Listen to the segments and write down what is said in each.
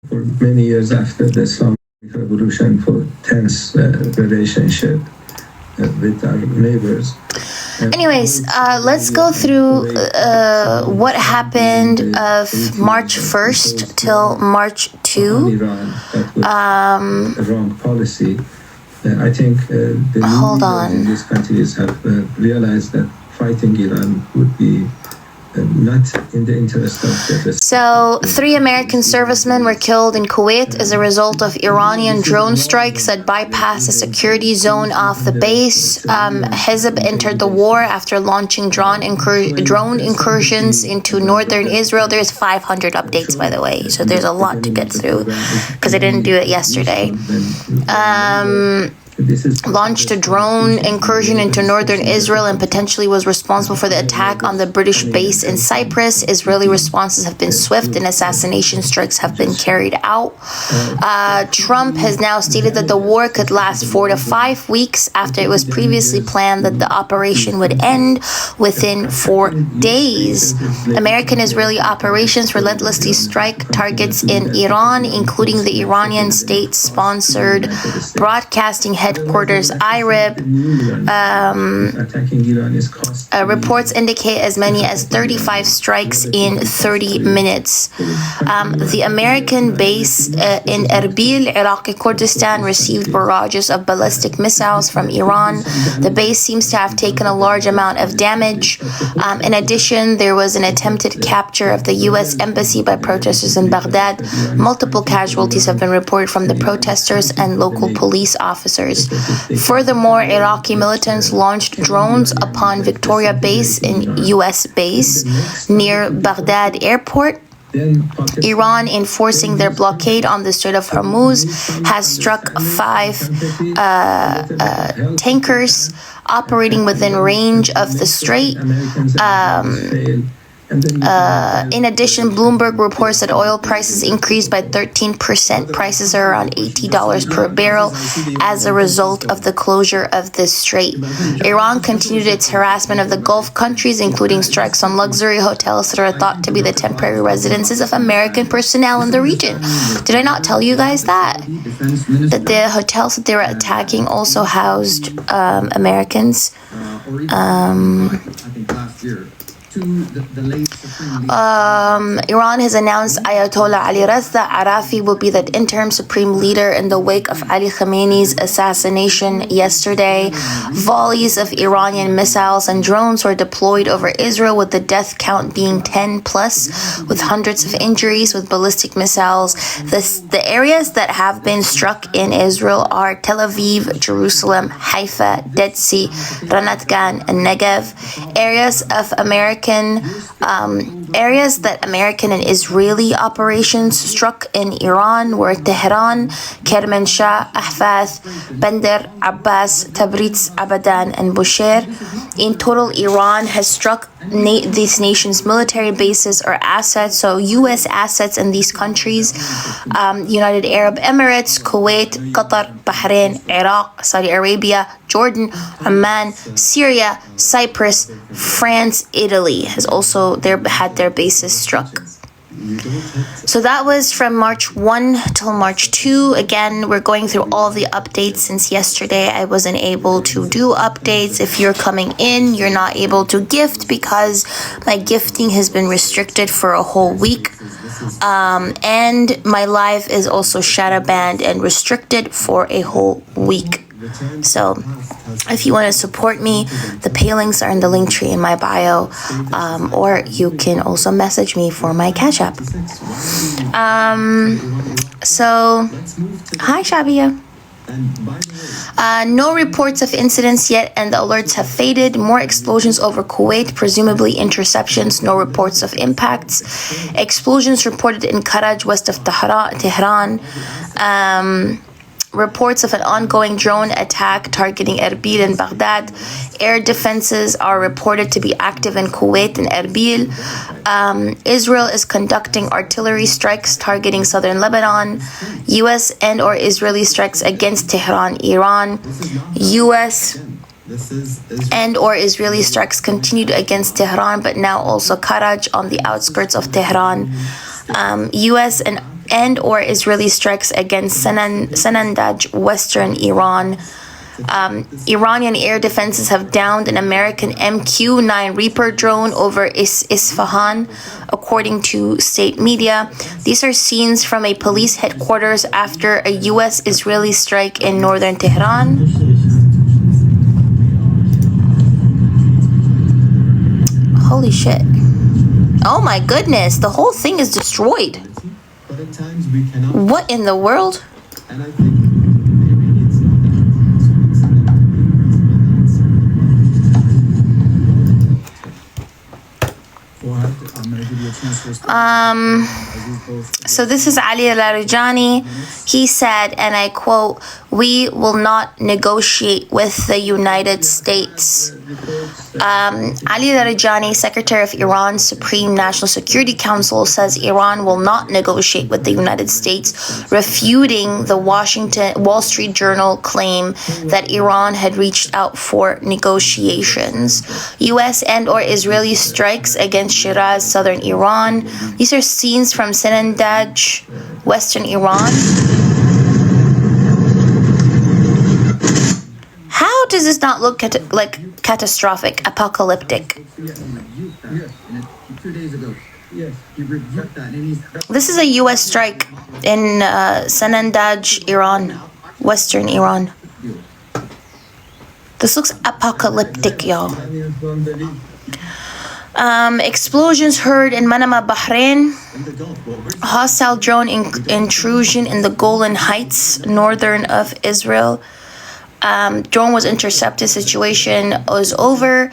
for many years after the Islamic Revolution for tense relationship with our neighbors. Anyways, let's go through what happened of March 1st till March 2. Wrong policy. I think the leaders in these countries have realized that fighting Iran would be not in the interest of the... So, 3 American servicemen were killed in Kuwait as a result of Iranian drone strikes that bypassed a security zone off the base. Hizb entered the war after launching drone incursions into northern Israel. There's 500 updates, by the way, so there's a lot to get through because I didn't do it yesterday. Launched a drone incursion into northern Israel and potentially was responsible for the attack on the British base in Cyprus. Israeli responses have been swift and assassination strikes have been carried out. Trump has now stated that the war could last 4 to 5 weeks after it was previously planned that the operation would end within 4 days. American-Israeli operations relentlessly strike targets in Iran, including the Iranian state-sponsored broadcasting headquarters IRIB. Reports indicate as many as 35 strikes in 30 minutes. The American base in Erbil, Iraqi Kurdistan, received barrages of ballistic missiles from Iran. The base seems to have taken a large amount of damage. In addition, there was an attempted capture of the U.S. embassy by protesters in Baghdad. Multiple casualties have been reported from the protesters and local police officers. Furthermore, Iraqi militants launched drones upon Victoria Base in U.S. base near Baghdad airport. Iran, enforcing their blockade on the Strait of Hormuz, has struck 5 tankers operating within range of the strait. In addition, Bloomberg reports that oil prices increased by 13%. Prices are around $80 per barrel as a result of the closure of the strait. Iran continued its harassment of the Gulf countries, including strikes on luxury hotels that are thought to be the temporary residences of American personnel in the region. Did I not tell you guys that? That the hotels that they were attacking also housed Americans. Iran has announced Ayatollah Ali Reza Arafi will be the interim supreme leader in the wake of Ali Khamenei's assassination yesterday. Volleys of Iranian missiles and drones were deployed over Israel, with the death count being 10 plus, with hundreds of injuries with ballistic missiles. The areas that have been struck in Israel are Tel Aviv, Jerusalem, Haifa, Dead Sea, Ramat Gan, and Negev. Areas that American and Israeli operations struck in Iran were Tehran, Kermanshah, Ahvaz, Bandar Abbas, Tabriz, Abadan, and Bushehr. In total, Iran has struck these nations' military bases or assets, so U.S. assets in these countries: United Arab Emirates, Kuwait, Qatar, Bahrain, Iraq, Saudi Arabia, Jordan, Oman, Syria, Cyprus, France, Italy has also had their bases struck. So that was from March 1 till March 2. Again, we're going through all the updates since yesterday. I wasn't able to do updates. If you're coming in, you're not able to gift because my gifting has been restricted for a whole week. And my live is also shadow banned and restricted for a whole week. So if you want to support me, the pay links are in the link tree in my bio, or you can also message me for my Cash App. So hi Shabia. No reports of incidents yet, and the alerts have faded. More explosions over Kuwait, presumably interceptions. No reports of impacts. Explosions reported in Karaj, west of Tehran. Reports of an ongoing drone attack targeting Erbil and Baghdad. Air defenses are reported to be active in Kuwait and Erbil. Israel is conducting artillery strikes targeting southern Lebanon. U.S. and or Israeli strikes against Tehran, Iran. U.S. and or Israeli strikes continued against Tehran, but now also Karaj on the outskirts of Tehran. U.S. and and or Israeli strikes against Sanandaj, western Iran. Iranian air defenses have downed an American MQ-9 Reaper drone over Isfahan, according to state media. These are scenes from a police headquarters after a U.S.-Israeli strike in northern Tehran. Holy shit. Oh my goodness, the whole thing is destroyed. What in the world? So this is Ali Larijani. He said, and I quote, "We will not negotiate with the United States." Ali Larijani, Secretary of Iran's Supreme National Security Council, says Iran will not negotiate with the United States, refuting the Wall Street Journal claim that Iran had reached out for negotiations. U.S. and or Israeli strikes against Shiraz, southern Iran. These are scenes from Sanandaj, western Iran. How does this not look like catastrophic, apocalyptic? This is a U.S. strike in Sanandaj, Iran, western Iran. This looks apocalyptic, y'all. Explosions heard in Manama, Bahrain. Hostile drone intrusion in the Golan Heights, northern of Israel. Drone was intercepted, situation was over.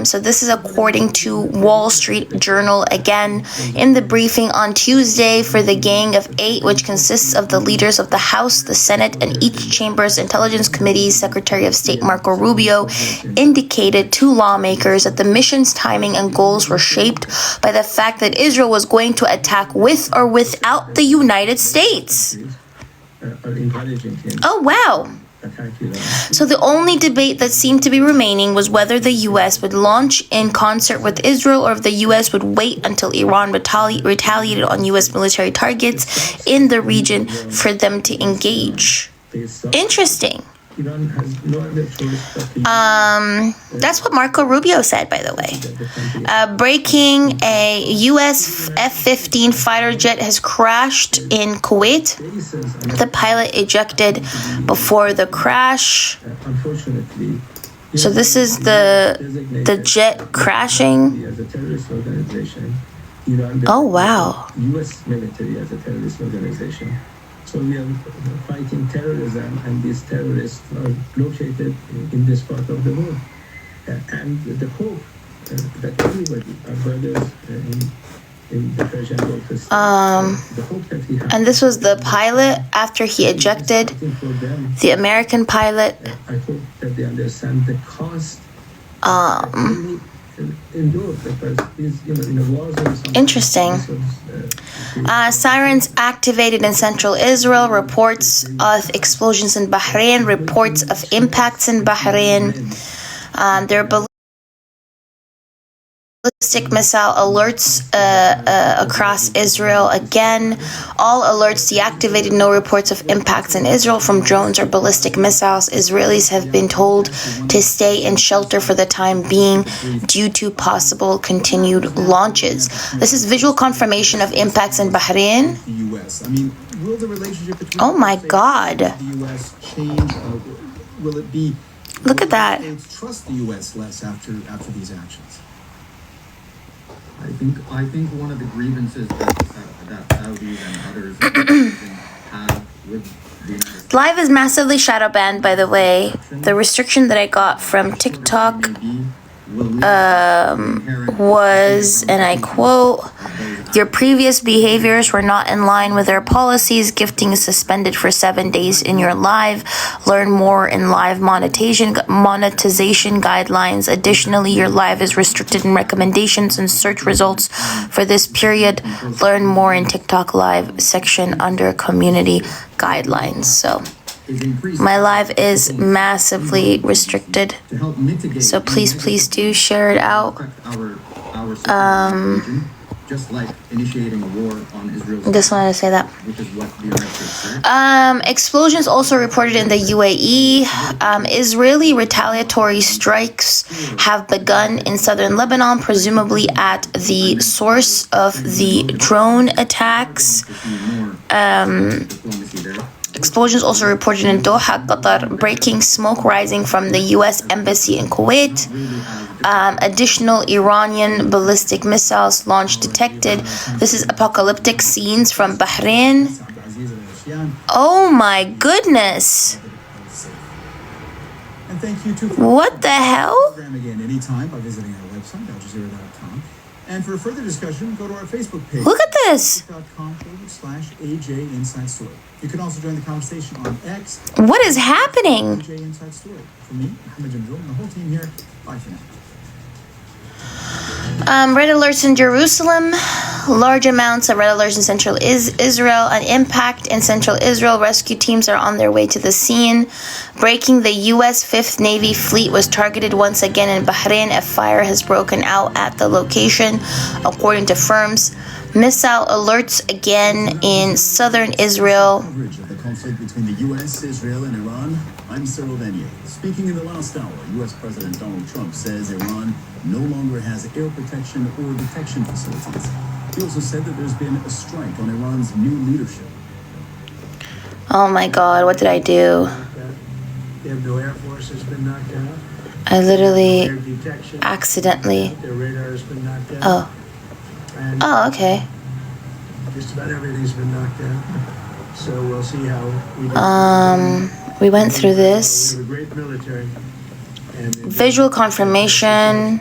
So this is according to Wall Street Journal. Again, in the briefing on Tuesday for the Gang of Eight, which consists of the leaders of the House, the Senate, and each chamber's intelligence committee, Secretary of State Marco Rubio indicated to lawmakers that the mission's timing and goals were shaped by the fact that Israel was going to attack with or without the United States. Oh, wow. So the only debate that seemed to be remaining was whether the U.S. would launch in concert with Israel or if the U.S. would wait until Iran retaliated on U.S. military targets in the region for them to engage. Interesting. That's what Marco Rubio said, by the way. Breaking, a U.S. F-15 fighter jet has crashed in Kuwait. The pilot ejected before the crash. So this is the jet crashing. Oh, wow. U.S. military as a terrorist organization. So we are fighting terrorism, and these terrorists are located in this part of the world. And the hope that everybody, our brothers in the Persian Gulf, the hope that we have. And this was the pilot after he ejected, the American pilot. I hope that they understand the cost. Interesting. Sirens activated in central Israel. Reports of explosions in Bahrain. Reports of impacts in Bahrain. There are ballistic missile alerts across Israel again. All alerts deactivated. No reports of impacts in Israel from drones or ballistic missiles. Israelis have been told to stay in shelter for the time being due to possible continued launches. This is visual confirmation of impacts in Bahrain. Oh my God. Will it be? Look at that. Trust the U.S. less after these actions. I think one of the grievances that Saudis and others have with the United States. Live is massively shadow banned, by the way. The restriction that I got from TikTok was, and I quote, "Your previous behaviors were not in line with their policies. Gifting is suspended for 7 days in your live. Learn more in live monetization guidelines. Additionally, your live is restricted in recommendations and search results for this period. Learn more in TikTok live section under community guidelines." So my live is massively restricted, so please do share it out. just like initiating a war on Israel. Just wanted to say that. Which is what the United States said. Explosions also reported in the UAE. Israeli retaliatory strikes have begun in southern Lebanon, presumably at the source of the drone attacks. Explosions also reported in Doha, Qatar, breaking smoke rising from the U.S. Embassy in Kuwait. Additional Iranian ballistic missiles launched detected. This is apocalyptic scenes from Bahrain. Oh my goodness. And thank you to what the hell? Again anytime by visiting our website, aljazeera.com. And for further discussion, go to our Facebook page. Look at this. Facebook.com/AJ Inside Story. You can also join the conversation on X. What is happening? AJ Inside Story. For me, Mohammed Jamil, and the whole team here. Bye for now. Red alerts in Jerusalem. Large amounts of red alerts in central Israel. An impact in central Israel. Rescue teams are on their way to the scene. Breaking, the U.S. 5th Navy Fleet was targeted once again in Bahrain. A fire has broken out at the location, according to firms. Missile alerts again in southern Israel. Coverage of the conflict between the U.S., Israel, and Iran. I'm Cyril Venier. Speaking in the last hour, U.S. President Donald Trump says Iran no longer has air protection or detection facilities. He also said that there's been a strike on Iran's new leadership. Oh my God, what did I do? They have no air force has been knocked out. I literally Air detection. accidentally. Their radar has been knocked out. Oh. And Oh, okay. just about everything's been knocked out. So we'll see how we do. We went through this. We have a great military. And Visual confirmation.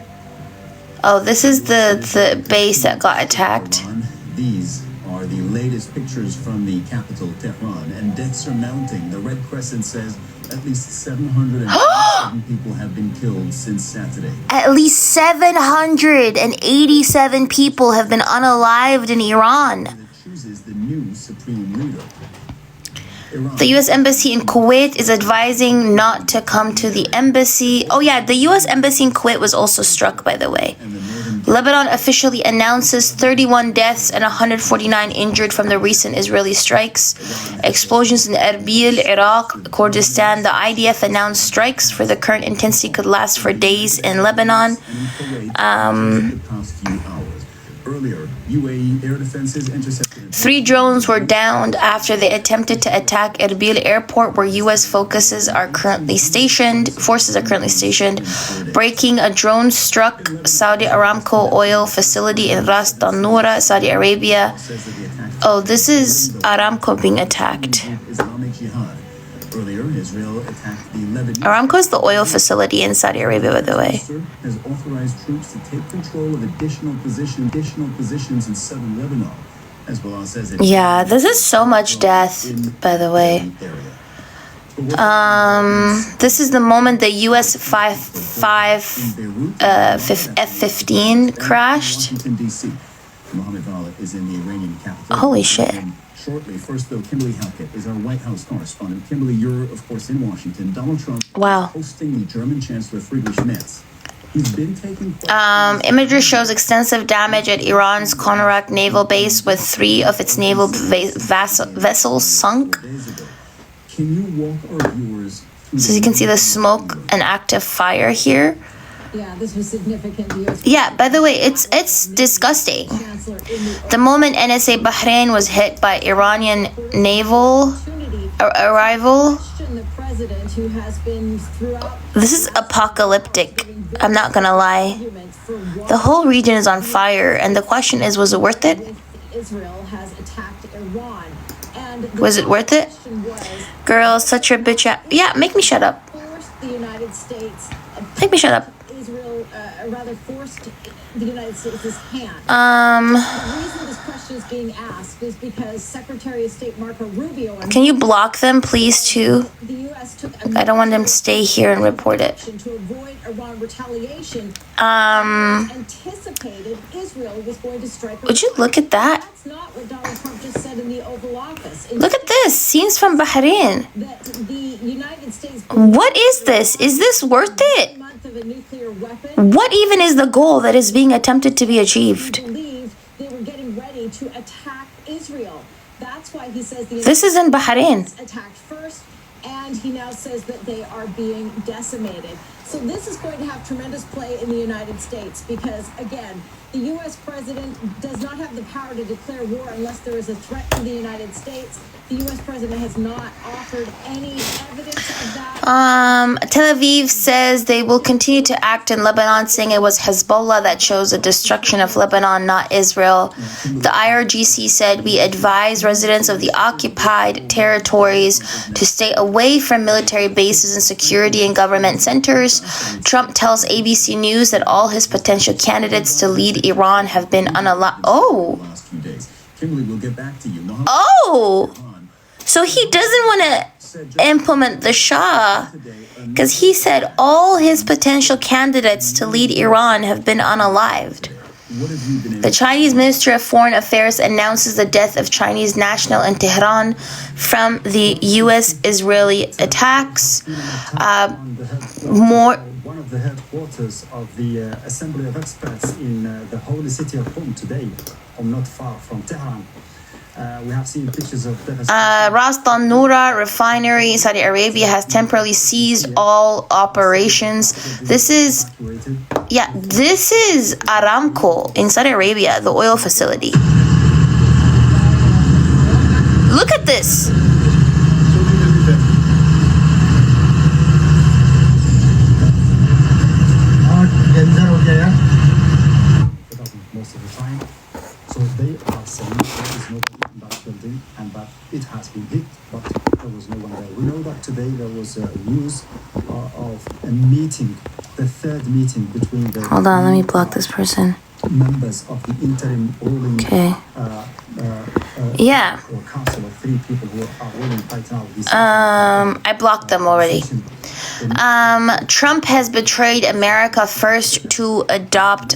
Oh, this is the base that got attacked. These are the latest pictures from the capital, Tehran, and deaths are mounting. The Red Crescent says at least 787 people have been killed since Saturday. At least 787 people have been unalived in Iran. That chooses the new supreme leader. The U.S. Embassy in Kuwait is advising not to come to the embassy. Oh yeah, the U.S. Embassy in Kuwait was also struck, by the way. Lebanon officially announces 31 deaths and 149 injured from the recent Israeli strikes. Explosions in Erbil, Iraq, Kurdistan. The IDF announced strikes for the current intensity could last for days in Lebanon. Earlier, UAE air defenses intercepted 3 drones were downed after they attempted to attack Erbil airport, where U.S. forces are currently stationed. Breaking, a drone struck Saudi Aramco oil facility in Ras Tanura, Saudi Arabia. Oh, this is Aramco being attacked. Islamic Jihad. Earlier, Israel attacked the Lebanese. Aramco is the oil facility in Saudi Arabia, by the way. Has authorized troops to take control of additional positions in southern Lebanon. Hezbollah says it. Yeah, this is so much death, by the way. This is the moment the U.S. F-15 crashed. Washington, D.C. Mohammed Vala is in the Iranian capital. Holy shit. Shortly, first though, Kimberly Halkett is our White House correspondent. Kimberly, you're of course in Washington. Donald Trump Wow. hosting the German Chancellor Friedrich Merz. He's been taking. Imagery shows extensive damage at Iran's Konarak naval base, with 3 of its naval vessels sunk. Can you walk our viewers through So you can see the smoke and active fire here. Yeah, this was significant. Yeah, by the way, it's disgusting. The moment NSA Bahrain was hit by Iranian naval arrival. This is apocalyptic. I'm not gonna lie. The whole region is on fire, and the question is, was it worth it? Israel has attacked Iran. And Was it worth it? Girl, such a bitch. Yeah, make me shut up. forced the United States. Make me shut up. Israel rather forced the United States' hand. The reason this question is being asked is because Secretary of State Marco Rubio Can you block them, please, too? the U.S. took I don't want them to stay here and report it. to avoid Iran retaliation. Anticipated Israel was going to strike. Would you look at that? That's not what Donald Trump just said in the Oval Office. Look at this. Scenes from Bahrain. That the United States. What is this? Is this worth it? Month of a nuclear weapon. What even is the goal that is being attempted to be achieved? Believed they were he says the This is in Bahrain. attacked first, and he now says that they are being decimated. So this is going to have tremendous play in the United States because, again, the U.S. president does not have the power to declare war unless there is a threat to the United States. The U.S. president has not offered any evidence of that. Tel Aviv says they will continue to act in Lebanon, saying it was Hezbollah that chose the destruction of Lebanon, not Israel. The IRGC said, we advise residents of the occupied territories to stay away from military bases and security and government centers. Trump tells ABC News that all his potential candidates to lead Iran have been unalive. Oh. Kimberly, we'll get back to you. Oh. So he doesn't want to implement the Shah because he said all his potential candidates to lead Iran have been unalived. The Chinese Ministry of Foreign Affairs announces the death of Chinese national in Tehran from the U.S.-Israeli attacks. One of the headquarters of the Assembly of Experts in the holy city of Qom today, not far from Tehran. We have seen pictures of Ras Al Noura refinery in Saudi Arabia has temporarily seized all operations. This is Aramco in Saudi Arabia, the oil facility. Look at this. Most of the time. So they are saying there is no that building and that it has been hit, but there was no one there. We know that today there was news of a meeting, the third meeting between the... Hold on, let me block this person. Members of the interim ruling or council of 3 people who are ruling right now. I blocked them already. Trump has betrayed America first to adopt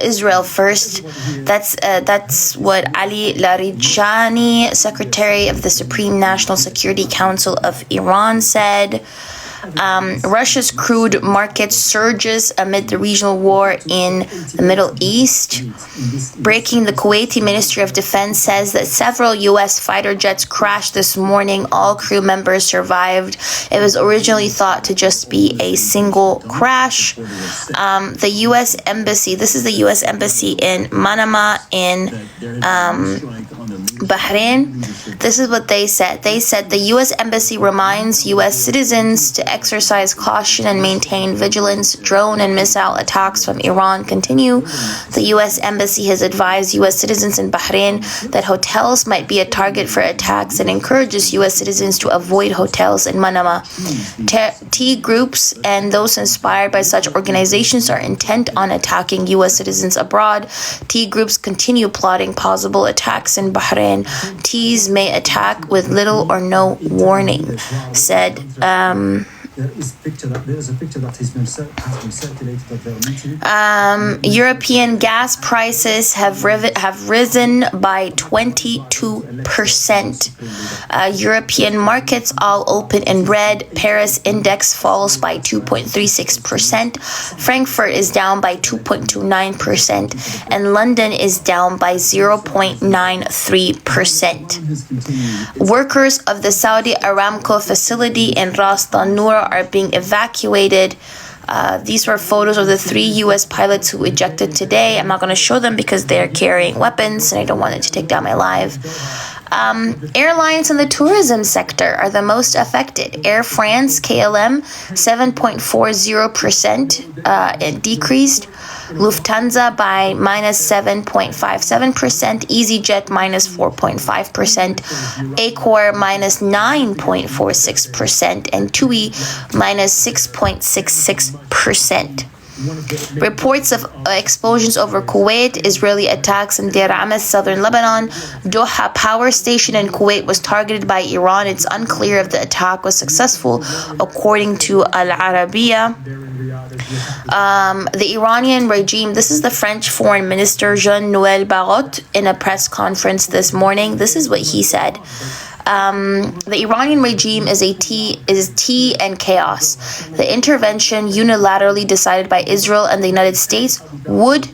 Israel first. That's what Ali Larijani, Secretary of the Supreme National Security Council of Iran, said. Russia's crude market surges amid the regional war in the Middle East. Breaking, the Kuwaiti Ministry of Defense says that several U.S. fighter jets crashed this morning. All crew members survived. It was originally thought to just be a single crash. The U.S. Embassy, this is the U.S. Embassy in Manama in Bahrain. This is what they said. They said the U.S. Embassy reminds U.S. citizens to exercise caution and maintain vigilance. Drone and missile attacks from Iran continue. The U.S. Embassy has advised U.S. citizens in Bahrain that hotels might be a target for attacks and encourages U.S. citizens to avoid hotels in Manama. T groups and those inspired by such organizations are intent on attacking U.S. citizens abroad. T groups continue plotting possible attacks in Bahrain. T's may attack with little or no warning, said There is a picture that has been circulated at their meeting. European gas prices have risen by 22%. European markets all open in red. Paris index falls by 2.36%. Frankfurt is down by 2.29%, and London is down by 0.93%. Workers of the Saudi Aramco facility in Ras Al Noura are being evacuated. These were photos of the 3 U.S. pilots who ejected today. I'm not going to show them because they're carrying weapons and I don't want it to take down my live. Airlines in the tourism sector are the most affected. Air France, KLM, 7.40%, it decreased. Lufthansa by minus 7.57%, EasyJet minus 4.5%, Accor minus 9.46%, and TUI minus 6.66%. Reports of explosions over Kuwait, Israeli attacks in Deir Ames, southern Lebanon. Doha power station in Kuwait was targeted by Iran. It's unclear if the attack was successful, according to Al Arabiya. The Iranian regime, this is the French Foreign Minister Jean-Noël Barrot in a press conference this morning. This is what he said. The Iranian regime is tea and chaos. The intervention unilaterally decided by Israel and the United States would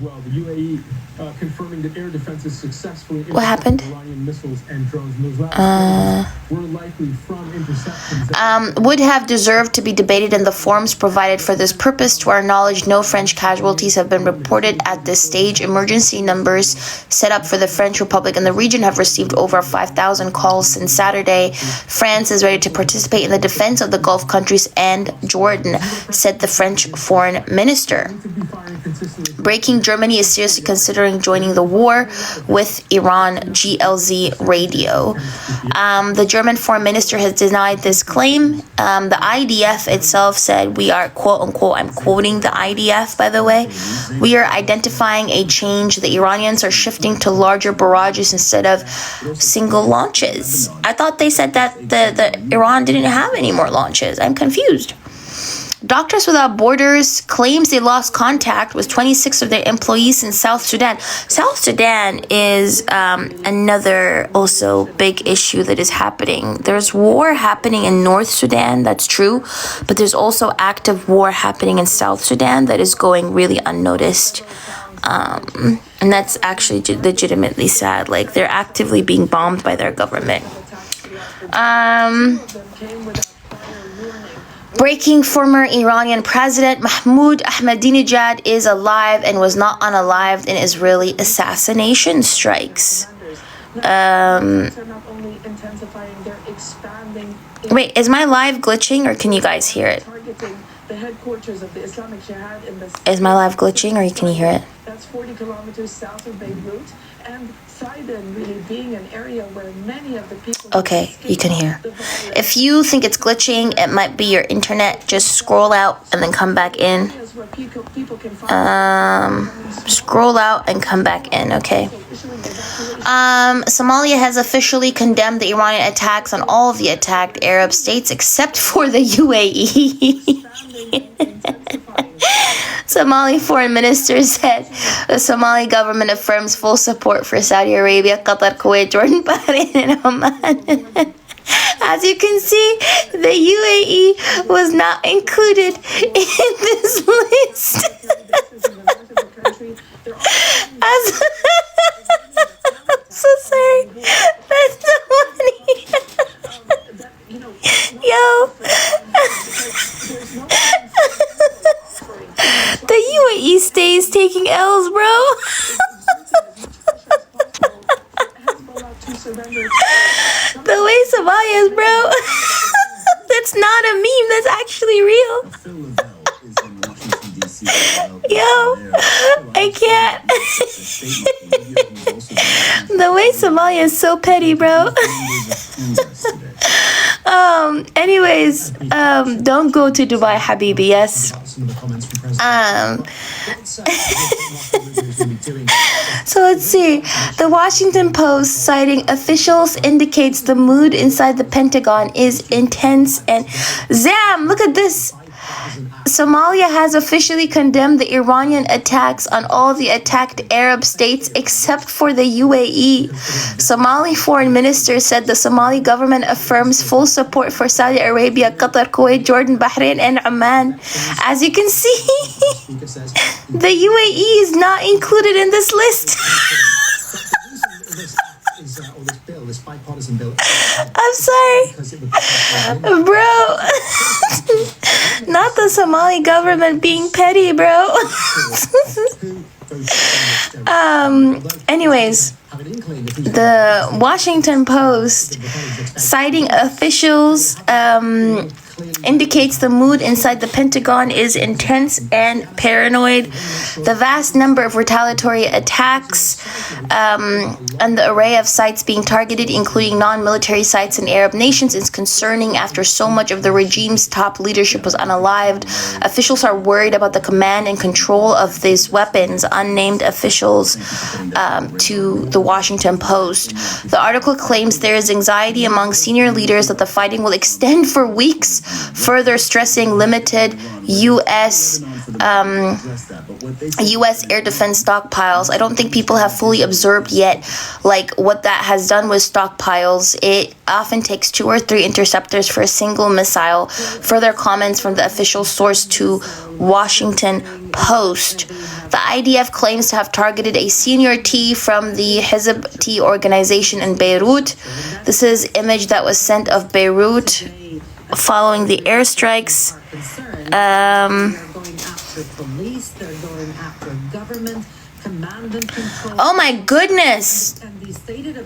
confirming that air defenses successfully What happened? Iranian missiles and drones. And those last were likely from interceptions. Would have deserved to be debated in the forums provided for this purpose. To our knowledge, no French casualties have been reported at this stage. Emergency numbers set up for the French Republic and the region have received over 5,000 calls since Saturday. France is ready to participate in the defense of the Gulf countries and Jordan, said the French foreign minister. Breaking: Germany is seriously considering joining the war with Iran, GLZ radio. The German foreign minister has denied this claim. The IDF itself said, we are, quote unquote, I'm quoting the IDF, by the way, we are identifying a change. The Iranians are shifting to larger barrages instead of single launches. I thought they said that the Iran didn't have any more launches. I'm confused. Doctors Without Borders claims they lost contact with 26 of their employees in South Sudan. South Sudan is another also big issue that is happening. There's war happening in North Sudan, that's true, but there's also active war happening in South Sudan that is going really unnoticed. And that's actually legitimately sad. Like, they're actively being bombed by their government. Breaking: former Iranian President Mahmoud Ahmadinejad is alive and was not unalived in Israeli assassination strikes. Wait, is my live glitching or can you guys hear it? Is my live glitching or can you hear it? That's 40 kilometers south of Beirut, and Sidon really being an area where many of the people... Okay, you can hear. If you think it's glitching, it might be your internet. Just scroll out and then come back in. Scroll out and come back in, okay? Somalia has officially condemned the Iranian attacks on all of the attacked Arab states except for the UAE. Somali foreign minister said the Somali government affirms full support for Saudi Arabia, Qatar, Kuwait, Jordan, Bahrain, and Oman. As you can see, the UAE was not included in this list. I'm so sorry. That's so funny. Yo. The UAE stays taking L's, bro. The way Somalia is, bro. That's not a meme. That's actually real. Yo, I can't. The way Somalia is so petty, bro. Anyways, don't go to Dubai, Habibi, yes. So let's see. The Washington Post, citing officials, indicates the mood inside the Pentagon is intense and... Zam, look at this. Somalia has officially condemned the Iranian attacks on all the attacked Arab states except for the UAE. Somali foreign minister said the Somali government affirms full support for Saudi Arabia, Qatar, Kuwait, Jordan, Bahrain, and Oman. As you can see, the UAE is not included in this list. I'm sorry, bro. Not the Somali government being petty, bro. Anyways, the Washington Post, citing officials, indicates the mood inside the Pentagon is intense and paranoid. The vast number of retaliatory attacks and the array of sites being targeted, including non-military sites in Arab nations, is concerning after so much of the regime's top leadership was unalived. Officials are worried about the command and control of these weapons, unnamed officials to the Washington Post. The article claims there is anxiety among senior leaders that the fighting will extend for weeks, further stressing limited U.S. air defense stockpiles. I don't think people have fully observed yet, like, what that has done with stockpiles. It often takes 2 or 3 interceptors for a single missile. Further comments from the official source to Washington Post. The IDF claims to have targeted a senior T from the Hizb T organization in Beirut. This is image that was sent of Beirut following the airstrikes. They're going after police, they're going after government, command and control. Oh my goodness.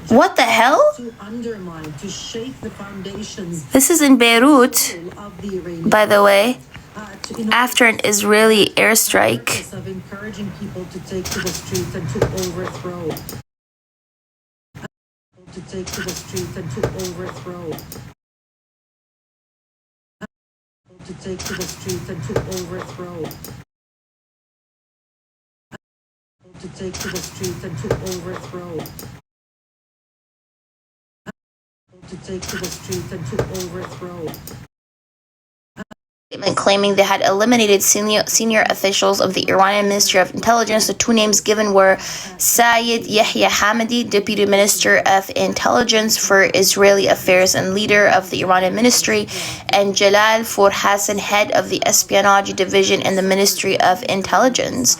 What the hell? To undermine, to shake the foundations. This is in Beirut, by the way, after an Israeli airstrike. Of encouraging people to take to the streets and to overthrow. To take to the streets and to overthrow. To take to the streets and to overthrow. To take to the streets and to overthrow. To take to the streets and to overthrow. Claiming they had eliminated senior officials of the Iranian Ministry of Intelligence. The two names given were Sayed Yahya Hamidi, Deputy Minister of Intelligence for Israeli Affairs and leader of the Iranian Ministry, and Jalal Four Hassan, head of the Espionage Division in the Ministry of Intelligence.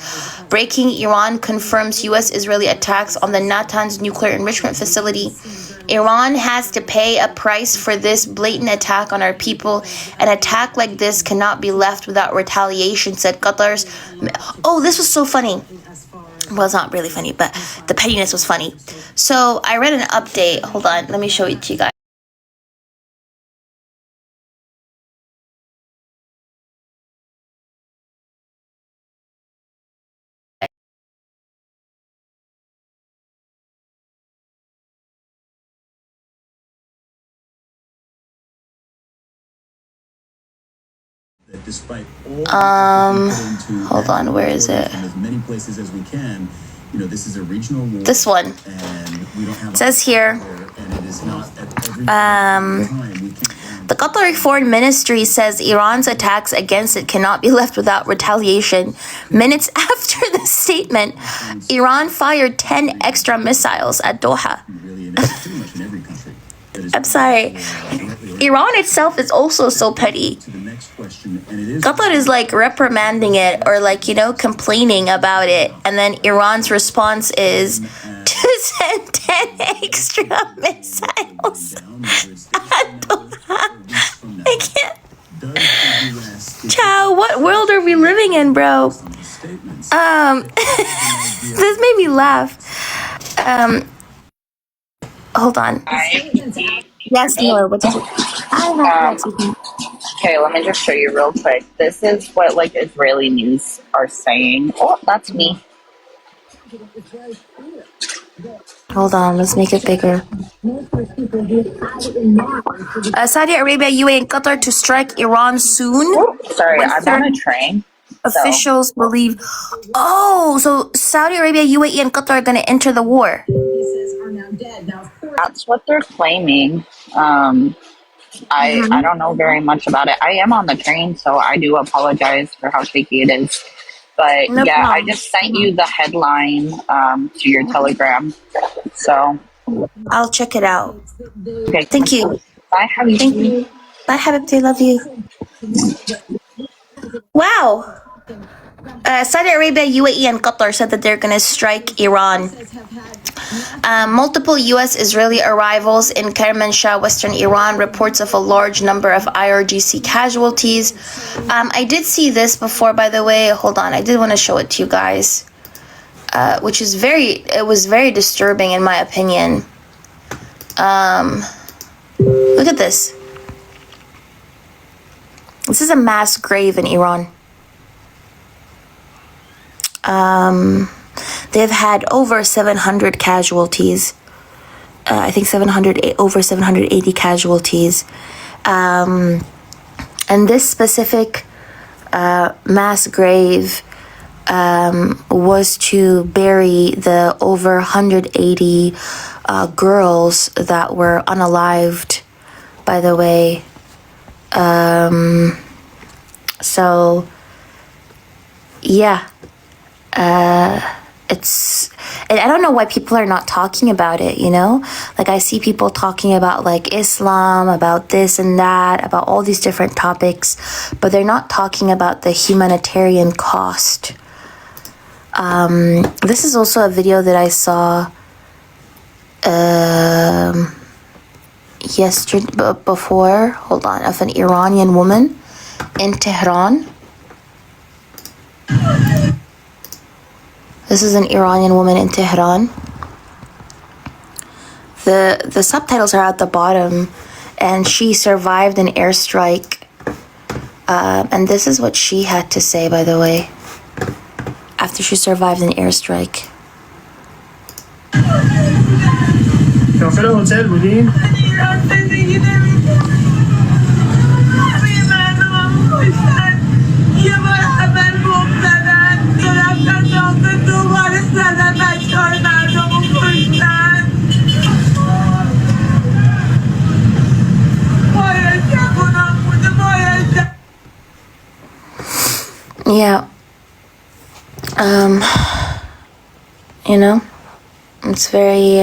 Breaking: Iran confirms U.S.-Israeli attacks on the Natanz nuclear enrichment facility. Iran has to pay a price for this blatant attack on our people. An attack like this cannot be left without retaliation, said Qatar's... Oh, this was so funny. Well, it's not really funny, but the pettiness was funny. So I read an update. Hold on, let me show it to you guys. That despite all hold on, where is it? as many places as we can, you know, this is a regional war. This one. And we don't have it says here, and it is not at every time we the Qatari Foreign Ministry says Iran's attacks against it cannot be left without retaliation. Minutes after the statement, Iran fired 10 extra missiles at Doha. really, and it's pretty much in every country. I'm sorry. Iran itself is also so petty. To the next question, and it is Qatar is like reprimanding it or like, you know, complaining about it. And then Iran's response is to send 10 extra missiles at Doha. I can't. Ciao, what world are we living in, bro? This made me laugh. Hold on. Yes, Noah, what did you... Okay, let me just show you real quick. This is what like Israeli news are saying. Oh, that's me. Hold on, let's make it bigger. Saudi Arabia, UAE, and Qatar to strike Iran soon. Oh, sorry, I'm on a train. Officials believe... Oh, so Saudi Arabia, UAE, and Qatar are going to enter the war. That's what they're claiming. I don't know very much about it. I am on the train, so I do apologize for how shaky it is. But No yeah, problem. I just sent you the headline to your Telegram. So I'll check it out. okay, Thank you. bye, Habibti. Thank you. Bye, Habibti. Love you. Wow. Saudi Arabia, UAE, and Qatar said that they're going to strike Iran. Multiple U.S.-Israeli arrivals in Kermanshah, western Iran, reports of a large number of IRGC casualties. I did see this before, by the way. Hold on, I did want to show it to you guys, which is it was very disturbing in my opinion. Look at this. This is a mass grave in Iran. They've had over 700 casualties. I think over 780 casualties. And this specific mass grave was to bury the over 180 girls that were unalived, by the way. So, yeah. and I don't know why people are not talking about it, you know? Like, I see people talking about like Islam, about this and that, about all these different topics, but they're not talking about the humanitarian cost. This is also a video that I saw before, hold on, of an Iranian woman in Tehran. This is an Iranian woman in Tehran. The subtitles are at the bottom, and she survived an airstrike. And this is what she had to say, by the way, after she survived an airstrike. داخل هتل بودین؟ یه بار اول بوم زدن که رفتن داخل دوباره زدن بچه های مردم رو کشتن باید جوانان بوده باید Yeah. You know, it's very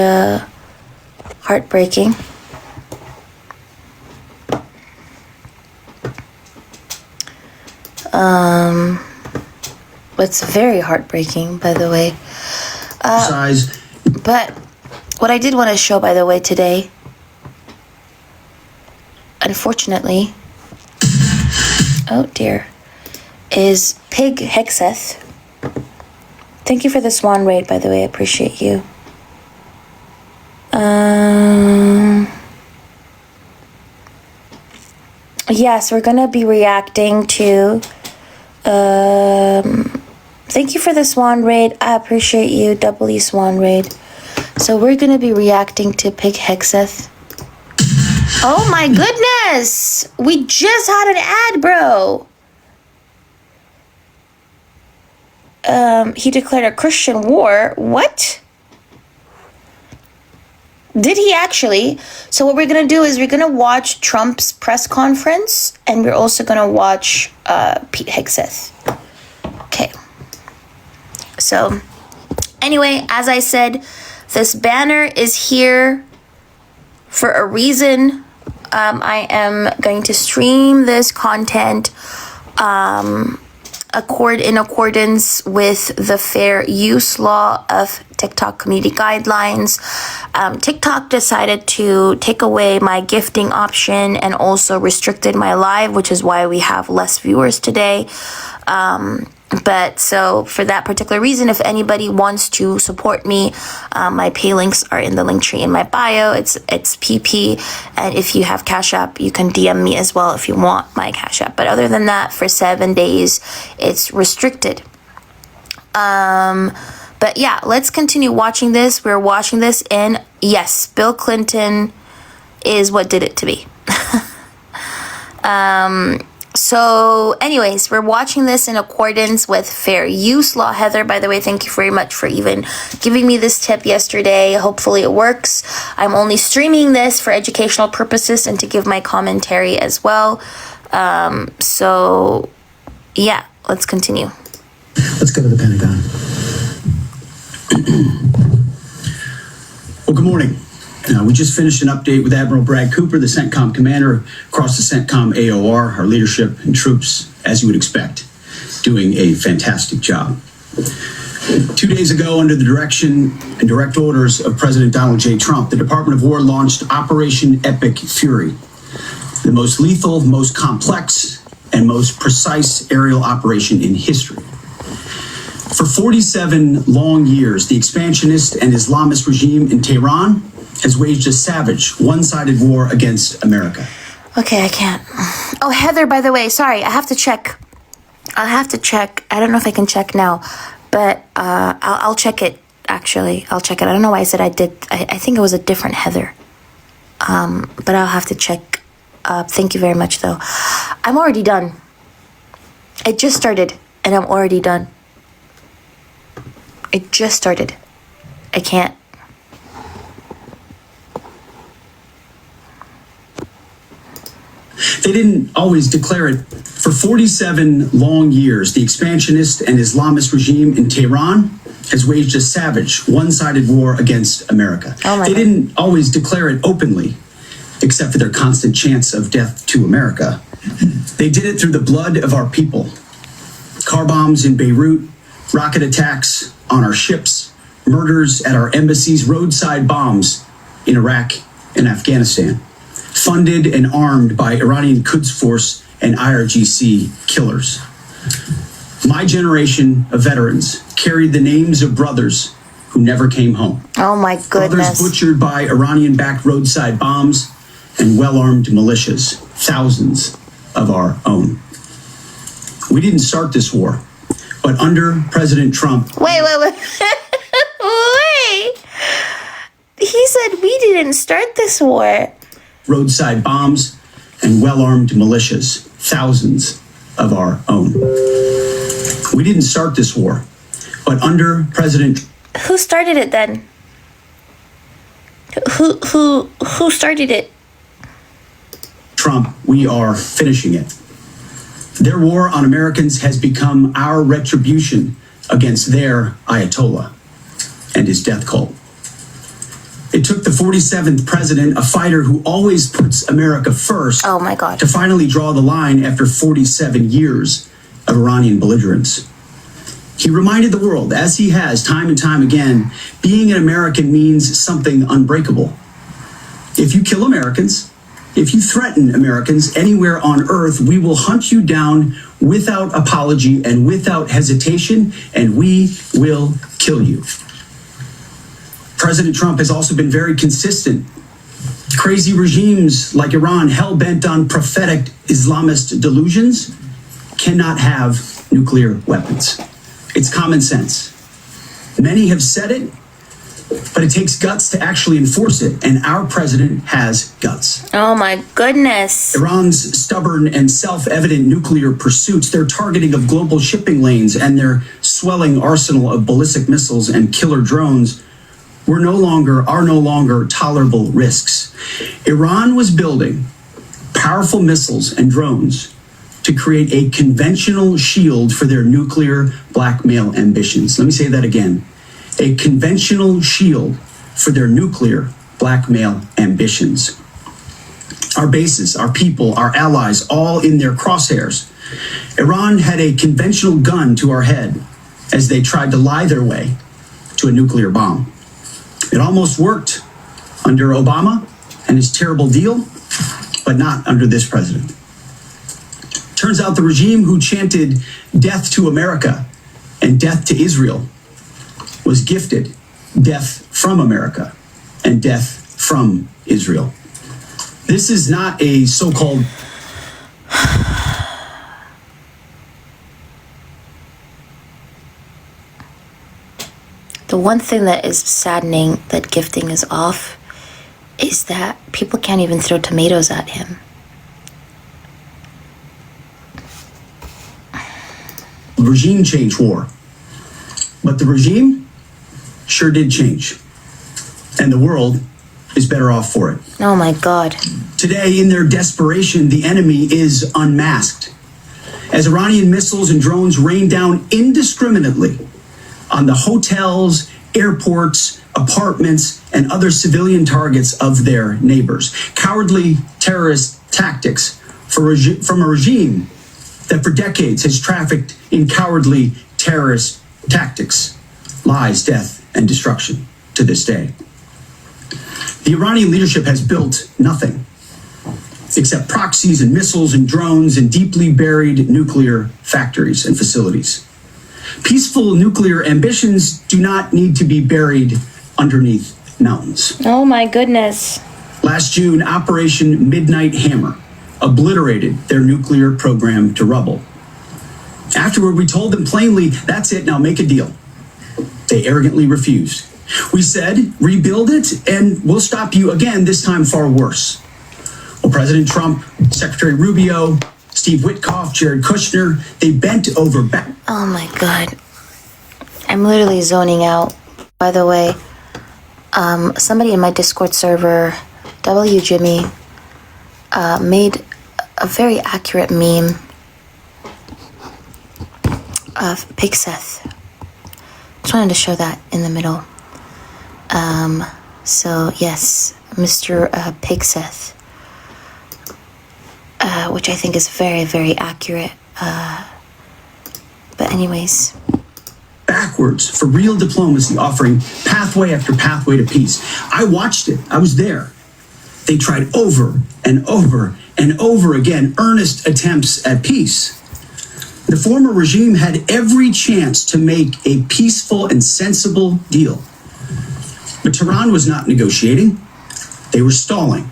heartbreaking. It's very heartbreaking, by the way. But what I did want to show, by the way, today, unfortunately, oh dear, is Pig Hexeth. Thank you for the swan raid, by the way. I appreciate you. Yes, we're gonna be reacting to thank you for the swan raid. I appreciate you, doubly swan raid. So we're gonna be reacting to Pig Hexeth. Oh my goodness! We just had an ad, bro. He declared a Christian war. What? Did he actually? So what we're gonna do is we're gonna watch Trump's press conference, and we're also gonna watch Pete Hegseth. Okay. So anyway, as I said, this banner is here for a reason. I am going to stream this content in accordance with the fair use law of TikTok community guidelines. TikTok decided to take away my gifting option and also restricted my live, which is why we have less viewers today. But so for that particular reason, if anybody wants to support me, my pay links are in the link tree in my bio. It's PP, and if you have Cash App, you can DM me as well if you want my Cash App. But other than that, for 7 days, it's restricted. But yeah, let's continue watching this. We're watching this in, yes, Bill Clinton is what did it to me. So anyways, we're watching this in accordance with fair use law. Heather, by the way, thank you very much for even giving me this tip yesterday. Hopefully it works. I'm only streaming this for educational purposes and to give my commentary as well. So yeah, let's continue. Let's go to the Pentagon. Well, good morning. We just finished an update with Admiral Brad Cooper, the CENTCOM commander, across the CENTCOM AOR, our leadership and troops, as you would expect, doing a fantastic job. 2 days ago, under the direction and direct orders of President Donald J. Trump, the Department of War launched Operation Epic Fury, the most lethal, most complex, and most precise aerial operation in history. For 47 long years, the expansionist and Islamist regime in Tehran has waged a savage, one-sided war against America. Okay, I can't. Oh, Heather, by the way, sorry, I have to check. I don't know if I can check now, but I'll check it, actually. I'll check it. I don't know why I said I did. I think it was a different Heather. But I'll have to check. Thank you very much, though. I'm already done. It just started, and I'm already done. It just started. I can't. They didn't always declare it. For 47 long years, the expansionist and Islamist regime in Tehran has waged a savage, one-sided war against America. Oh my they God. didn't always declare it openly, except for their constant chants of death to America. They did it through the blood of our people. Car bombs in Beirut, rocket attacks on our ships, murders at our embassies, roadside bombs in Iraq and Afghanistan, funded and armed by Iranian Quds Force and IRGC killers. My generation of veterans carried the names of brothers who never came home. Oh my Brothers goodness. butchered by Iranian-backed roadside bombs and well-armed militias, thousands of our own. We didn't start this war, but under President Trump, Wait. Wait. He said we didn't start this war. roadside bombs and well-armed militias, thousands of our own. We didn't start this war, but under President Who started it then? Who started it? Trump, we are finishing it. Their war on Americans has become our retribution against their Ayatollah and his death cult. It took the 47th president, a fighter who always puts America first, Oh my God. to finally draw the line after 47 years of Iranian belligerence. He reminded the world, as he has time and time again, being an American means something unbreakable. If you kill Americans, if you threaten Americans anywhere on earth, we will hunt you down without apology and without hesitation, and we will kill you. President Trump has also been very consistent. Crazy regimes like Iran, hell-bent on prophetic Islamist delusions, cannot have nuclear weapons. It's common sense. Many have said it, but it takes guts to actually enforce it, and our president has guts. Oh my goodness. Iran's stubborn and self-evident nuclear pursuits, their targeting of global shipping lanes, and their swelling arsenal of ballistic missiles and killer drones are no longer tolerable risks. Iran was building powerful missiles and drones to create a conventional shield for their nuclear blackmail ambitions. Let me say that again. A conventional shield for their nuclear blackmail ambitions. Our bases, our people, our allies, all in their crosshairs. Iran had a conventional gun to our head as they tried to lie their way to a nuclear bomb. It almost worked under Obama and his terrible deal, but not under this president. Turns out the regime who chanted death to America and death to Israel was gifted death from America and death from Israel. This is not a so-called The one thing that is saddening that gifting is off is that people can't even throw tomatoes at him. regime change war. But the regime sure did change. And the world is better off for it. Oh my God. Today, in their desperation, the enemy is unmasked. As Iranian missiles and drones rain down indiscriminately on the hotels, airports, apartments, and other civilian targets of their neighbors. Cowardly terrorist tactics from a regime that for decades has trafficked in cowardly terrorist tactics, lies, death, and destruction to this day. The Iranian leadership has built nothing except proxies and missiles and drones and deeply buried nuclear factories and facilities. Peaceful nuclear ambitions do not need to be buried underneath mountains. Oh my goodness. Last June, Operation Midnight Hammer obliterated their nuclear program to rubble. Afterward, we told them plainly, that's it, now make a deal. They arrogantly refused. We said, rebuild it, and we'll stop you again, this time far worse. Well, President Trump, Secretary Rubio, Steve Witkoff, Jared Kushner, they bent over back. Oh my God. I'm literally zoning out. By the way, somebody in my Discord server, W Jimmy, made a very accurate meme of Pixeth. It's wanted to show that in the middle. So yes, Mr. Pigseth, which I think is very, very accurate. But anyways. Backwards for real diplomacy, offering pathway after pathway to peace. I watched it. I was there. They tried over and over and over again earnest attempts at peace. The former regime had every chance to make a peaceful and sensible deal. But Tehran was not negotiating. They were stalling,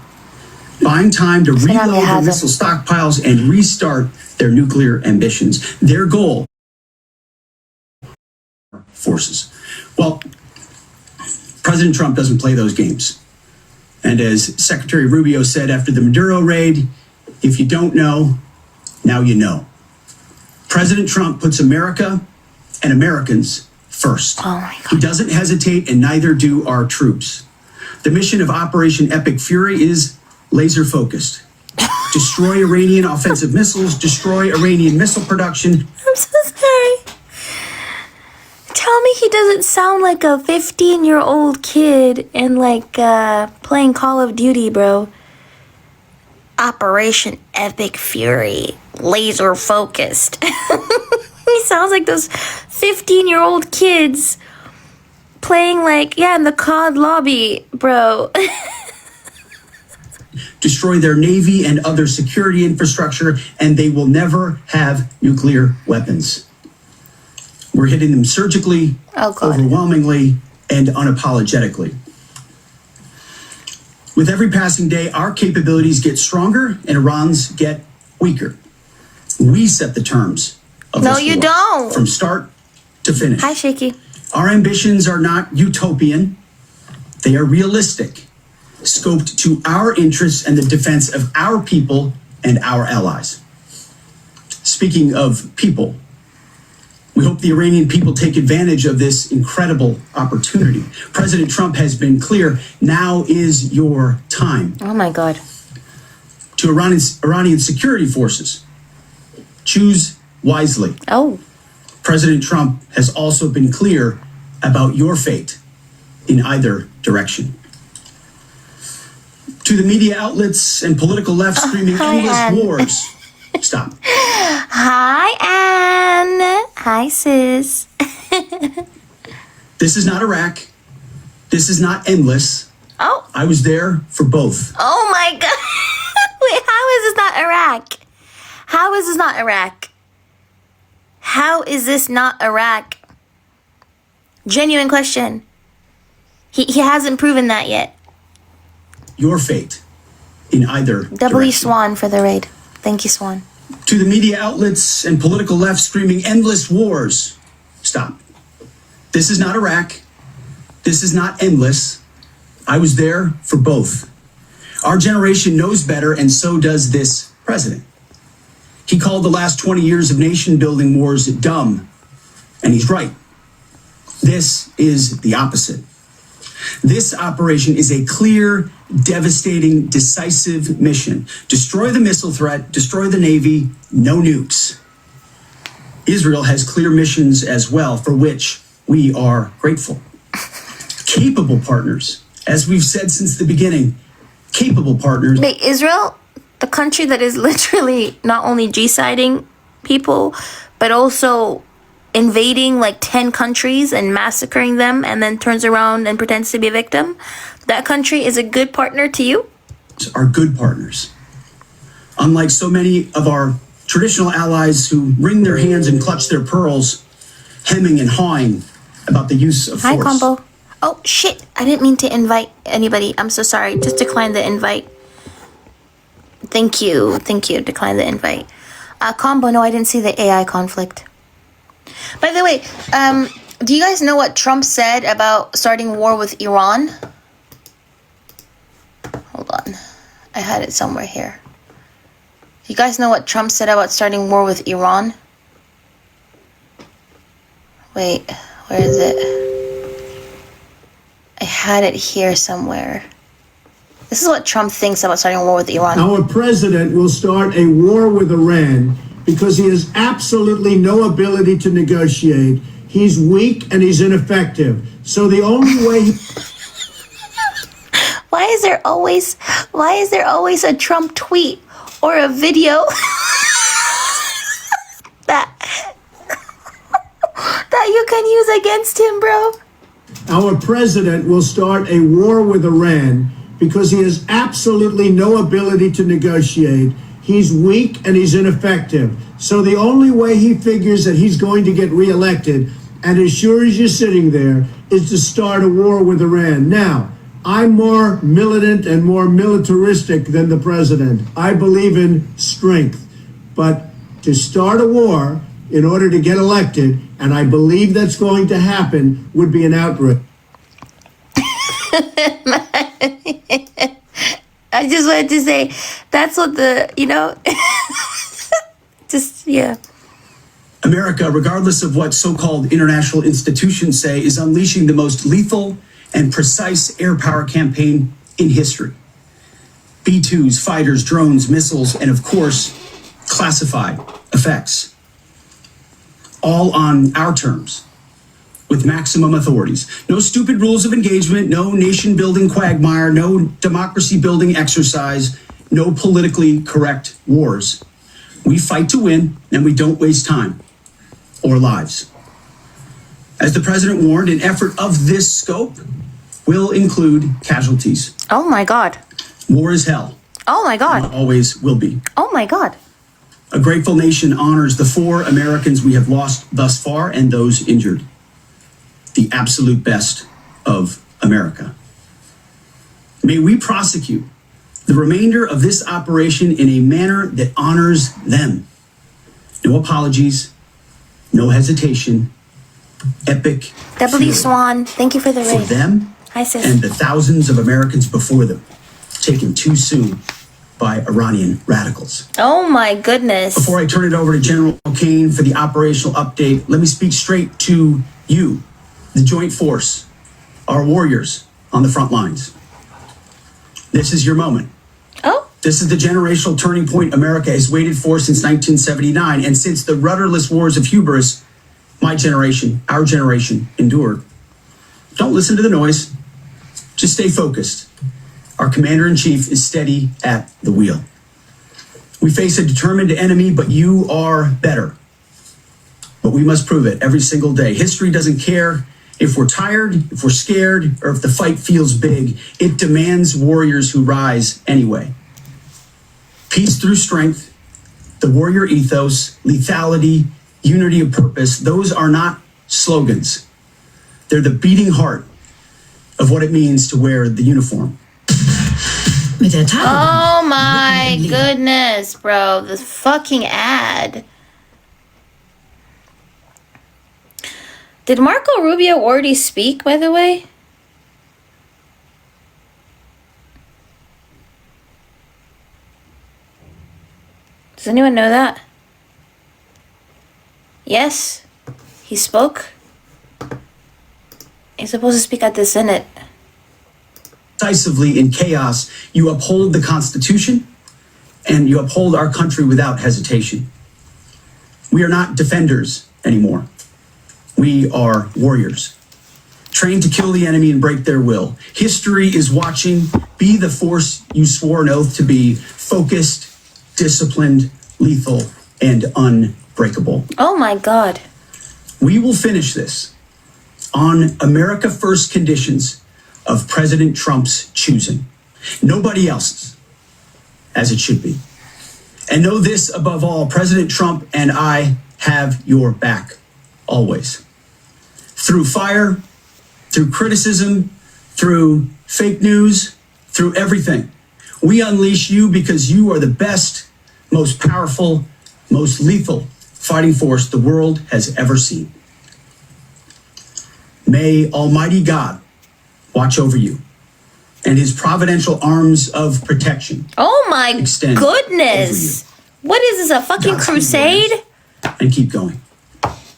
buying time to reload their missile stockpiles and restart their nuclear ambitions. Their goal, forces. Well, President Trump doesn't play those games. And as Secretary Rubio said after the Maduro raid, if you don't know, now you know. President Trump puts America and Americans first. Oh my God. He doesn't hesitate, and neither do our troops. The mission of Operation Epic Fury is laser focused. Destroy Iranian offensive missiles, destroy Iranian missile production. I'm so sorry. Tell me he doesn't sound like a 15-year-old kid and like playing Call of Duty, bro. Operation Epic Fury, laser focused. He sounds like those 15-year-old kids playing like, yeah, in the COD lobby, bro. Destroy their navy and other security infrastructure, and they will never have nuclear weapons. We're hitting them surgically, overwhelmingly, and unapologetically. With every passing day, our capabilities get stronger and Iran's get weaker. We set the terms of this war. No, you don't. From start to finish. Hi, Shaky. Our ambitions are not utopian. They are realistic, scoped to our interests and the defense of our people and our allies. Speaking of people, we hope the Iranian people take advantage of this incredible opportunity. President Trump has been clear, now is your time. Oh my God. To Iranian security forces, choose wisely. Oh. President Trump has also been clear about your fate in either direction. To the media outlets and political left screaming endless wars. Stop. Hi, Anne. Hi, sis. This is not Iraq. This is not endless. Oh. I was there for both. Oh my God. Wait, how is this not Iraq? How is this not Iraq? How is this not Iraq? Genuine question. He hasn't proven that yet. Your fate in either W direction. Swan for the raid. Thank you, Swan. To the media outlets and political left screaming endless wars. Stop. This is not Iraq. This is not endless. I was there for both. Our generation knows better, and so does this president. He called the last 20 years of nation-building wars dumb, and he's right. This is the opposite. This operation is a clear, devastating, decisive mission. Destroy the missile threat, destroy the Navy, no nukes. Israel has clear missions as well, for which we are grateful. Capable partners, as we've said since the beginning, capable partners. Wait, Israel, the country that is literally not only G-siding people, but also invading like 10 countries and massacring them and then turns around and pretends to be a victim, that country is a good partner to you? Are good partners. Unlike so many of our traditional allies who wring their hands and clutch their pearls, hemming and hawing about the use of force. Hi, Combo. Oh, shit. I didn't mean to invite anybody. I'm so sorry. Just decline the invite. Thank you. Thank you. Decline the invite. Combo, no, I didn't see the AI conflict. By the way, do you guys know what Trump said about starting war with Iran? Hold on. I had it somewhere here. Do you guys know what Trump said about starting war with Iran? Wait, where is it? I had it here somewhere. This is what Trump thinks about starting a war with Iran. Our president will start a war with Iran because he has absolutely no ability to negotiate. he's weak and he's ineffective. So the only way Why is there always a Trump tweet or a video that you can use against him, bro? our president will start a war with Iran because he has absolutely no ability to negotiate. He's weak and he's ineffective. So the only way he figures that he's going to get reelected, and as sure as you're sitting there, is to start a war with Iran. Now, I'm more militant and more militaristic than the president. I believe in strength. But to start a war in order to get elected, and I believe that's going to happen, would be an outrage. I just wanted to say, that's what just, yeah. America, regardless of what so-called international institutions say, is unleashing the most lethal and precise air power campaign in history. B-2s, fighters, drones, missiles, and of course, classified effects. All on our terms, with maximum authorities. No stupid rules of engagement, no nation-building quagmire, no democracy-building exercise, no politically correct wars. We fight to win, and we don't waste time or lives. As the president warned, an effort of this scope will include casualties. Oh my God. War is hell. Oh my God. Always will be. Oh my God. A grateful nation honors the 4 Americans we have lost thus far and those injured. The absolute best of America. May we prosecute the remainder of this operation in a manner that honors them. No apologies, no hesitation, epic W. fury Swan, thank you for the for raid. them Hi, sis. and the thousands of Americans before them, taken too soon by Iranian radicals. Oh my goodness. Before I turn it over to General Kane for the operational update, let me speak straight to you, the Joint Force, our warriors on the front lines. This is your moment. Oh. This is the generational turning point America has waited for since 1979, and since the rudderless wars of hubris my generation, our generation, endured. Don't listen to the noise. Just stay focused. Our commander-in-chief is steady at the wheel. We face a determined enemy, but you are better. But we must prove it every single day. History doesn't care if we're tired, if we're scared, or if the fight feels big. It demands warriors who rise anyway. Peace through strength, the warrior ethos, lethality, unity of purpose, those are not slogans. They're the beating heart of what it means to wear the uniform. Oh my goodness, bro. The fucking ad. Did Marco Rubio already speak, by the way? Does anyone know that? Yes, he spoke. He's supposed to speak at the Senate. Decisively in chaos, you uphold the Constitution and you uphold our country without hesitation. We are not defenders anymore. We are warriors, trained to kill the enemy and break their will. History is watching. Be the force you swore an oath to be: focused, disciplined, lethal, and unbreakable. Oh my God. We will finish this on America First conditions of President Trump's choosing. Nobody else's, as it should be. And know this above all, President Trump and I have your back, always. Through fire, through criticism, through fake news, through everything. We unleash you because you are the best, most powerful, most lethal fighting force the world has ever seen. May Almighty God watch over you and his providential arms of protection. Oh my extend goodness. What is this, a fucking crusade? And keep going.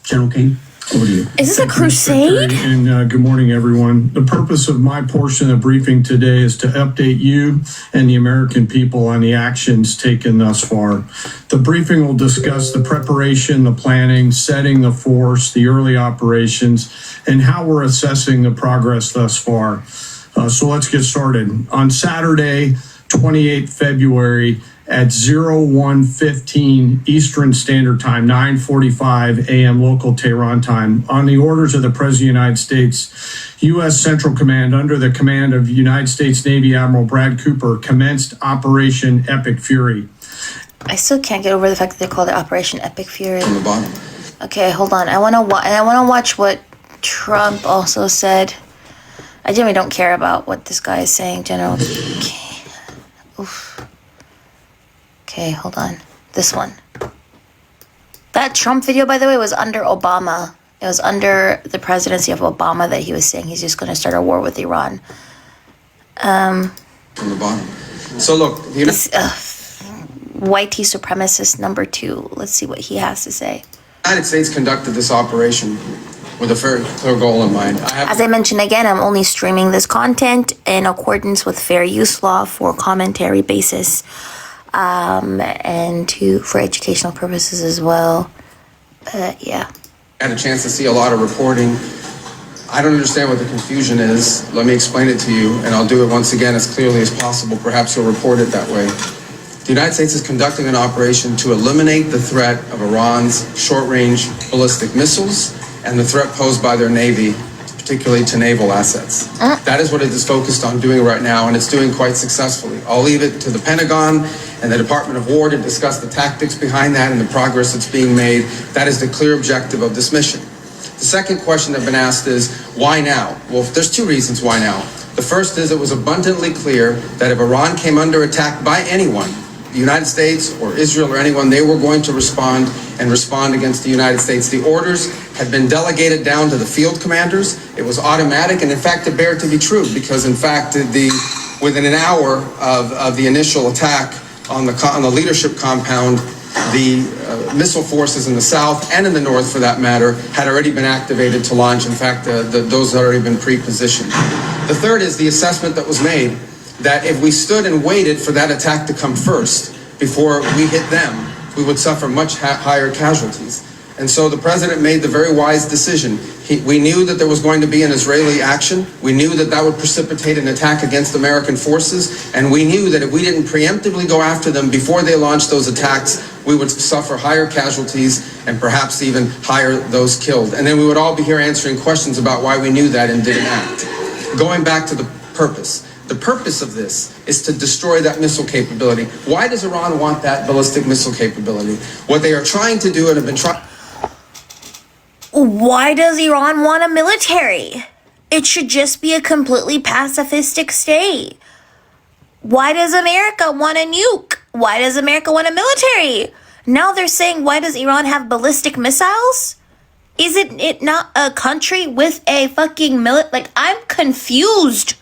General Kane. Over to you. Is this a crusade? And good morning, everyone. The purpose of my portion of the briefing today is to update you and the American people on the actions taken thus far. The briefing will discuss the preparation, the planning, setting the force, the early operations, and how we're assessing the progress thus far. So let's get started. On Saturday, 28th February, at 01:15 Eastern Standard Time, 9:45 a.m. local Tehran time, on the orders of the President of the United States, U.S. Central Command, under the command of United States Navy Admiral Brad Cooper, commenced Operation Epic Fury. I still can't get over the fact that they called it Operation Epic Fury. From the bottom. Okay, hold on. I want to watch what Trump also said. I generally don't care about what this guy is saying, General. Oof. Okay, hold on. This one. That Trump video, by the way, was under Obama. It was under the presidency of Obama that he was saying he's just going to start a war with Iran. From the bottom. So look, white supremacist number 2. Let's see what he has to say. The United States conducted this operation with a very clear goal in mind. As I mentioned again, I'm only streaming this content in accordance with fair use law for commentary basis. And for educational purposes as well. Yeah. I had a chance to see a lot of reporting. I don't understand what the confusion is. Let me explain it to you, and I'll do it once again as clearly as possible. Perhaps you'll report it that way. The United States is conducting an operation to eliminate the threat of Iran's short-range ballistic missiles and the threat posed by their Navy, particularly to naval assets. That is what it is focused on doing right now, and it's doing quite successfully. I'll leave it to the Pentagon and the Department of War to discuss the tactics behind that and the progress that's being made. That is the clear objective of this mission. The second question that's been asked is, why now? Well, there's 2 reasons why now. The first is it was abundantly clear that if Iran came under attack by anyone, the United States or Israel or anyone, they were going to respond against the United States. The orders had been delegated down to the field commanders. It was automatic, and in fact, it bared to be true, because in fact, within an hour of the initial attack on the leadership compound, the missile forces in the south and in the north, for that matter, had already been activated to launch. In fact, those had already been pre-positioned. The third is the assessment that was made that if we stood and waited for that attack to come first before we hit them, we would suffer much higher casualties. And so the president made the very wise decision. We knew that there was going to be an Israeli action. We knew that that would precipitate an attack against American forces. And we knew that if we didn't preemptively go after them before they launched those attacks, we would suffer higher casualties and perhaps even higher those killed. And then we would all be here answering questions about why we knew that and didn't act. Going back to the purpose. The purpose of this is to destroy that missile capability. Why does Iran want that ballistic missile capability? What they are trying to do and have been trying... Why does Iran want a military? It should just be a completely pacifistic state. Why does America want a nuke? Why does America want a military? Now they're saying, why does Iran have ballistic missiles? Isn't it not a country with a fucking military? I'm confused.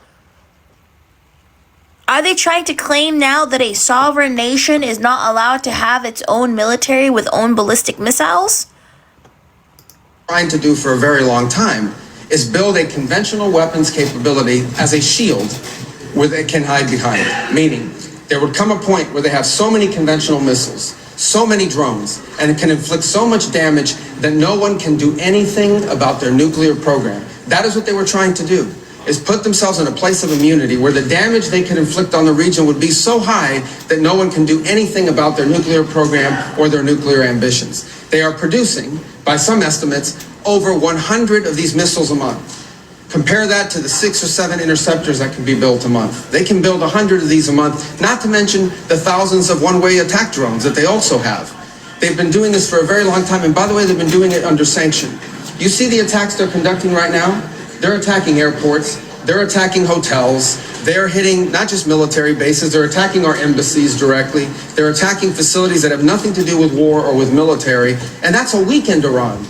Are they trying to claim now that a sovereign nation is not allowed to have its own military with own ballistic missiles? Trying to do for a very long time is build a conventional weapons capability as a shield where they can hide behind. Meaning, there would come a point where they have so many conventional missiles, so many drones, and it can inflict so much damage that no one can do anything about their nuclear program. That is what they were trying to do, is put themselves in a place of immunity where the damage they could inflict on the region would be so high that no one can do anything about their nuclear program or their nuclear ambitions. They are producing, by some estimates, over 100 of these missiles a month. Compare that to the 6 or 7 interceptors that can be built a month. They can build 100 of these a month, not to mention the thousands of one-way attack drones that they also have. They've been doing this for a very long time, and by the way, they've been doing it under sanction. You see the attacks they're conducting right now? They're attacking airports, they're attacking hotels, they're hitting not just military bases, they're attacking our embassies directly, they're attacking facilities that have nothing to do with war or with military, and that's a weakened Iran.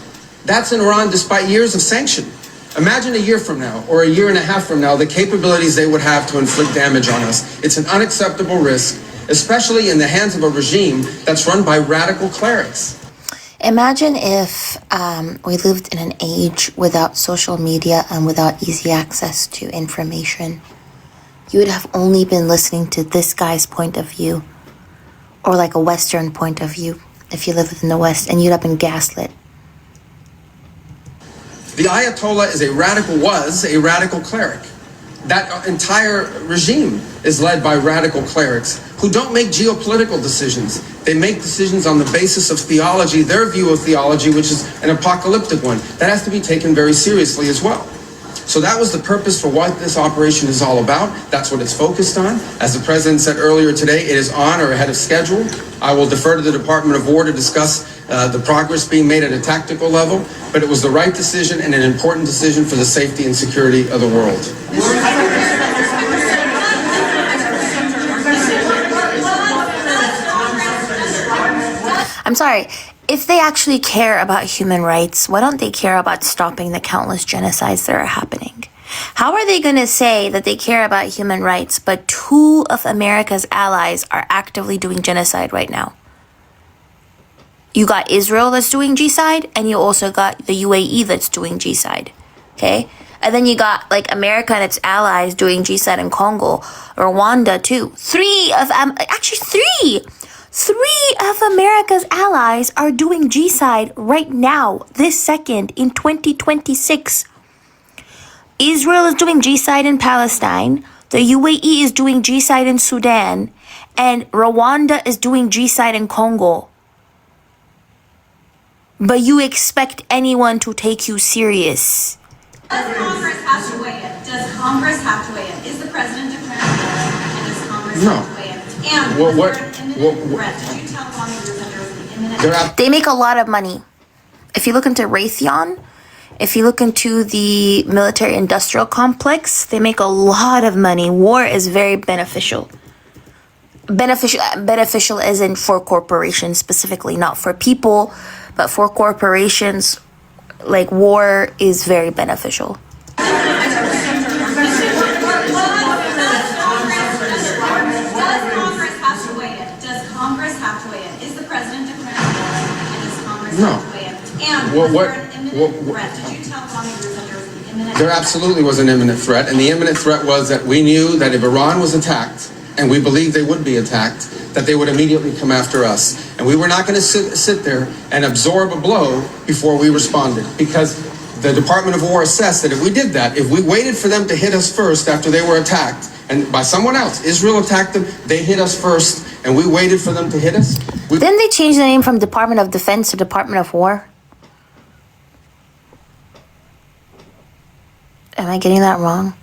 That's in Iran despite years of sanction. Imagine a year from now, or a year and a half from now, the capabilities they would have to inflict damage on us. It's an unacceptable risk, especially in the hands of a regime that's run by radical clerics. Imagine if we lived in an age without social media and without easy access to information. You would have only been listening to this guy's point of view, or like a Western point of view, if you lived in the West, and you'd have been gaslit. The Ayatollah was a radical cleric. That entire regime is led by radical clerics who don't make geopolitical decisions. They make decisions on the basis of theology, their view of theology, which is an apocalyptic one. That has to be taken very seriously as well. So that was the purpose for what this operation is all about. That's what it's focused on. As the president said earlier today, it is on or ahead of schedule. I will defer to the Department of War to discuss the progress being made at a tactical level, but it was the right decision and an important decision for the safety and security of the world. I'm sorry, if they actually care about human rights, why don't they care about stopping the countless genocides that are happening? How are they going to say that they care about human rights, but 2 of America's allies are actively doing genocide right now? You got Israel that's doing G-side, and you also got the UAE that's doing G-side, okay? And then you got like America and its allies doing G-side in Congo, Rwanda too. 3 of America's allies are doing G-side right now, this second, in 2026. Israel is doing G-side in Palestine, the UAE is doing G-side in Sudan, and Rwanda is doing G-side in Congo. But you expect anyone to take you serious. Does Congress have to weigh in? Does Congress have to weigh in? Is the president declaring war, and does Congress have to weigh in? And was there an imminent threat? Did you tell lawmakers that there was an imminent threat? They make a lot of money. If you look into Raytheon, if you look into the military-industrial complex, they make a lot of money. War is very beneficial. Beneficial as in for corporations specifically, not for people, but for corporations, like war is very beneficial. There absolutely was an imminent threat, and the imminent threat was that we knew that if Iran was attacked, and we believed they would be attacked, that they would immediately come after us. And we were not going to sit there and absorb a blow before we responded, because the Department of War assessed that if we did that, if we waited for them to hit us first after they were attacked, and by someone else, Israel attacked them, they hit us first, and we waited for them to hit us. Didn't they change the name from Department of Defense to Department of War? Am I getting that wrong?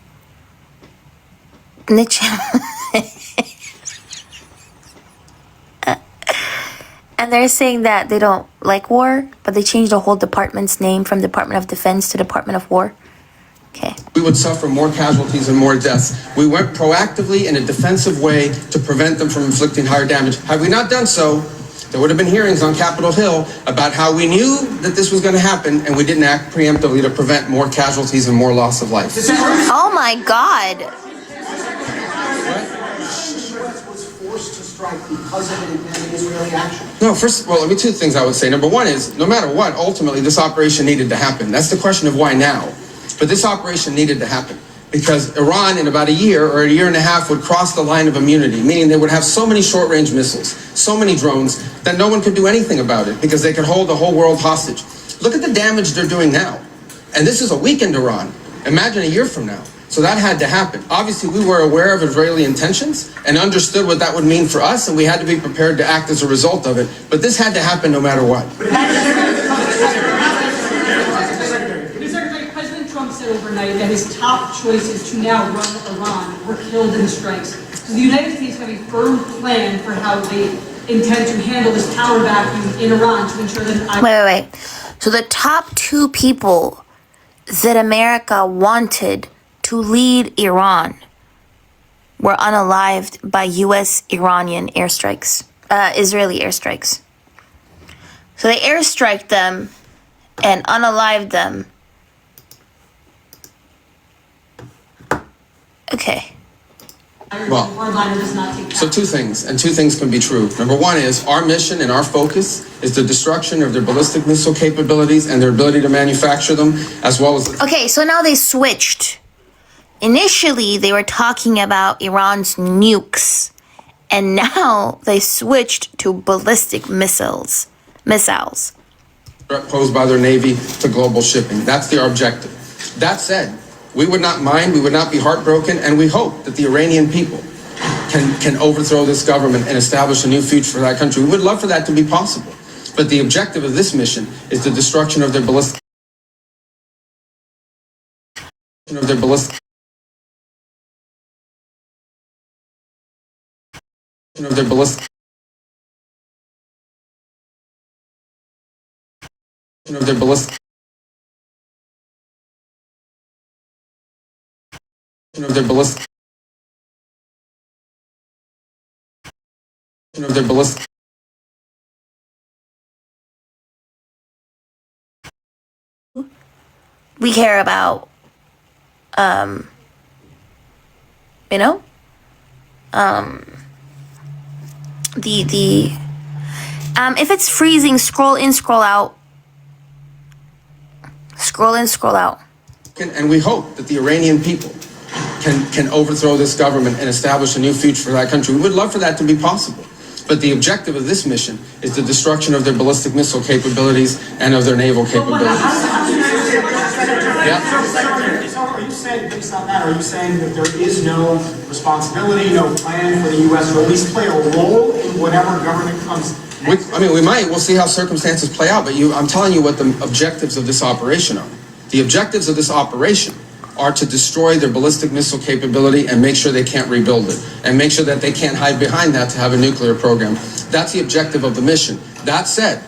And they're saying that they don't like war, but they changed the whole department's name from Department of Defense to Department of War. Okay. We would suffer more casualties and more deaths. We went proactively in a defensive way to prevent them from inflicting higher damage. Had we not done so, there would have been hearings on Capitol Hill about how we knew that this was going to happen and we didn't act preemptively to prevent more casualties and more loss of life. Oh my God. Because of an impending Israeli action? No, let me 2 things I would say. Number 1 is, no matter what, ultimately this operation needed to happen. That's the question of why now. But this operation needed to happen because Iran in about a year or a year and a half would cross the line of immunity, meaning they would have so many short-range missiles, so many drones, that no one could do anything about it because they could hold the whole world hostage. Look at the damage they're doing now. And this is a weakened Iran. Imagine a year from now. So that had to happen. Obviously, we were aware of Israeli intentions and understood what that would mean for us, and we had to be prepared to act as a result of it. But this had to happen no matter what. President Trump said overnight that his top choices to now run Iran were killed in the strikes. Does the United States have a firm plan for how they intend to handle this power vacuum in Iran to ensure that... Wait. So the top 2 people that America wanted to lead Iran were unalived by U.S. Iranian airstrikes, Israeli airstrikes. So they airstriked them and unalived them. Okay. Well, hardliner does not take so two things, and two things can be true. Number one is our mission and our focus is the destruction of their ballistic missile capabilities and their ability to manufacture them, as well as... Okay, so now they switched. Initially, they were talking about Iran's nukes, and now they switched to ballistic missiles. Posed by their Navy to global shipping. That's their objective. That said, we would not mind, we would not be heartbroken, and we hope that the Iranian people can overthrow this government and establish a new future for that country. We would love for that to be possible. But the objective of this mission is the destruction of their ballistic... of their ballistic... of their ballistic... of their ballistic... of their ballistic... of their ballistic... We care about, you know, if it's freezing, scroll in, scroll out. Scroll in, scroll out. And we hope that the Iranian people can overthrow this government and establish a new future for that country. We would love for that to be possible. But the objective of this mission is the destruction of their ballistic missile capabilities and of their naval capabilities. Yeah. So are you saying, based on that, are you saying that there is no responsibility, no plan for the U.S. to at least play a role in whatever government comes next? We might. We'll see how circumstances play out. But I'm telling you what the objectives of this operation are. The objectives of this operation are to destroy their ballistic missile capability and make sure they can't rebuild it, and make sure that they can't hide behind that to have a nuclear program. That's the objective of the mission. That said,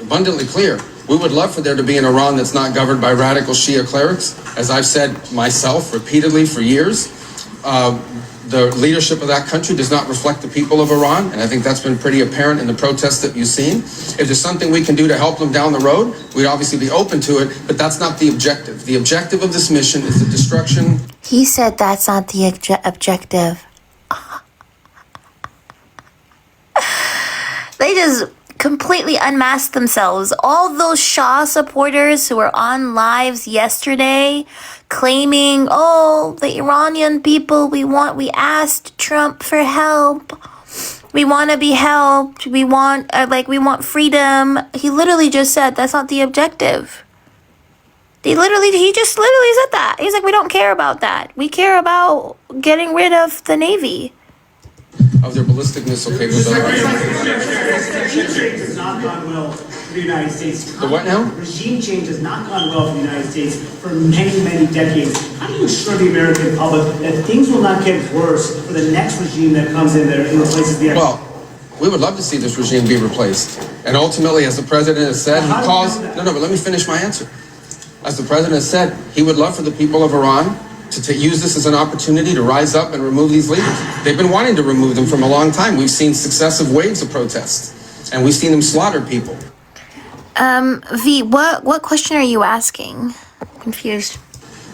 abundantly clear, we would love for there to be an Iran that's not governed by radical Shia clerics. As I've said myself repeatedly for years, the leadership of that country does not reflect the people of Iran, and I think that's been pretty apparent in the protests that you've seen. If there's something we can do to help them down the road, we'd obviously be open to it, but that's not the objective. The objective of this mission is the destruction... He said that's not the objective. They just completely unmasked themselves. All those Shah supporters who were on lives yesterday claiming, oh, the Iranian people, we asked Trump for help. We want to be helped. We want freedom. He literally just said that's not the objective. He just literally said that. He's like, we don't care about that. We care about getting rid of the Navy. Of their ballistic missile capability. Regime change has not gone well for the United States. The what now? Regime change has not gone well for the United States for many, many decades. How do you assure the American public that things will not get worse for the next regime that comes in there and replaces the... Well, we would love to see this regime be replaced. And ultimately, as the president has said, he calls... No, but let me finish my answer. As the president has said, he would love for the people of Iran to use this as an opportunity to rise up and remove these leaders. They've been wanting to remove them from a long time. We've seen successive waves of protests, and we've seen them slaughter people. V, what question are you asking? Confused.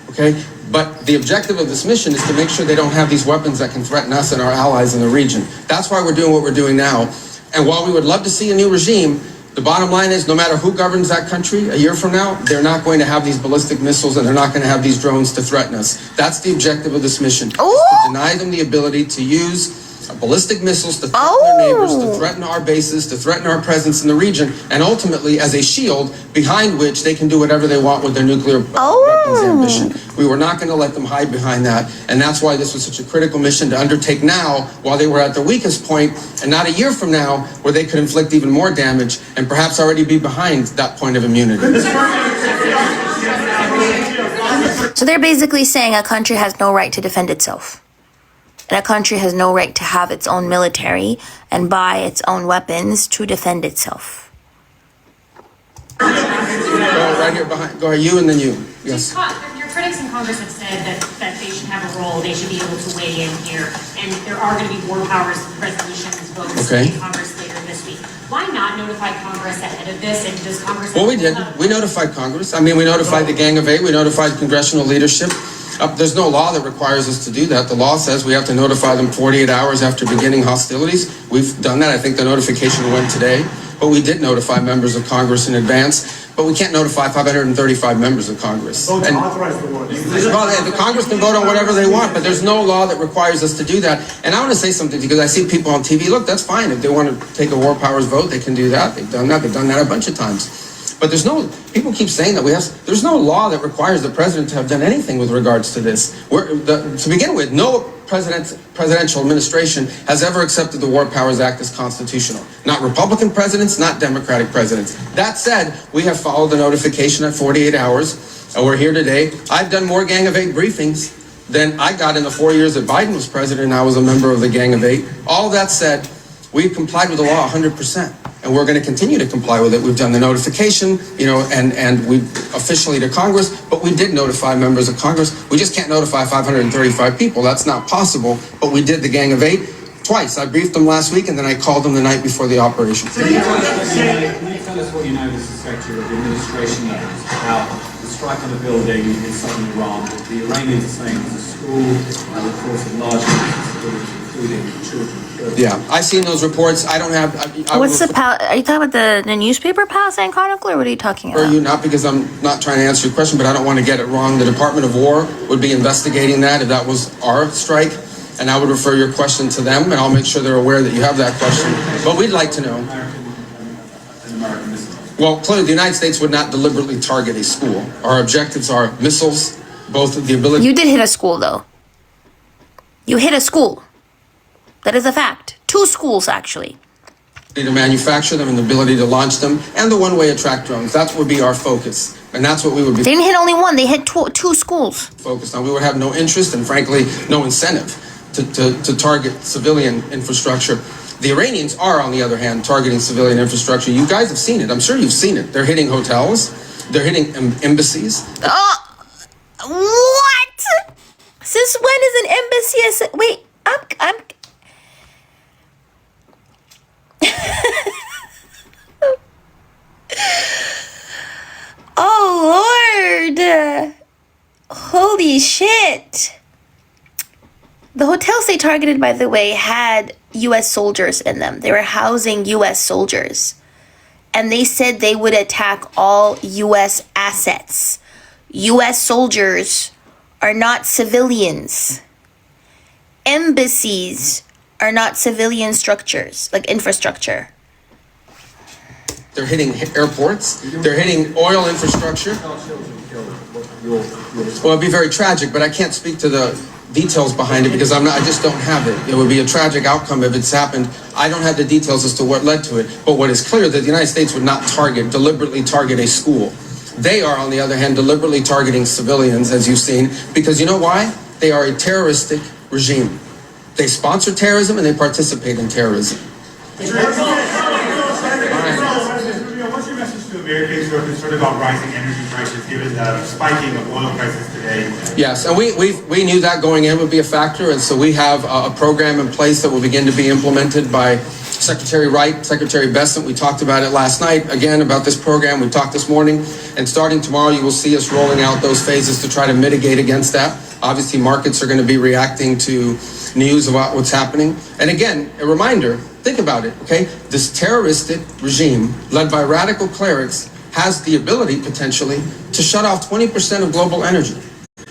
Okay, but the objective of this mission is to make sure they don't have these weapons that can threaten us and our allies in the region. That's why we're doing what we're doing now. And while we would love to see a new regime, the bottom line is no matter who governs that country a year from now, they're not going to have these ballistic missiles and they're not going to have these drones to threaten us. That's the objective of this mission, is to deny them the ability to use ballistic missiles to threaten their neighbors, to threaten our bases, to threaten our presence in the region, and ultimately as a shield behind which they can do whatever they want with their nuclear weapons ambition. We were not going to let them hide behind that, and that's why this was such a critical mission to undertake now while they were at their weakest point, and not a year from now where they could inflict even more damage and perhaps already be behind that point of immunity. So they're basically saying a country has no right to defend itself. And a country has no right to have its own military and buy its own weapons to defend itself. Go right here behind. Go ahead, you and then you. Yes. Your critics in Congress have said that they should have a role, they should be able to weigh in here, and there are going to be war powers resolutions votes in Congress later this week. Why not notify Congress ahead of this, and does Congress... Well, we did. We notified Congress. I mean, we notified the Gang of Eight. We notified congressional leadership. There's no law that requires us to do that. The law says we have to notify them 48 hours after beginning hostilities. We've done that. I think the notification went today, but we did notify members of Congress in advance. But we can't notify 535 members of Congress. Vote to authorize the war. Well, the Congress can vote on whatever they want, but there's no law that requires us to do that. And I want to say something because I see people on TV. Look, that's fine. If they want to take a war powers vote, they can do that. They've done that. They've done that a bunch of times. But people keep saying that there's no law that requires the president to have done anything with regards to this. To begin with, no presidential administration has ever accepted the War Powers Act as constitutional. Not Republican presidents, not Democratic presidents. That said, we have followed the notification at 48 hours, and we're here today. I've done more Gang of Eight briefings than I got in the 4 years that Biden was president, and I was a member of the Gang of Eight. All that said, we've complied with the law 100%. And we're going to continue to comply with it. We've done the notification, and we officially to Congress, but we did notify members of Congress. We just can't notify 535 people. That's not possible, but we did the Gang of Eight twice. I briefed them last week, and then I called them the night before the operation. Can you tell us what you know this is Secretary of the Administration knows about the strike on the building in southern Iran? The Iranians are saying it's a school, reports of large civilians, including children. Yeah, I've seen those reports. I don't have. What's the are you talking about the newspaper Palestine Chronicle, or what are you talking about? Or you not because I'm not trying to answer your question, but I don't want to get it wrong. The Department of War would be investigating that if that was our strike, and I would refer your question to them, and I'll make sure they're aware that you have that question. But we'd like to know. Well, clearly, the United States would not deliberately target a school. Our objectives are missiles, both the ability. You did hit a school, though. You hit a school. That is a fact. 2 schools, actually. To manufacture them and the ability to launch them, and the one-way attract drones. That would be our focus, and that's what we would be. They didn't hit only one. They hit 2 schools. Focused on. We would have no interest and, frankly, no incentive to target civilian infrastructure. The Iranians are, on the other hand, targeting civilian infrastructure. You guys have seen it. I'm sure you've seen it. They're hitting hotels. They're hitting embassies. What? Since when is an embassy wait, I'm oh Lord. Holy shit. The hotels they targeted, by the way, had U.S. soldiers in them. They were housing U.S. soldiers. And they said they would attack all U.S. assets. U.S. soldiers are not civilians. Embassies are not civilian structures, like infrastructure. They're hitting airports. They're hitting oil infrastructure. Well, it'd be very tragic, but I can't speak to the details behind it because I just don't have it. It would be a tragic outcome if it's happened. I don't have the details as to what led to it. But what is clear that the United States would not deliberately target a school. They are, on the other hand, deliberately targeting civilians, as you've seen, because you know why? They are a terroristic regime. They sponsor terrorism and they participate in terrorism. What's your message to Americans who are concerned about rising energy prices given the spiking of oil prices today? Yes, and we knew that going in would be a factor, and so we have a program in place that will begin to be implemented by Secretary Wright, Secretary Bessent. We talked about it last night, again, about this program. We talked this morning, and starting tomorrow, you will see us rolling out those phases to try to mitigate against that. Obviously, markets are going to be reacting to news about what's happening. And again, a reminder, think about it, okay? This terroristic regime, led by radical clerics, has the ability, potentially, to shut off 20% of global energy.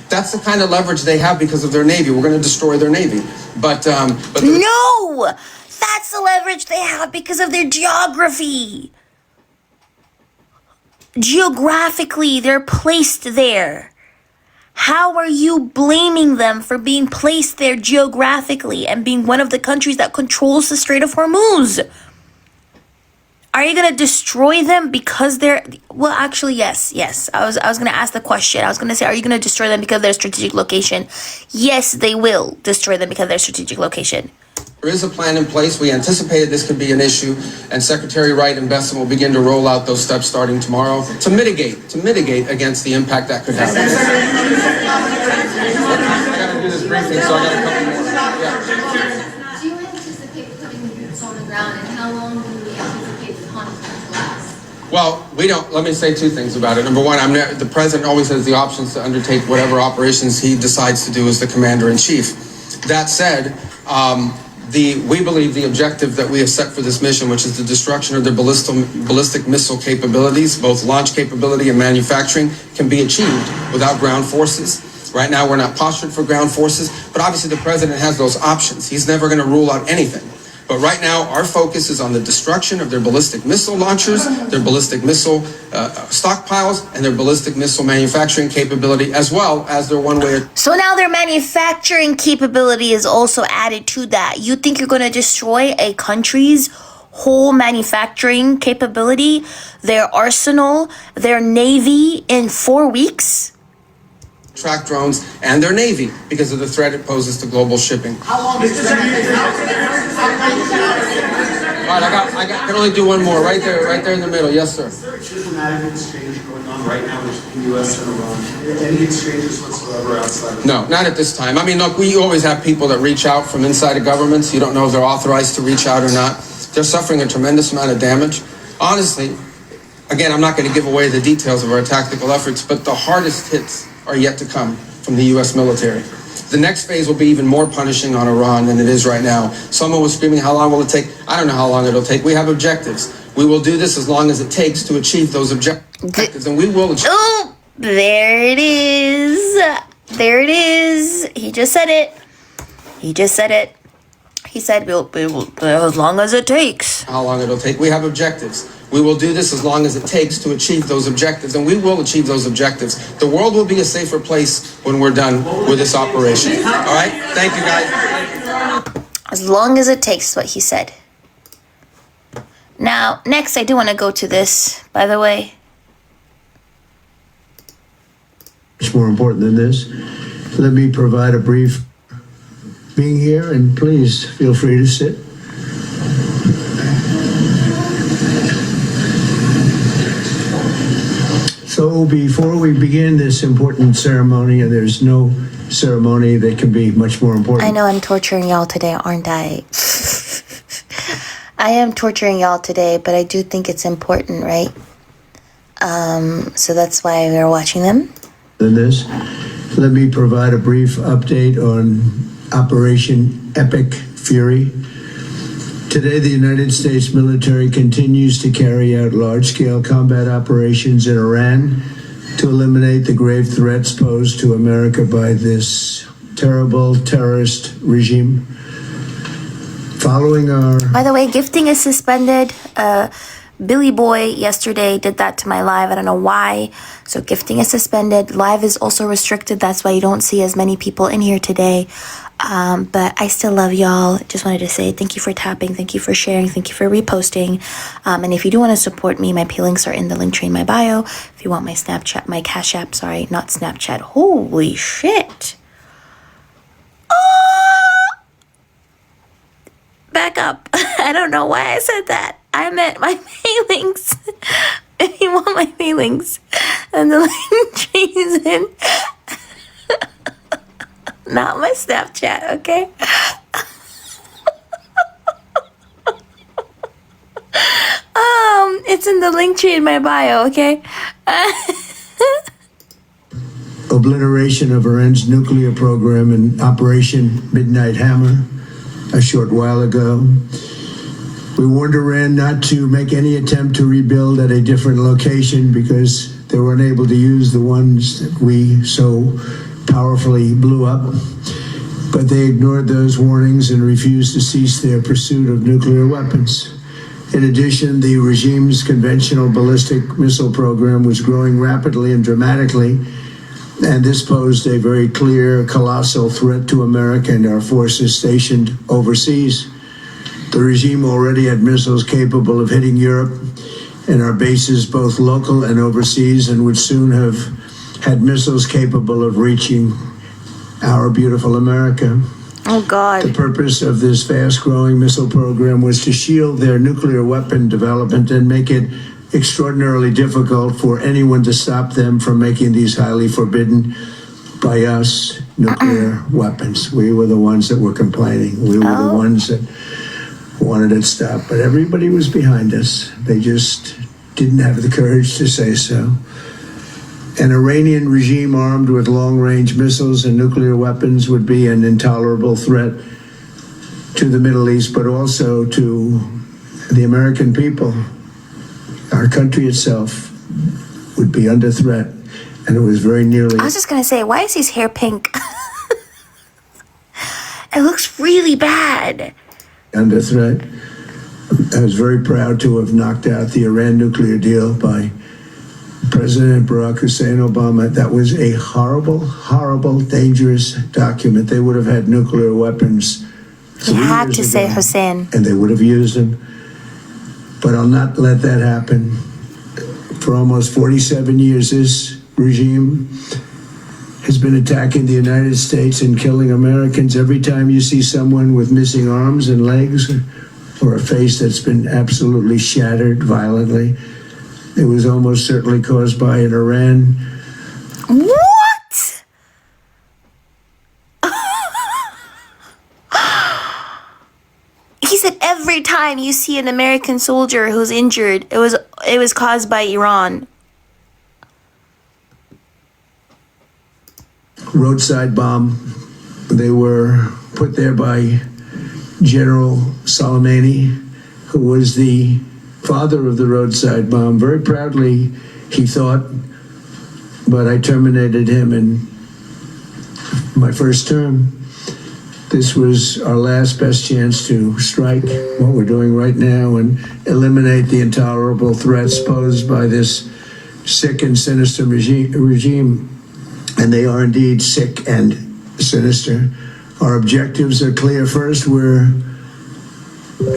That's the kind of leverage they have because of their Navy. We're going to destroy their Navy. No! That's the leverage they have because of their geography. Geographically, they're placed there. How are you blaming them for being placed there geographically and being one of the countries that controls the Strait of Hormuz? Are you going to destroy them because they're... Well, actually, yes. I was going to ask the question. I was going to say, are you going to destroy them because of their strategic location? Yes, they will destroy them because of their strategic location. There is a plan in place. We anticipated this could be an issue, and Secretary Wright and Bessent will begin to roll out those steps starting tomorrow to mitigate against the impact that could have. I got to do this briefing, so I got a couple more. Yeah. Do you anticipate putting boots on the ground, and how long do you anticipate the conflict to last? Well, we don't. Let me say two things about it. Number one, the president always has the options to undertake whatever operations he decides to do as the commander-in-chief. That said, we believe the objective that we have set for this mission, which is the destruction of their ballistic missile capabilities, both launch capability and manufacturing, can be achieved without ground forces. Right now, we're not postured for ground forces, but obviously the president has those options. He's never going to rule out anything. But right now, our focus is on the destruction of their ballistic missile launchers, their ballistic missile stockpiles, and their ballistic missile manufacturing capability, as well as their one-way. So now their manufacturing capability is also added to that. You think you're going to destroy a country's whole manufacturing capability, their arsenal, their navy in 4 weeks? Track drones and their navy because of the threat it poses to global shipping. How long is this? All right, I can only do one more right there in the middle. Yes, sir. Is there a diplomatic exchange going on right now between the U.S. and Iran? Any exchanges whatsoever outside of No, not at this time. I mean, look, we always have people that reach out from inside of governments. You don't know if they're authorized to reach out or not. They're suffering a tremendous amount of damage. Honestly, again, I'm not going to give away the details of our tactical efforts, but the hardest hits are yet to come from the U.S. military. The next phase will be even more punishing on Iran than it is right now. Someone was screaming, how long will it take? I don't know how long it'll take. We have objectives. We will do this as long as it takes to achieve those objectives, and we will achieve. Oh, there it is. There it is. He just said it. He just said it. He said, we'll as long as it takes. How long it'll take. We have objectives. We will do this as long as it takes to achieve those objectives, and we will achieve those objectives. The world will be a safer place when we're done with this operation. All right? Thank you, guys. As long as it takes, is what he said. Now, next, I do want to go to this, by the way. It's more important than this. Let me provide a brief being here, and please feel free to sit. So before we begin this important ceremony, and there's no ceremony that can be much more important. I know I'm torturing y'all today, aren't I? I am torturing y'all today, but I do think it's important, right? So that's why we're watching them. Than this, let me provide a brief update on Operation Epic Fury. Today, the United States military continues to carry out large-scale combat operations in Iran to eliminate the grave threats posed to America by this terrible terrorist regime. Following our... By the way, gifting is suspended. Billy Boy yesterday did that to my live. I don't know why. So gifting is suspended. Live is also restricted. That's why you don't see as many people in here today. But I still love y'all. Just wanted to say thank you for tapping. Thank you for sharing. Thank you for reposting. And if you do want to support me, my pay links are in the link tree in my bio. If you want my Snapchat, my Cash App, sorry, not Snapchat. Holy shit. Back up. I don't know why I said that. I meant my pay links. If you want my pay links, and the link tree is in. Not my Snapchat, okay? It's in the link tree in my bio, okay? Obliteration of Iran's nuclear program in Operation Midnight Hammer a short while ago. We warned Iran not to make any attempt to rebuild at a different location because they were unable to use the ones that we so powerfully blew up. But they ignored those warnings and refused to cease their pursuit of nuclear weapons. In addition, the regime's conventional ballistic missile program was growing rapidly and dramatically, and this posed a very clear, colossal threat to America and our forces stationed overseas. The regime already had missiles capable of hitting Europe and our bases, both local and overseas, and would soon have had missiles capable of reaching our beautiful America. Oh, God. The purpose of this fast-growing missile program was to shield their nuclear weapon development and make it extraordinarily difficult for anyone to stop them from making these highly forbidden by us nuclear weapons. We were the ones that were complaining. We were the ones that wanted it stopped. But everybody was behind us. They just didn't have the courage to say so. An Iranian regime armed with long-range missiles and nuclear weapons would be an intolerable threat to the Middle East, but also to the American people. Our country itself would be under threat, and it was very nearly... I was just going to say, why is his hair pink? It looks really bad. Under threat. I was very proud to have knocked out the Iran nuclear deal by President Barack Hussein Obama. That was a horrible, horrible, dangerous document. They would have had nuclear weapons. He had to say Hussein. And they would have used them. But I'll not let that happen. For almost 47 years, this regime has been attacking the United States and killing Americans. Every time you see someone with missing arms and legs or a face that's been absolutely shattered violently, it was almost certainly caused by an Iran. What? He said every time you see an American soldier who's injured, it was caused by Iran. Roadside bomb. They were put there by General Soleimani, who was the father of the roadside bomb. Very proudly, he thought, but I terminated him in my first term. This was our last best chance to strike what we're doing right now and eliminate the intolerable threats posed by this sick and sinister regime. And they are indeed sick and sinister. Our objectives are clear. First, we're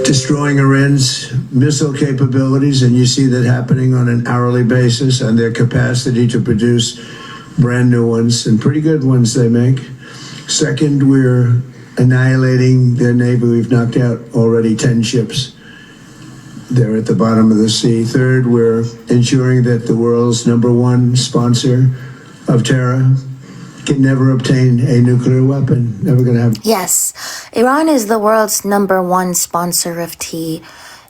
destroying Iran's missile capabilities, and you see that happening on an hourly basis, and their capacity to produce brand new ones, and pretty good ones they make. Second, we're annihilating their navy. We've knocked out already 10 ships. They're at the bottom of the sea. Third, we're ensuring that the world's #1 sponsor of terror can never obtain a nuclear weapon. Never going to have. Yes, Iran is the world's #1 sponsor of tea,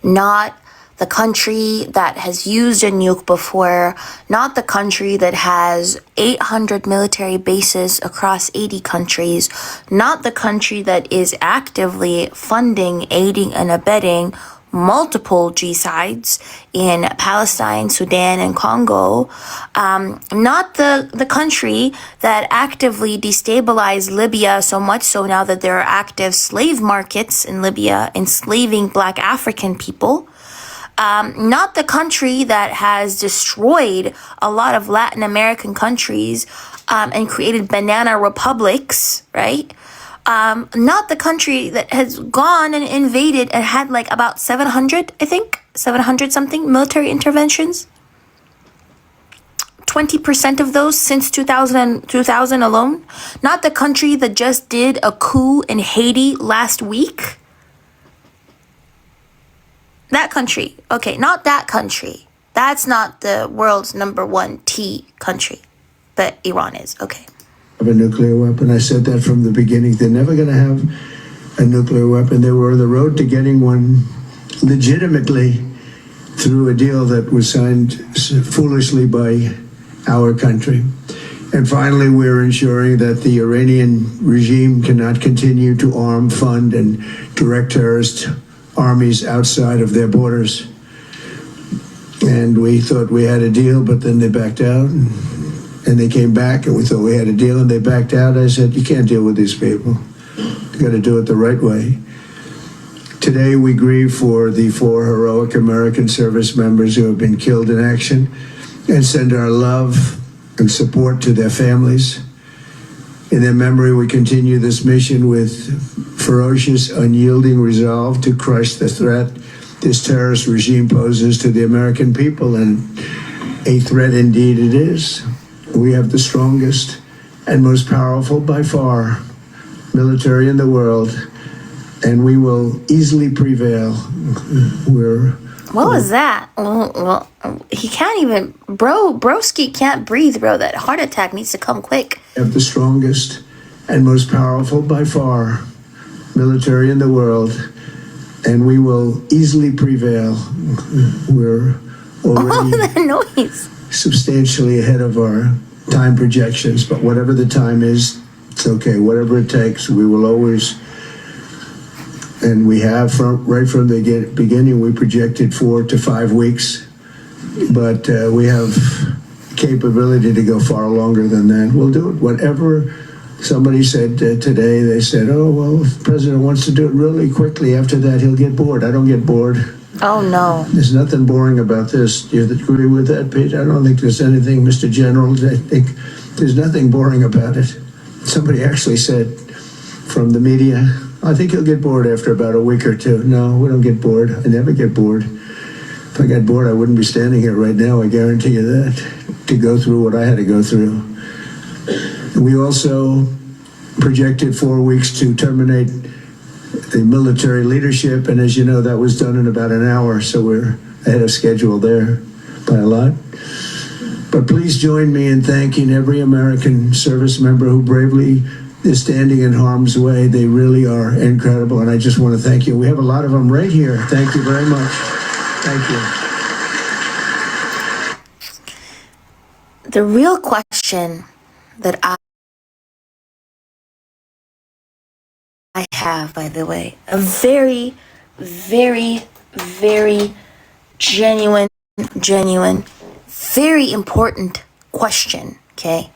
not the country that has used a nuke before, not the country that has 800 military bases across 80 countries, not the country that is actively funding, aiding, and abetting multiple genocides in Palestine, Sudan, and Congo, not the country that actively destabilized Libya, so much so now that there are active slave markets in Libya enslaving Black African people, not the country that has destroyed a lot of Latin American countries and created banana republics, right? Not the country that has gone and invaded and had like about 700, I think, 700 something military interventions. 20% of those since 2000 alone. Not the country that just did a coup in Haiti last week. That country. Okay, not that country. That's not the world's #1 tea country. But Iran is. Okay. Have a nuclear weapon. I said that from the beginning. They're never going to have a nuclear weapon. They were on the road to getting one legitimately through a deal that was signed foolishly by our country. And finally, we're ensuring that the Iranian regime cannot continue to arm, fund, and direct terrorist armies outside of their borders. And we thought we had a deal, but then they backed out. And they came back, and we thought we had a deal, and they backed out. I said, you can't deal with these people. You got to do it the right way. Today, we grieve for the 4 heroic American service members who have been killed in action and send our love and support to their families. In their memory, we continue this mission with ferocious, unyielding resolve to crush the threat this terrorist regime poses to the American people, and a threat indeed it is. We have the strongest and most powerful by far military in the world, and we will easily prevail. What was that? Well, he can't even, broski can't breathe, bro. That heart attack needs to come quick. We have the strongest and most powerful by far military in the world, and we will easily prevail. already that noise? Substantially ahead of our time projections, but whatever the time is, it's okay. Whatever it takes, we will always, and we have right from the beginning, we projected 4 to 5 weeks, but we have capability to go far longer than that. We'll do it. Whatever somebody said today, they said, oh, well, if the president wants to do it really quickly, after that, he'll get bored. I don't get bored. Oh, no. There's nothing boring about this. Do you agree with that, Pete? I don't think there's anything, Mr. General. I think there's nothing boring about it. Somebody actually said from the media, I think he'll get bored after about a week or two. No, we don't get bored. I never get bored. If I got bored, I wouldn't be standing here right now. I guarantee you that, to go through what I had to go through. And we also projected 4 weeks to terminate the military leadership, and as you know, that was done in about an hour, so we're ahead of schedule there by a lot. But please join me in thanking every American service member who bravely is standing in harm's way. They really are incredible, and I just want to thank you. We have a lot of them right here. Thank you very much. Thank you. The real question that I have, by the way, a very, very, very genuine, very important question, okay?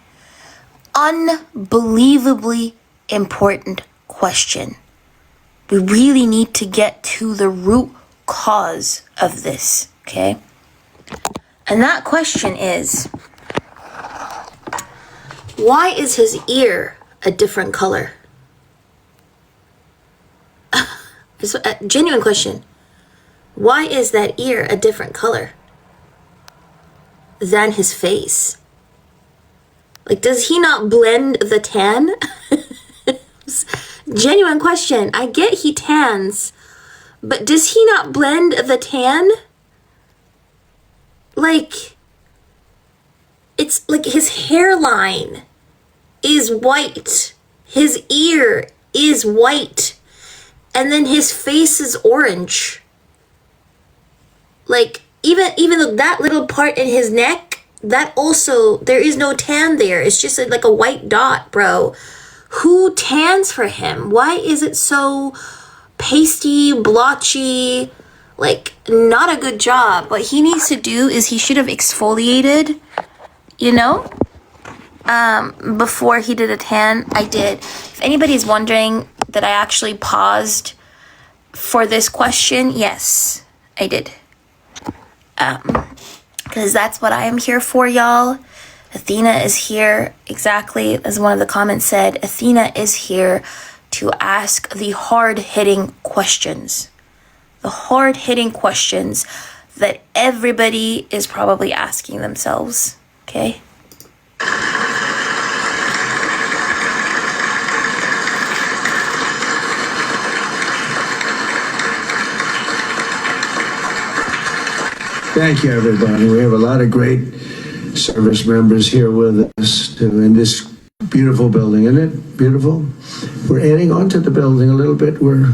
Unbelievably important question. We really need to get to the root cause of this, okay? And that question is, why is his ear a different color? It's a genuine question. Why is that ear a different color than his face? Like, does he not blend the tan? Genuine question. I get he tans, but does he not blend the tan? Like, it's like his hairline is white. His ear is white. And then his face is orange. Like, even though that little part in his neck, that also, there is no tan there. It's just like a white dot, bro. Who tans for him? Why is it so pasty, blotchy? Like, not a good job. What he needs to do is he should have exfoliated, you know, before he did a tan. I did. If anybody's wondering that I actually paused for this question, yes, I did. Because that's what I am here for, y'all. Athena is here, exactly as one of the comments said. Athena is here to ask the hard-hitting questions. The hard-hitting questions that everybody is probably asking themselves, okay? Thank you, everybody. We have a lot of great service members here with us in this beautiful building. Isn't it beautiful? We're adding on to the building a little bit. We're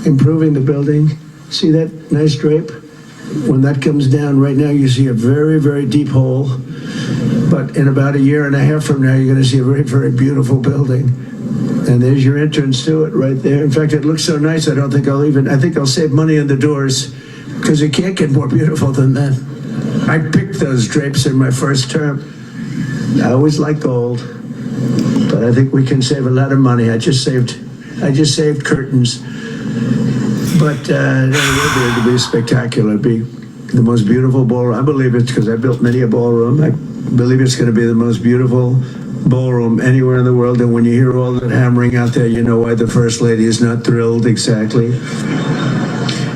improving the building. See that nice drape? When that comes down right now, you see a very, very deep hole. But in about a year and a half from now, you're going to see a very, very beautiful building. And there's your entrance to it right there. In fact, it looks so nice, I think I'll save money on the doors, because it can't get more beautiful than that. I picked those drapes in my first term. I always like gold, but I think we can save a lot of money. I just saved curtains, but it'll be spectacular. It'll be the most beautiful ballroom. I believe it's because I built many a ballroom. I believe it's going to be the most beautiful ballroom anywhere in the world. And when you hear all that hammering out there, you know why the First Lady is not thrilled exactly.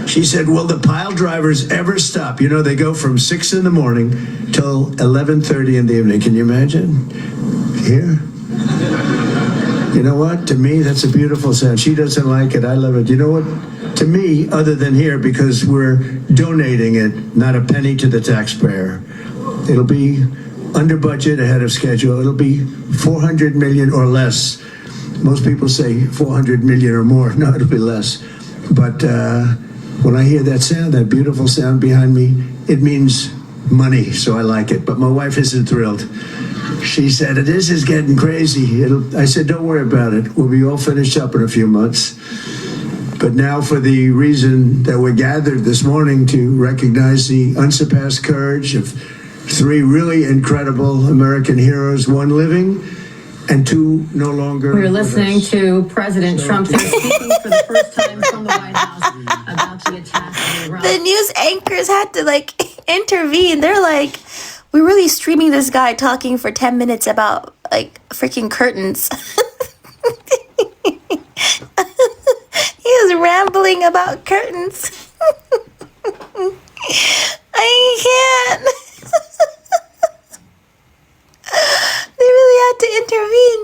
She said, will the pile drivers ever stop? You know, they go from 6 in the morning till 11:30 in the evening. Can you imagine? Here? You know what? To me, that's a beautiful sound. She doesn't like it. I love it. You know what? To me, other than here, because we're donating it, not a penny to the taxpayer. It'll be under budget, ahead of schedule. It'll be 400 million or less. Most people say 400 million or more. No, it'll be less. But when I hear that sound, that beautiful sound behind me, it means money, so I like it. But my wife isn't thrilled. She said, this is getting crazy. I said, don't worry about it. We'll be all finished up in a few months. But now for the reason that we're gathered this morning to recognize the unsurpassed courage of 3 really incredible American heroes, 1 living and 2 no longer. We're listening to President Trump speaking for the first time from the White House about the attack on Iran. The news anchors had to like intervene. They're like, we're really streaming this guy talking for 10 minutes about like freaking curtains. He was rambling about curtains. I can't. They really had to intervene.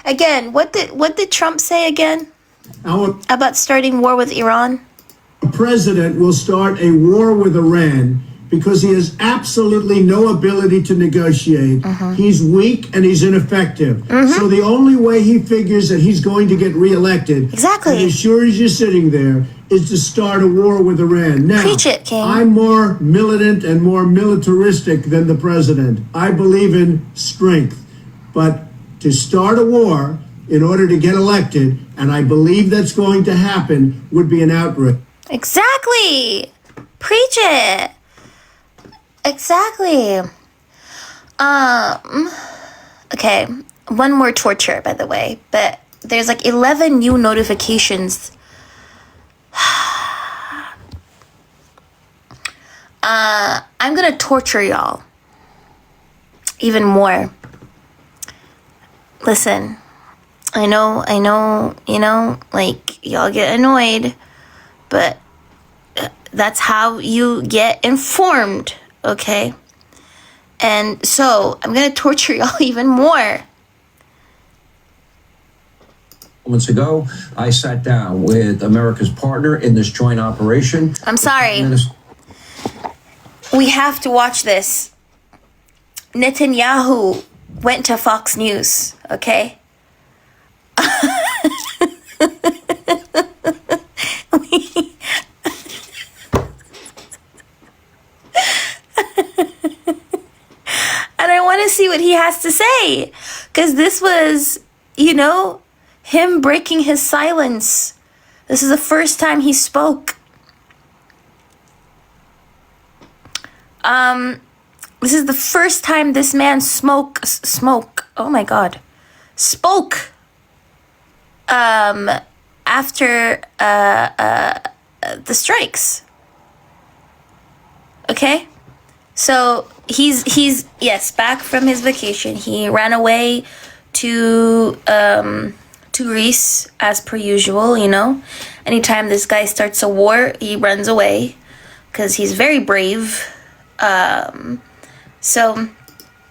Again, what did Trump say again? About starting war with Iran? The president will start a war with Iran because he has absolutely no ability to negotiate. He's weak and he's ineffective. So the only way he figures that he's going to get reelected, exactly, and as sure as you're sitting there, is to start a war with Iran. Now, preach it, King. I'm more militant and more militaristic than the president. I believe in strength. But to start a war in order to get elected, and I believe that's going to happen, would be an outrage. Exactly. Preach it. Exactly. Okay, one more torture, by the way, but there's like 11 new notifications. I'm gonna torture y'all even more. Listen, I know, you know, like y'all get annoyed, but that's how you get informed. Okay, and so I'm gonna torture y'all even more. Moments ago, I sat down with America's partner in this joint operation. I'm sorry. We have to watch this. Netanyahu went to Fox News, okay? And I want to see what he has to say. Because this was, you know, him breaking his silence. This is the first time he spoke. This is the first time this man spoke. Oh my God. Spoke. After, the strikes. Okay? So he's yes, back from his vacation. He ran away to Greece as per usual, you know. Anytime this guy starts a war, he runs away because he's very brave. So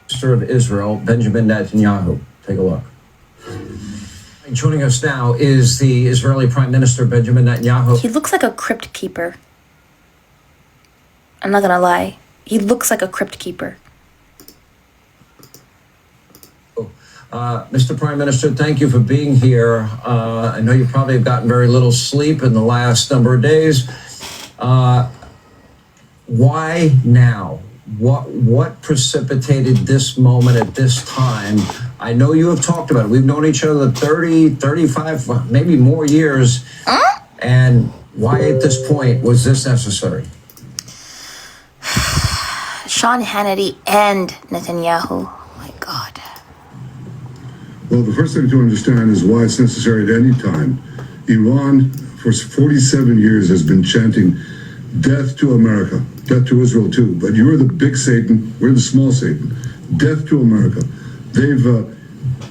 Minister of Israel, Benjamin Netanyahu. Take a look. Joining us now is the Israeli Prime Minister, Benjamin Netanyahu. He looks like a crypt keeper. I'm not gonna lie. He looks like a crypt keeper. Mr. Prime Minister, thank you for being here. I know you probably have gotten very little sleep in the last number of days. Why now? What precipitated this moment at this time? I know you have talked about it. We've known each other 30, 35, maybe more years. And why at this point was this necessary? Sean Hannity and Netanyahu. Oh my God. Well, the first thing to understand is why it's necessary at any time. Iran, for 47 years, has been chanting death to America, death to Israel too. But you're the big Satan, we're the small Satan. Death to America. They've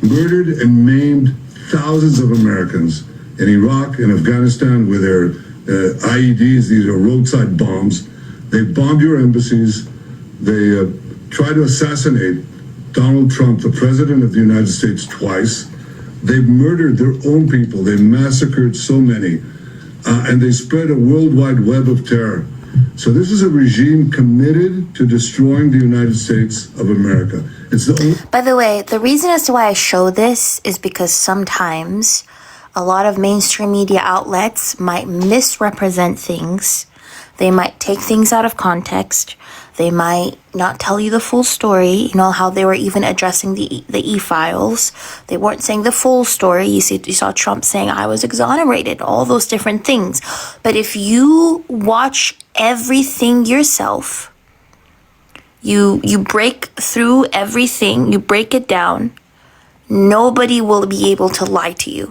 murdered and maimed thousands of Americans in Iraq and Afghanistan with their IEDs. These are roadside bombs. They bombed your embassies. They tried to assassinate Donald Trump, the president of the United States, twice. They've murdered their own people. They massacred so many. And they spread a worldwide web of terror. So this is a regime committed to destroying the United States of America. It's the only. By the way, the reason as to why I show this is because sometimes a lot of mainstream media outlets might misrepresent things. They might take things out of context. They might not tell you the full story. You know how they were even addressing the e-files. They weren't saying the full story. You saw Trump saying I was exonerated, all those different things. But if you watch everything yourself, you break through everything, you break it down, nobody will be able to lie to you.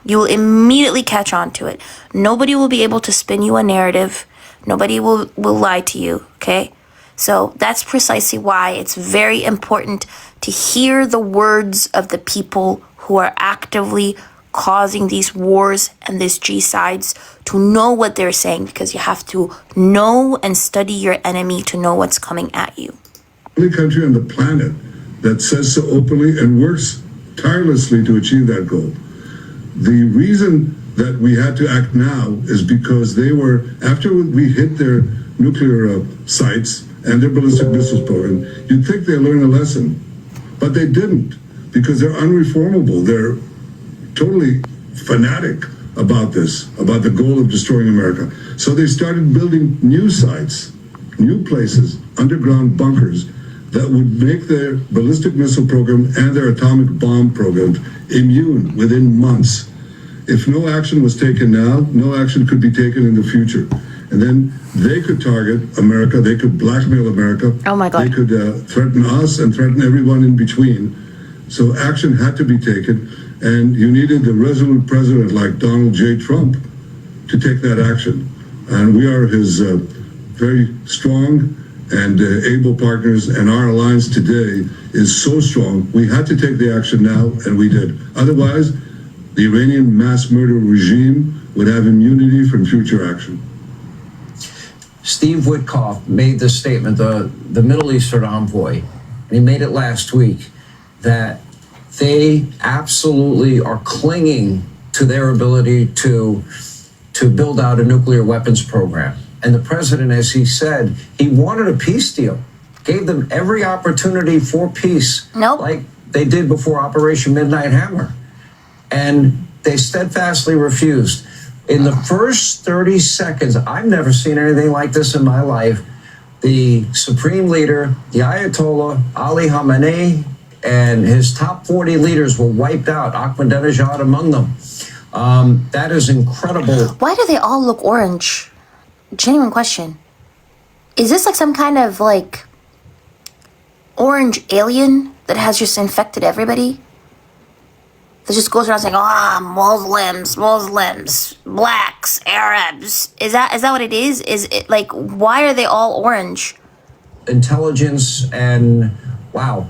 You will immediately catch on to it. Nobody will be able to spin you a narrative. Nobody will lie to you, okay? So that's precisely why it's very important to hear the words of the people who are actively causing these wars and these G-sides, to know what they're saying, because you have to know and study your enemy to know what's coming at you. Only country on the planet that says so openly and works tirelessly to achieve that goal. The reason that we had to act now is because they were, after we hit their nuclear sites and their ballistic missiles program, you'd think they learned a lesson, but they didn't, because they're unreformable. They're totally fanatic about this, about the goal of destroying America. So they started building new sites, new places, underground bunkers that would make their ballistic missile program and their atomic bomb programs immune within months. If no action was taken now, no action could be taken in the future. And then they could target America, they could blackmail America. Oh my God. They could threaten us and threaten everyone in between. So action had to be taken, and you needed a resolute president like Donald J. Trump to take that action. And we are his very strong and able partners, and our alliance today is so strong. We had to take the action now, and we did. Otherwise, the Iranian mass murder regime would have immunity from future action. Steve Witkoff made this statement, the Middle Eastern envoy, and he made it last week, that they absolutely are clinging to their ability to build out a nuclear weapons program. And the president, as he said, he wanted a peace deal, gave them every opportunity for peace, like they did before Operation Midnight Hammer. And they steadfastly refused. In the first 30 seconds, I've never seen anything like this in my life. The supreme leader, the Ayatollah Ali Khamenei, and his top 40 leaders were wiped out, Ahmadinejad among them. That is incredible. Why do they all look orange? Genuine question. Is this like some kind of like orange alien that has just infected everybody? That just goes around saying, Muslims, blacks, Arabs. Is that what it is? Is it like, why are they all orange? Intelligence and wow,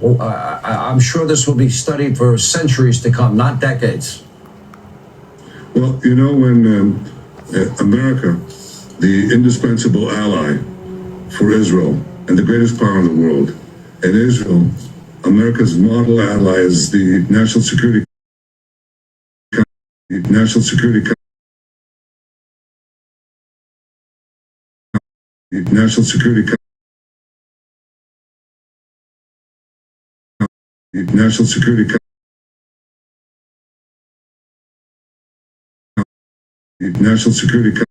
I'm sure this will be studied for centuries to come, not decades. Well, you know, when America, the indispensable ally for Israel and the greatest power in the world, and Israel, America's model ally, is the National Security Council. National Security Council. National Security Council. National Security Council. National Security Council.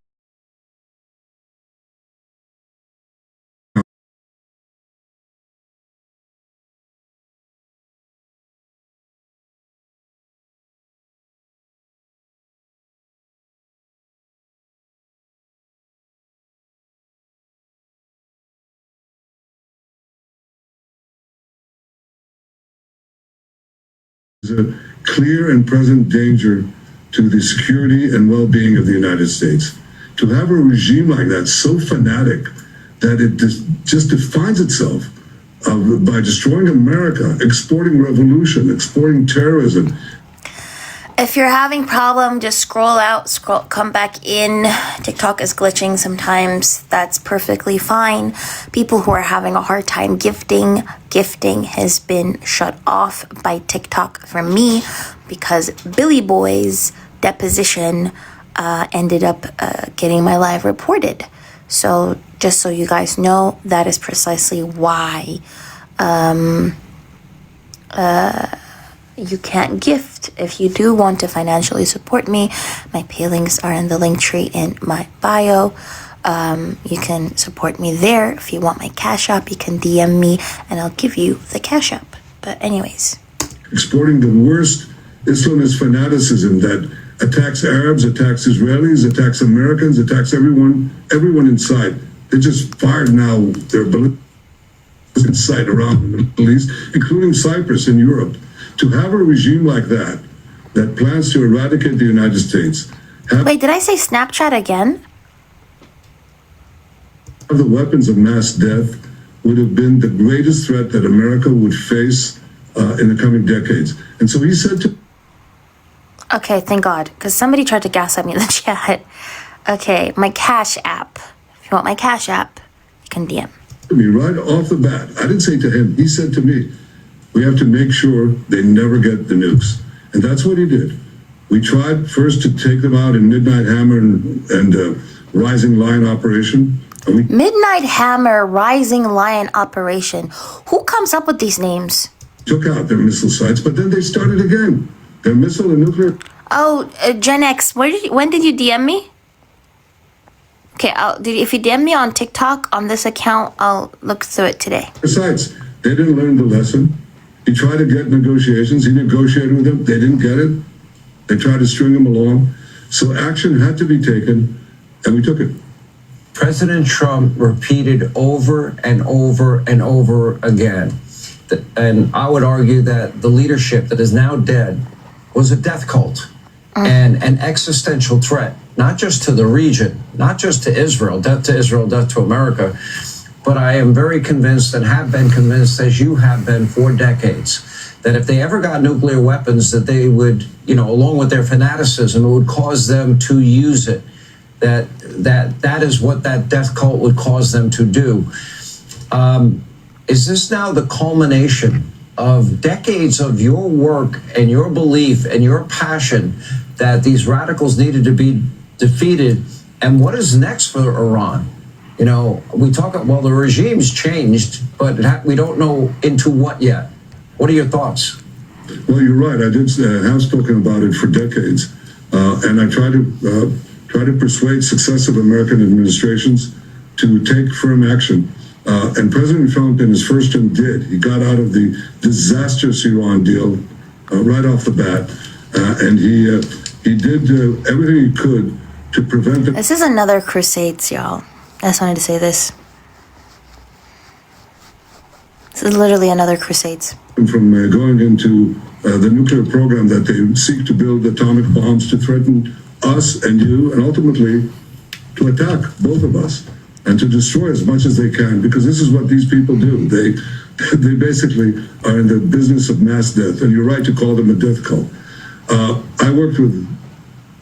Is a clear and present danger to the security and well-being of the United States. To have a regime like that, so fanatic that it just defines itself by destroying America, exporting revolution, exporting terrorism. If you're having problem, just scroll out, come back in. TikTok is glitching sometimes. That's perfectly fine. People who are having a hard time gifting has been shut off by TikTok for me because Billy Boy's deposition ended up getting my live reported. So just so you guys know, that is precisely why you can't gift. If you do want to financially support me, my pay links are in the link tree in my bio. You can support me there. If you want my Cash App, you can DM me and I'll give you the Cash App. But anyways. Exporting the worst Islamist fanaticism that attacks Arabs, attacks Israelis, attacks Americans, attacks everyone inside. They just fired now their balloons in sight around the Middle East, including Cyprus and Europe. To have a regime like that plans to eradicate the United States. Wait, did I say Snapchat again? The weapons of mass death would have been the greatest threat that America would face in the coming decades. And so he said to... Okay, thank God, because somebody tried to gaslight me in the chat. Okay, my Cash App. If you want my Cash App, you can DM. Me right off the bat. I didn't say to him. He said to me, we have to make sure they never get the nukes. And that's what he did. We tried first to take them out in Midnight Hammer and Rising Lion operation. Midnight Hammer, Rising Lion operation. Who comes up with these names? Took out their missile sites, but then they started again. Their missile and nuclear... Oh, Gen X, when did you DM me? Okay, if you DM me on TikTok on this account, I'll look through it today. Besides, they didn't learn the lesson. He tried to get negotiations. He negotiated with them. They didn't get it. They tried to string him along. So action had to be taken, and we took it. President Trump repeated over and over and over again, and I would argue that the leadership that is now dead was a death cult and an existential threat, not just to the region, not just to Israel, death to America, but I am very convinced and have been convinced, as you have been for decades, that if they ever got nuclear weapons, that they would, along with their fanaticism, it would cause them to use it. That is what that death cult would cause them to do. Is this now the culmination of decades of your work and your belief and your passion that these radicals needed to be defeated? And what is next for Iran? We talk about, well, the regime's changed, but we don't know into what yet. What are your thoughts? Well, you're right. I did have spoken about it for decades, and I try to persuade successive American administrations to take firm action. And President Trump, in his first term, did. He got out of the disastrous Iran deal right off the bat, and he did everything he could to prevent. This is another Crusades, y'all. I just wanted to say this. This is literally another Crusades. From going into the nuclear program that they seek to build atomic bombs to threaten us and you, and ultimately to attack both of us and to destroy as much as they can, because this is what these people do. They basically are in the business of mass death, and you're right to call them a death cult. I worked with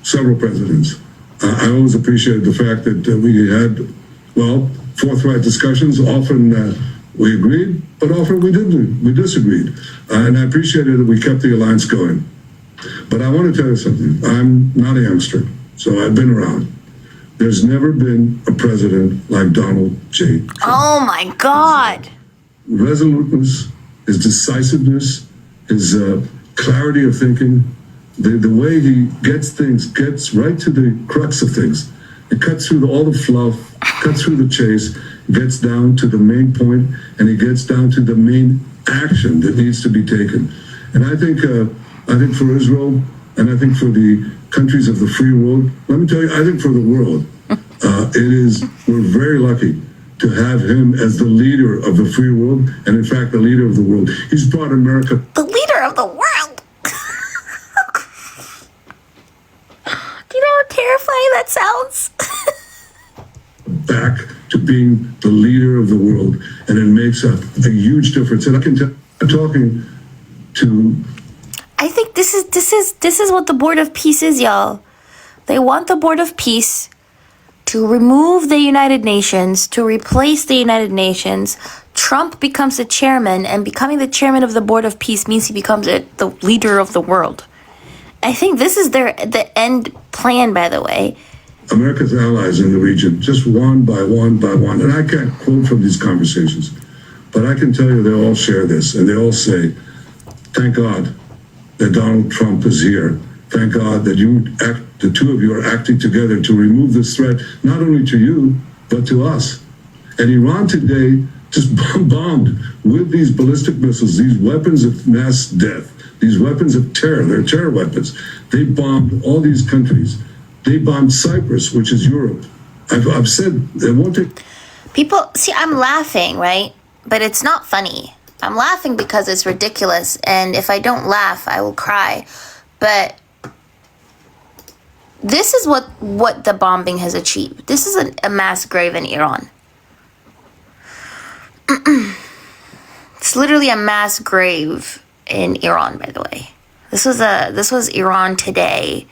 several presidents. I always appreciated the fact that we had, forthright discussions. Often we agreed, but often we didn't. We disagreed. And I appreciated that we kept the alliance going. But I want to tell you something. I'm not a youngster, so I've been around. There's never been a president like Donald J. Trump. Oh my God. Resoluteness, his decisiveness, his clarity of thinking, the way he gets right to the crux of things. It cuts through all the fluff, cuts through the chase, gets down to the main point, and it gets down to the main action that needs to be taken. And I think for Israel, and I think for the countries of the free world, let me tell you, I think for the world, we're very lucky to have him as the leader of the free world, and in fact, the leader of the world. He's brought America. The leader of the world. Do you know how terrifying that sounds? Back to being the leader of the world, and it makes a huge difference. And I can tell, I'm talking to. I think this is what the Board of Peace is, y'all. They want the Board of Peace to remove the United Nations, to replace the United Nations. Trump becomes the chairman, and becoming the chairman of the Board of Peace means he becomes the leader of the world. I think this is the end plan, by the way. America's allies in the region, just one by one by one. And I can't quote from these conversations, but I can tell you they all share this, and they all say, thank God that Donald Trump is here. Thank God that the two of you are acting together to remove this threat, not only to you, but to us. And Iran today just bombed with these ballistic missiles, these weapons of mass death, these weapons of terror. They're terror weapons. They bombed all these countries. They bombed Cyprus, which is Europe. I've said they won't take. People, see, I'm laughing, right? But it's not funny. I'm laughing because it's ridiculous. And if I don't laugh, I will cry. But this is what the bombing has achieved. This is a mass grave in Iran. It's literally a mass grave in Iran, by the way. This was Iran today,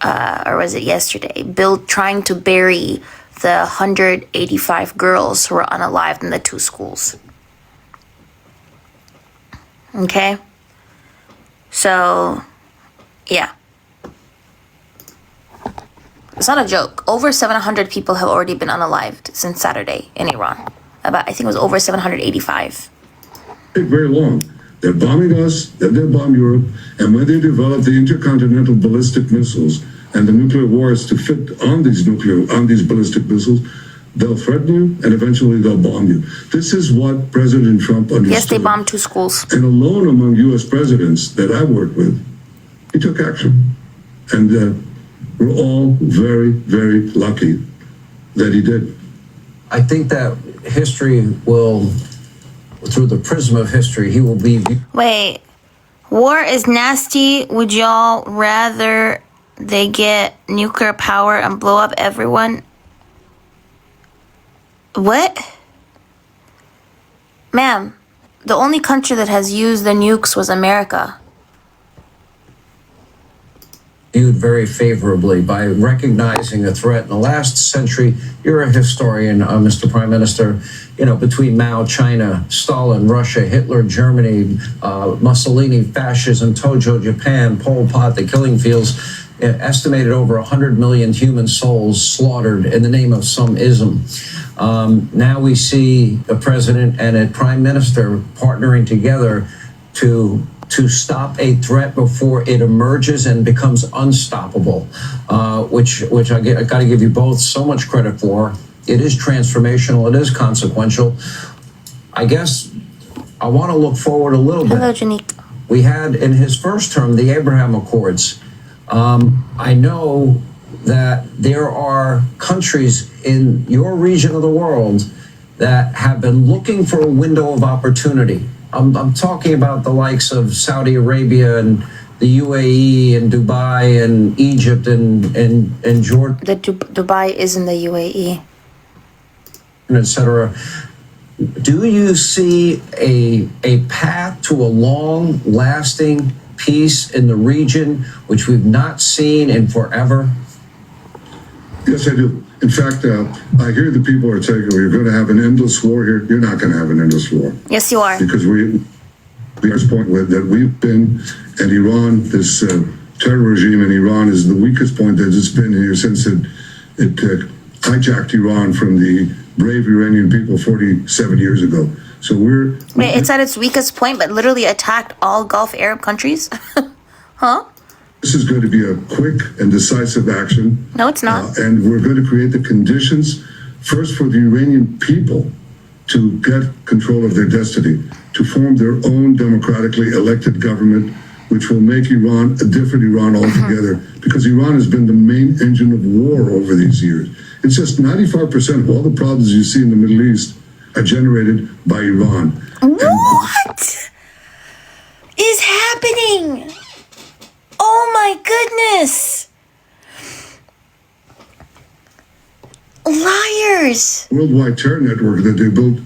or was it yesterday? Trying to bury the 185 girls who were unalived in the two schools. Okay? So, yeah. It's not a joke. Over 700 people have already been unalived since Saturday in Iran. I think it was over 785. Take very long. They're bombing us, then they'll bomb Europe, and when they develop the intercontinental ballistic missiles and the nuclear wars to fit on these ballistic missiles, they'll threaten you and eventually they'll bomb you. This is what President Trump understood. Yes, they bombed two schools. And alone among U.S. presidents that I've worked with, he took action. And we're all very, very lucky that he did. I think that history will, through the prism of history, he will be... Wait, war is nasty. Would y'all rather they get nuclear power and blow up everyone? What? Ma'am, the only country that has used the nukes was America. Viewed very favorably by recognizing a threat in the last century. You're a historian, Mr. Prime Minister. You know, between Mao, China, Stalin, Russia, Hitler, Germany, Mussolini, fascism, Tojo, Japan, Pol Pot, the killing fields, estimated over 100 million human souls slaughtered in the name of some ism. Now we see a president and a prime minister partnering together to stop a threat before it emerges and becomes unstoppable, which I got to give you both so much credit for. It is transformational. It is consequential. I guess I want to look forward a little bit. Hello, Janique. We had in his first term the Abraham Accords. I know that there are countries in your region of the world that have been looking for a window of opportunity. I'm talking about the likes of Saudi Arabia and the UAE and Dubai and Egypt and Jordan. Dubai is in the UAE. Etc. Do you see a path to a long-lasting peace in the region, which we've not seen in forever? Yes, I do. In fact, I hear the people are saying we're going to have an endless war here. You're not going to have an endless war. Yes, you are. Because we are point with that we've been, and Iran, this terror regime in Iran is the weakest point that it's been here since it hijacked Iran from the brave Iranian people 47 years ago. So Wait, it's at its weakest point, but literally attacked all Gulf Arab countries? Huh? This is going to be a quick and decisive action. No, it's not. And we're going to create the conditions, first for the Iranian people to get control of their destiny, to form their own democratically elected government, which will make Iran a different Iran altogether, because Iran has been the main engine of war over these years. It's just 95% of all the problems you see in the Middle East are generated by Iran. What is happening? Oh my goodness. Liars. Worldwide terror network that they built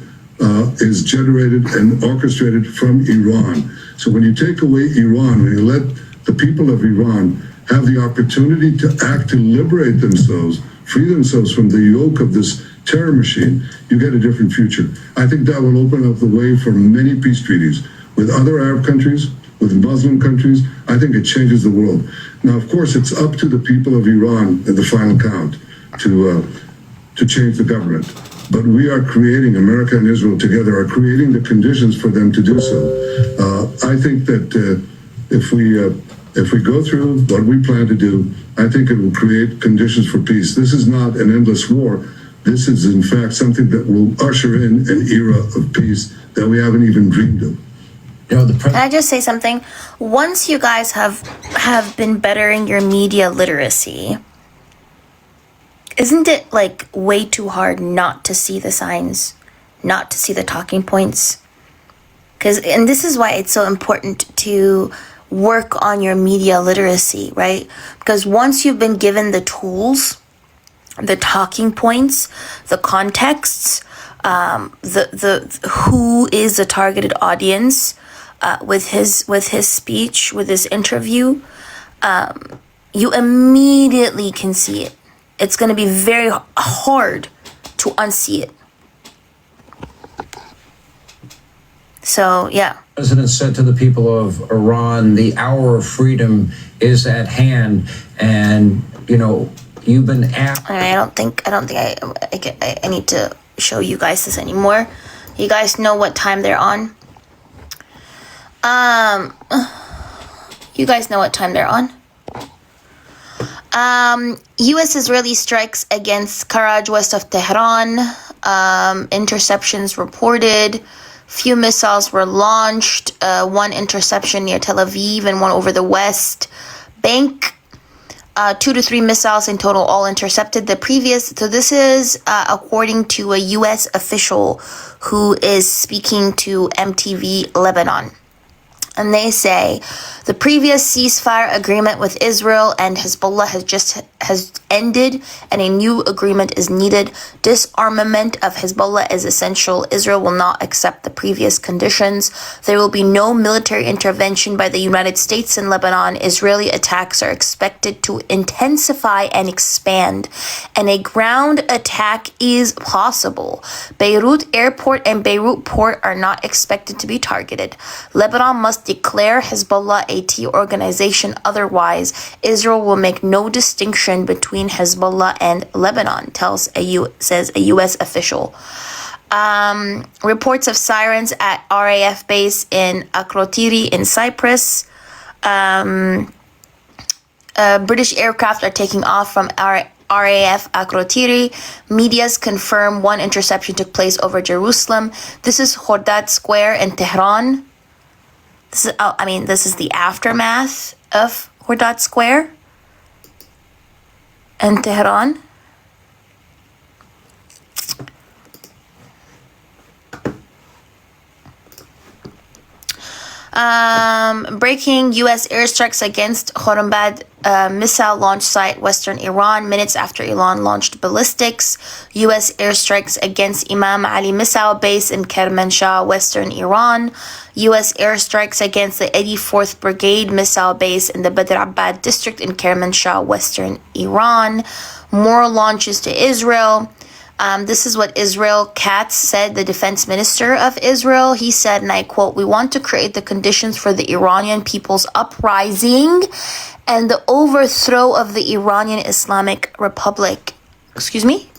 is generated and orchestrated from Iran. So when you take away Iran, when you let the people of Iran have the opportunity to act, to liberate themselves, free themselves from the yoke of this terror machine, you get a different future. I think that will open up the way for many peace treaties with other Arab countries, with Muslim countries. I think it changes the world. Now, of course, it's up to the people of Iran in the final count to change the government. But we are creating, America and Israel together are creating the conditions for them to do so. I think that if we go through what we plan to do, I think it will create conditions for peace. This is not an endless war. This is, in fact, something that will usher in an era of peace that we haven't even dreamed of. Can I just say something? Once you guys have been bettering your media literacy, isn't it like way too hard not to see the signs, not to see the talking points? And this is why it's so important to work on your media literacy, right? Because once you've been given the tools, the talking points, the contexts, the who is the targeted audience, with his speech, with his interview, you immediately can see it. It's going to be very hard to unsee it. So, yeah. The president said to the people of Iran, the hour of freedom is at hand. And, you know, you've been asked. I don't think I need to show you guys this anymore. You guys know what time they're on. You guys know what time they're on. U.S. Israeli strikes against Karaj west of Tehran. Interceptions reported. Few missiles were launched. One interception near Tel Aviv and one over the West Bank. 2 to 3 missiles in total, all intercepted. So this is according to a U.S. official who is speaking to MTV Lebanon. And they say the previous ceasefire agreement with Israel and Hezbollah has ended, and a new agreement is needed. Disarmament of Hezbollah is essential. Israel will not accept the previous conditions. There will be no military intervention by the United States in Lebanon. Israeli attacks are expected to intensify and expand, and a ground attack is possible. Beirut Airport and Beirut Port are not expected to be targeted. Lebanon must declare Hezbollah a T organization. Otherwise, Israel will make no distinction between Hezbollah and Lebanon, says a U.S. official. Reports of sirens at RAF base in Akrotiri in Cyprus. British aircraft are taking off from RAF Akrotiri. Medias confirm one interception took place over Jerusalem. This is Khordad Square in Tehran. This is the aftermath of Khordad Square in Tehran. Breaking U.S. airstrikes against Khorramabad missile launch site, western Iran, minutes after Iran launched ballistics. U.S. airstrikes against Imam Ali missile base in Kermanshah, western Iran. U.S. airstrikes against the 84th Brigade missile base in the Badr Abbad district in Kermanshah, western Iran. More launches to Israel. This is what Israel Katz said, the defense minister of Israel. He said, and I quote, "We want to create the conditions for the Iranian people's uprising and the overthrow of the Iranian Islamic Republic." Excuse me?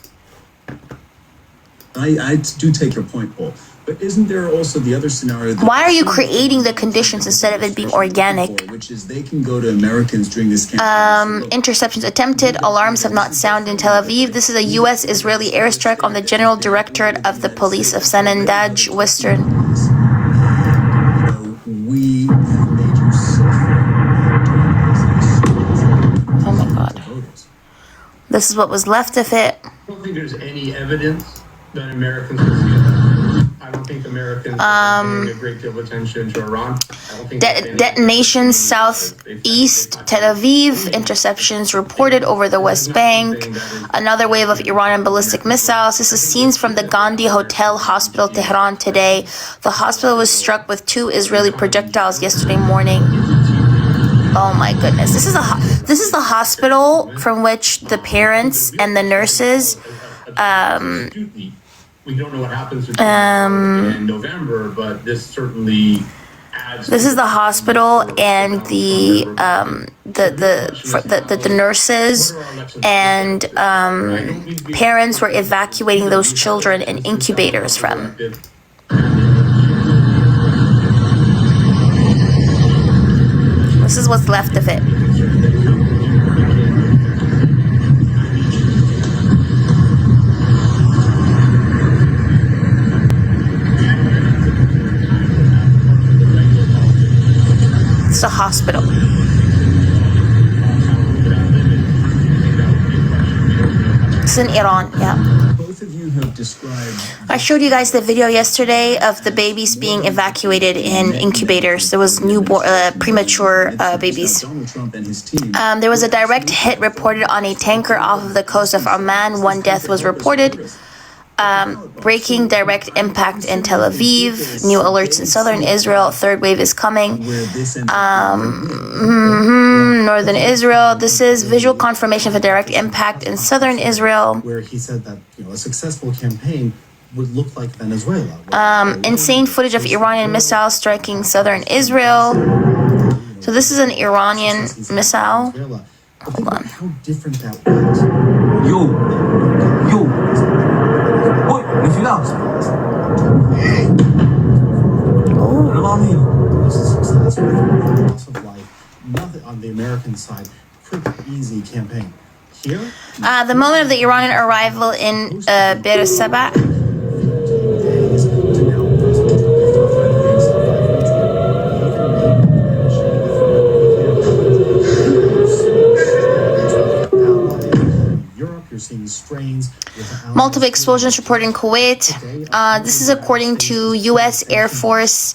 I do take your point, Paul. But isn't there also the other scenario? Why are you creating the conditions instead of it being organic? Which is they can go to Americans during this campaign. Interceptions attempted. Alarms have not sounded in Tel Aviv. This is a U.S.-Israeli airstrike on the General Directorate of the Police of Sanandaj, Western. Oh my God. This is what was left of it. I don't think there's any evidence that Americans will see that. I don't think Americans are paying a great deal of attention to Iran. Detonations southeast Tel Aviv. Interceptions reported over the West Bank. Another wave of Iranian ballistic missiles. This is scenes from the Gandhi Hotel Hospital, Tehran today. The hospital was struck with 2 Israeli projectiles yesterday morning. Oh my goodness. This is the hospital from which the parents and the nurses we don't know what happens in November, but this certainly adds. This is the hospital and the nurses and parents were evacuating those children in incubators from. This is what's left of it. is a hospital. It's in Iran, yeah. Both of you have described. I showed you guys the video yesterday of the babies being evacuated in incubators. There was newborn, premature babies. There was a direct hit reported on a tanker off of the coast of Oman. 1 death was reported. Breaking direct impact in Tel Aviv. New alerts in southern Israel. Third wave is coming. Northern Israel. This is visual confirmation of a direct impact in southern Israel. Where he said that a successful campaign would look like Venezuela. Insane footage of Iranian missiles striking southern Israel. So this is an Iranian missile. Hold on. How different that was. Nothing on the American side. Quick, easy campaign. Here? The moment of the Iranian arrival in Bir Saba. Multiple explosions reported in Kuwait. This is according to U.S. Air Force.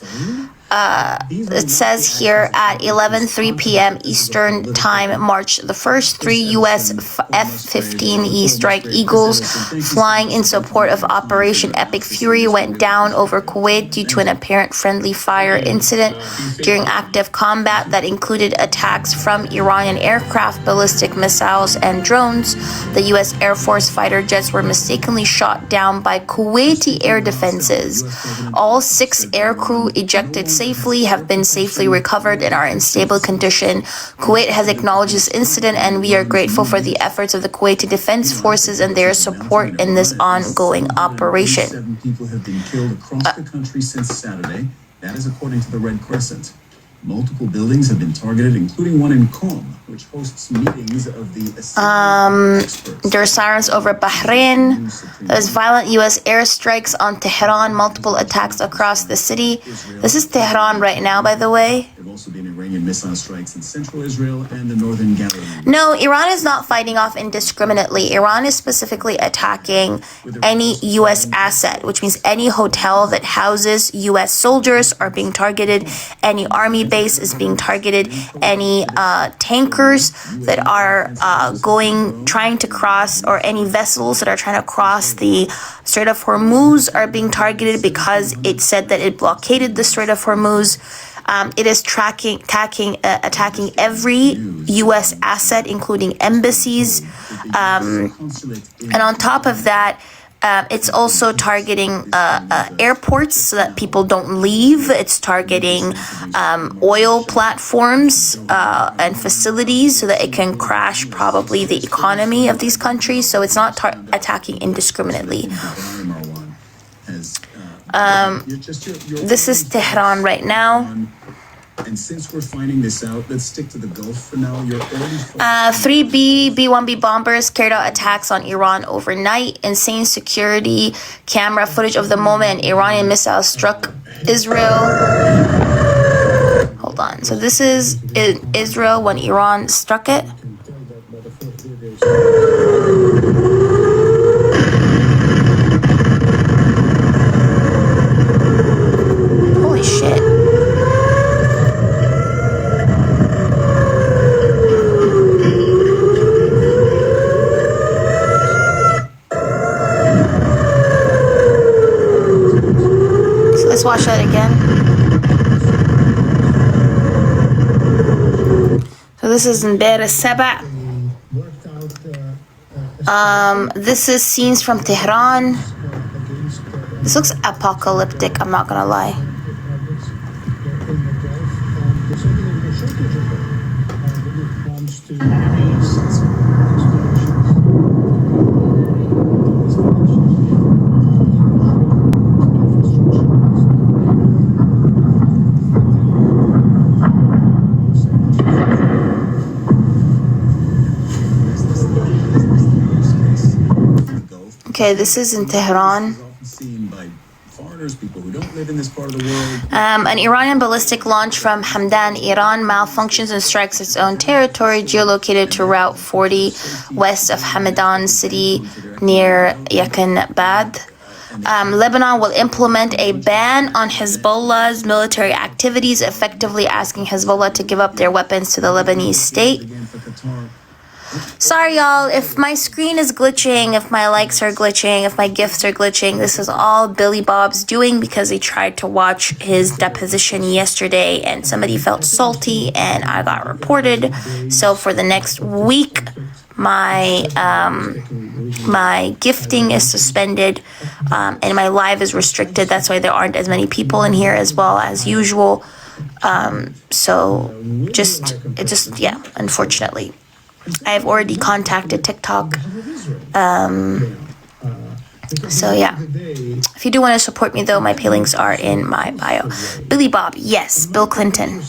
It says here at 11:03 p.m. Eastern Time, March the 1st, 3 U.S. F-15E Strike Eagles flying in support of Operation Epic Fury went down over Kuwait due to an apparent friendly fire incident during active combat that included attacks from Iranian aircraft, ballistic missiles, and drones. The U.S. Air Force fighter jets were mistakenly shot down by Kuwaiti air defenses. All 6 aircrew ejected safely have been safely recovered and are in stable condition. Kuwait has acknowledged this incident, and we are grateful for the efforts of the Kuwaiti Defense Forces and their support in this ongoing operation. 7 people have been killed across the country since Saturday. That is according to the Red Crescent. Multiple buildings have been targeted, including one in Qom, which hosts meetings of the there are sirens over Bahrain. There's violent U.S. airstrikes on Tehran, multiple attacks across the city. This is Tehran right now, by the way. There have also been Iranian missile strikes in central Israel and the northern Galilee. No, Iran is not fighting off indiscriminately. Iran is specifically attacking any U.S. asset, which means any hotel that houses U.S. soldiers are being targeted, any army base is being targeted, any tankers that are trying to cross, or any vessels that are trying to cross the Strait of Hormuz are being targeted because it said that it blockaded the Strait of Hormuz. It is attacking every U.S. asset, including embassies. And on top of that, it's also targeting airports so that people don't leave. It's targeting oil platforms and facilities so that it can crash probably the economy of these countries. So it's not attacking indiscriminately. This is Tehran right now. And since we're finding this out, let's stick to the Gulf for now. 3 B-1B bombers carried out attacks on Iran overnight. Insane security camera footage of the moment an Iranian missile struck Israel. Hold on. So this is in Israel when Iran struck it. Holy shit. Let's watch that again. So this is in Bir Saba. This is scenes from Tehran. This looks apocalyptic, I'm not gonna lie. Okay, this is in Tehran. people who don't live in this part of the world. An Iranian ballistic launch from Hamdan, Iran, malfunctions and strikes its own territory, geolocated to Route 40 west of Hamadan city near Yakinabad. Lebanon will implement a ban on Hezbollah's military activities, effectively asking Hezbollah to give up their weapons to the Lebanese state. Sorry, y'all, if my screen is glitching, if my likes are glitching, if my gifts are glitching, this is all Billy Bob's doing because he tried to watch his deposition yesterday and somebody felt salty and I got reported. So for the next week, my gifting is suspended and my live is restricted. That's why there aren't as many people in here as well as usual. Yeah, unfortunately. I've already contacted TikTok. So yeah. If you do want to support me though, my pay links are in my bio. Billy Bob, yes, Bill Clinton.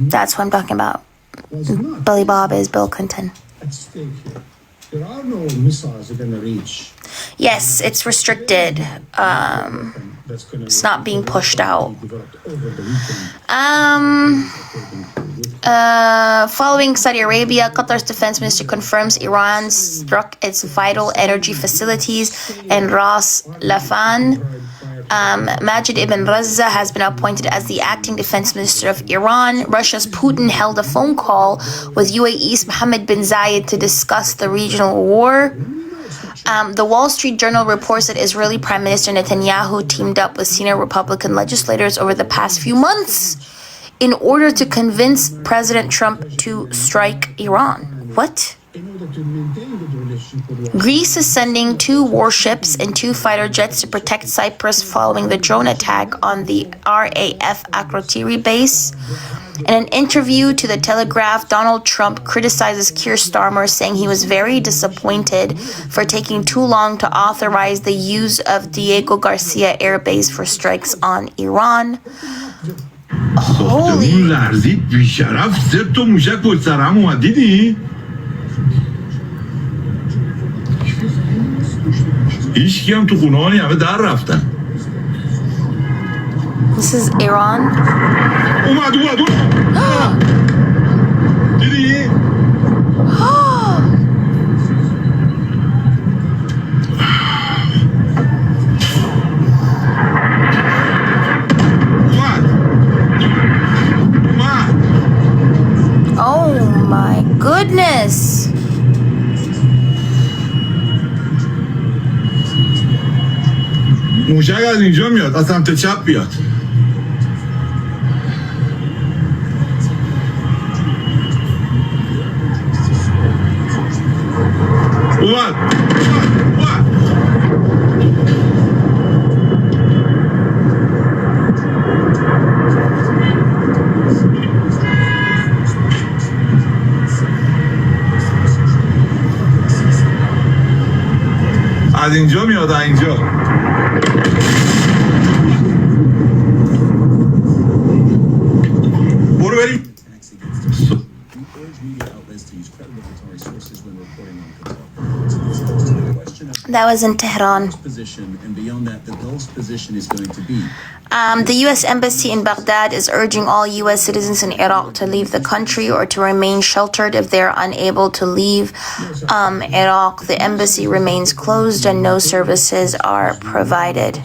That's what I'm talking about. Billy Bob is Bill Clinton. There are no missiles that are going to reach. Yes, it's restricted. It's not being pushed out. Following Saudi Arabia, Qatar's defense minister confirms Iran struck its vital energy facilities in Ras Laffan. Majid Ibn Raza has been appointed as the acting defense minister of Iran. Russia's Putin held a phone call with UAE's Mohammed bin Zayed to discuss the regional war. The Wall Street Journal reports that Israeli Prime Minister Netanyahu teamed up with senior Republican legislators over the past few months in order to convince President Trump to strike Iran. What? Greece is sending 2 warships and 2 fighter jets to protect Cyprus following the drone attack on the RAF Akrotiri base. In an interview to The Telegraph, Donald Trump criticizes Keir Starmer, saying he was very disappointed for taking too long to authorize the use of Diego Garcia Air Base for strikes on Iran. Holy... This is Iran. Oh my goodness. موشک از اینجا میاد از سمت چپ بیاد اومد از اینجا میاد از اینجا برو بریم That was in Tehran. The U.S. Embassy in Baghdad is urging all U.S. citizens in Iraq to leave the country or to remain sheltered if they're unable to leave Iraq. The embassy remains closed and no services are provided.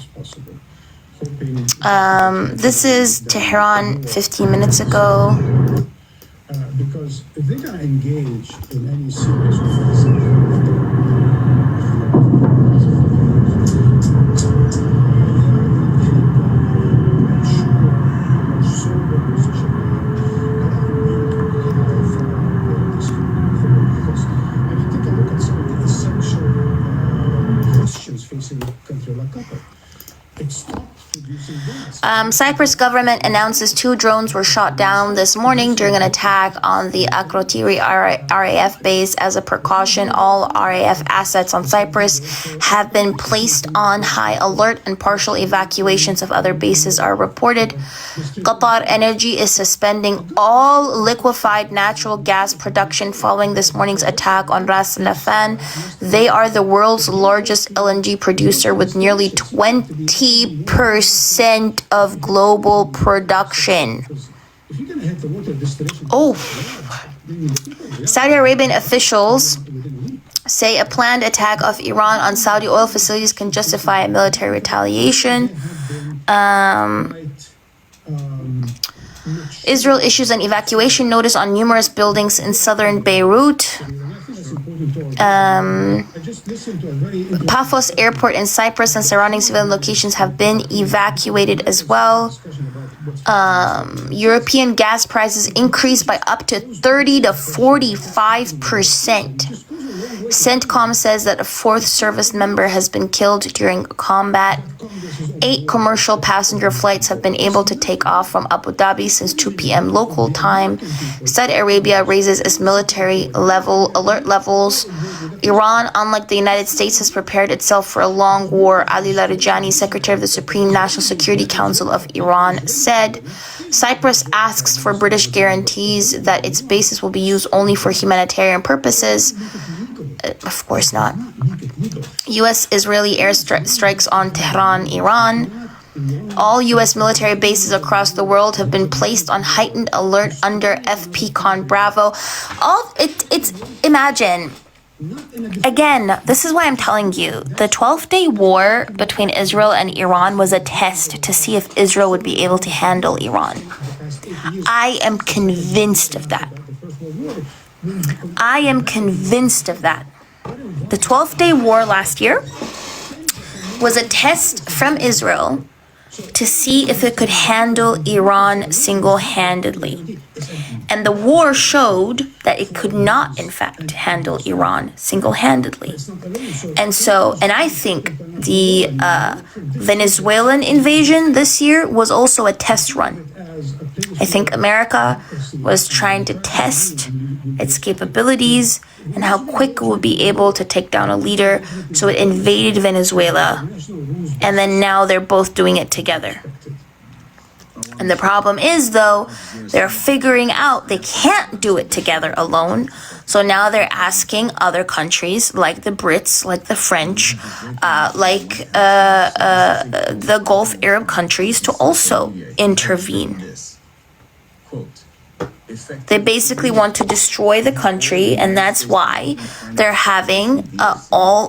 This is Tehran 15 minutes ago. Because if they're going to engage in any serious offensive, facing a country like Qatar. It's not Cyprus government announces 2 drones were shot down this morning during an attack on the Akrotiri RAF base. As a precaution, all RAF assets on Cyprus have been placed on high alert and partial evacuations of other bases are reported. Qatar Energy is suspending all liquefied natural gas production following this morning's attack on Ras Laffan. They are the world's largest LNG producer with nearly 20% of global production. Oh. Saudi Arabian officials say a planned attack of Iran on Saudi oil facilities can justify a military retaliation. Israel issues an evacuation notice on numerous buildings in southern Beirut. Paphos Airport in Cyprus and surrounding civilian locations have been evacuated as well. European gas prices increased by up to 30 to 45%. CENTCOM says that a 4th service member has been killed during combat. 8 commercial passenger flights have been able to take off from Abu Dhabi since 2 p.m. local time. Saudi Arabia raises its military alert levels. Iran, unlike the United States, has prepared itself for a long war. Ali Larijani, Secretary of the Supreme National Security Council of Iran, said. Cyprus asks for British guarantees that its bases will be used only for humanitarian purposes. Of course not. U.S.-Israeli airstrikes on Tehran, Iran. All U.S. military bases across the world have been placed on heightened alert under FPCON Bravo. Imagine. Again, this is why I'm telling you, the 12-day war between Israel and Iran was a test to see if Israel would be able to handle Iran. I am convinced of that. I am convinced of that. The 12-day war last year was a test from Israel to see if it could handle Iran single-handedly. And the war showed that it could not, in fact, handle Iran single-handedly. And I think the Venezuelan invasion this year was also a test run. I think America was trying to test its capabilities and how quick it would be able to take down a leader, so it invaded Venezuela, and then now they're both doing it together. And the problem is, though, they're figuring out they can't do it together alone, so now they're asking other countries, like the Brits, like the French, the Gulf Arab countries, to also intervene. They basically want to destroy the country, and that's why they're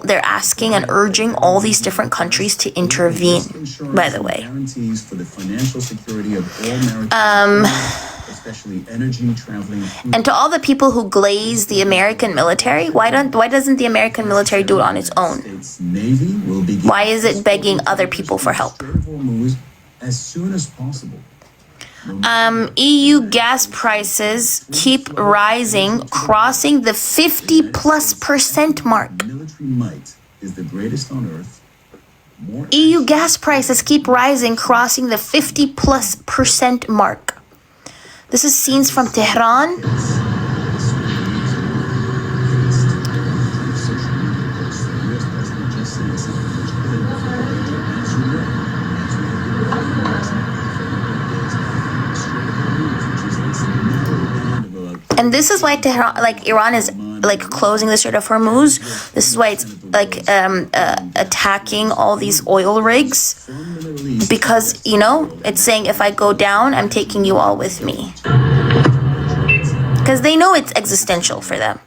they're asking and urging all these different countries to intervene, by the way. And to all the people who glaze the American military, why doesn't the American military do it on its own? Why is it begging other people for help? As soon as possible. EU gas prices keep rising, crossing the 50+% mark. Military might is the greatest on earth. EU gas prices keep rising, crossing the 50+% mark. This is scenes from Tehran. And this is why Tehran, Iran is closing the Strait of Hormuz. This is why it's attacking all these oil rigs, because it's saying, if I go down, I'm taking you all with me, because they know it's existential for them.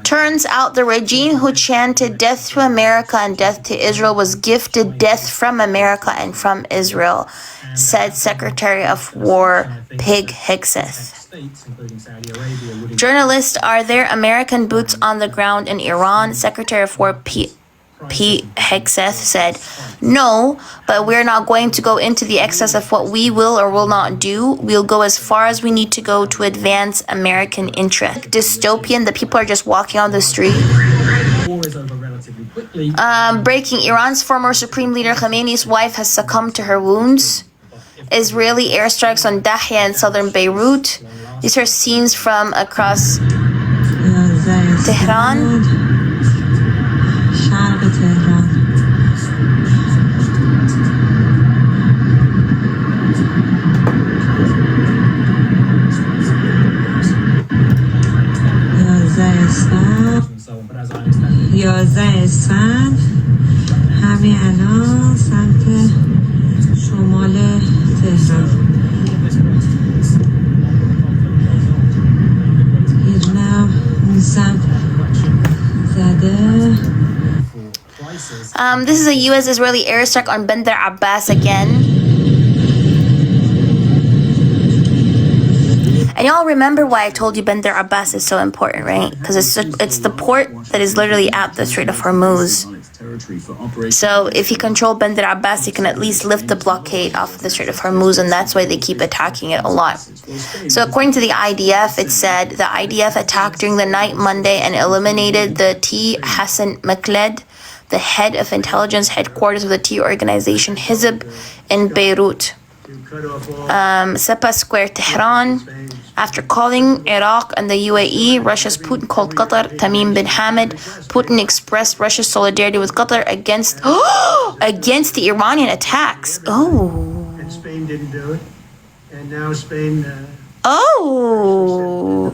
Turns out the regime who chanted death to America and death to Israel was gifted death from America and from Israel, said Secretary of War Pete Hegseth. Journalists, are there American boots on the ground in Iran? Secretary of War Pete Hegseth said, no, but we're not going to go into the excess of what we will or will not do. We'll go as far as we need to go to advance American interest. Dystopian, the people are just walking on the street. Breaking, Iran's former Supreme Leader Khamenei's wife has succumbed to her wounds. Israeli airstrikes on Dahya in southern Beirut. These are scenes from across Tehran. همین الان سمت شمال تهران هیچ اون سمت زده. This is a U.S.-Israeli airstrike on Bandar Abbas again. And y'all remember why I told you Bandar Abbas is so important, right? Because it's the port that is literally at the Strait of Hormuz. So if he controlled Bandar Abbas, he can at least lift the blockade off of the Strait of Hormuz, and that's why they keep attacking it a lot. So according to the IDF, it said the IDF attacked during the night Monday and eliminated the T. Hassan Makled, the head of intelligence headquarters of the T organization Hizb in Beirut. Sepa Square, Tehran. After calling Iraq and the UAE, Russia's Putin called Qatar. Tamim bin Hamid. Putin expressed Russia's solidarity with Qatar against the Iranian attacks. Oh. And Spain didn't do it. And now Spain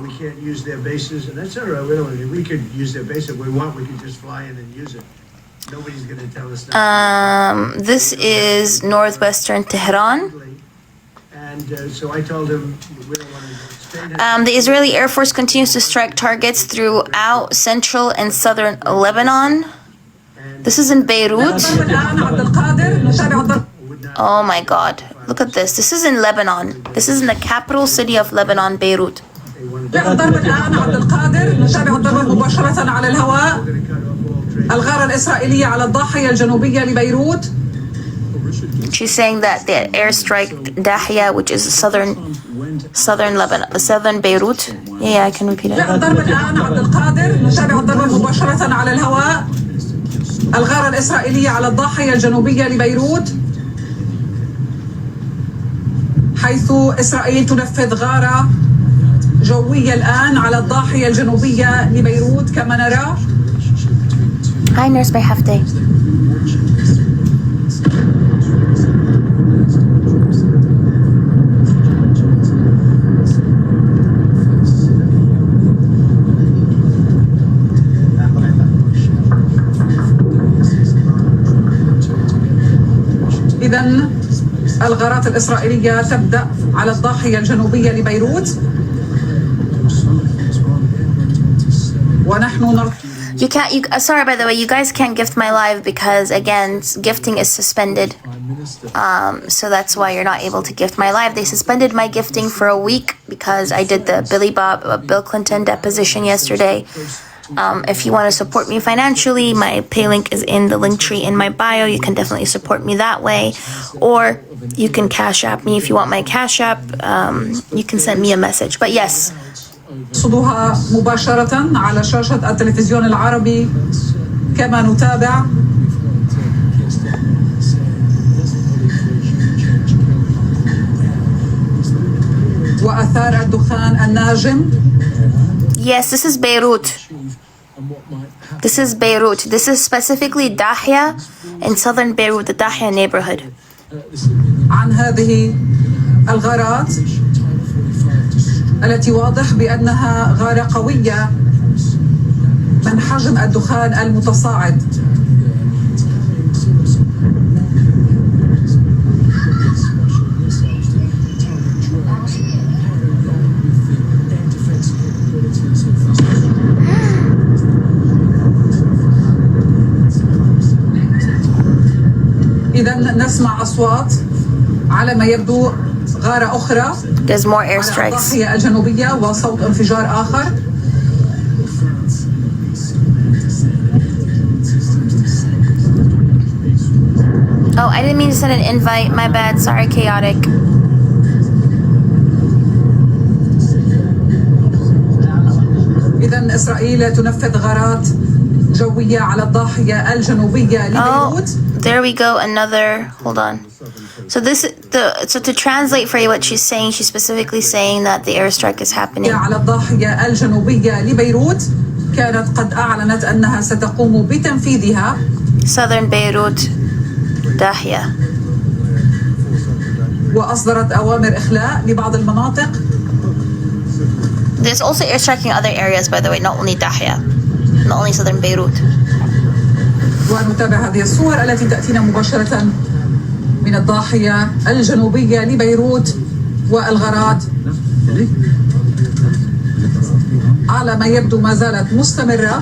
we can't use their bases, and that's all right. We could use their base if we want. We could just fly in and use it. Nobody's going to tell us that. This is northwestern Tehran. And so I told him we don't want to. The Israeli Air Force continues to strike targets throughout central and southern Lebanon. This is in Beirut. Oh my God. Look at this. This is in Lebanon. This is in the capital city of Lebanon, Beirut. She's saying that the airstrike Dahya, which is southern Lebanon, southern Beirut. Yeah, I can repeat it. الغارة الإسرائيلية على الضاحية الجنوبية لبيروت حيث إسرائيل تنفذ غارة جوية الآن على الضاحية الجنوبية لبيروت كما نرى. Hi, Nurse by Half Day. إذن الغارات الإسرائيلية تبدأ على الضاحية الجنوبية لبيروت ونحن sorry, by the way, you guys can't gift my live because, again, gifting is suspended. So that's why you're not able to gift my live. They suspended my gifting for a week because I did the Bill Clinton deposition yesterday. If you want to support me financially, my pay link is in the link tree in my bio. You can definitely support me that way. Or you can Cash App me if you want my Cash App. You can send me a message. But yes. صدوها مباشرة على شاشة التلفزيون العربي كما نتابع وآثار الدخان الناجم. Yes, this is Beirut. This is Beirut. This is specifically Dahya in southern Beirut, the Dahya neighborhood. عن هذه الغارات التي واضح بأنها غارة قوية من حجم الدخان المتصاعد. إذن نسمع أصوات على ما يبدو غارة أخرى There's more على airstrikes. الضاحية الجنوبية وصوت انفجار آخر. Oh, I didn't mean to send an invite. My bad. Sorry, chaotic. إذن إسرائيل تنفذ غارات جوية على الضاحية الجنوبية لبيروت. There we go. Another. Hold on. So so to translate for you what she's saying, she's specifically saying that the airstrike is happening. على الضاحية الجنوبية لبيروت كانت قد أعلنت أنها ستقوم بتنفيذها. Southern Beirut, Dahya. وأصدرت أوامر إخلاء لبعض المناطق. There's also airstriking other areas, by the way, not only Dahya, not only Southern Beirut. ونتابع هذه الصور التي تأتينا مباشرة من الضاحية الجنوبية لبيروت والغارات على ما يبدو ما زالت مستمرة.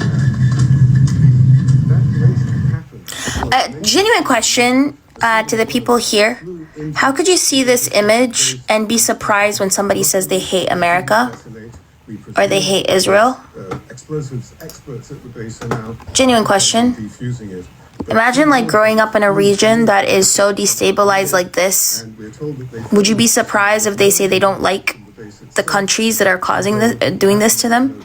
Genuine question to the people here. How could you see this image and be surprised when somebody says they hate America or they hate Israel? Genuine question. Imagine like growing up in a region that is so destabilized like this. Would you be surprised if they say they don't like the countries that are causing this, doing this to them?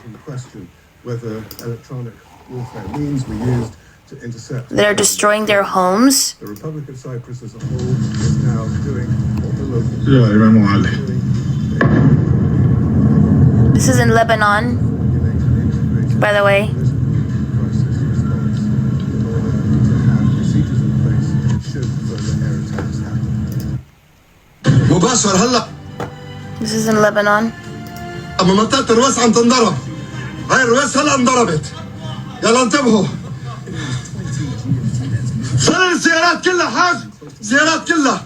That are destroying their homes. The Republic of Cyprus as a whole is now doing what the local. This is in Lebanon, by the way. This is in Lebanon. أما منطقة الرواس عم تنضرب. هاي الرواس هلا انضربت. يلا انتبهوا. صار السيارات كلها حاج. سيارات كلها.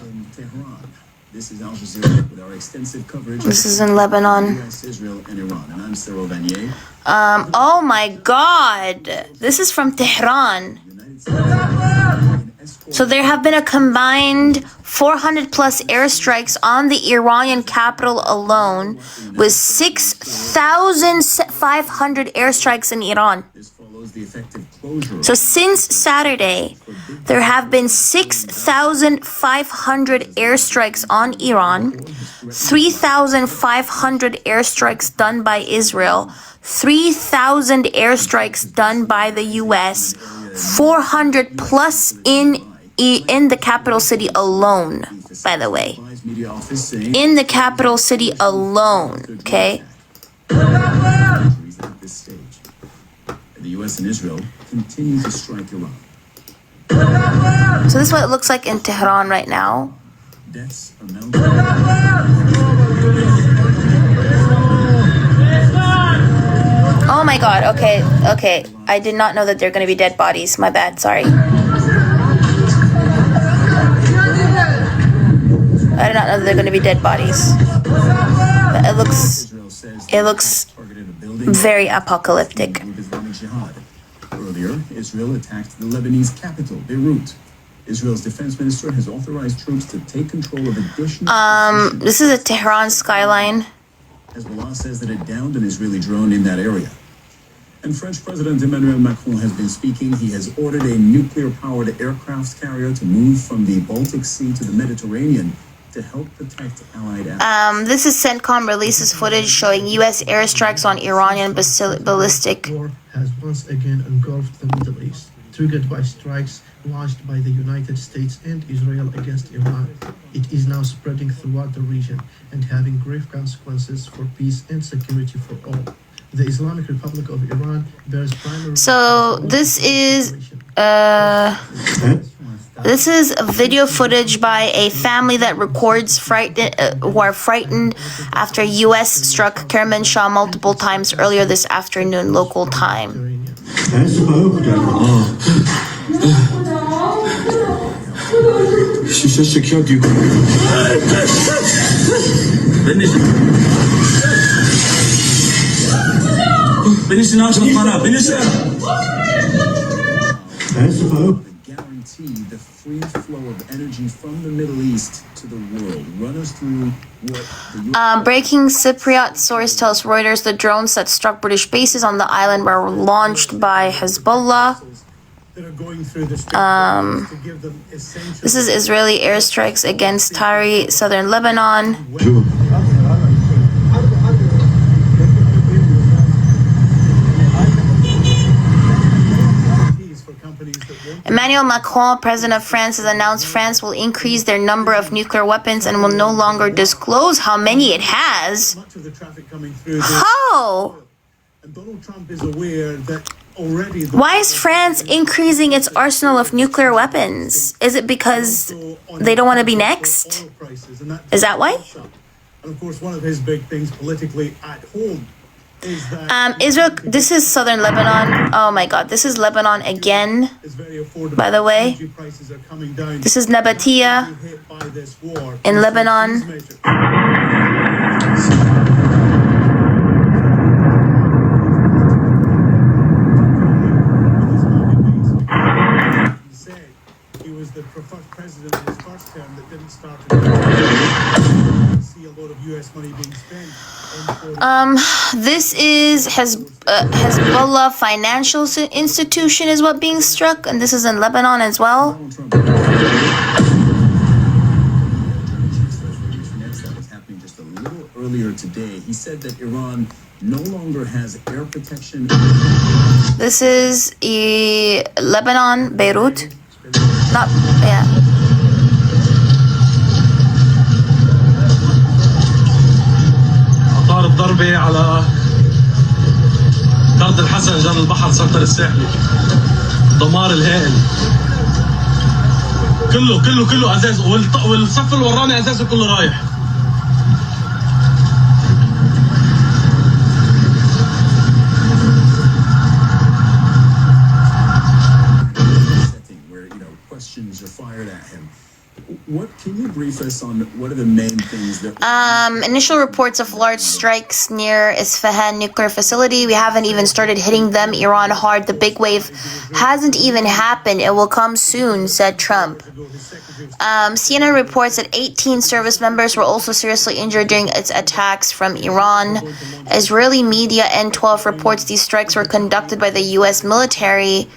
This is Al Jazeera with our extensive coverage. This is in Lebanon. US, Israel, and Iran. And I'm Cyril Vanier. Oh my God. This is from Tehran. So there have been a combined 400 plus airstrikes on the Iranian capital alone, with 6,500 airstrikes in Iran. So since Saturday, there have been 6,500 airstrikes on Iran, 3,500 airstrikes done by Israel, 3,000 airstrikes done by the US, 400 plus in the capital city alone, by the way. In the capital city alone, okay? The US and Israel continue to strike Iran. So this is what it looks like in Tehran right now. Deaths amount. Oh my God, okay. I did not know that there are going to be dead bodies. My bad, sorry. I did not know that there are going to be dead bodies. But it looks very apocalyptic. Earlier, Israel attacked the Lebanese capital, Beirut. Israel's defense minister has authorized troops to take control of additional... This is a Tehran skyline. Hezbollah says that it downed an Israeli drone in that area. And French President Emmanuel Macron has been speaking. He has ordered a nuclear-powered aircraft carrier to move from the Baltic Sea to the Mediterranean to help protect Allied allies. This is CENTCOM releases footage showing U.S. airstrikes on Iranian ballistic. War has once again engulfed the Middle East, triggered by strikes launched by the United States and Israel against Iran. It is now spreading throughout the region and having grave consequences for peace and security for all. The Islamic Republic of Iran bears primary... So this is a video footage by a family that records who are frightened after U.S. struck Kermanshah multiple times earlier this afternoon, local time. guarantee the free flow of energy from the Middle East to the world. Run us through what the Breaking Cypriot source tells Reuters the drones that struck British bases on the island were launched by Hezbollah. This is Israeli airstrikes against Tari, southern Lebanon. Emmanuel Macron, president of France, has announced France will increase their number of nuclear weapons and will no longer disclose how many it has. How? Why is France increasing its arsenal of nuclear weapons? Is it because they don't want to be next? Is that why? And of course, one of his big things politically at home is that Israel, this is southern Lebanon. Oh my God, this is Lebanon again, by the way. This is Nabatea in Lebanon. He was the preferred president in his first term that didn't start see a lot of US money being spent. This is Hezbollah financial institution is what being struck, and this is in Lebanon as well. That was happening just a little earlier today. He said that Iran no longer has air protection. This is Lebanon, Beirut. Not, yeah. أطار الضربة على طرد الحسن جان البحر سنتر الساحلي. دمار الهائل. كله أزاز والصف الوراني أزازه كله رايح. Questions are fired at him. What can you brief us on? What are the main things that? Initial reports of large strikes near Isfahan nuclear facility. We haven't even started hitting them. Iran hard. The big wave hasn't even happened. It will come soon, said Trump. CNN reports that 18 service members were also seriously injured during its attacks from Iran. Israeli media N12 reports these strikes were conducted by the U.S. military.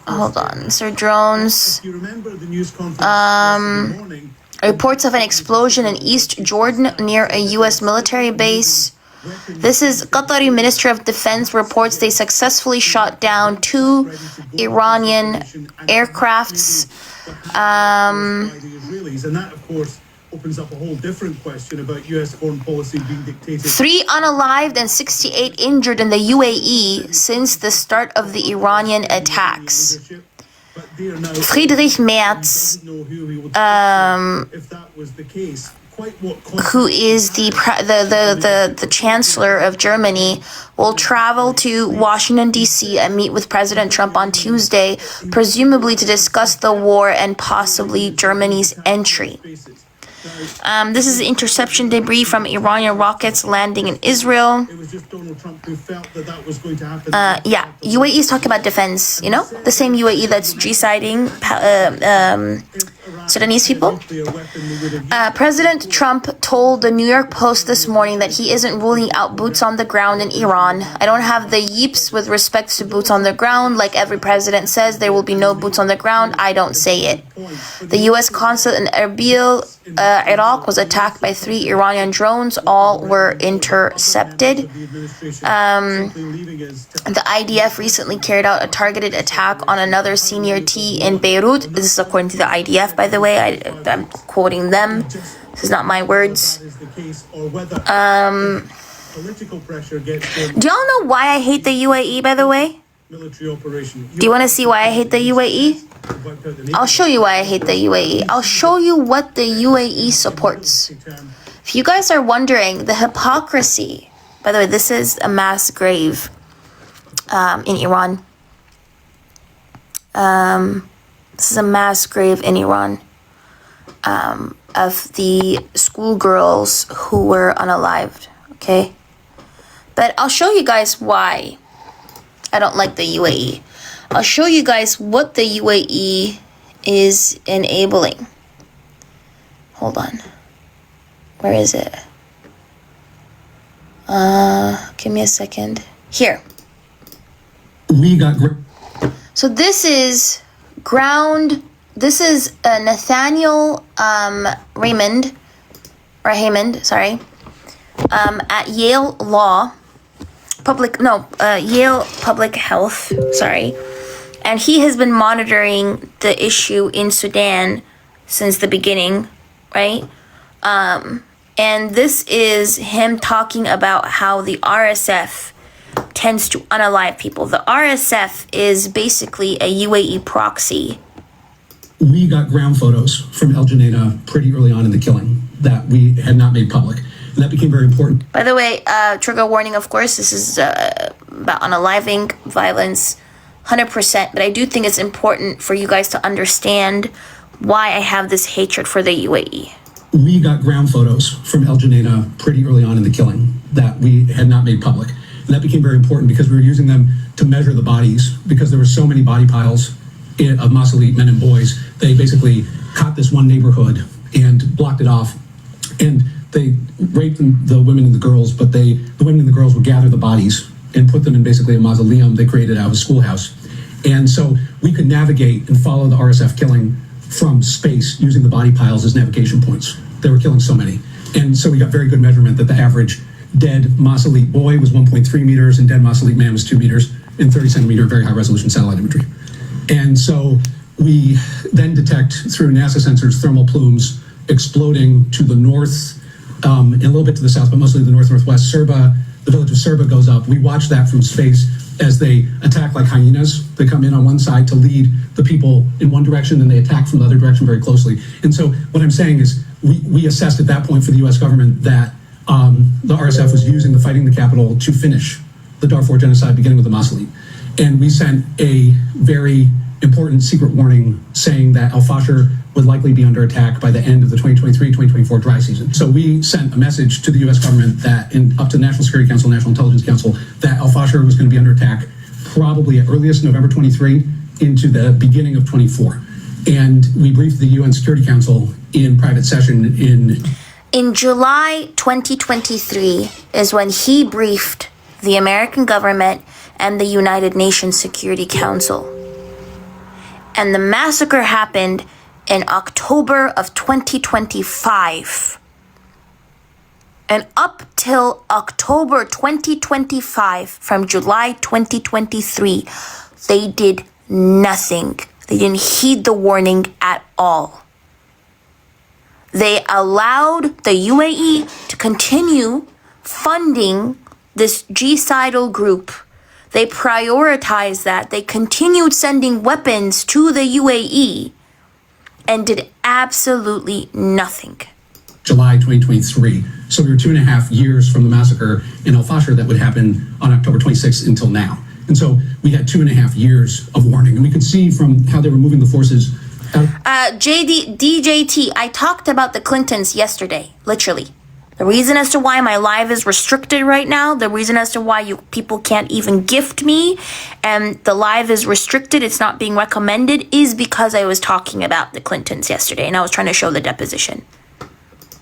Hold on, Sir Drones. Reports of an explosion in East Jordan near a U.S. military base. This is Qatari Ministry of Defense reports they successfully shot down 2 Iranian aircrafts. Opens up a whole different question about U.S. foreign policy being dictated. 3 unalived and 68 injured in the UAE since the start of the Iranian attacks. Friedrich Merz, who is the Chancellor of Germany, will travel to Washington, D.C. and meet with President Trump on Tuesday, presumably to discuss the war and possibly Germany's entry. This is interception debris from Iranian rockets landing in Israel. UAE is talking about defense, you know? The same UAE that's G-siding Sudanese people. President Trump told the New York Post this morning that he isn't ruling out boots on the ground in Iran. I don't have the yips with respect to boots on the ground. Like every president says, there will be no boots on the ground. I don't say it. The U.S. consulate in Erbil, Iraq, was attacked by 3 Iranian drones. All were intercepted. The IDF recently carried out a targeted attack on another senior T in Beirut. This is according to the IDF, by the way. I'm quoting them. This is not my words. Do y'all know why I hate the UAE, by the way? Do you want to see why I hate the UAE? I'll show you why I hate the UAE. I'll show you what the UAE supports. If you guys are wondering, the hypocrisy. By the way, this is a mass grave in Iran. This is a mass grave in Iran of the schoolgirls who were unalived. Okay? But I'll show you guys why I don't like the UAE. I'll show you guys what the UAE is enabling. Hold on. Where is it? Give me a second. Here. So this is Nathaniel Raymond, at Yale Yale Public Health, and he has been monitoring the issue in Sudan since the beginning, right? And this is him talking about how the RSF tends to unalive people. The RSF is basically a UAE proxy. We got ground photos from El Junaynah pretty early on in the killing that we had not made public. And that became very important. By the way, trigger warning, of course, this is about unaliving, violence, 100%. But I do think it's important for you guys to understand why I have this hatred for the UAE. We got ground photos from El Junaynah pretty early on in the killing that we had not made public. And that became very important because we were using them to measure the bodies because there were so many body piles of Masalit men and boys. They basically caught this one neighborhood and blocked it off. And they raped the women and the girls, but the women and the girls would gather the bodies and put them in basically a mausoleum they created out of a schoolhouse. And so we could navigate and follow the RSF killing from space using the body piles as navigation points. They were killing so many. And so we got very good measurement that the average dead Masalit boy was 1.3 meters and dead Masalit man was 2 meters in 30 centimeter very high resolution satellite imagery. And so we then detect through NASA sensors thermal plumes exploding to the north and a little bit to the south, but mostly the northwest. The village of Serba goes up. We watch that from space as they attack like hyenas. They come in on one side to lead the people in one direction, and they attack from the other direction very closely. And so what I'm saying is we assessed at that point for the U.S. government that the RSF was using the fighting the capital to finish the Darfur genocide, beginning with the Masalit. And we sent a very important secret warning saying that Al-Fashir would likely be under attack by the end of the 2023-2024 dry season. So we sent a message to the U.S. government that, up to the National Security Council, National Intelligence Council, that Al-Fashir was going to be under attack probably at earliest November 23 into the beginning of 24. And we briefed the UN Security Council in private session in July 2023 is when he briefed the American government and the United Nations Security Council. And the massacre happened in October of 2025. And up till October 2025, from July 2023, they did nothing. They didn't heed the warning at all. They allowed the UAE to continue funding this genocidal group. They prioritized that. They continued sending weapons to the UAE and did absolutely nothing. July 2023. So we were 2.5 years from the massacre in Al-Fashir that would happen on October 26th until now. And so we had 2.5 years of warning. And we could see from how they were moving the forces. DJT, I talked about the Clintons yesterday, literally. The reason as to why my live is restricted right now, the reason as to why people can't even gift me, and the live is restricted, it's not being recommended, is because I was talking about the Clintons yesterday, and I was trying to show the deposition.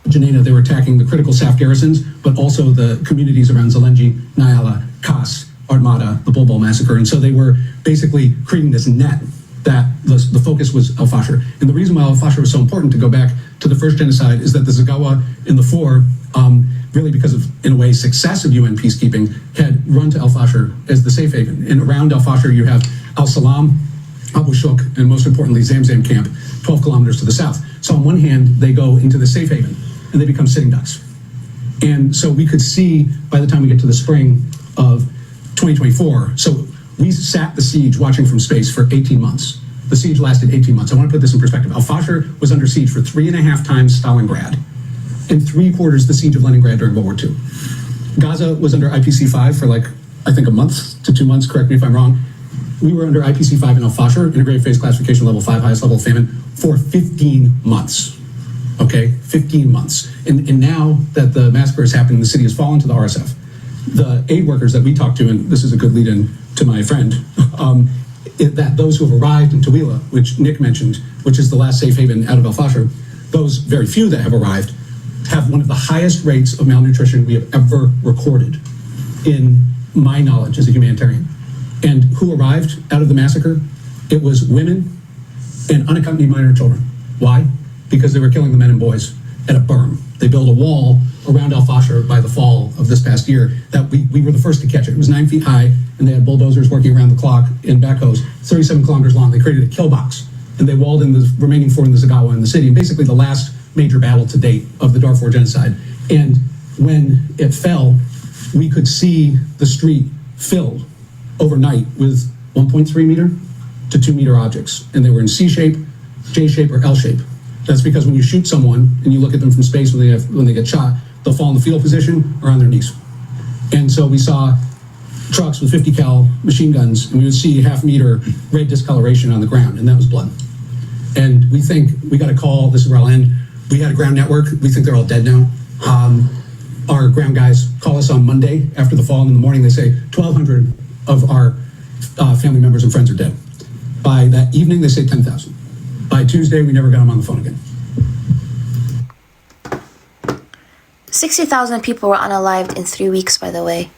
Janina, they were attacking the critical SAF garrisons, but also the communities around Zelenji, Nyala, Kas, Armada, the Bulbul massacre. And so they were basically creating this net that the focus was Al-Fashir. And the reason why Al-Fashir was so important, to go back to the first genocide, is that the Zagawa in the four, really because of, in a way, success of UN peacekeeping, had run to Al-Fashir as the safe haven. And around Al-Fashir, you have Al-Salam, Abu Shuk, and most importantly, Zamzam camp, 12 kilometers to the south. So on one hand, they go into the safe haven, and they become sitting ducks. And so we could see, by the time we get to the spring of 2024, so we sat the siege watching from space for 18 months. The siege lasted 18 months. I want to put this in perspective. Al-Fashir was under siege for 3.5 times Stalingrad, and 3/4 the siege of Leningrad during World War II. Gaza was under IPC-5 for I think a month to 2 months, correct me if I'm wrong. We were under IPC-5 in Al-Fashir, integrated phase classification level 5, highest level of famine, for 15 months. Okay, 15 months. And now that the massacre has happened, the city has fallen to the RSF. The aid workers that we talked to, and this is a good lead-in to my friend, that those who have arrived in Tooele, which Nick mentioned, which is the last safe haven out of El Fasher, those very few that have arrived have one of the highest rates of malnutrition we have ever recorded in my knowledge as a humanitarian. And who arrived out of the massacre? It was women and unaccompanied minor children. Why? Because they were killing the men and boys at a berm. They built a wall around El Fasher by the fall of this past year that we were the first to catch it. It was 9 feet high, and they had bulldozers working around the clock in backhoes, 37 kilometers long. They created a kill box, and they walled in the remaining 4 in the Zagawa in the city, and basically the last major battle to date of the Darfur genocide. And when it fell, we could see the street filled overnight with 1.3 meter to 2 meter objects, and they were in C shape, J shape, or L shape. That's because when you shoot someone and you look at them from space when they get shot, they'll fall in the fetal position or on their knees. And so we saw trucks with 50 cal machine guns, and we would see half-meter red discoloration on the ground, and that was blood. And we think we got a call. This is where I'll end. We had a ground network. We think they're all dead now. Our ground guys call us on Monday after the fall, and in the morning they say 1,200 of our family members and friends are dead. By that evening, they say 10,000. By Tuesday, we never got them on the phone again. 60,000 people were unalived in 3 weeks, by the way.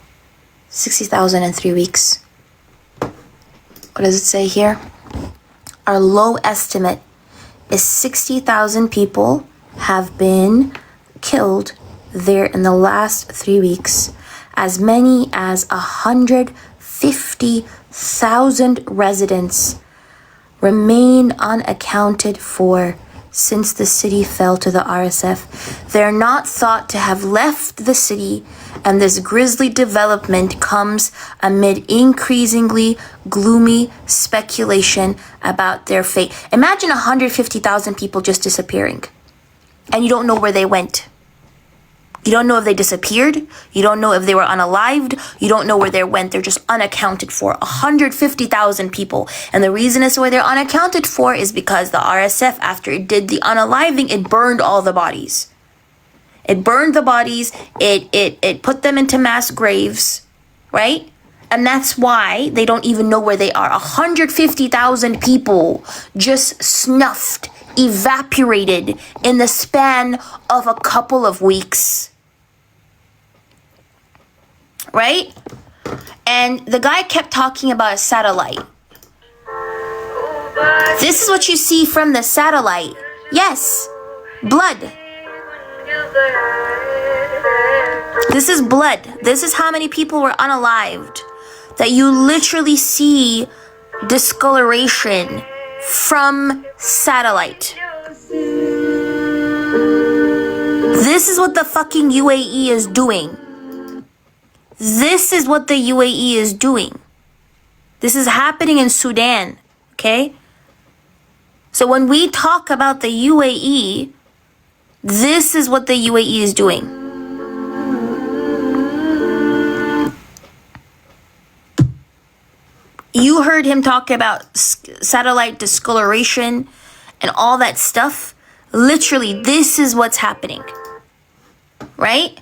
60,000 in 3 weeks. What does it say here? Our low estimate is 60,000 people have been killed there in the last 3 weeks. As many as 150,000 residents remain unaccounted for since the city fell to the RSF. They're not thought to have left the city, and this grisly development comes amid increasingly gloomy speculation about their fate. Imagine 150,000 people just disappearing, and you don't know where they went. You don't know if they disappeared. You don't know if they were unalived. You don't know where they went. They're just unaccounted for. 150,000 people. And the reason as to why they're unaccounted for is because the RSF, after it did the unaliving, it burned all the bodies. It burned the bodies. It put them into mass graves, right? And that's why they don't even know where they are. 150,000 people just snuffed, evaporated in the span of a couple of weeks. Right? And the guy kept talking about a satellite. This is what you see from the satellite. Yes, blood. This is blood. This is how many people were unalived. That you literally see discoloration from satellite. This is what the fucking UAE is doing. This is what the UAE is doing. This is happening in Sudan, okay? So when we talk about the UAE, this is what the UAE is doing. You heard him talk about satellite discoloration and all that stuff. Literally, this is what's happening, right?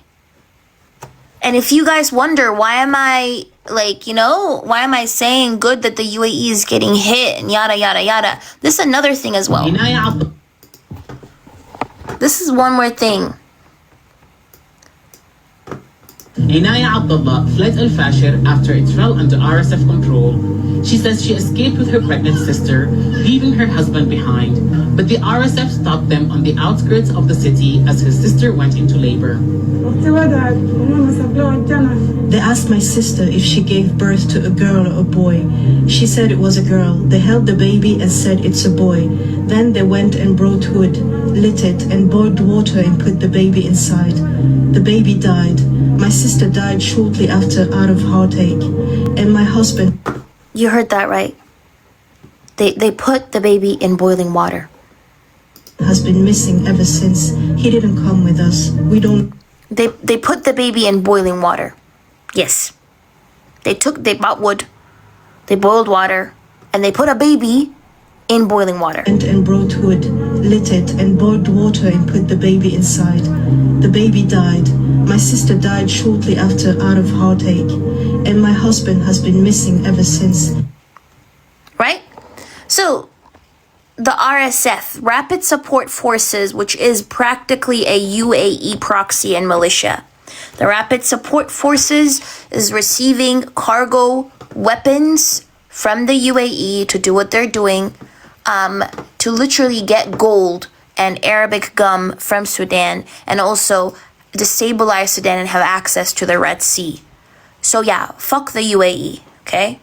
And if you guys wonder, why am I why am I saying good that the UAE is getting hit and yada, yada, yada? This is another thing as well. This is one more thing. Inaya Abdullah fled Al Fasher after it fell under RSF control. She says she escaped with her pregnant sister, leaving her husband behind, but the RSF stopped them on the outskirts of the city as her sister went into labor. They asked my sister if she gave birth to a girl or a boy. She said it was a girl. They held the baby and said it's a boy. Then they went and brought wood, lit it, and boiled water and put the baby inside. The baby died. My sister died shortly after out of heartache. And my husband... You heard that right. They put the baby in boiling water. ...has been missing ever since. He didn't come with us. We don't... They put the baby in boiling water. Yes. They bought wood, they boiled water, and they put a baby in boiling water. And brought wood, lit it, and boiled water and put the baby inside. The baby died. My sister died shortly after out of heartache. And my husband has been missing ever since. So the RSF, Rapid Support Forces, which is practically a UAE proxy and militia. The Rapid Support Forces is receiving cargo weapons from the UAE to do what they're doing, to literally get gold and Arabic gum from Sudan, and also destabilize Sudan and have access to the Red Sea. So yeah, fuck the UAE, okay?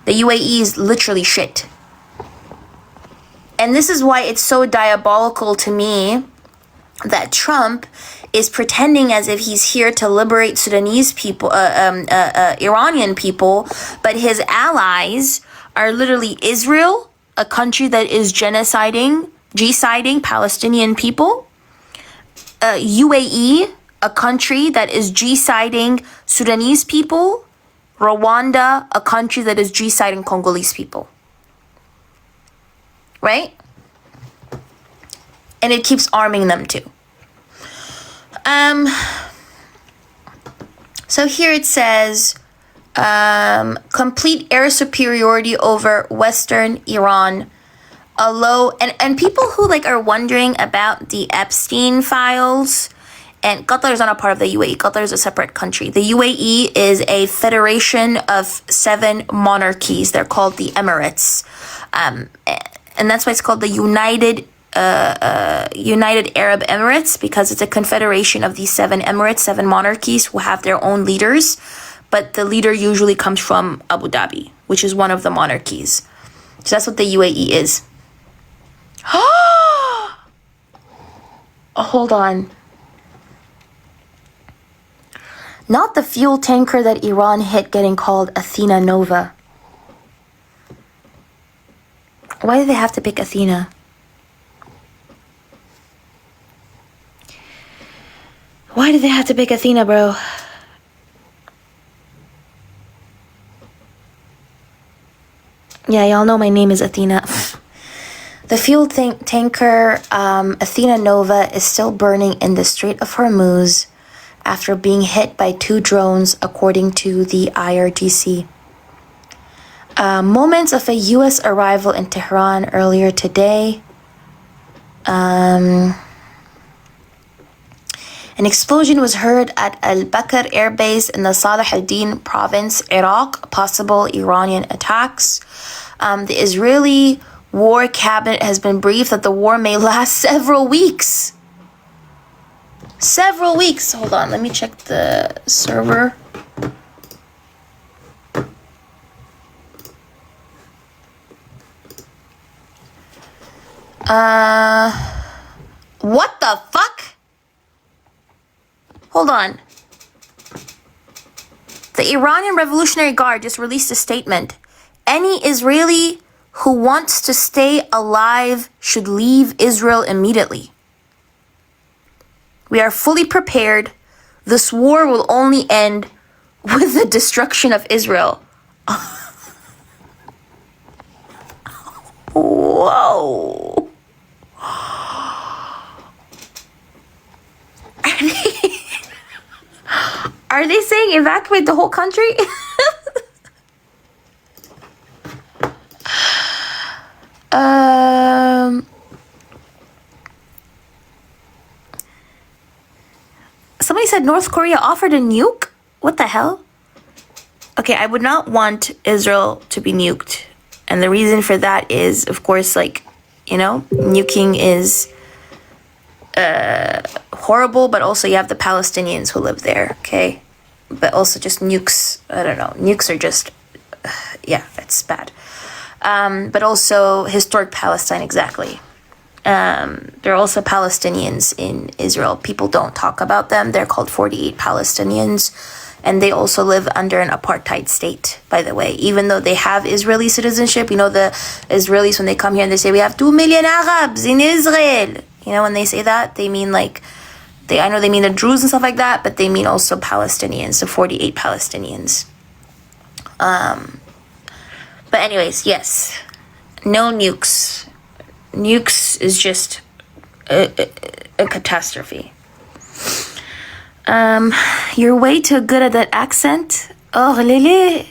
The UAE is literally shit. And this is why it's so diabolical to me that Trump is pretending as if he's here to liberate Sudanese people, Iranian people, but his allies are literally Israel, a country that is genociding Palestinian people, UAE, a country that is G-siding Sudanese people, Rwanda, a country that is G-siding Congolese people. Right? And it keeps arming them too. So here it says, complete air superiority over Western Iran. And people who like are wondering about the Epstein files, and Qatar is not a part of the UAE. Qatar is a separate country. The UAE is a federation of 7 monarchies. They're called the Emirates. And that's why it's called the United Arab Emirates, because it's a confederation of these 7 emirates, 7 monarchies who have their own leaders, but the leader usually comes from Abu Dhabi, which is one of the monarchies. So that's what the UAE is. Hold on. Not the fuel tanker that Iran hit getting called Athena Nova. Why do they have to pick Athena? Why did they have to pick Athena, bro? Yeah, y'all know my name is Athena. The fuel tanker Athena Nova is still burning in the Strait of Hormuz after being hit by 2 drones, according to the IRGC. Moments of a U.S. arrival in Tehran earlier today. An explosion was heard at Al-Bakr Air Base in the Salah al-Din province, Iraq. Possible Iranian attacks. The Israeli War Cabinet has been briefed that the war may last several weeks. Several weeks. Hold on, let me check the server. What the fuck? Hold on. The Iranian Revolutionary Guard just released a statement. Any Israeli who wants to stay alive should leave Israel immediately. We are fully prepared. This war will only end with the destruction of Israel. Whoa. Are they saying evacuate the whole country? Somebody said North Korea offered a nuke? What the hell? Okay, I would not want Israel to be nuked. And the reason for that is, of course, like, you know, nuking is horrible, but also you have the Palestinians who live there, okay? But also just nukes, I don't know, nukes are just, yeah, it's bad. But also historic Palestine, exactly. There are also Palestinians in Israel. People don't talk about them. They're called 48 Palestinians. And they also live under an apartheid state, by the way. Even though they have Israeli citizenship, you know, the Israelis, when they come here and they say, we have 2 million Arabs in Israel. You know, when they say that, they mean like, I know they mean the Druze and stuff like that, but they mean also Palestinians, the 48 Palestinians. But anyways, yes, no nukes. Nukes is just a catastrophe. You're way too good at that accent. Oh, Lele.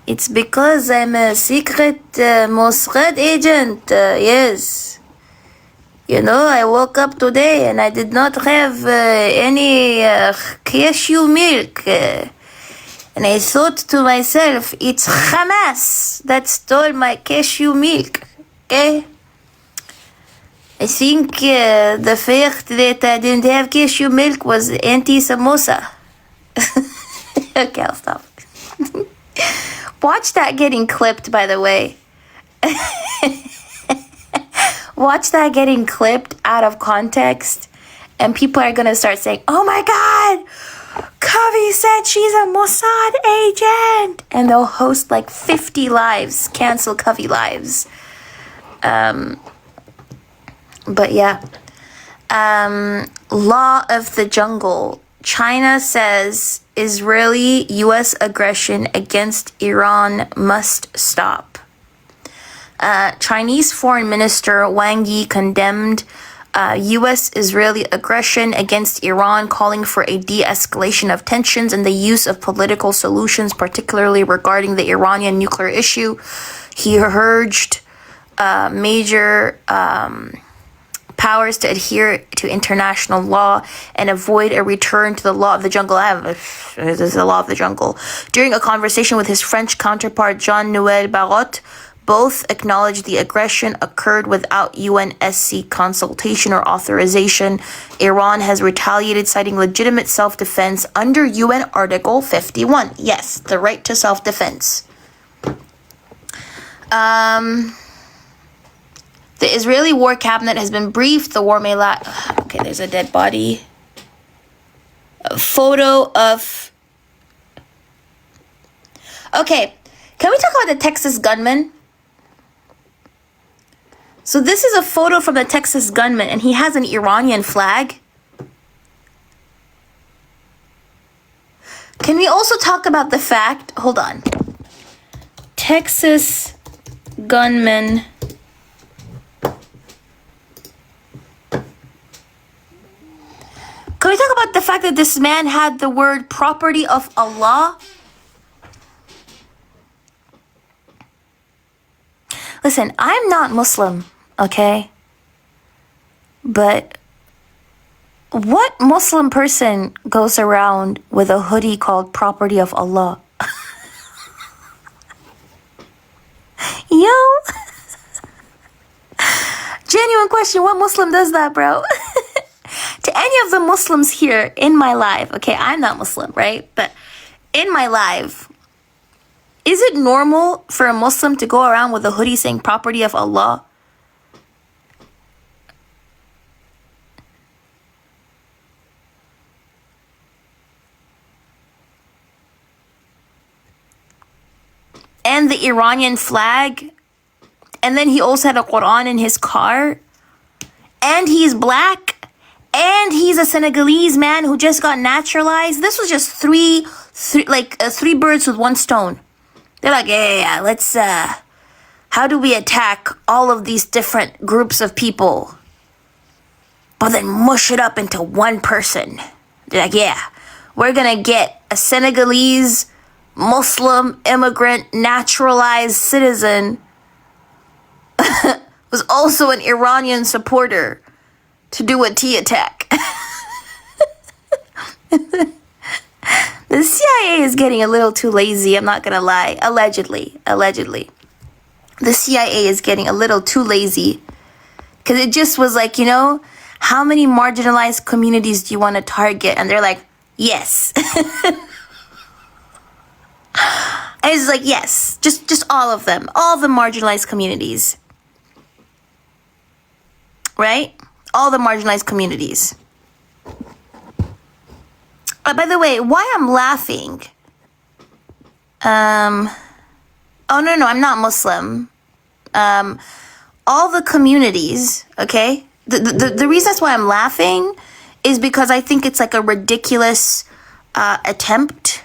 It's because I'm a secret Mossad agent. Yes. You know, I woke up today and I did not have any cashew milk. And I thought to myself, it's Hamas that stole my cashew milk. Okay? I think the fact that I didn't have cashew milk was anti-samosa. Okay, I'll stop. Watch that getting clipped, by the way. Watch that getting clipped out of context. And people are going to start saying, oh my God, Kavi said she's a Mossad agent. And they'll host like 50 lives, cancel Kavi lives. But yeah. Law of the jungle. China says Israeli-U.S. aggression against Iran must stop. Chinese Foreign Minister Wang Yi condemned U.S.-Israeli aggression against Iran, calling for a de-escalation of tensions and the use of political solutions, particularly regarding the Iranian nuclear issue. He urged major powers to adhere to international law and avoid a return to the law of the jungle. This is the law of the jungle. During a conversation with his French counterpart, Jean-Noël Barrot, both acknowledged the aggression occurred without UNSC consultation or authorization. Iran has retaliated, citing legitimate self-defense under UN Article 51. Yes, the right to self-defense. The Israeli War Cabinet has been briefed. The war may last... Okay, there's a dead body. A photo of... Okay, can we talk about the Texas gunman? So this is a photo from the Texas gunman, and he has an Iranian flag. Can we also talk about the fact... Hold on. Texas gunman... Can we talk about the fact that this man had the word property of Allah? Listen, I'm not Muslim, okay? But what Muslim person goes around with a hoodie called property of Allah? Yo! Genuine question, what Muslim does that, bro? To any of the Muslims here in my life, okay, I'm not Muslim, right? But in my life, is it normal for a Muslim to go around with a hoodie saying property of Allah? And the Iranian flag? And then he also had a Quran in his car? And he's black? And he's a Senegalese man who just got naturalized. This was just three birds with one stone. They're like, yeah, let's, how do we attack all of these different groups of people? But then mush it up into one person. They're like, yeah, we're gonna get a Senegalese Muslim immigrant naturalized citizen who's also an Iranian supporter to do a tea attack. The CIA is getting a little too lazy, I'm not gonna lie. Allegedly. The CIA is getting a little too lazy. Because it just was like, you know, how many marginalized communities do you want to target? And they're like, yes. And it's like, yes, just all of them. All the marginalized communities. Right? All the marginalized communities. By the way, why I'm laughing? Oh, no, I'm not Muslim. All the communities, okay? The reason that's why I'm laughing is because I think it's like a ridiculous attempt.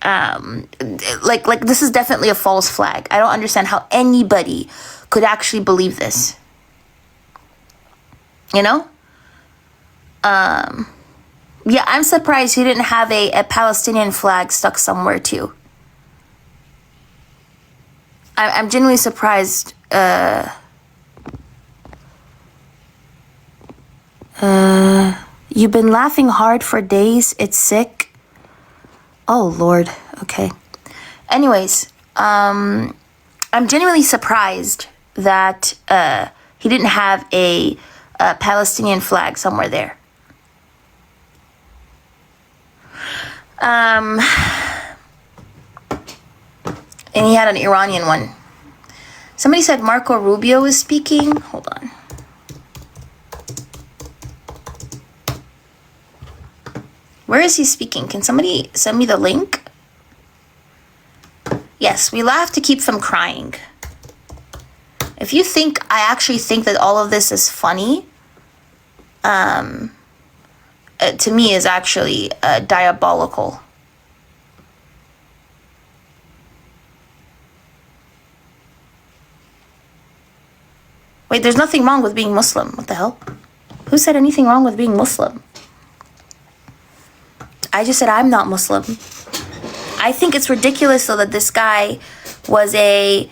Like this is definitely a false flag. I don't understand how anybody could actually believe this. You know? Yeah, I'm surprised he didn't have a Palestinian flag stuck somewhere too. I'm genuinely surprised. You've been laughing hard for days. It's sick. Oh, Lord. Okay. Anyways, I'm genuinely surprised that he didn't have a Palestinian flag somewhere there. And he had an Iranian one. Somebody said Marco Rubio is speaking. Hold on. Where is he speaking? Can somebody send me the link? Yes, we laugh to keep from crying. If you think I actually think that all of this is funny, to me is actually diabolical. Wait, there's nothing wrong with being Muslim. What the hell? Who said anything wrong with being Muslim? I just said I'm not Muslim. I think it's ridiculous though that this guy was a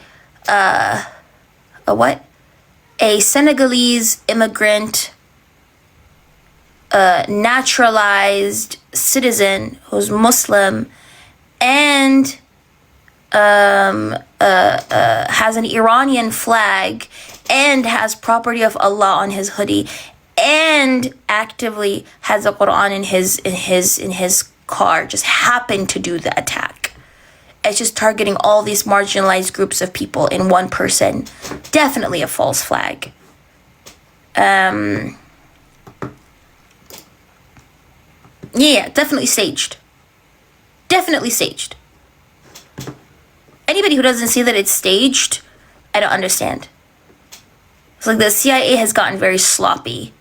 what? A Senegalese immigrant, naturalized citizen who's Muslim and has an Iranian flag and has property of Allah on his hoodie and actively has a Quran in his car, just happened to do the attack. It's just targeting all these marginalized groups of people in one person. Definitely a false flag. Yeah, definitely staged. Definitely staged. Anybody who doesn't see that it's staged, I don't understand. It's like the CIA has gotten very sloppy.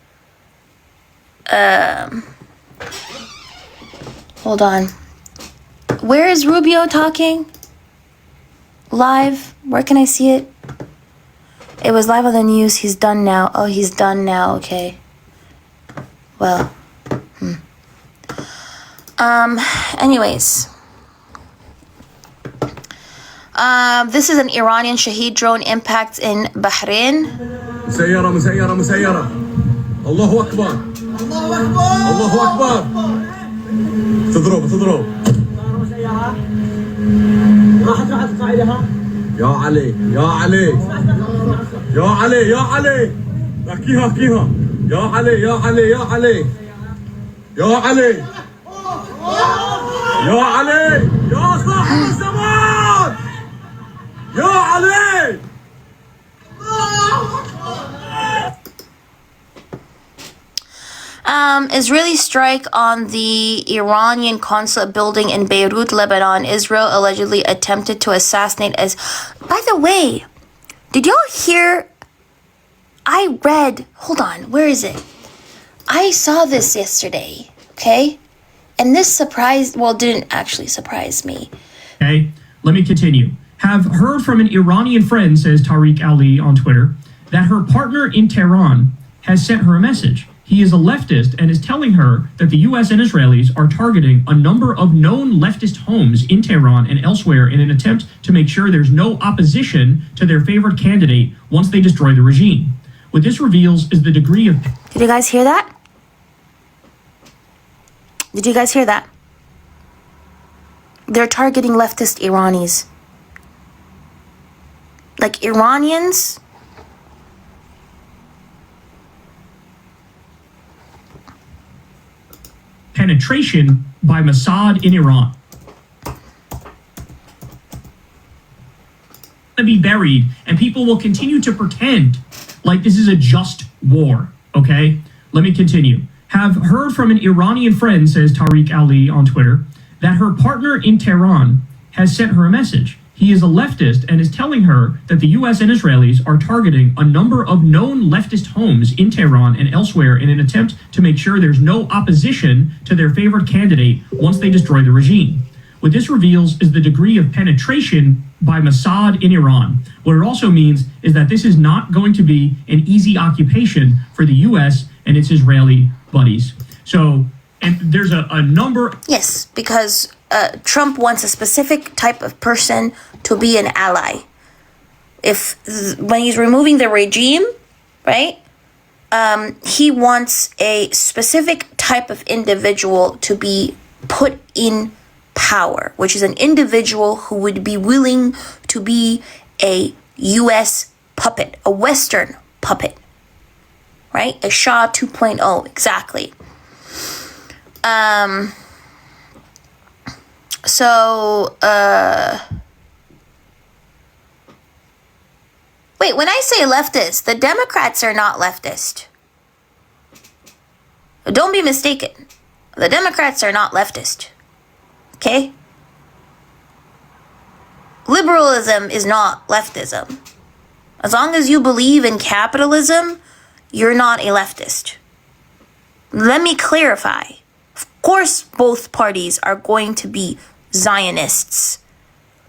Hold on. Where is Rubio talking? Live? Where can I see it? It was live on the news. He's done now. Oh, he's done now. Okay. Well. Anyways. This is an Iranian Shaheed drone impact in Bahrain. مسيرة مسيرة مسيرة الله أكبر الله أكبر تضرب يا علي يا علي يا علي يا علي احكيها يا علي يا علي يا علي يا علي يا علي يا صاحب الزمان يا علي. Israeli strike on the Iranian consulate building in Beirut, Lebanon. Israel allegedly attempted to assassinate as... By the way, did y'all hear... I read... Hold on, where is it? I saw this yesterday, okay? And this surprised... Well, didn't actually surprise me. Okay, let me continue. Have heard from an Iranian friend, says Tariq Ali on Twitter, that her partner in Tehran has sent her a message. He is a leftist and is telling her that the US and Israelis are targeting a number of known leftist homes in Tehran and elsewhere in an attempt to make sure there's no opposition to their favorite candidate once they destroy the regime. What this reveals is the degree of... Did you guys hear that? Did you guys hear that? They're targeting leftist Iranis. Like Iranians... penetration by Mossad in Iran. To be buried, and people will continue to pretend like this is a just war, okay? Let me continue. Have heard from an Iranian friend, says Tariq Ali on Twitter, that her partner in Tehran has sent her a message. He is a leftist and is telling her that the US and Israelis are targeting a number of known leftist homes in Tehran and elsewhere in an attempt to make sure there's no opposition to their favorite candidate once they destroy the regime. What this reveals is the degree of penetration by Mossad in Iran. What it also means is that this is not going to be an easy occupation for the US and its Israeli buddies. So, and there's a number... Yes, because Trump wants a specific type of person to be an ally. when he's removing the regime, right? He wants a specific type of individual to be put in power, which is an individual who would be willing to be a U.S. puppet, a Western puppet, right? A Shah 2.0, exactly. Wait, when I say leftist, the Democrats are not leftist. Don't be mistaken. The Democrats are not leftist. Okay? Liberalism is not leftism. As long as you believe in capitalism, you're not a leftist. Let me clarify. Of course, both parties are going to be Zionists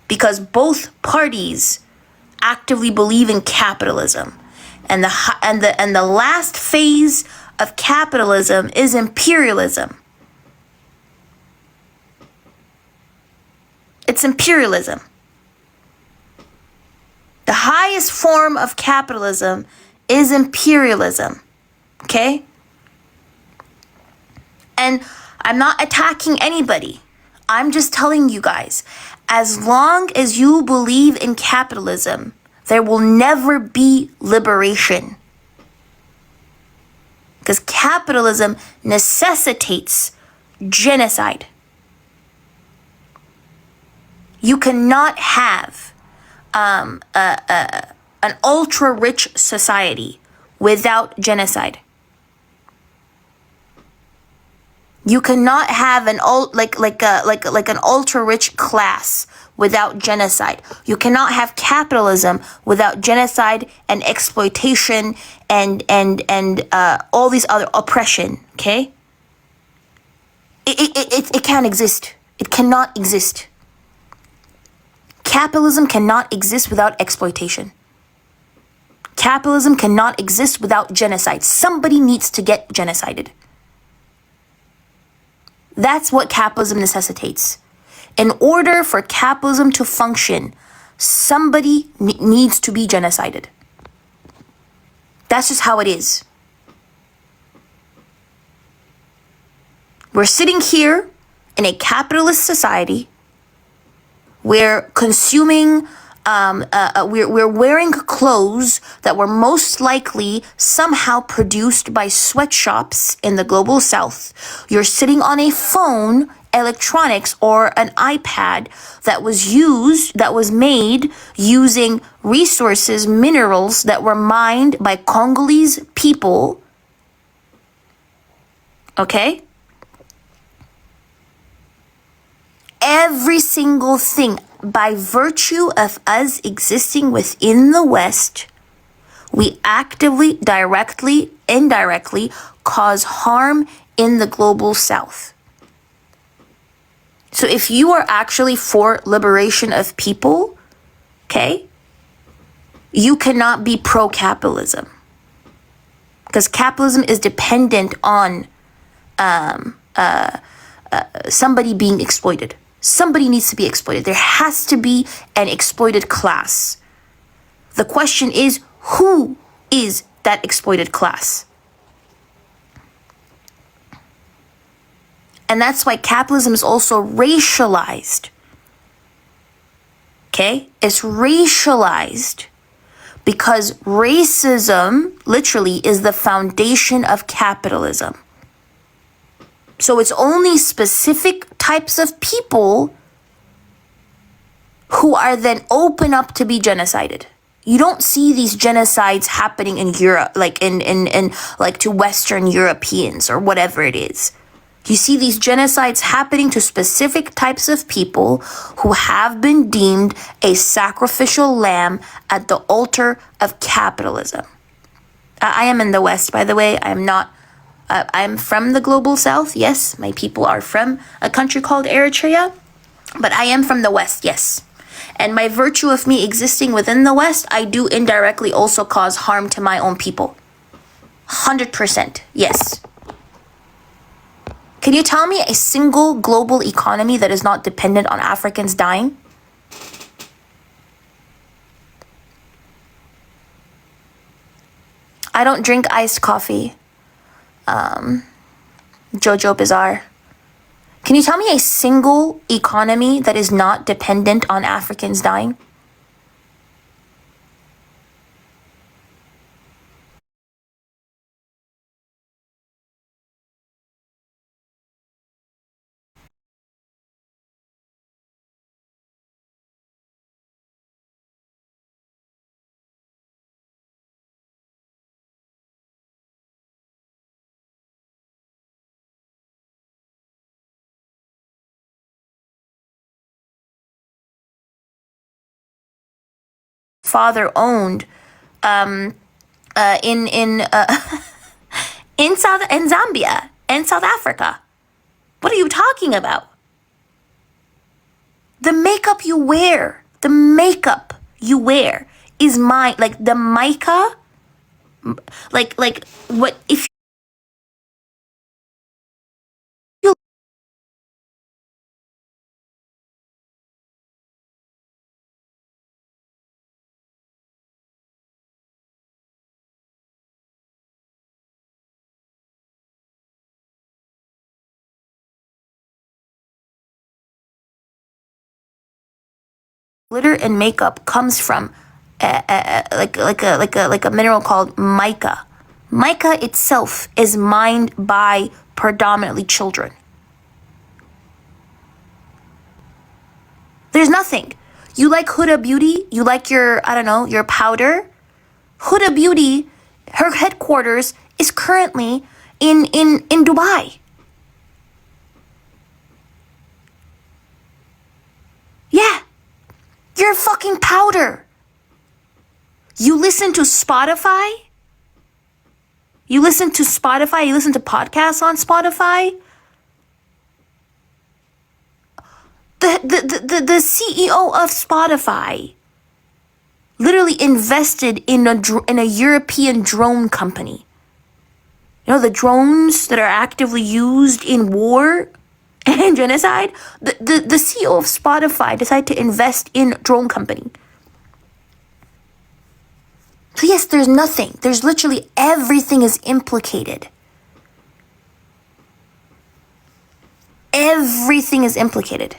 because both parties actively believe in capitalism, and the last phase of capitalism is imperialism. It's imperialism. The highest form of capitalism is imperialism. Okay? And I'm not attacking anybody. I'm just telling you guys, as long as you believe in capitalism, there will never be liberation. Because capitalism necessitates genocide. You cannot have an ultra-rich society without genocide. You cannot have an ultra-rich class without genocide. You cannot have capitalism without genocide and exploitation and all these other oppression. Okay? It can't exist. It cannot exist. Capitalism cannot exist without exploitation. Capitalism cannot exist without genocide. Somebody needs to get genocided. That's what capitalism necessitates. In order for capitalism to function, somebody needs to be genocided. That's just how it is. We're sitting here in a capitalist society. We're consuming, we're wearing clothes that were most likely somehow produced by sweatshops in the global south. You're sitting on a phone, electronics, or an iPad that was made using resources, minerals that were mined by Congolese people. Okay? Every single thing, by virtue of us existing within the West, we actively, directly, indirectly cause harm in the global South. So if you are actually for liberation of people, okay, you cannot be pro-capitalism. Because capitalism is dependent on somebody being exploited. Somebody needs to be exploited. There has to be an exploited class. The question is, who is that exploited class? And that's why capitalism is also racialized. Okay? It's racialized because racism literally is the foundation of capitalism. So it's only specific types of people who are then open up to be genocided. You don't see these genocides happening in Europe, like in like to Western Europeans or whatever it is. You see these genocides happening to specific types of people who have been deemed a sacrificial lamb at the altar of capitalism. I am in the West, by the way. I'm from the global South. Yes, my people are from a country called Eritrea, but I am from the West, yes. And by virtue of me existing within the West, I do indirectly also cause harm to my own people. 100%, yes. Can you tell me a single global economy that is not dependent on Africans dying? I don't drink iced coffee. Jojo Bizarre. Can you tell me a single economy that is not dependent on Africans dying? Father owned in in Zambia and South Africa. What are you talking about? The makeup you wear is mine. Like the mica, like what if you glitter and makeup comes from like a mineral called mica. Mica itself is mined by predominantly children. There's nothing. You like Huda Beauty? You like your, I don't know, your powder? Huda Beauty, her headquarters is currently in Dubai. Yeah. You're fucking powder. You listen to Spotify? You listen to podcasts on Spotify? The CEO of Spotify literally invested in a European drone company. You know, the drones that are actively used in war and genocide? The CEO of Spotify decided to invest in drone company. So yes, there's nothing. There's literally everything is implicated. Everything is implicated.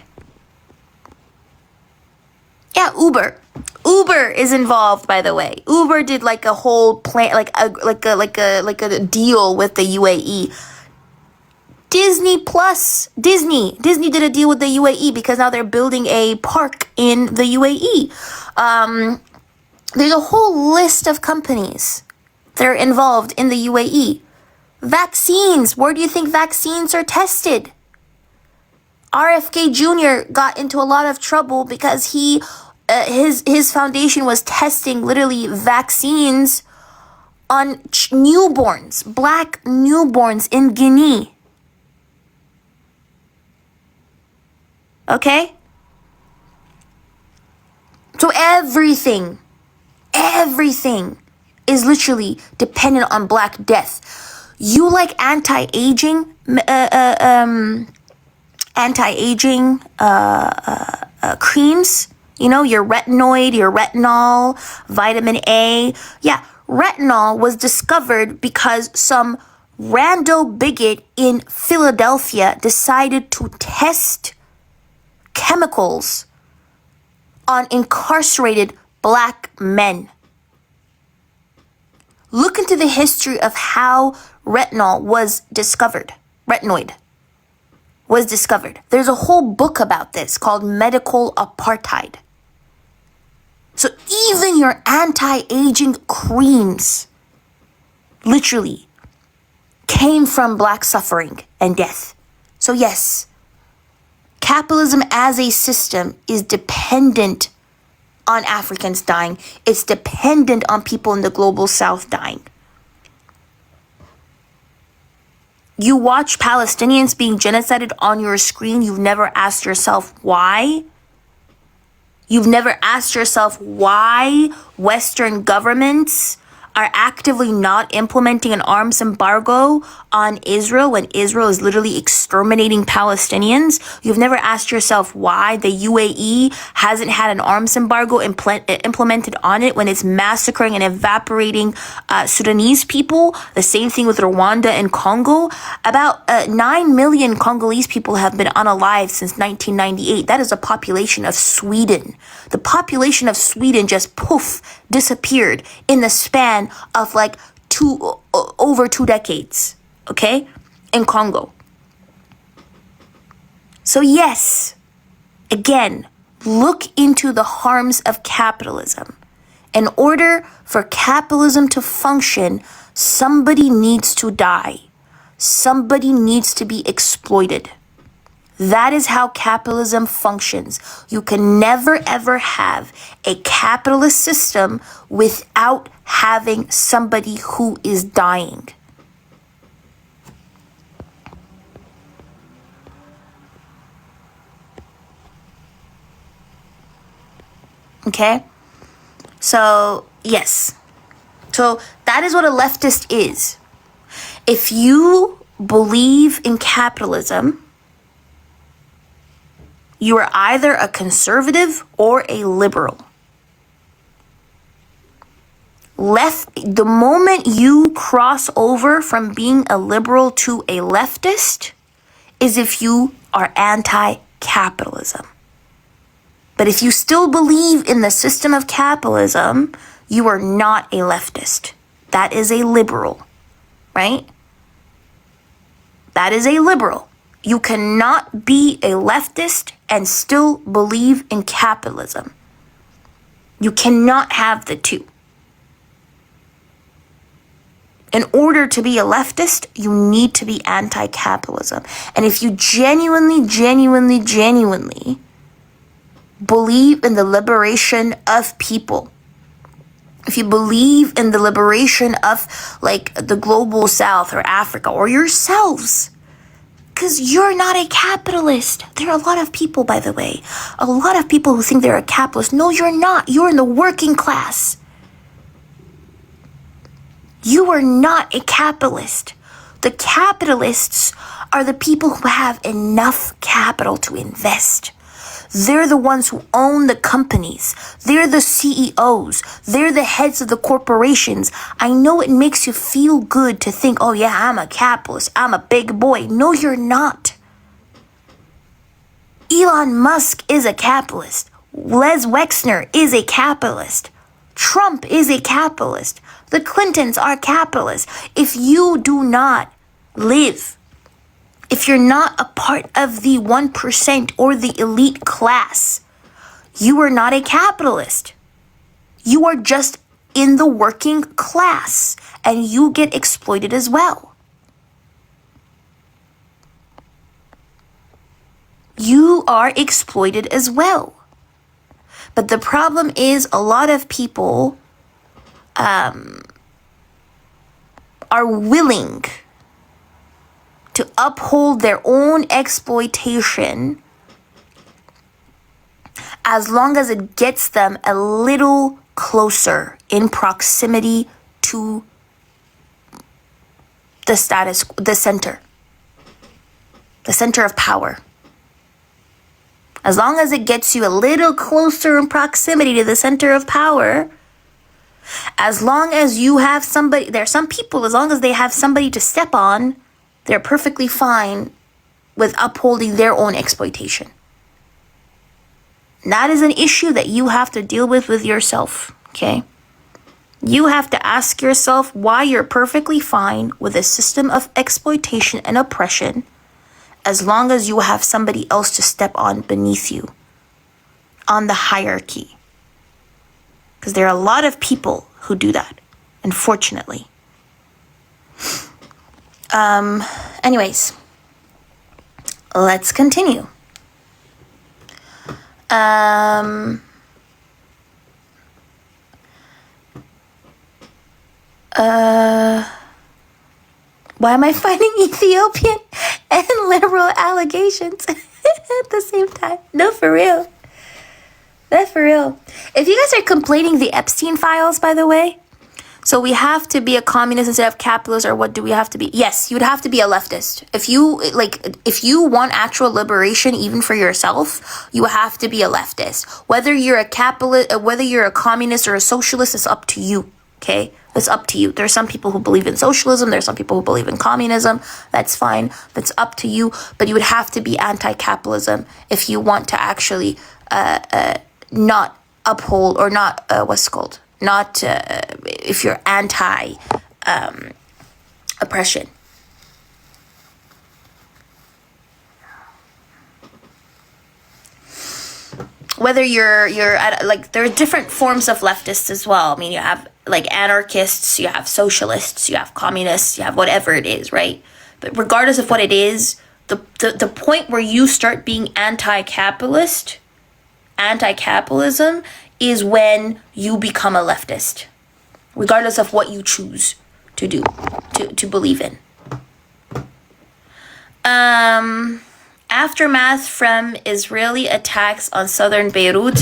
Yeah, Uber is involved, by the way. Uber did like a whole plan, like a deal with the UAE. Disney did a deal with the UAE because now they're building a park in the UAE. There's a whole list of companies that are involved in the UAE. Vaccines. Where do you think vaccines are tested? RFK Jr. got into a lot of trouble because his foundation was testing literally vaccines on newborns, black newborns in Guinea. Okay? So everything is literally dependent on Black death. You like anti-aging creams? You know, your retinoid, your retinol, vitamin A. Yeah, retinol was discovered because some rando bigot in Philadelphia decided to test chemicals on incarcerated Black men. Look into the history of how retinoid was discovered. There's a whole book about this called Medical Apartheid. So even your anti-aging creams literally came from Black suffering and death. So yes, capitalism as a system is dependent on Africans dying. It's dependent on people in the global south dying. You watch Palestinians being genocided on your screen. You've never asked yourself why? You've never asked yourself why Western governments are actively not implementing an arms embargo on Israel when Israel is literally exterminating Palestinians. You've never asked yourself why the UAE hasn't had an arms embargo implemented on it when it's massacring and evaporating Sudanese people. The same thing with Rwanda and Congo. About 9 million Congolese people have been unalive since 1998. That is a population of Sweden. The population of Sweden just poof disappeared in the span of like over 2 decades, okay, in Congo. So yes, again, look into the harms of capitalism. In order for capitalism to function, somebody needs to die. Somebody needs to be exploited. That is how capitalism functions. You can never ever have a capitalist system without having somebody who is dying. Okay? So, yes. So, that is what a leftist is. If you believe in capitalism, you are either a conservative or a liberal. The moment you cross over from being a liberal to a leftist is if you are anti-capitalism. But if you still believe in the system of capitalism, you are not a leftist. That is a liberal, right? That is a liberal. You cannot be a leftist and still believe in capitalism. You cannot have the two. In order to be a leftist, you need to be anti-capitalism. And if you genuinely believe in the liberation of people, if you believe in the liberation of like the global south or Africa or yourselves, because you're not a capitalist. There are a lot of people, by the way, a lot of people who think they're a capitalist. No, you're not. You're in the working class. You are not a capitalist. The capitalists are the people who have enough capital to invest. They're the ones who own the companies. They're the CEOs. They're the heads of the corporations. I know it makes you feel good to think, oh yeah, I'm a capitalist. I'm a big boy. No, you're not. Elon Musk is a capitalist. Les Wexner is a capitalist. Trump is a capitalist. The Clintons are capitalists. If you do not live, if you're not a part of the 1% or the elite class, you are not a capitalist. You are just in the working class and you get exploited as well. You are exploited as well. But the problem is a lot of people are willing to uphold their own exploitation as long as it gets them a little closer in proximity to the center of power. As long as it gets you a little closer in proximity to the center of power, as long as you have somebody, there are some people, as long as they have somebody to step on, they're perfectly fine with upholding their own exploitation. And that is an issue that you have to deal with yourself, okay? You have to ask yourself why you're perfectly fine with a system of exploitation and oppression as long as you have somebody else to step on beneath you on the hierarchy. Because there are a lot of people who do that, unfortunately. Anyways, let's continue. Why am I finding Ethiopian and liberal allegations at the same time? No, for real. That's for real. If you guys are complaining the Epstein files, by the way, So we have to be a communist instead of capitalist, or what do we have to be? Yes, you would have to be a leftist. If you want actual liberation, even for yourself, you have to be a leftist. Whether you're a capitalist, whether you're a communist or a socialist, it's up to you. Okay, it's up to you. There's some people who believe in socialism. There's some people who believe in communism. That's fine. That's up to you. But you would have to be anti-capitalism if you want to actually not uphold or not what's it called. Not if you're anti-oppression. Whether you're like, there are different forms of leftists as well. I mean, you have like anarchists, you have socialists, you have communists, you have whatever it is, right? But regardless of what it is, the point where you start being anti-capitalism is when you become a leftist, regardless of what you choose to do, to believe in. Aftermath from Israeli attacks on southern Beirut.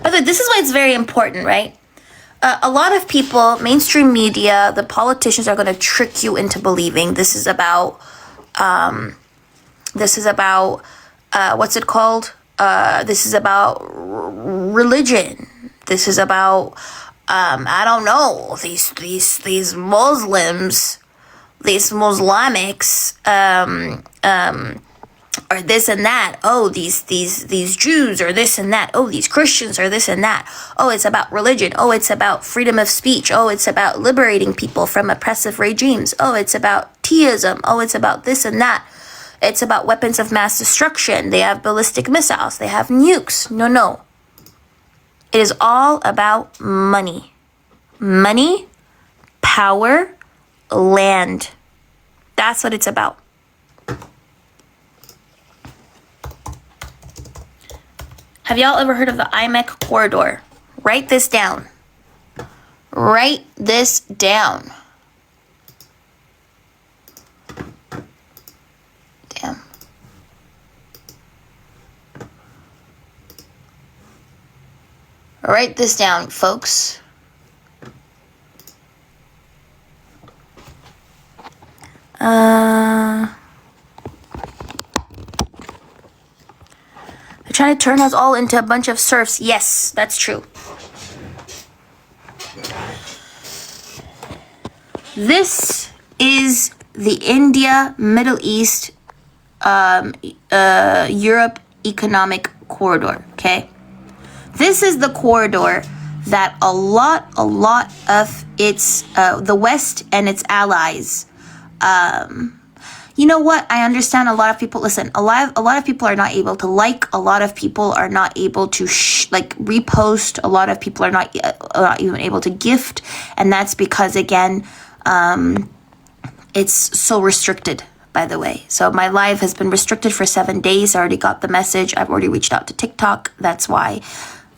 By the way, this is why it's very important, right? A lot of people, mainstream media, the politicians are going to trick you into believing this is about, what's it called? This is about religion. This is about, I don't know, these Muslims, these Muslimics, or this and that. Oh, these Jews or this and that. Oh, these Christians or this and that. Oh, it's about religion. Oh, it's about freedom of speech. Oh, it's about liberating people from oppressive regimes. Oh, it's about theism. Oh, it's about this and that. It's about weapons of mass destruction. They have ballistic missiles. They have nukes. No. It is all about money. Money, power, land. That's what it's about. Have y'all ever heard of the IMEC corridor? Write this down. Write this down. Damn. Write this down, folks. They're trying to turn us all into a bunch of serfs. Yes, that's true. This is the India, Middle East, Europe economic corridor, okay? This is the corridor that a lot of its, the West and its allies, you know what? I understand a lot of people, listen, a lot of people are not able to like, a lot of people are not able to repost, a lot of people are not even able to gift, and that's because, again, it's so restricted, by the way. So my live has been restricted for 7 days. I already got the message. I've already reached out to TikTok. That's why.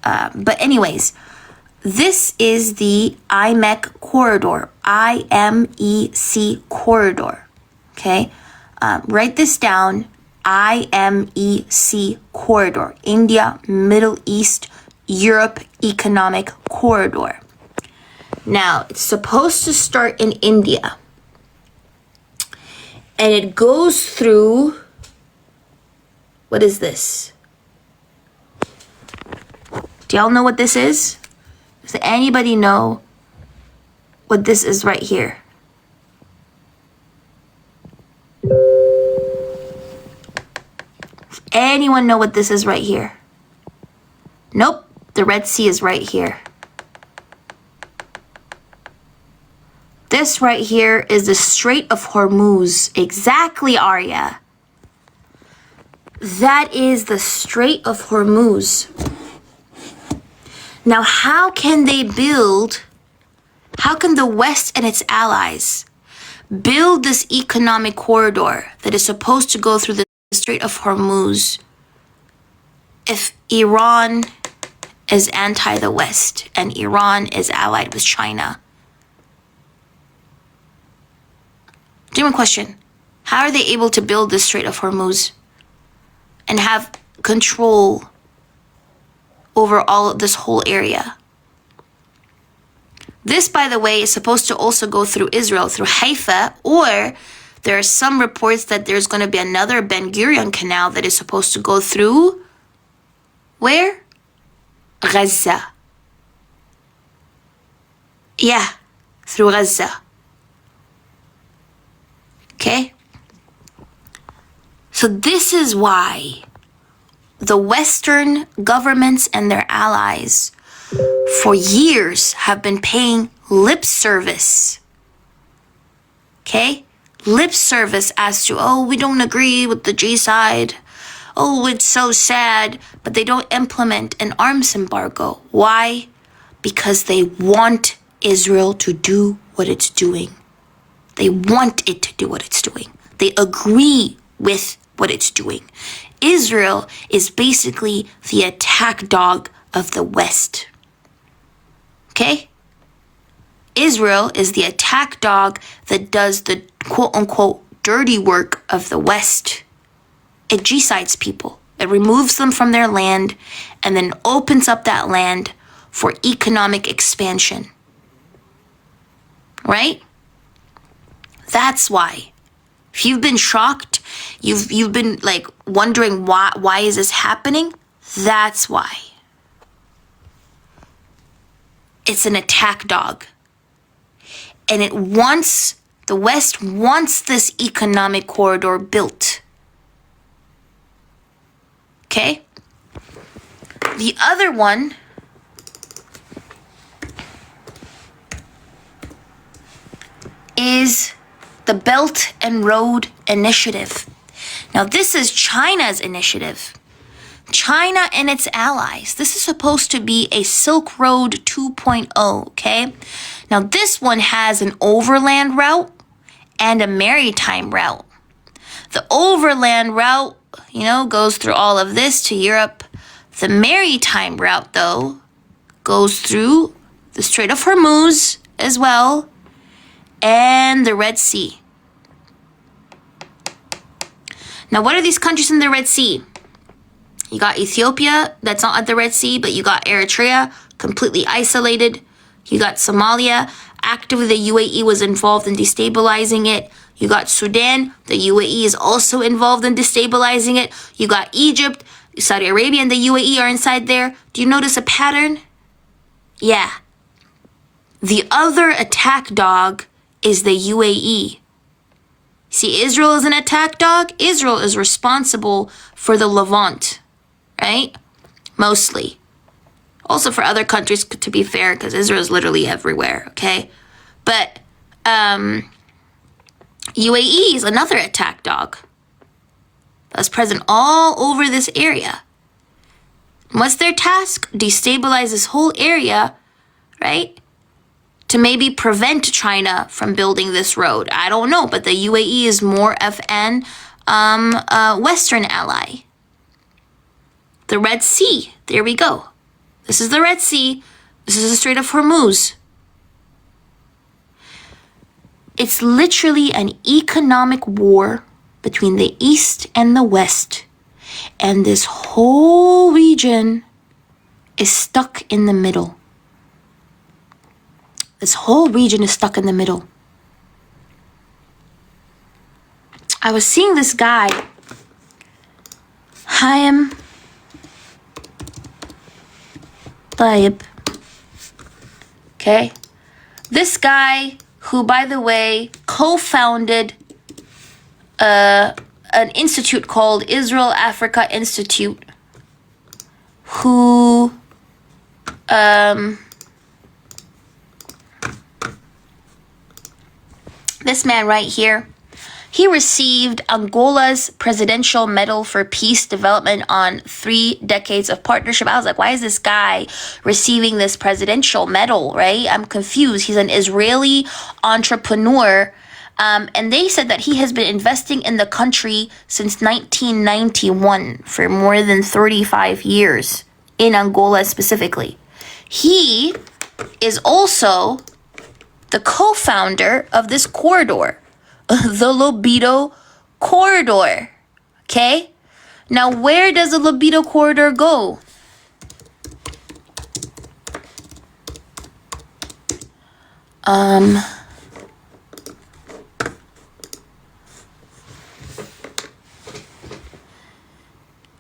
But anyways, this is the IMEC corridor, IMEC corridor, okay? Write this down, IMEC corridor, India, Middle East, Europe economic corridor. Now, it's supposed to start in India, and it goes through, what is this? Do y'all know what this is? Does anybody know what this is right here? Does anyone know what this is right here? Nope, the Red Sea is right here. This right here is the Strait of Hormuz. Exactly, Arya. That is the Strait of Hormuz. Now, how can the West and its allies build this economic corridor that is supposed to go through the Strait of Hormuz if Iran is anti the West and Iran is allied with China? Genuine question. How are they able to build this Strait of Hormuz and have control over all of this whole area? This, by the way, is supposed to also go through Israel, through Haifa, or there are some reports that there's going to be another Ben Gurion canal that is supposed to go through, where? Gaza. Yeah, through Gaza. Okay? So this is why the Western governments and their allies for years have been paying lip service. Okay? Lip service as to, oh, we don't agree with the G side. Oh, it's so sad. But they don't implement an arms embargo. Why? Because they want Israel to do what it's doing. They want it to do what it's doing. They agree with what it's doing. Israel is basically the attack dog of the West. Okay? Israel is the attack dog that does the quote-unquote dirty work of the West. It G-sides people. It removes them from their land and then opens up that land for economic expansion. Right? That's why. If you've been shocked, you've been like wondering why is this happening? That's why. It's an attack dog. And the West wants this economic corridor built. Okay? The other one is the Belt and Road Initiative. Now, this is China's initiative. China and its allies. This is supposed to be a Silk Road 2.0, okay? Now, this one has an overland route and a maritime route. The overland route, goes through all of this to Europe. The maritime route, though, goes through the Strait of Hormuz as well and the Red Sea. Now, what are these countries in the Red Sea? You got Ethiopia, that's not at the Red Sea, but you got Eritrea, completely isolated. You got Somalia, actively the UAE was involved in destabilizing it. You got Sudan, the UAE is also involved in destabilizing it. You got Egypt, Saudi Arabia and the UAE are inside there. Do you notice a pattern? Yeah. The other attack dog is the UAE. See, Israel is an attack dog. Israel is responsible for the Levant, right? Mostly. Also for other countries, to be fair, because Israel is literally everywhere, okay? But UAE is another attack dog that's present all over this area. What's their task? Destabilize this whole area, right? To maybe prevent China from building this road. I don't know, but the UAE is more of an Western ally. The Red Sea, there we go. This is the Red Sea. This is the Strait of Hormuz. It's literally an economic war between the East and the West. And this whole region is stuck in the middle. This whole region is stuck in the middle. I was seeing this guy, Hayam Taib. Okay? This guy, who, by the way, co-founded an institute called Israel Africa Institute, who this man right here, he received Angola's Presidential Medal for Peace Development on 3 decades of partnership. I was like, why is this guy receiving this presidential medal, right? I'm confused. He's an Israeli entrepreneur. And they said that he has been investing in the country since 1991 for more than 35 years in Angola specifically. He is also the co-founder of this corridor the libido corridor. Okay? Now, where does the libido corridor go?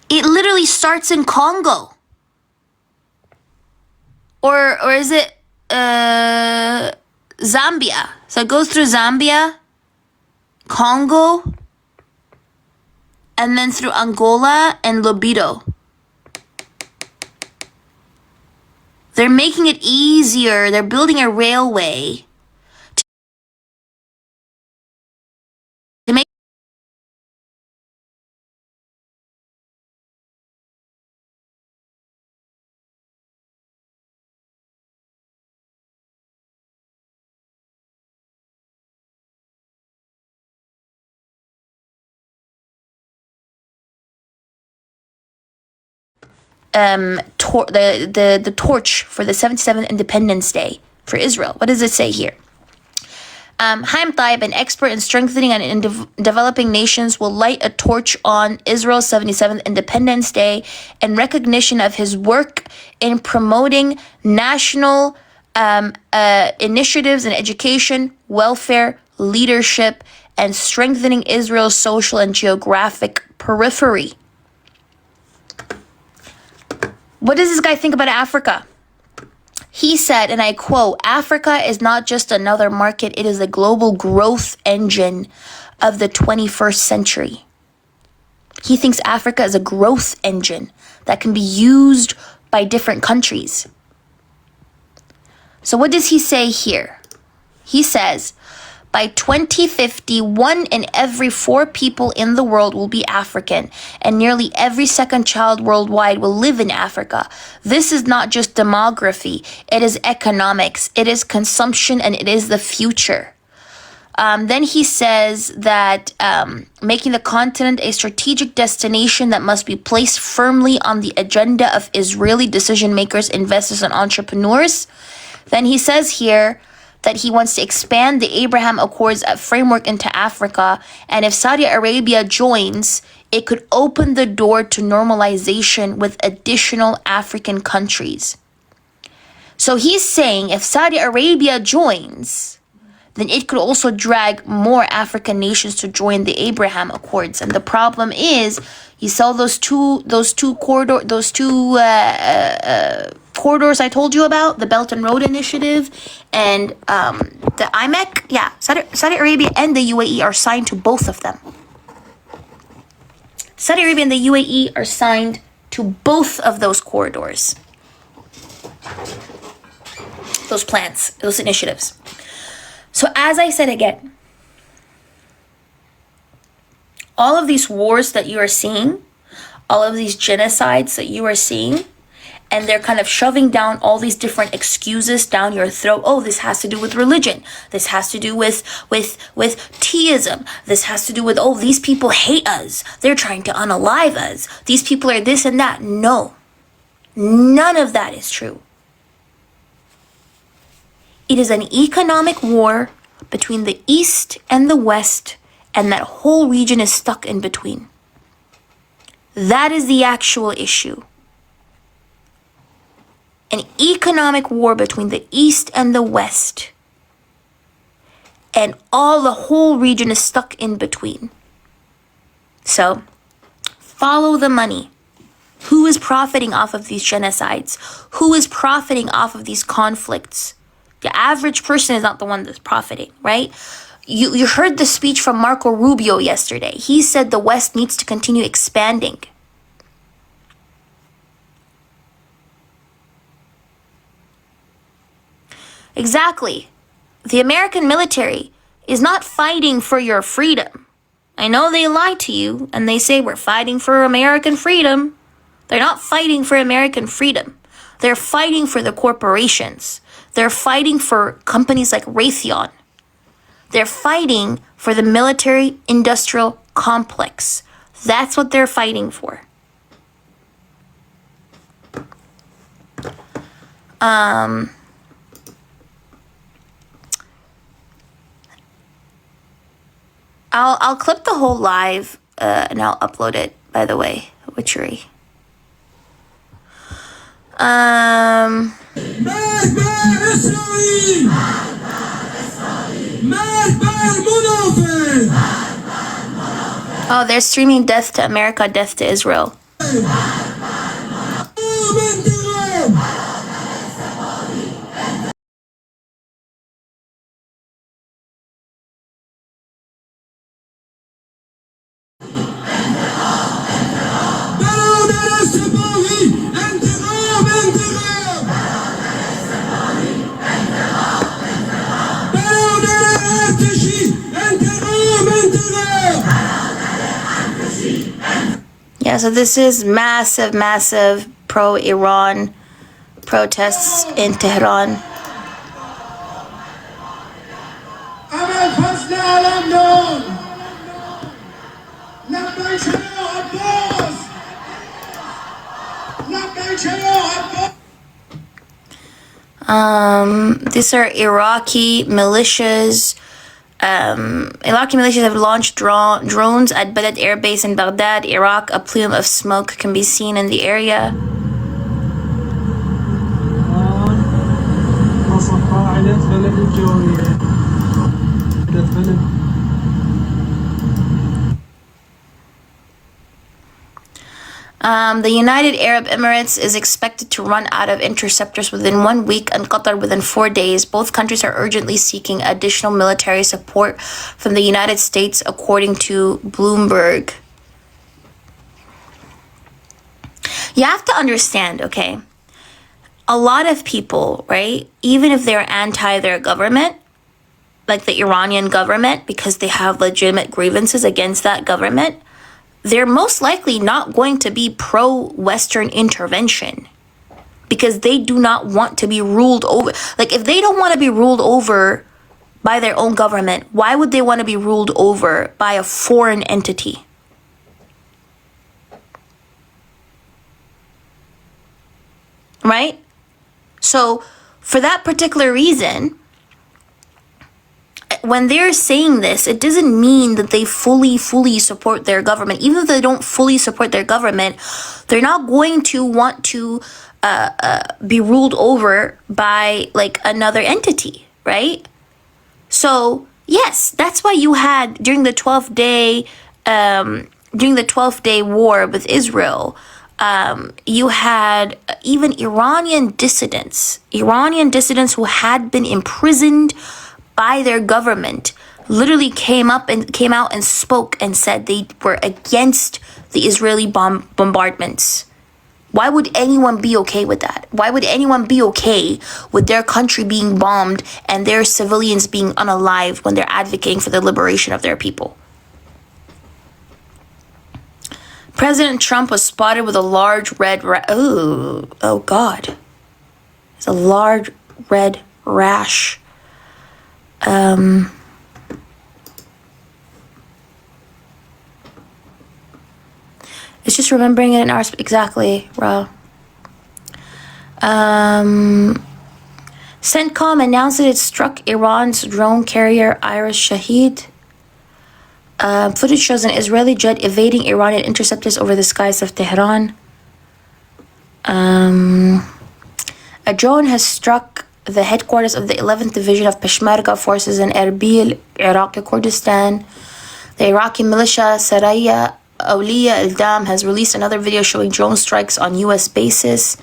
It literally starts in Congo. Or is it Zambia? So it goes through Zambia, Congo, and then through Angola and Libido. They're making it easier. They're building a railway to make the torch for the 77th Independence Day for Israel. What does it say here? Haim Taib, an expert in strengthening and in developing nations, will light a torch on Israel's 77th Independence Day in recognition of his work in promoting national initiatives in education, welfare, leadership, and strengthening Israel's social and geographic periphery. What does this guy think about Africa? He said, and I quote, "Africa is not just another market, it is a global growth engine of the 21st century." He thinks Africa is a growth engine that can be used by different countries. So what does he say here? He says, by 2050, 1 in every 4 people in the world will be African, and nearly every second child worldwide will live in Africa. This is not just demography, it is economics, it is consumption, and it is the future. Then he says that making the continent a strategic destination that must be placed firmly on the agenda of Israeli decision makers, investors, and entrepreneurs. Then he says here that he wants to expand the Abraham Accords framework into Africa, and if Saudi Arabia joins, it could open the door to normalization with additional African countries. So he's saying if Saudi Arabia joins, then it could also drag more African nations to join the Abraham Accords. And the problem is, you saw those two corridors I told you about, the Belt and Road Initiative and the IMEC. Yeah, Saudi Arabia and the UAE are signed to both of them. Saudi Arabia and the UAE are signed to both of those corridors, those plans, those initiatives. So as I said again, all of these wars that you are seeing, all of these genocides that you are seeing, and they're kind of shoving down all these different excuses down your throat. Oh, this has to do with religion. This has to do with theism. This has to do with, oh, these people hate us. They're trying to unalive us. These people are this and that. No, none of that is true. It is an economic war between the East and the West, and that whole region is stuck in between. That is the actual issue. An economic war between the East and the West, and the whole region is stuck in between. So, follow the money. Who is profiting off of these genocides? Who is profiting off of these conflicts? The average person is not the one that's profiting, right? You heard the speech from Marco Rubio yesterday. He said the West needs to continue expanding. Exactly. The American military is not fighting for your freedom. I know they lie to you and they say we're fighting for American freedom. They're not fighting for American freedom. They're fighting for the corporations. They're fighting for companies like Raytheon. They're fighting for the military-industrial complex. That's what they're fighting for. I'll clip the whole live and I'll upload it, by the way. Witchery. Oh, they're streaming Death to America, Death to Israel. Yeah, so this is massive pro-Iran protests in Tehran. These are Iraqi militias. Iraqi militias have launched drones at Balad Air Base in Baghdad, Iraq. A plume of smoke can be seen in the area. The United Arab Emirates is expected to run out of interceptors within 1 week and Qatar within 4 days. Both countries are urgently seeking additional military support from the United States, according to Bloomberg. You have to understand, okay? A lot of people, right, even if they're anti their government, like the Iranian government, because they have legitimate grievances against that government, they're most likely not going to be pro-Western intervention because they do not want to be ruled over. Like, if they don't want to be ruled over by their own government, why would they want to be ruled over by a foreign entity? Right? So, for that particular reason, when they're saying this, it doesn't mean that they fully support their government. Even if they don't fully support their government, they're not going to want to be ruled over by like another entity, right? So yes, that's why you had during the 12th day war with Israel, you had even Iranian dissidents who had been imprisoned by their government literally came out and spoke and said they were against the Israeli bombardments. Why would anyone be okay with that? Why would anyone be okay with their country being bombed and their civilians being unalived when they're advocating for the liberation of their people? President Trump was spotted with a large red oh God. It's a large red rash. It's just remembering it in our exactly, Ra. CENTCOM announced that it struck Iran's drone carrier Iris Shahid. Footage shows an Israeli jet evading Iranian interceptors over the skies of Tehran. A drone has struck the headquarters of the 11th Division of Peshmerga forces in Erbil, Iraqi Kurdistan. The Iraqi militia Saraya Awliya al-Dam has released another video showing drone strikes on U.S. bases.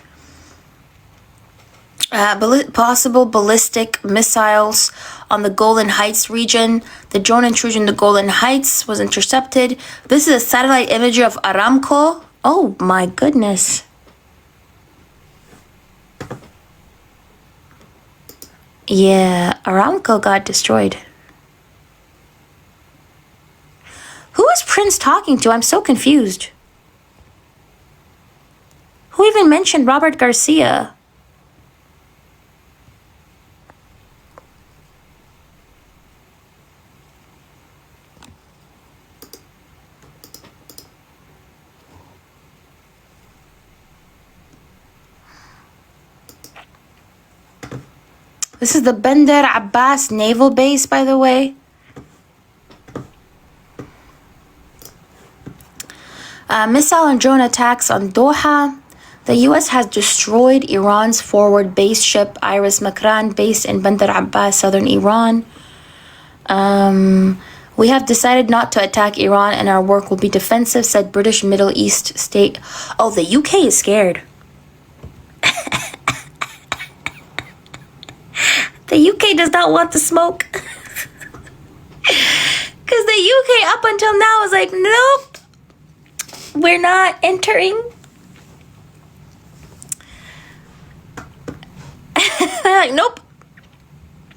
Possible ballistic missiles on the Golan Heights region. The drone intrusion in the Golan Heights was intercepted. This is a satellite imagery of Aramco. Oh my goodness. Yeah, Aramco got destroyed. Who is Prince talking to? I'm so confused. Who even mentioned Robert Garcia? This is the Bandar Abbas Naval Base, by the way. Missile and drone attacks on Doha. The U.S. has destroyed Iran's forward base ship Iris Makran based in Bandar Abbas, southern Iran. We have decided not to attack Iran and our work will be defensive, said British Middle East state. Oh, the UK is scared. The UK does not want the smoke. Because the UK up until now is like, nope, we're not entering. They're like, nope.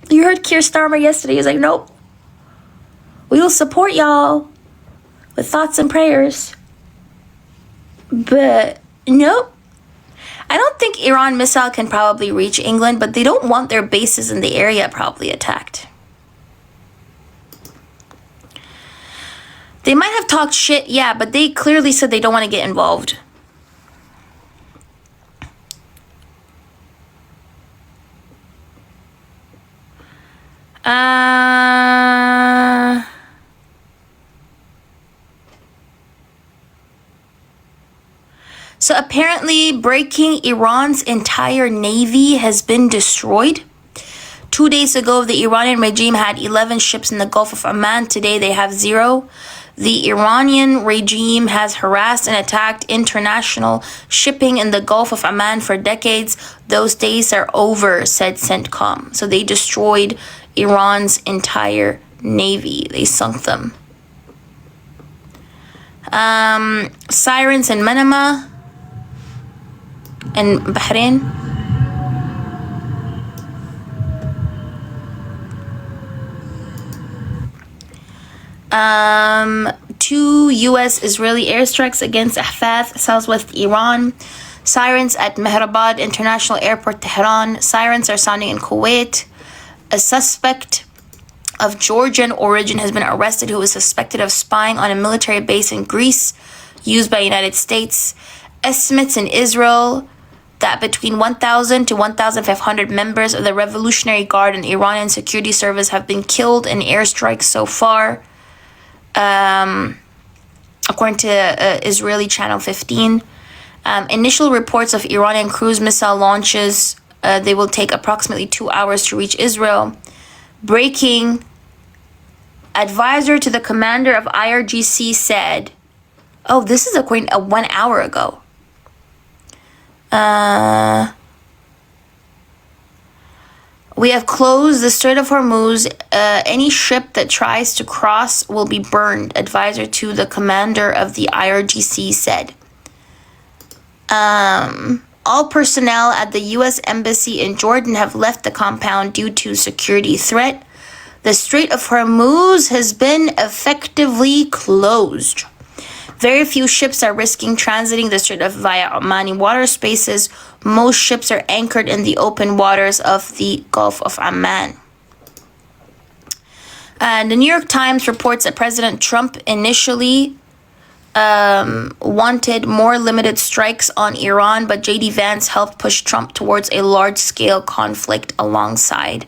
You heard Keir Starmer yesterday. He's like, nope. We will support y'all with thoughts and prayers. But nope. I don't think Iran missile can probably reach England, but they don't want their bases in the area probably attacked. They might have talked shit, yeah, but they clearly said they don't want to get involved. So apparently breaking Iran's entire navy has been destroyed. 2 days ago, the Iranian regime had 11 ships in the Gulf of Oman. Today, they have 0. The Iranian regime has harassed and attacked international shipping in the Gulf of Oman for decades. Those days are over, said CENTCOM. So they destroyed Iran's entire navy. They sunk them. Sirens in Manama and Bahrain. Two U.S.-Israeli airstrikes against Ahfath, southwest Iran. Sirens at Mehrabad International Airport, Tehran. Sirens are sounding in Kuwait. A suspect of Georgian origin has been arrested who is suspected of spying on a military base in Greece used by the United States. Estimates in Israel that between 1,000 to 1,500 members of the Revolutionary Guard and Iranian Security Service have been killed in airstrikes so far. According to Israeli Channel 15. Initial reports of Iranian cruise missile launches, they will take approximately 2 hours to reach Israel. Breaking, advisor to the commander of IRGC said, oh, this is according to 1 hour ago. We have closed the Strait of Hormuz. Any ship that tries to cross will be burned, advisor to the commander of the IRGC said. All personnel at the U.S. Embassy in Jordan have left the compound due to security threat. The Strait of Hormuz has been effectively closed. Very few ships are risking transiting the strait via Omani water spaces. Most ships are anchored in the open waters of the Gulf of Oman. The New York Times reports that President Trump initially wanted more limited strikes on Iran, but J.D. Vance helped push Trump towards a large-scale conflict alongside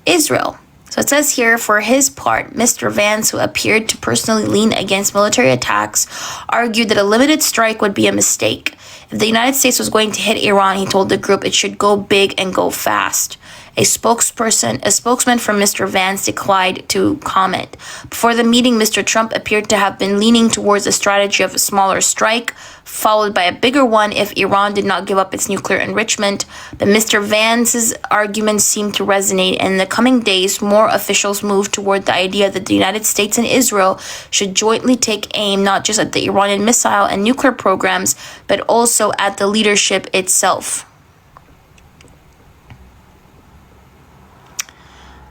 Israel. So it says here, for his part, Mr. Vance, who appeared to personally lean against military attacks, argued that a limited strike would be a mistake. If the United States was going to hit Iran, he told the group it should go big and go fast. A spokesman from Mr. Vance declined to comment. Before the meeting, Mr. Trump appeared to have been leaning towards a strategy of a smaller strike, followed by a bigger one if Iran did not give up its nuclear enrichment. But Mr. Vance's arguments seemed to resonate, and in the coming days, more officials moved toward the idea that the United States and Israel should jointly take aim not just at the Iranian missile and nuclear programs, but also at the leadership itself.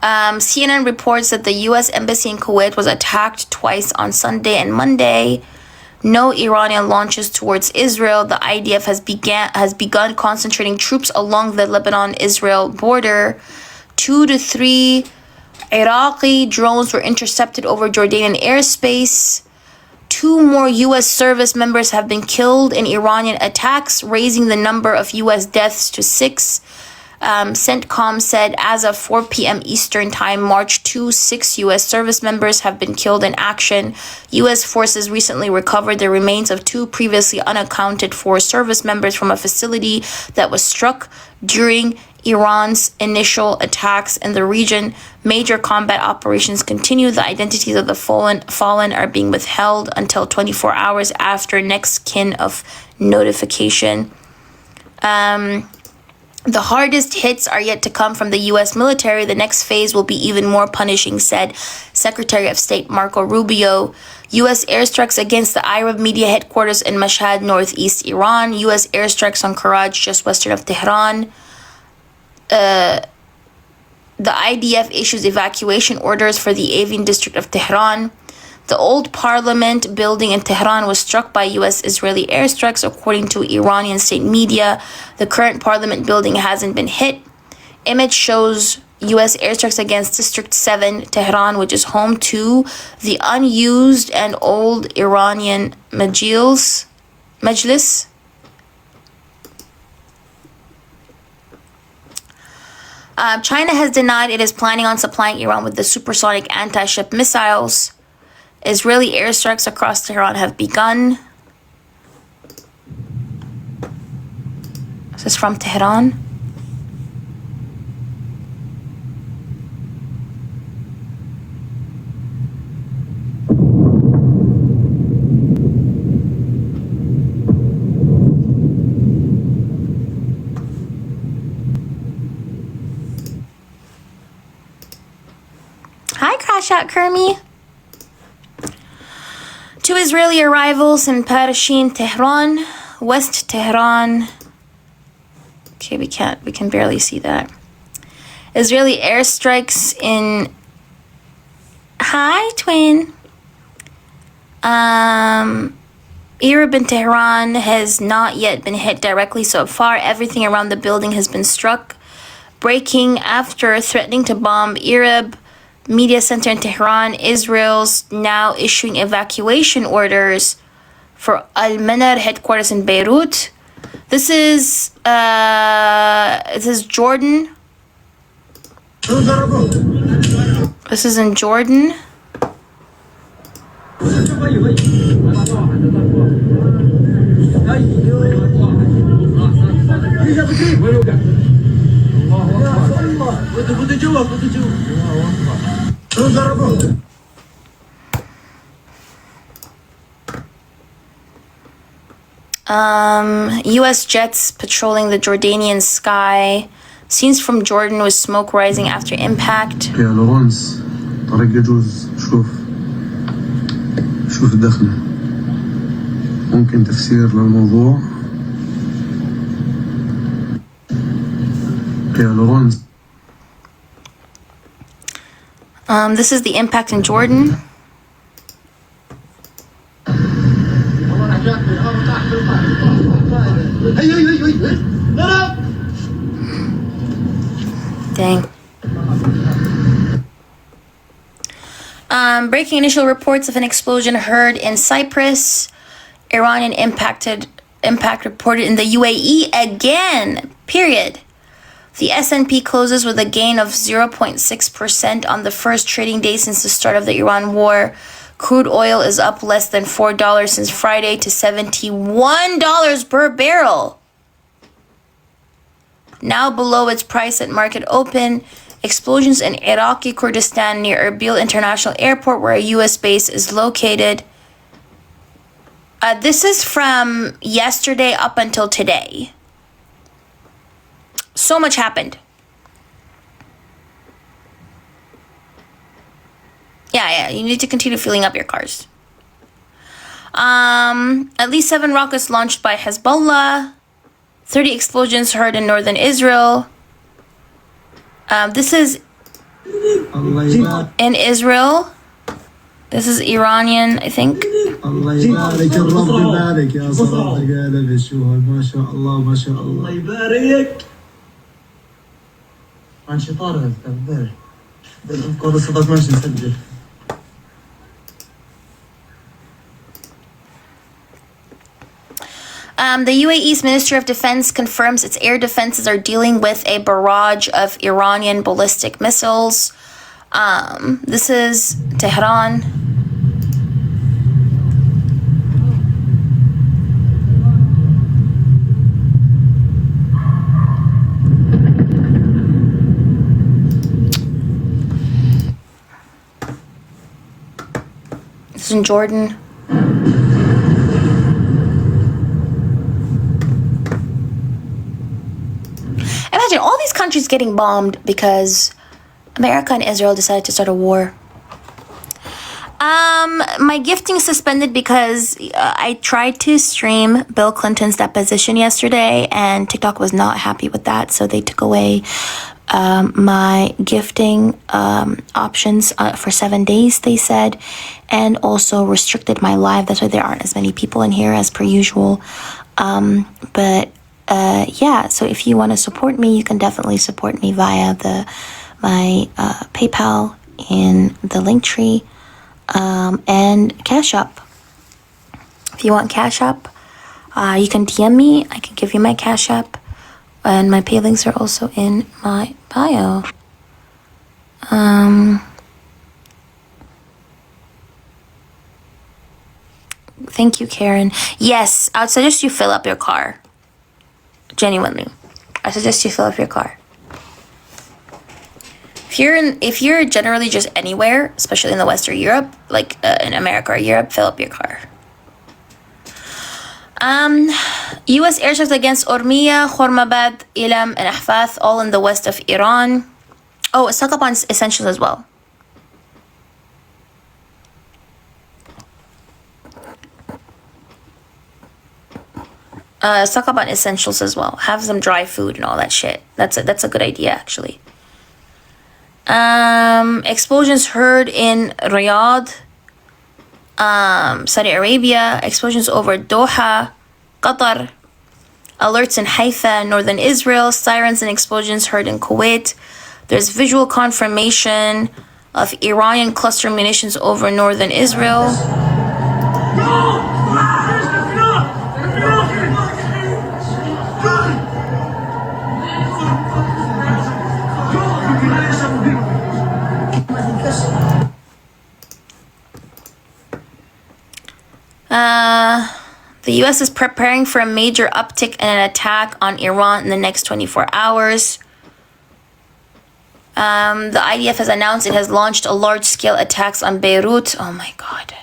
CNN reports that the U.S. Embassy in Kuwait was attacked twice on Sunday and Monday. No Iranian launches towards Israel. The IDF has begun concentrating troops along the Lebanon-Israel border. 2 to 3 Iraqi drones were intercepted over Jordanian airspace. 2 more U.S. service members have been killed in Iranian attacks, raising the number of U.S. deaths to 6. CENTCOM said as of 4 p.m. Eastern Time, March 2, 6 U.S. service members have been killed in action. U.S. forces recently recovered the remains of 2 previously unaccounted for service members from a facility that was struck during Iran's initial attacks in the region. Major combat operations continue. The identities of the fallen are being withheld until 24 hours after next kin of notification. The hardest hits are yet to come from the U.S. military. The next phase will be even more punishing, said Secretary of State Marco Rubio. U.S. airstrikes against the Arab media headquarters in Mashhad, northeast Iran. U.S. airstrikes on Karaj, just western of Tehran. The IDF issues evacuation orders for the Avian district of Tehran. The old parliament building in Tehran was struck by U.S.-Israeli airstrikes, according to Iranian state media. The current parliament building hasn't been hit. Image shows U.S. airstrikes against District 7, Tehran, which is home to the unused and old Iranian Majlis. China has denied it is planning on supplying Iran with the supersonic anti-ship missiles. Israeli airstrikes across Tehran have begun. This is from Tehran. Hi, Crash Out Kermie. 2 Israeli arrivals in Parashin, Tehran, West Tehran. Okay, we can barely see that. Israeli airstrikes in... Hi, twin. Arab in Tehran has not yet been hit directly so far. Everything around the building has been struck. Breaking after threatening to bomb Arab media center in Tehran. Israel's now issuing evacuation orders for Al-Manar headquarters in Beirut. This is Jordan. This is in Jordan. U.S. jets patrolling the Jordanian sky. Scenes from Jordan with smoke rising after impact. يا لورانس طريق يجوز شوف الدخلة ممكن تفسير للموضوع يا لورانس. This is the impact in Jordan. Dang. Breaking initial reports of an explosion heard in Cyprus. Iranian impact reported in the UAE again, period. The S&P closes with a gain of 0.6% on the first trading day since the start of the Iran war. Crude oil is up less than $4 since Friday to $71 per barrel. Now below its price at market open. Explosions in Iraqi Kurdistan near Erbil International Airport, where a U.S. base is located. This is from yesterday up until today. So much happened. Yeah, you need to continue filling up your cars. At least 7 rockets launched by Hezbollah. 30 explosions heard in northern Israel. This is in Israel. This is Iranian, I think. الله يبارك الرب يبارك يا صلاة قلب الشهر ما شاء الله ما شاء الله. الله يبارك. عن شطارة امبارح. الأفكار الصدق ماشي نسجل. The UAE's Ministry of Defense confirms its air defenses are dealing with a barrage of Iranian ballistic missiles. This is Tehran. This is in Jordan. Imagine all these countries getting bombed because America and Israel decided to start a war. My gifting suspended because I tried to stream Bill Clinton's deposition yesterday and TikTok was not happy with that, so they took away my gifting options for 7 days, they said, and also restricted my live. That's why there aren't as many people in here as per usual. Yeah, so if you want to support me, you can definitely support me via my PayPal in the link tree, and Cash App. If you want Cash App, you can DM me. I can give you my Cash App, and my pay links are also in my bio. Thank you, Karen. Yes, I would suggest you fill up your car. Genuinely, I suggest you fill up your car. If you're generally just anywhere, especially in the Western Europe, like in America or Europe, fill up your car. U.S. airstrikes against Ormia, Hormabad, Ilam, and Ahfath, all in the west of Iran. Oh, stock up on essentials as well. Stock up on essentials as well. Have some dry food and all that shit. That's a good idea, actually. Explosions heard in Riyadh, Saudi Arabia. Explosions over Doha, Qatar. Alerts in Haifa, northern Israel. Sirens and explosions heard in Kuwait. There's visual confirmation of Iranian cluster munitions over northern Israel. The U.S. is preparing for a major uptick in an attack on Iran in the next 24 hours. The IDF has announced it has launched a large-scale attacks on Beirut. Oh my God.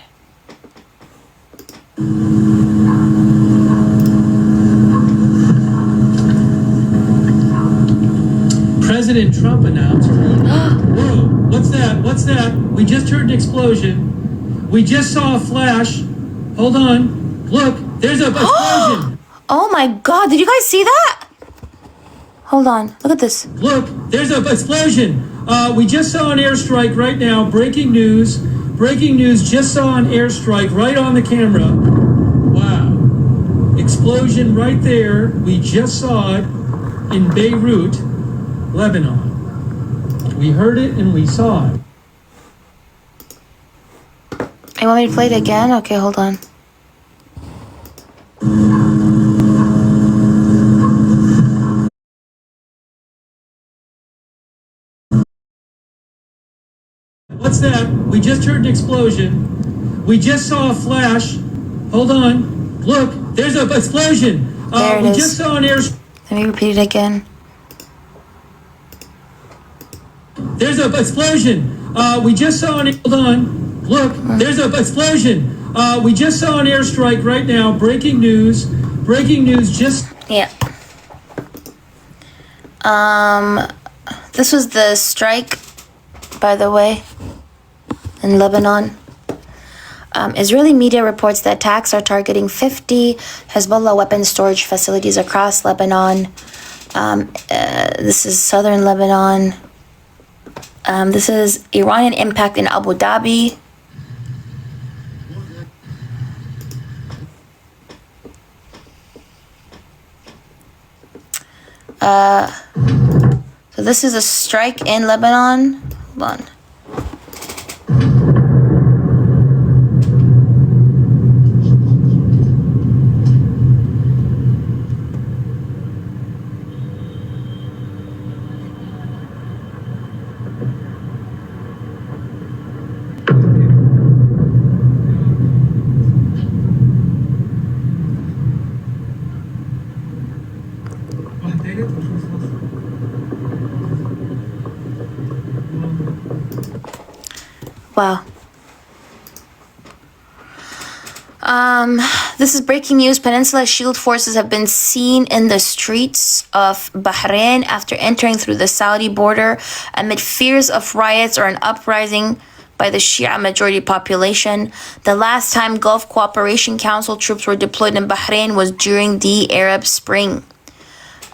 President Trump announced, whoa, what's that? What's that? We just heard an explosion. We just saw a flash. Hold on. Look, there's a explosion. Oh my God, did you guys see that? Hold on, look at this. Look, there's an explosion. We just saw an airstrike right now. Breaking news. Breaking news, just saw an airstrike right on the camera. Wow. Explosion right there. We just saw it in Beirut, Lebanon. We heard it and we saw it. You want me to play it again? Okay, hold on. What's that? We just heard an explosion. We just saw a flash. Hold on. Look, there's an explosion. There it we is. just saw an air. Let me repeat it again. There's an explosion. We just saw an. Hold on. Look, there's an explosion. We just saw an airstrike right now. Breaking news. Breaking news. Just. Yeah. This was the strike, by the way, in Lebanon. Israeli media reports that attacks are targeting 50 Hezbollah weapons storage facilities across Lebanon. This is southern Lebanon. This is Iranian impact in Abu Dhabi. So this is a strike in Lebanon. Hold on. Wow. This is breaking news. Peninsula Shield forces have been seen in the streets of Bahrain after entering through the Saudi border amid fears of riots or an uprising by the Shia majority population. The last time Gulf Cooperation Council troops were deployed in Bahrain was during the Arab Spring.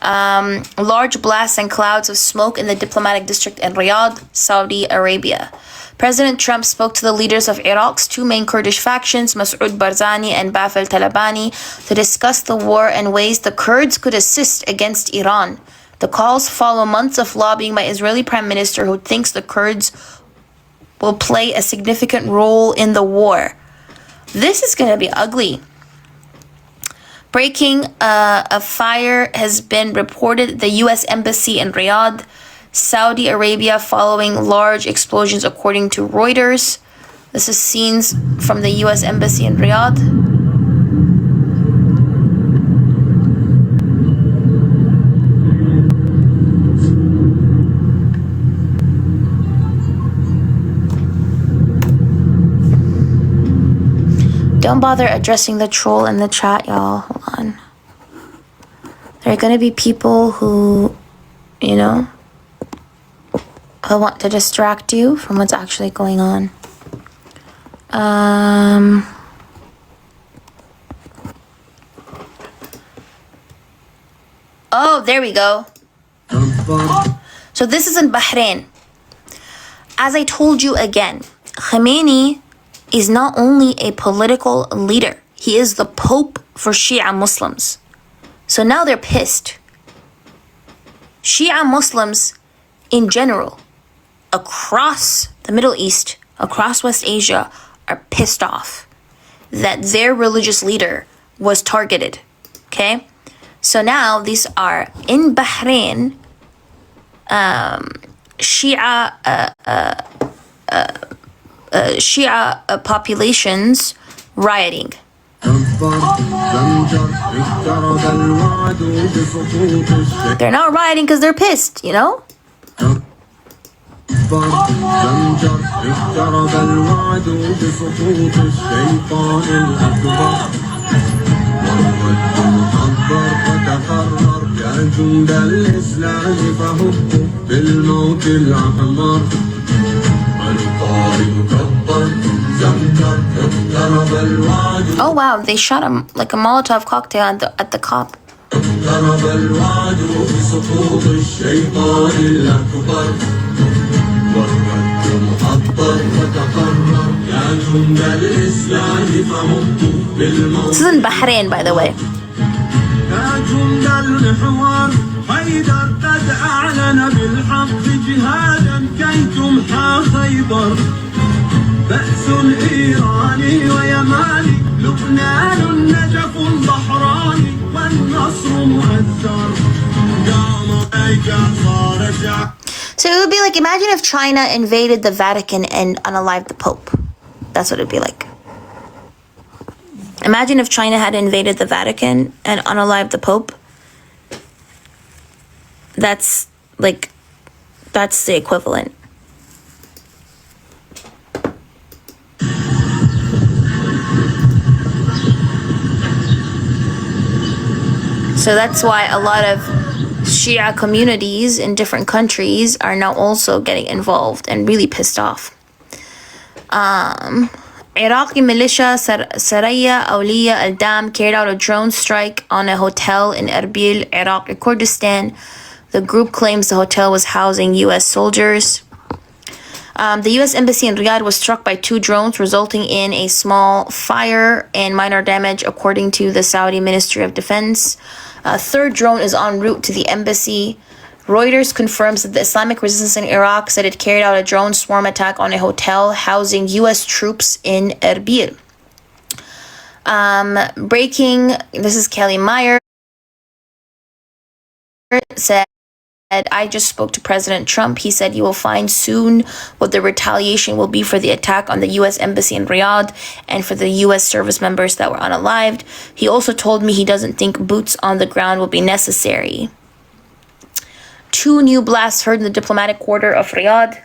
Large blasts and clouds of smoke in the diplomatic district in Riyadh, Saudi Arabia. President Trump spoke to the leaders of Iraq's two main Kurdish factions, Masoud Barzani and Bafel Talabani, to discuss the war and ways the Kurds could assist against Iran. The calls follow months of lobbying by Israeli Prime Minister who thinks the Kurds will play a significant role in the war. This is going to be ugly. Breaking, a fire has been reported at the U.S. Embassy in Riyadh, Saudi Arabia, following large explosions, according to Reuters. This is scenes from the U.S. Embassy in Riyadh. Don't bother addressing the troll in the chat, y'all. Hold on. There are going to be people who, you know, who want to distract you from what's actually going on. Oh, there we go. So this is in Bahrain. As I told you again, Khamenei is not only a political leader, he is the Pope for Shia Muslims. So now they're pissed. Shia Muslims in general, across the Middle East, across West Asia, are pissed off that their religious leader was targeted. Okay? So now these are in Bahrain, Shia populations rioting. They're not rioting because they're pissed, you know? Oh wow, they shot him like a Molotov cocktail at the cop. This is in Bahrain, by the way. بأس إيراني ويماني لبنان نجف بحراني والنصر مؤثر So it would be like, imagine if China invaded the Vatican and unalived the Pope. That's what it'd be like. Imagine if China had invaded the Vatican and unalived the Pope. That's the equivalent. So that's why a lot of Shia communities in different countries are now also getting involved and really pissed off. Iraqi militia Saraya Awliya al-Dam carried out a drone strike on a hotel in Erbil, Iraqi Kurdistan. The group claims the hotel was housing U.S. soldiers. The U.S. Embassy in Riyadh was struck by 2 drones, resulting in a small fire and minor damage, according to the Saudi Ministry of Defense. A 3rd drone is en route to the embassy. Reuters confirms that the Islamic Resistance in Iraq said it carried out a drone swarm attack on a hotel housing U.S. troops in Erbil. Breaking, this is Kelly Meyer, said, I just spoke to President Trump. He said you will find soon what the retaliation will be for the attack on the U.S. Embassy in Riyadh and for the U.S. service members that were unalived. He also told me he doesn't think boots on the ground will be necessary. 2 new blasts heard in the diplomatic quarter of Riyadh,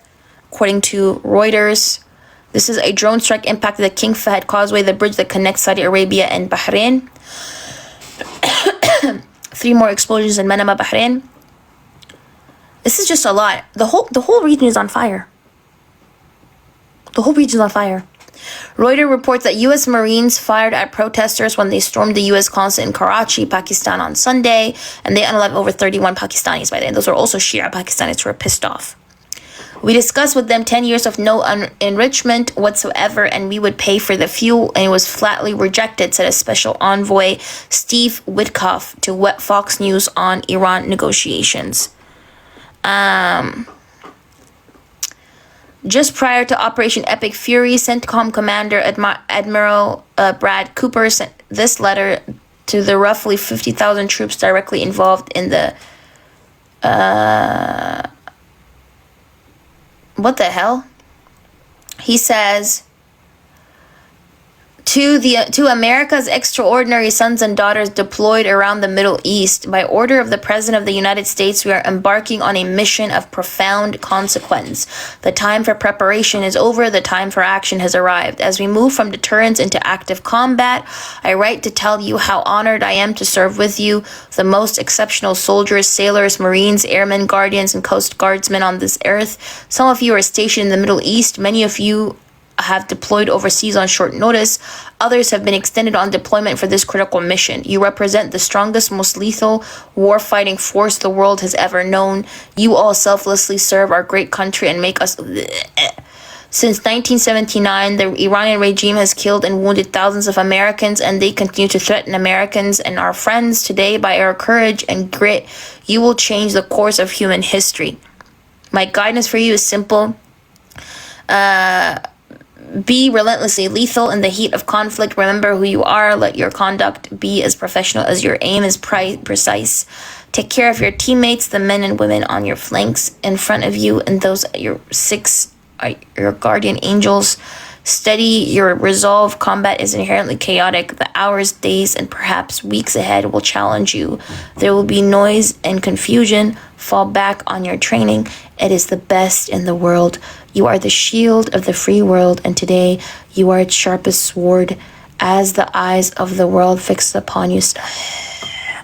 according to Reuters. This is a drone strike impacted the King Fahd Causeway, the bridge that connects Saudi Arabia and Bahrain. 3 more explosions in Manama, Bahrain. This is just a lot. The whole region is on fire. The whole region is on fire. Reuters reports that U.S. Marines fired at protesters when they stormed the U.S. consulate in Karachi, Pakistan on Sunday, and they unalived over 31 Pakistanis by then. Those are also Shia Pakistanis who were pissed off. We discussed with them 10 years of no enrichment whatsoever, and we would pay for the fuel, and it was flatly rejected, said a special envoy, Steve Witkoff, to Fox News on Iran negotiations. Just prior to Operation Epic Fury, CENTCOM Commander Admiral Brad Cooper sent this letter to the roughly 50,000 troops directly involved in the what the hell? He says, to America's extraordinary sons and daughters deployed around the Middle East, by order of the President of the United States, we are embarking on a mission of profound consequence. The time for preparation is over. The time for action has arrived. As we move from deterrence into active combat, I write to tell you how honored I am to serve with you, the most exceptional soldiers, sailors, Marines, airmen, guardians, and Coast Guardsmen on this earth. Some of you are stationed in the Middle East. Many of you have deployed overseas on short notice. Others have been extended on deployment for this critical mission. You represent the strongest, most lethal war-fighting force the world has ever known. You all selflessly serve our great country and make us... Since 1979, the Iranian regime has killed and wounded thousands of Americans, and they continue to threaten Americans and our friends. Today, by our courage and grit, you will change the course of human history. My guidance for you is simple. Be relentlessly lethal in the heat of conflict. Remember who you are. Let your conduct be as professional as your aim is precise. Take care of your teammates, the men and women on your flanks, in front of you, and those your guardian angels. Steady your resolve. Combat is inherently chaotic. The hours, days, and perhaps weeks ahead will challenge you. There will be noise and confusion. Fall back on your training. It is the best in the world. You are the shield of the free world, and today you are its sharpest sword. As the eyes of the world fixed upon you.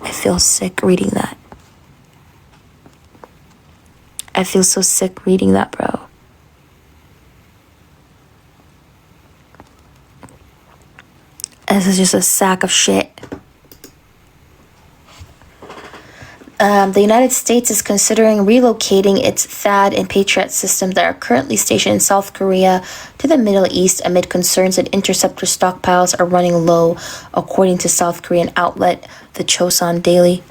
I feel sick reading that. I feel so sick reading that, bro. This is just a sack of shit. The United States is considering relocating its THAAD and Patriot systems that are currently stationed in South Korea to the Middle East amid concerns that interceptor stockpiles are running low, according to South Korean outlet the Chosun Daily.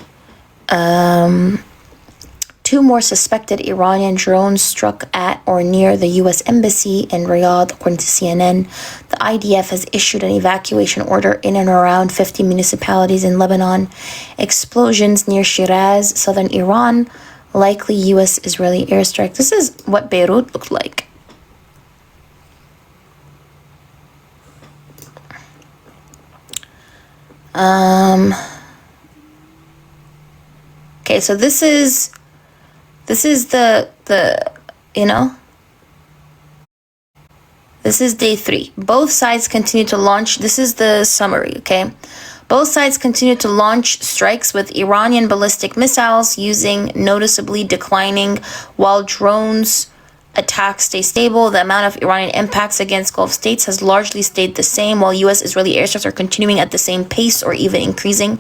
2 more suspected Iranian drones struck at or near the U.S. Embassy in Riyadh, according to CNN. The IDF has issued an evacuation order in and around 50 municipalities in Lebanon. Explosions near Shiraz, southern Iran, likely U.S.-Israeli airstrike. This is what Beirut looked like. Okay, so this is the this is day 3. Both sides continue to launch. This is the summary, okay? Both sides continue to launch strikes with Iranian ballistic missiles using noticeably declining, while drones attacks stay stable. The amount of Iranian impacts against Gulf states has largely stayed the same, while U.S.-Israeli airstrikes are continuing at the same pace or even increasing.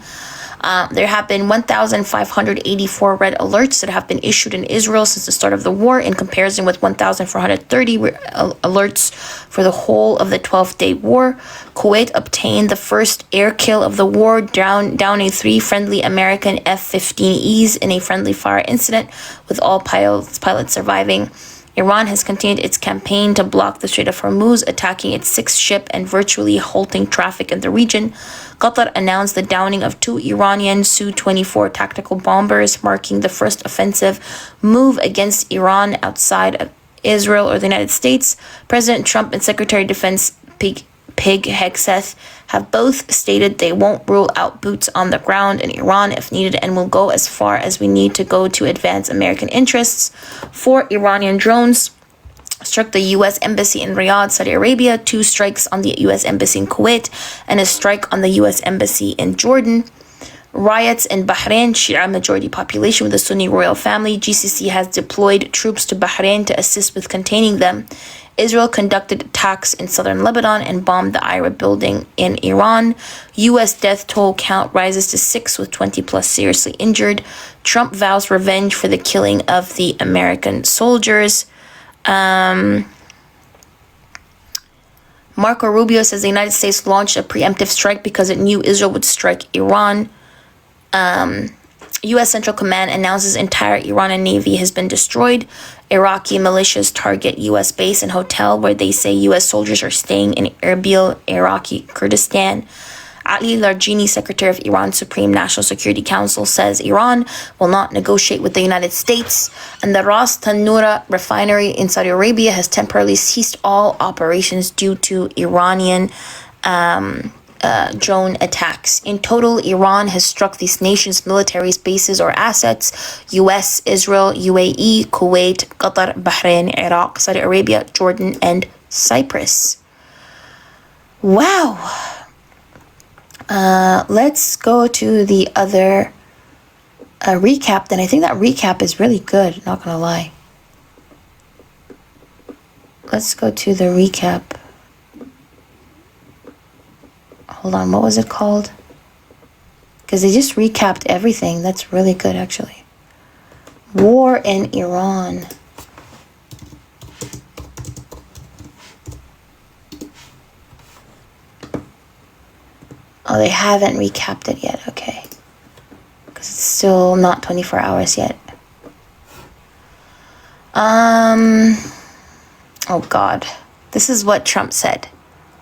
There have been 1,584 red alerts that have been issued in Israel since the start of the war, in comparison with 1,430 alerts for the whole of the 12-day war. Kuwait obtained the first air kill of the war, downing 3 friendly American F-15Es in a friendly fire incident, with all pilots surviving. Iran has continued its campaign to block the Strait of Hormuz, attacking its 6th ship and virtually halting traffic in the region. Qatar announced the downing of 2 Iranian Su-24 tactical bombers, marking the first offensive move against Iran outside of Israel or the United States. President Trump and Secretary of Defense Pete Hegseth have both stated they won't rule out boots on the ground in Iran if needed, and will go as far as we need to go to advance American interests. 4 Iranian drones struck the U.S. Embassy in Riyadh, Saudi Arabia, 2 strikes on the U.S. Embassy in Kuwait, and a strike on the U.S. Embassy in Jordan. Riots in Bahrain, Shia majority population with the Sunni royal family. GCC has deployed troops to Bahrain to assist with containing them. Israel conducted attacks in southern Lebanon and bombed the IRA building in Iran. U.S. death toll count rises to 6 with 20 plus seriously injured. Trump vows revenge for the killing of the American soldiers. Marco Rubio says the United States launched a preemptive strike because it knew Israel would strike Iran. U.S. Central Command announces entire Iranian Navy has been destroyed. Iraqi militias target U.S. base and hotel where they say U.S. soldiers are staying in Erbil, Iraqi Kurdistan. Ali Larjini, Secretary of Iran's Supreme National Security Council, says Iran will not negotiate with the United States. And the Ras Tanura refinery in Saudi Arabia has temporarily ceased all operations due to Iranian drone attacks. In total, Iran has struck these nations' military bases or assets: U.S., Israel, UAE, Kuwait, Qatar, Bahrain, Iraq, Saudi Arabia, Jordan, and Cyprus. Wow. Let's go to the other recap. Then I think that recap is really good, not gonna lie. Let's go to the recap. Hold on, what was it called? Because they just recapped everything. That's really good, actually. War in Iran. Oh, they haven't recapped it yet. Okay. Because it's still not 24 hours yet. Oh, God. This is what Trump said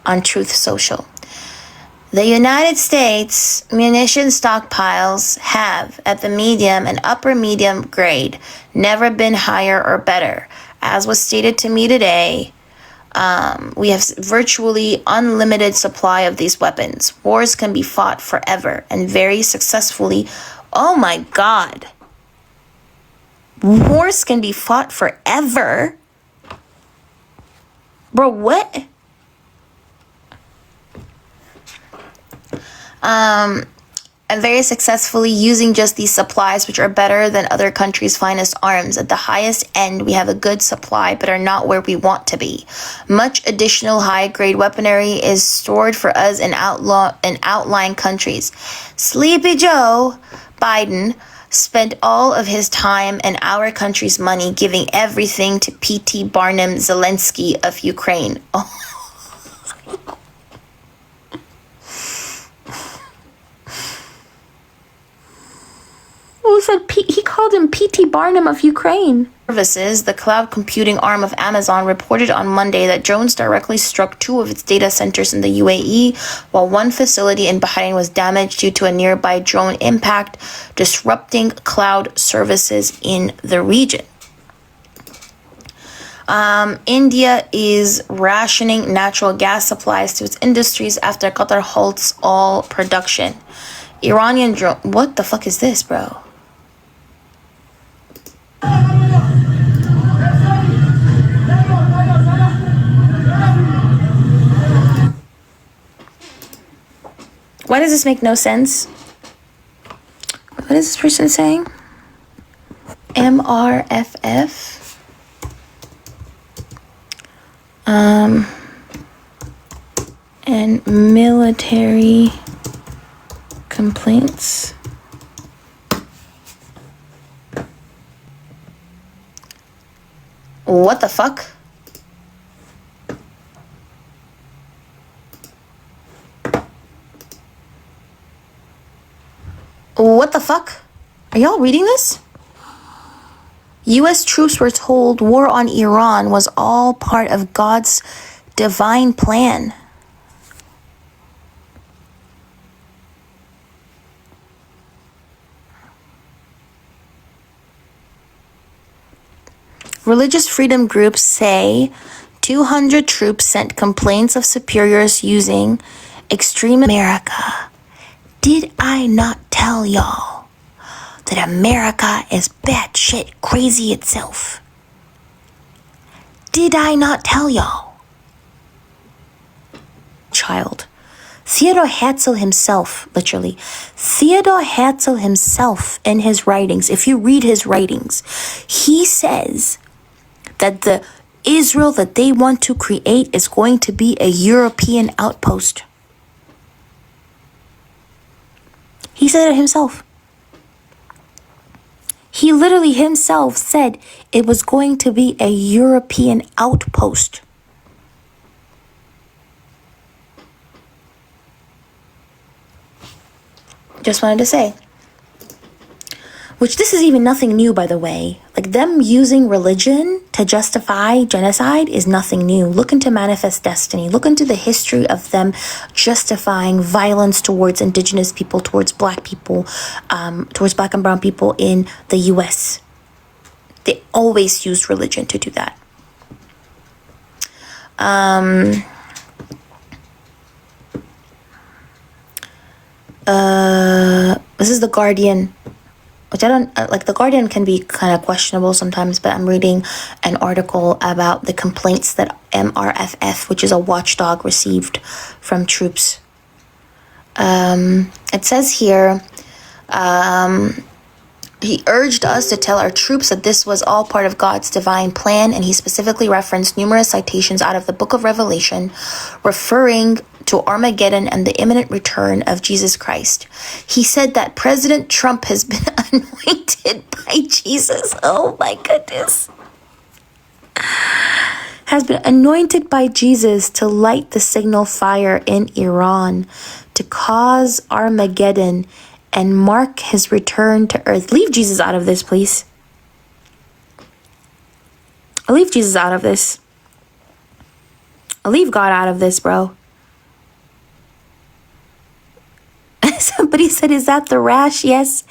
on Truth Social. The United States munition stockpiles have, at the medium and upper medium grade, never been higher or better. As was stated to me today, we have virtually unlimited supply of these weapons. Wars can be fought forever and very successfully. Oh my God. Wars can be fought forever? Bro, what? And very successfully using just these supplies, which are better than other countries' finest arms. At the highest end, we have a good supply, but are not where we want to be. Much additional high-grade weaponry is stored for us in outlying countries. Sleepy Joe Biden spent all of his time and our country's money giving everything to P.T. Barnum Zelensky of Ukraine. Oh. He called him P.T. Barnum of Ukraine. Services, the cloud computing arm of Amazon, reported on Monday that drones directly struck 2 of its data centers in the UAE, while 1 facility in Bahrain was damaged due to a nearby drone impact, disrupting cloud services in the region. India is rationing natural gas supplies to its industries after Qatar halts all production. Iranian drone... What the fuck is this, bro? Why does this make no sense? What is this person saying? MRFF? And military complaints. What the fuck? What the fuck? Are y'all reading this? U.S. troops were told war on Iran was all part of God's divine plan. Religious freedom groups say 200 troops sent complaints of superiors using extreme America. Did I not tell y'all that America is batshit crazy itself? Did I not tell y'all? Child. Theodor Herzl himself, literally, Theodor Herzl himself in his writings, if you read his writings, he says that the Israel that they want to create is going to be a European outpost. He said it himself. He literally himself said it was going to be a European outpost. Just wanted to say. Which this is even nothing new, by the way. Like them using religion to justify genocide is nothing new. Look into Manifest Destiny. Look into the history of them justifying violence towards indigenous people, towards black people, towards black and brown people in the US. They always used religion to do that. This is The Guardian, which I don't like. The Guardian can be kind of questionable sometimes, but I'm reading an article about the complaints that MRFF, which is a watchdog, received from troops. It says here, he urged us to tell our troops that this was all part of God's divine plan, and he specifically referenced numerous citations out of the book of Revelation, referring to Armageddon and the imminent return of Jesus Christ. He said that President Trump has been anointed by Jesus. Oh my goodness. Has been anointed by Jesus to light the signal fire in Iran, to cause Armageddon and mark his return to earth. Leave Jesus out of this, please. I'll leave Jesus out of this. I'll leave God out of this, bro. Somebody said, is that the rash? Yes.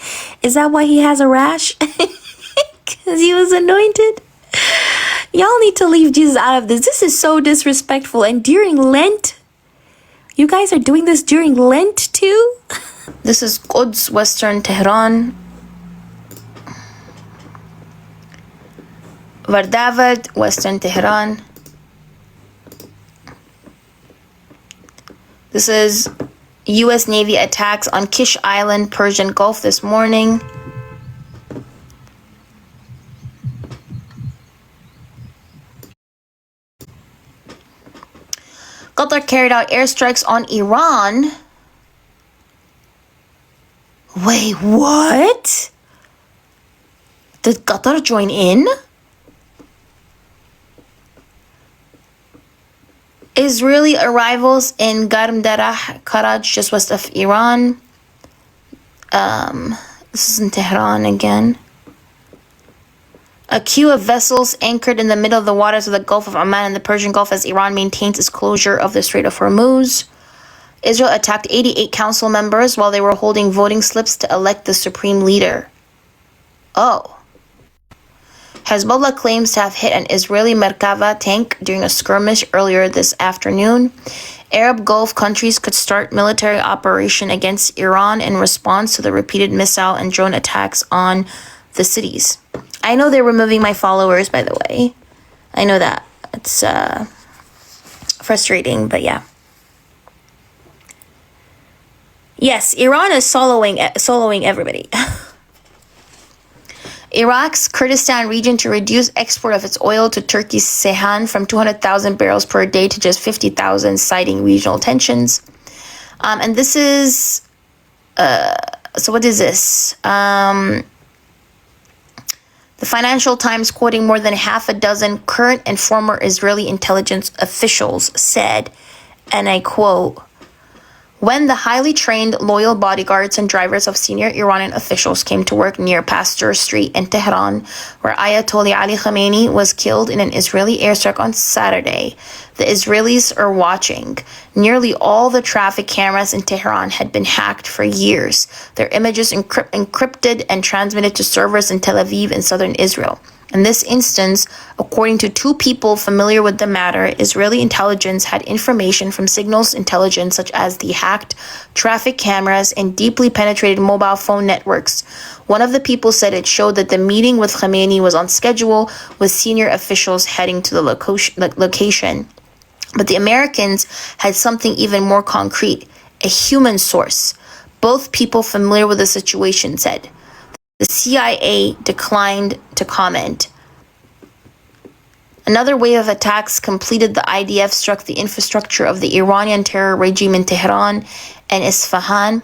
Is that why he has a rash? Because he was anointed? Y'all need to leave Jesus out of this. This is so disrespectful. And during Lent, you guys are doing this during Lent too? This is Quds, Western Tehran. Vardavad, Western Tehran. This is U.S. Navy attacks on Kish Island, Persian Gulf this morning. Qatar carried out airstrikes on Iran. Wait, what? Did Qatar join in? Israeli arrivals in Garmdarah, Karaj, just west of Iran. This is in Tehran again. A queue of vessels anchored in the middle of the waters of the Gulf of Oman and the Persian Gulf as Iran maintains its closure of the Strait of Hormuz. Israel attacked 88 council members while they were holding voting slips to elect the supreme leader. Oh. Hezbollah claims to have hit an Israeli Merkava tank during a skirmish earlier this afternoon. Arab Gulf countries could start military operation against Iran in response to the repeated missile and drone attacks on the cities. I know they're removing my followers, by the way. I know that. It's frustrating, but yeah. Yes, Iran is soloing everybody. Iraq's Kurdistan region to reduce export of its oil to Turkey's Ceyhan from 200,000 barrels per day to just 50,000, citing regional tensions. And this is, so what is this? The Financial Times, quoting more than half a dozen current and former Israeli intelligence officials, said, and I quote, when the highly trained, loyal bodyguards and drivers of senior Iranian officials came to work near Pasteur Street in Tehran, where Ayatollah Ali Khamenei was killed in an Israeli airstrike on Saturday, the Israelis are watching. Nearly all the traffic cameras in Tehran had been hacked for years, their images encrypted and transmitted to servers in Tel Aviv and southern Israel. In this instance, according to two people familiar with the matter, Israeli intelligence had information from signals intelligence such as the hacked traffic cameras and deeply penetrated mobile phone networks. One of the people said it showed that the meeting with Khamenei was on schedule, with senior officials heading to the location. But the Americans had something even more concrete, a human source. Both people familiar with the situation said. The CIA declined to comment. Another wave of attacks completed. The IDF struck the infrastructure of the Iranian terror regime in Tehran and Isfahan.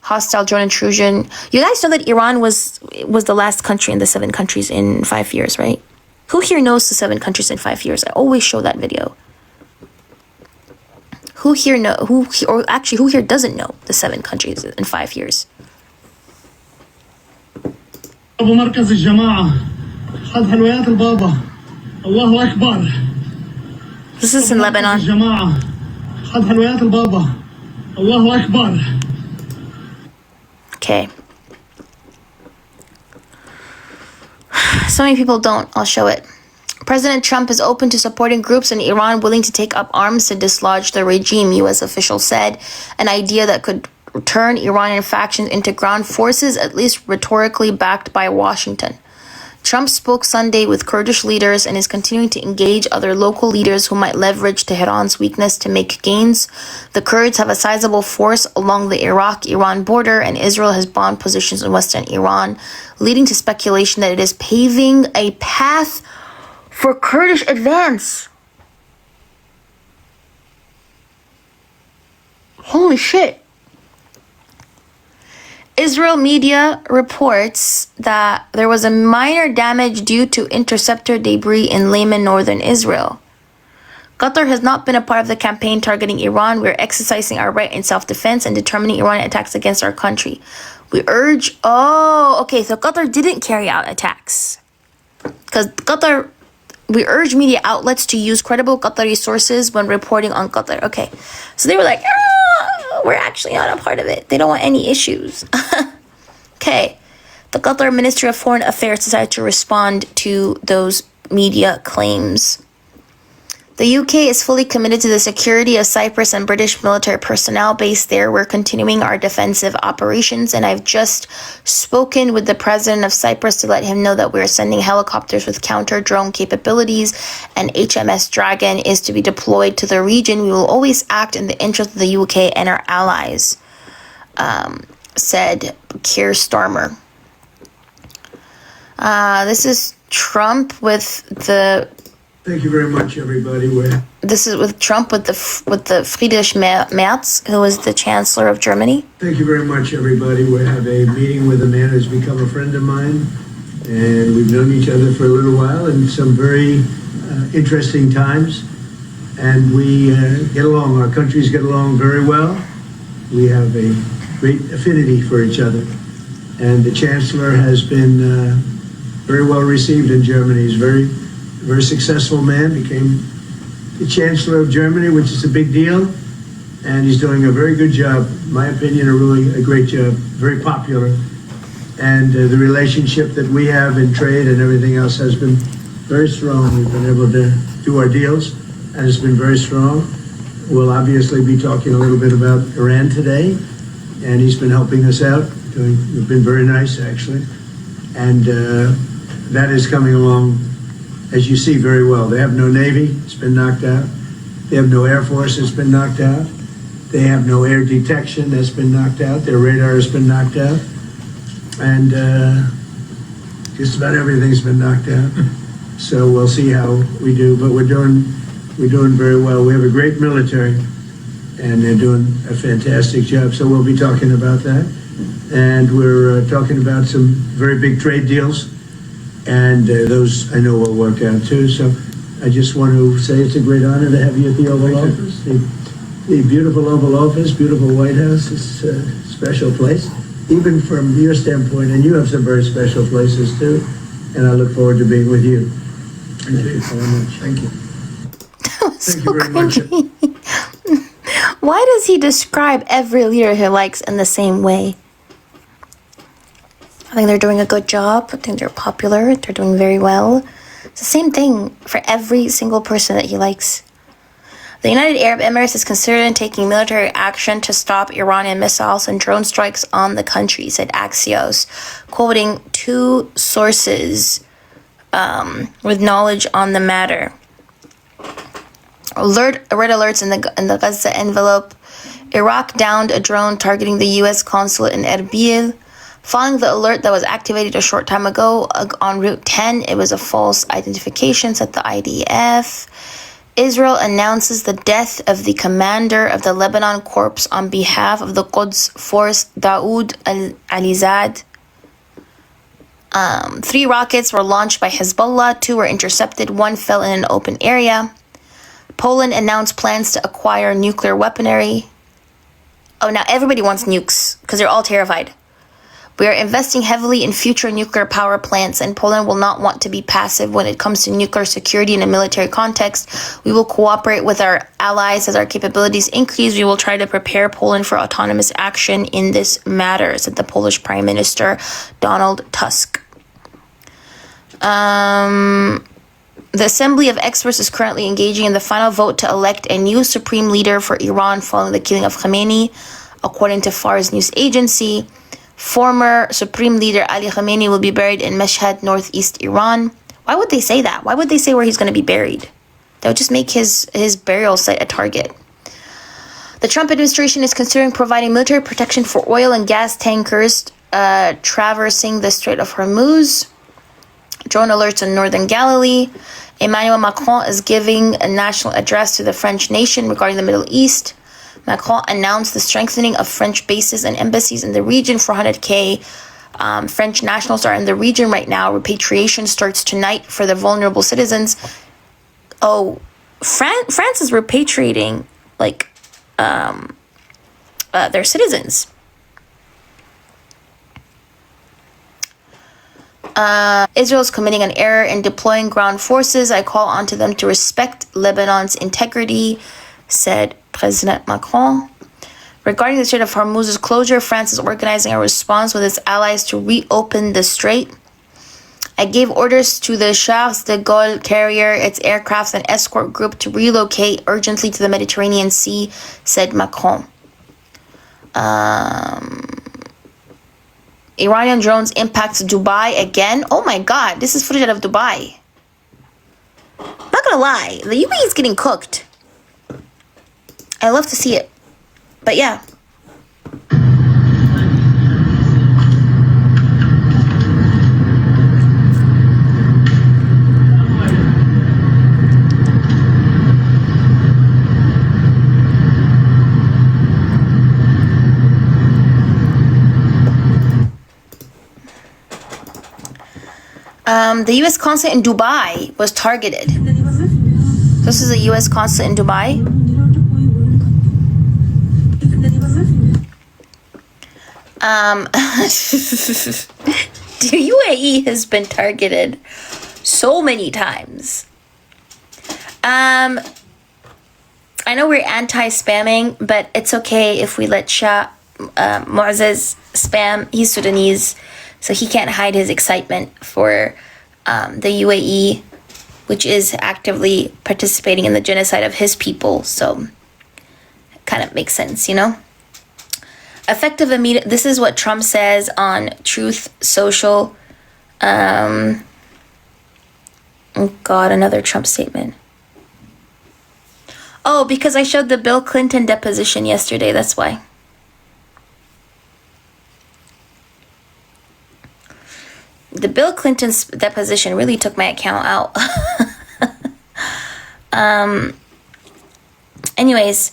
Hostile drone intrusion. You guys know that Iran was the last country in the 7 countries in 5 years, right? Who here knows the 7 countries in 5 years? I always show that video. Who here doesn't know the 7 countries in 5 years? أبو مركز الجماعة خذ حلويات البابا الله أكبر. This is in Lebanon. الجماعة خذ حلويات البابا الله أكبر. Okay. So many people don't. I'll show it. President Trump is open to supporting groups in Iran willing to take up arms to dislodge the regime, U.S. officials said, an idea that could turn Iranian factions into ground forces, at least rhetorically backed by Washington. Trump spoke Sunday with Kurdish leaders and is continuing to engage other local leaders who might leverage Tehran's weakness to make gains. The Kurds have a sizable force along the Iraq-Iran border, and Israel has bombed positions in western Iran, leading to speculation that it is paving a path for Kurdish advance. Holy shit. Israel media reports that there was a minor damage due to interceptor debris in Laman, northern Israel. Qatar has not been a part of the campaign targeting Iran. We're exercising our right in self-defense and determining Iranian attacks against our country. We urge... Oh, okay, so Qatar didn't carry out attacks. Because Qatar... We urge media outlets to use credible Qatari sources when reporting on Qatar. Okay, so they were like, we're actually not a part of it. They don't want any issues. Okay, the Qatar Ministry of Foreign Affairs decided to respond to those media claims. The UK is fully committed to the security of Cyprus and British military personnel based there. We're continuing our defensive operations, and I've just spoken with the president of Cyprus to let him know that we're sending helicopters with counter-drone capabilities, and HMS Dragon is to be deployed to the region. We will always act in the interest of the UK and our allies, said Keir Starmer. This is Trump with the... Thank you very much, everybody. This is with Trump with the Friedrich Merz, who is the Chancellor of Germany. Thank you very much, everybody. We have a meeting with a man who's become a friend of mine, and we've known each other for a little while in some very interesting times, and we get along. Our countries get along very well. We have a great affinity for each other, and the Chancellor has been very well received in Germany. He's very successful man, became the Chancellor of Germany, which is a big deal, and he's doing a very good job. In my opinion, a great job, very popular. And the relationship that we have in trade and everything else has been very strong. We've been able to do our deals, and it's been very strong. We'll obviously be talking a little bit about Iran today, and he's been helping us out. We've been very nice, actually. And that is coming along, as you see, very well. They have no Navy, it's been knocked out. They have no Air Force, it's been knocked out. They have no air detection, that's been knocked out. Their radar has been knocked out. And just about everything's been knocked out. So we'll see how we do, but we're doing very well. We have a great military, and they're doing a fantastic job. So we'll be talking about that. And we're talking about some very big trade deals. And those I know will work out too. So I just want to say it's a great honor to have you at the Oval Office. The beautiful Oval Office, beautiful White House. It's a special place, even from your standpoint. And you have some very special places too. And I look forward to being with you. Thank you so much. Thank you. Thank you very much. Why does he describe every leader he likes in the same way? I think they're doing a good job. I think they're popular. They're doing very well. It's the same thing for every single person that he likes. The United Arab Emirates is considering taking military action to stop Iranian missiles and drone strikes on the country, said Axios, quoting two sources with knowledge on the matter. Red alerts in the Gaza envelope. Iraq downed a drone targeting the U.S. consulate in Erbil. Following the alert that was activated a short time ago on Route 10, it was a false identification, said the IDF. Israel announces the death of the commander of the Lebanon Corps on behalf of the Quds Force, Daoud al-Alizad. 3 rockets were launched by Hezbollah, 2 were intercepted, 1 fell in an open area. Poland announced plans to acquire nuclear weaponry. Oh, now everybody wants nukes because they're all terrified. We are investing heavily in future nuclear power plants, and Poland will not want to be passive when it comes to nuclear security in a military context. We will cooperate with our allies as our capabilities increase. We will try to prepare Poland for autonomous action in this matter, said the Polish Prime Minister Donald Tusk. The Assembly of Experts is currently engaging in the final vote to elect a new supreme leader for Iran following the killing of Khamenei, according to Fars news agency. Former Supreme Leader Ali Khamenei will be buried in Mashhad, northeast Iran. Why would they say that? Why would they say where he's going to be buried? That would just make his burial site a target. The Trump administration is considering providing military protection for oil and gas tankers traversing the Strait of Hormuz. Drone alerts in northern Galilee. Emmanuel Macron is giving a national address to the French nation regarding the Middle East. Macron announced the strengthening of French bases and embassies in the region. 400,000 French nationals are in the region right now. Repatriation starts tonight for the vulnerable citizens. Oh, France is repatriating their citizens. Israel is committing an error in deploying ground forces. I call on to them to respect Lebanon's integrity, said President Macron. Regarding the Strait of Hormuz's closure, France is organizing a response with its allies to reopen the strait. I gave orders to the Charles de Gaulle carrier, its aircraft and escort group to relocate urgently to the Mediterranean Sea, said Macron. Iranian drones impacts Dubai again. Oh my God, this is footage out of Dubai. Not gonna lie, the UAE is getting cooked. I love to see it. But yeah. The U.S. consulate in Dubai was targeted. This is a U.S. consulate in Dubai. The UAE has been targeted so many times. I know we're anti-spamming, but it's okay if we let Shah Mu'azzez spam. He's Sudanese, so he can't hide his excitement for the UAE, which is actively participating in the genocide of his people. So it kind of makes sense, you know? Effective immediate. This is what Trump says on Truth Social. Oh God, another Trump statement. Oh, because I showed the Bill Clinton deposition yesterday. That's why. The Bill Clinton's deposition really took my account out. Anyways,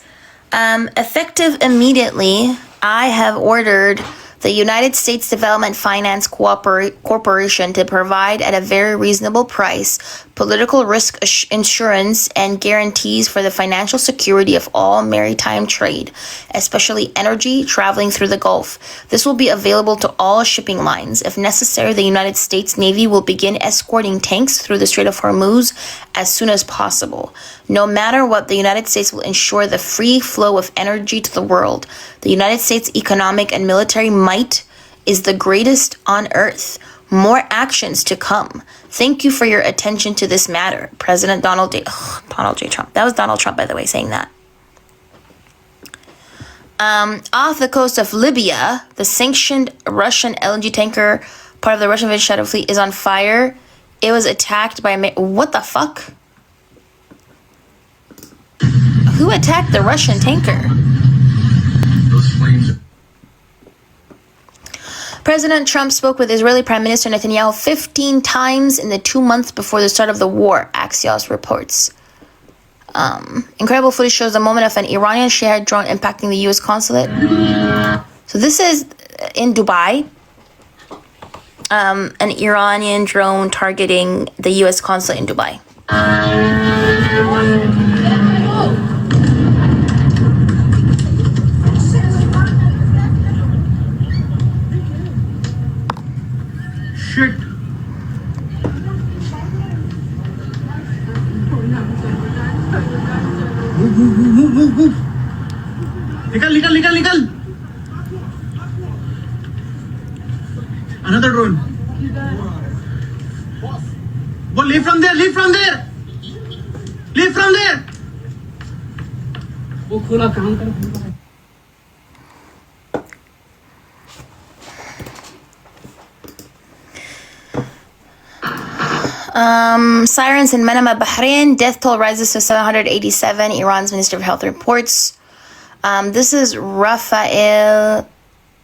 effective immediately, I have ordered the United States Development Finance Corporation to provide at a very reasonable price political risk insurance and guarantees for the financial security of all maritime trade, especially energy traveling through the Gulf. This will be available to all shipping lines. If necessary, the United States Navy will begin escorting tanks through the Strait of Hormuz as soon as possible. No matter what, the United States will ensure the free flow of energy to the world. The United States economic and military might is the greatest on earth. More actions to come. Thank you for your attention to this matter. President Donald J. Trump. That was Donald Trump, by the way, saying that. Off the coast of Libya, the sanctioned Russian LNG tanker, part of the Russian Shadow Fleet, is on fire. It was attacked by... What the fuck? Who attacked the Russian tanker? Those flames. President Trump spoke with Israeli Prime Minister Netanyahu 15 times in the 2 months before the start of the war, Axios reports. Incredible footage shows the moment of an Iranian shared drone impacting the U.S. consulate. So this is in Dubai. An Iranian drone targeting the U.S. consulate in Dubai. Shit. Move. Nikal. Another drone. Go, leave from there. वो खुला काम कर. Sirens in Manama, Bahrain. Death toll rises to 787. Iran's Minister of Health reports. This is Rafael.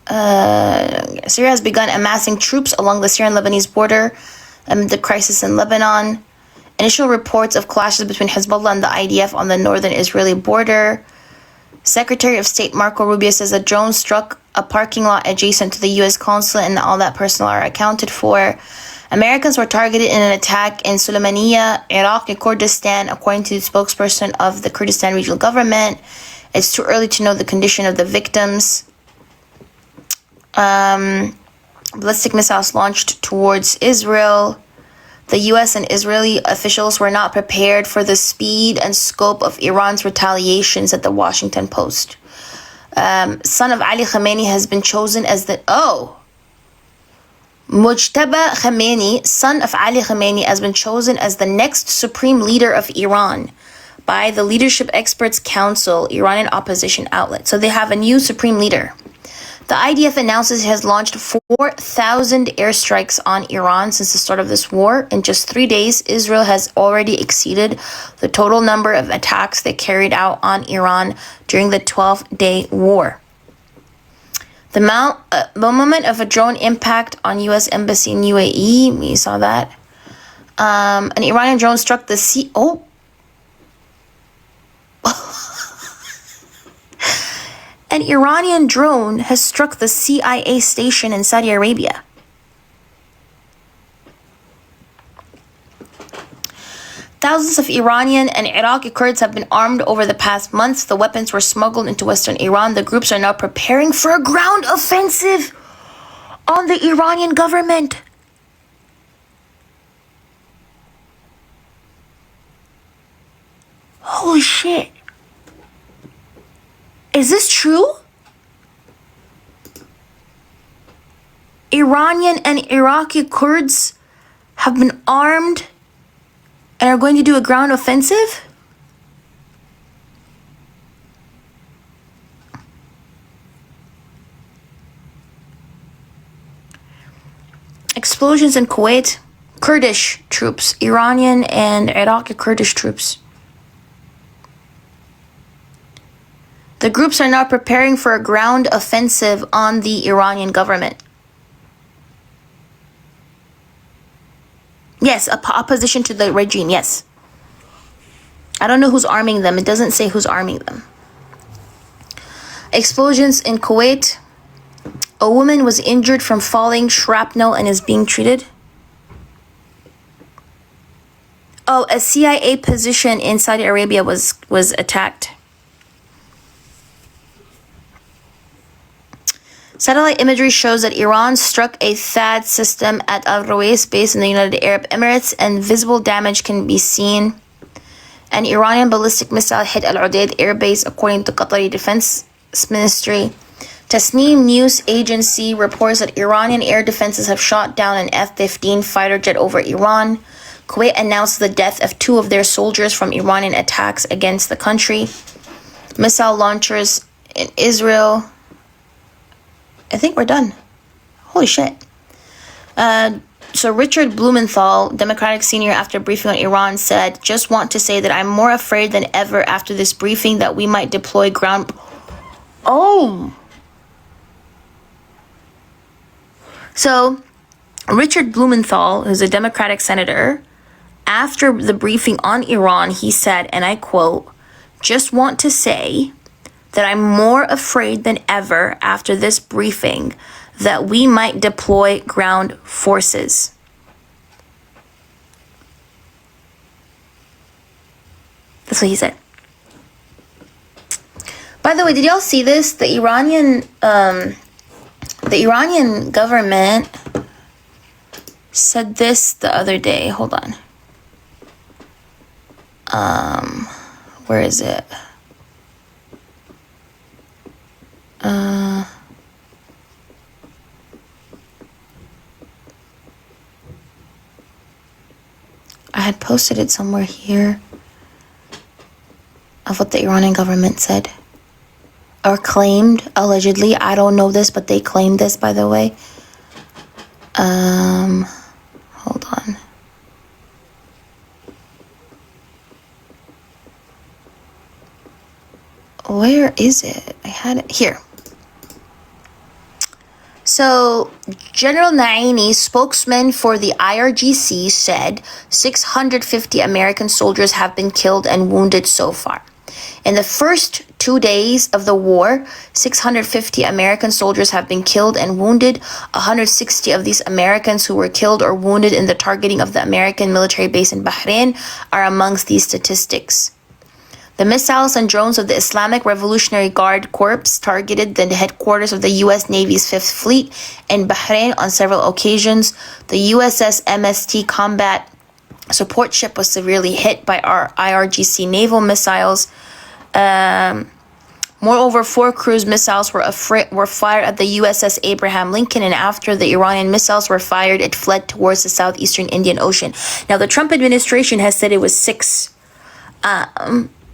Syria has begun amassing troops along the Syrian-Lebanese border amid the crisis in Lebanon. Initial reports of clashes between Hezbollah and the IDF on the northern Israeli border. Secretary of State Marco Rubio says a drone struck a parking lot adjacent to the U.S. consulate and all that personnel are accounted for. Americans were targeted in an attack in Sulaymaniyah, Iraqi Kurdistan, according to the spokesperson of the Kurdistan regional government. It's too early to know the condition of the victims. Ballistic missiles launched towards Israel. The U.S. and Israeli officials were not prepared for the speed and scope of Iran's retaliations, at the Washington Post. Son of Ali Khamenei has been chosen as the... Mujtaba Khamenei, son of Ali Khamenei, has been chosen as the next supreme leader of Iran by the Leadership Experts Council, Iranian opposition outlet. So they have a new supreme leader. The IDF announces it has launched 4,000 airstrikes on Iran since the start of this war. In just 3 days, Israel has already exceeded the total number of attacks they carried out on Iran during the 12-day war. The moment of a drone impact on U.S. Embassy in UAE, we saw that. An Iranian drone struck the sea. An Iranian drone has struck the CIA station in Saudi Arabia. Thousands of Iranian and Iraqi Kurds have been armed over the past months. The weapons were smuggled into western Iran. The groups are now preparing for a ground offensive on the Iranian government. Holy shit. Is this true? Iranian and Iraqi Kurds have been armed and are going to do a ground offensive? Explosions in Kuwait. Kurdish troops. Iranian and Iraqi Kurdish troops. The groups are now preparing for a ground offensive on the Iranian government. Yes, opposition to the regime, yes. I don't know who's arming them. It doesn't say who's arming them. Explosions in Kuwait. A woman was injured from falling shrapnel and is being treated. A CIA position in Saudi Arabia was attacked. Satellite imagery shows that Iran struck a THAAD system at Al Ruwais base in the United Arab Emirates, and visible damage can be seen. An Iranian ballistic missile hit Al Udeid air base, according to Qatari Defense Ministry. Tasnim news agency reports that Iranian air defenses have shot down an F-15 fighter jet over Iran. Kuwait announced the death of 2 of their soldiers from Iranian attacks against the country. Missile launchers in Israel. I think we're done. Holy shit. So Richard Blumenthal, Democratic senior, after briefing on Iran, said, "Just want to say that I'm more afraid than ever after this briefing that we might deploy ground..." Oh! So Richard Blumenthal, who's a Democratic senator, after the briefing on Iran, he said, and I quote, "Just want to say that I'm more afraid than ever after this briefing that we might deploy ground forces." That's what he said. By the way, did y'all see this? The Iranian government said this the other day. Hold on. Where is it? I had posted it somewhere here of what the Iranian government said or claimed, allegedly. I don't know this, but they claimed this, by the way. Hold on. Where is it? I had it here. So, General Naini, spokesman for the IRGC, said 650 American soldiers have been killed and wounded so far. In the first 2 days of the war, 650 American soldiers have been killed and wounded. 160 of these Americans who were killed or wounded in the targeting of the American military base in Bahrain are amongst these statistics. The missiles and drones of the Islamic Revolutionary Guard Corps targeted the headquarters of the U.S. Navy's 5th Fleet in Bahrain on several occasions. The USS MST combat support ship was severely hit by our IRGC naval missiles. Moreover, 4 cruise missiles were fired at the USS Abraham Lincoln, and after the Iranian missiles were fired, it fled towards the southeastern Indian Ocean. Now, the Trump administration has said it was 6.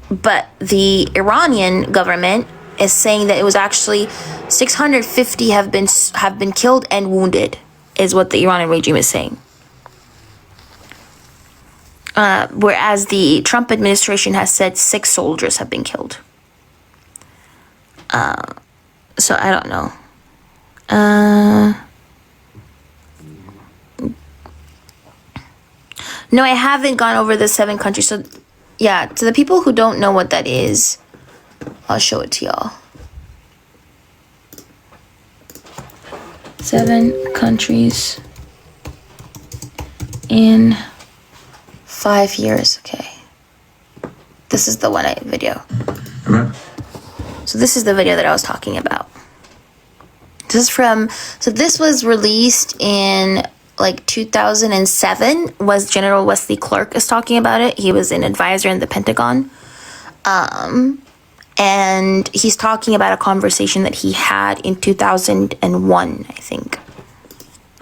But the Iranian government is saying that it was actually 650 have been killed and wounded, is what the Iranian regime is saying. Whereas the Trump administration has said 6 soldiers have been killed. So I don't know. No, I haven't gone over the 7 countries. So yeah, to the people who don't know what that is, I'll show it to y'all. 7 countries in 5 years. Okay. This is the video. Okay. So this is the video that I was talking about. This was released in like 2007, was General Wesley Clark is talking about it. He was an advisor in the Pentagon. And he's talking about a conversation that he had in 2001, I think.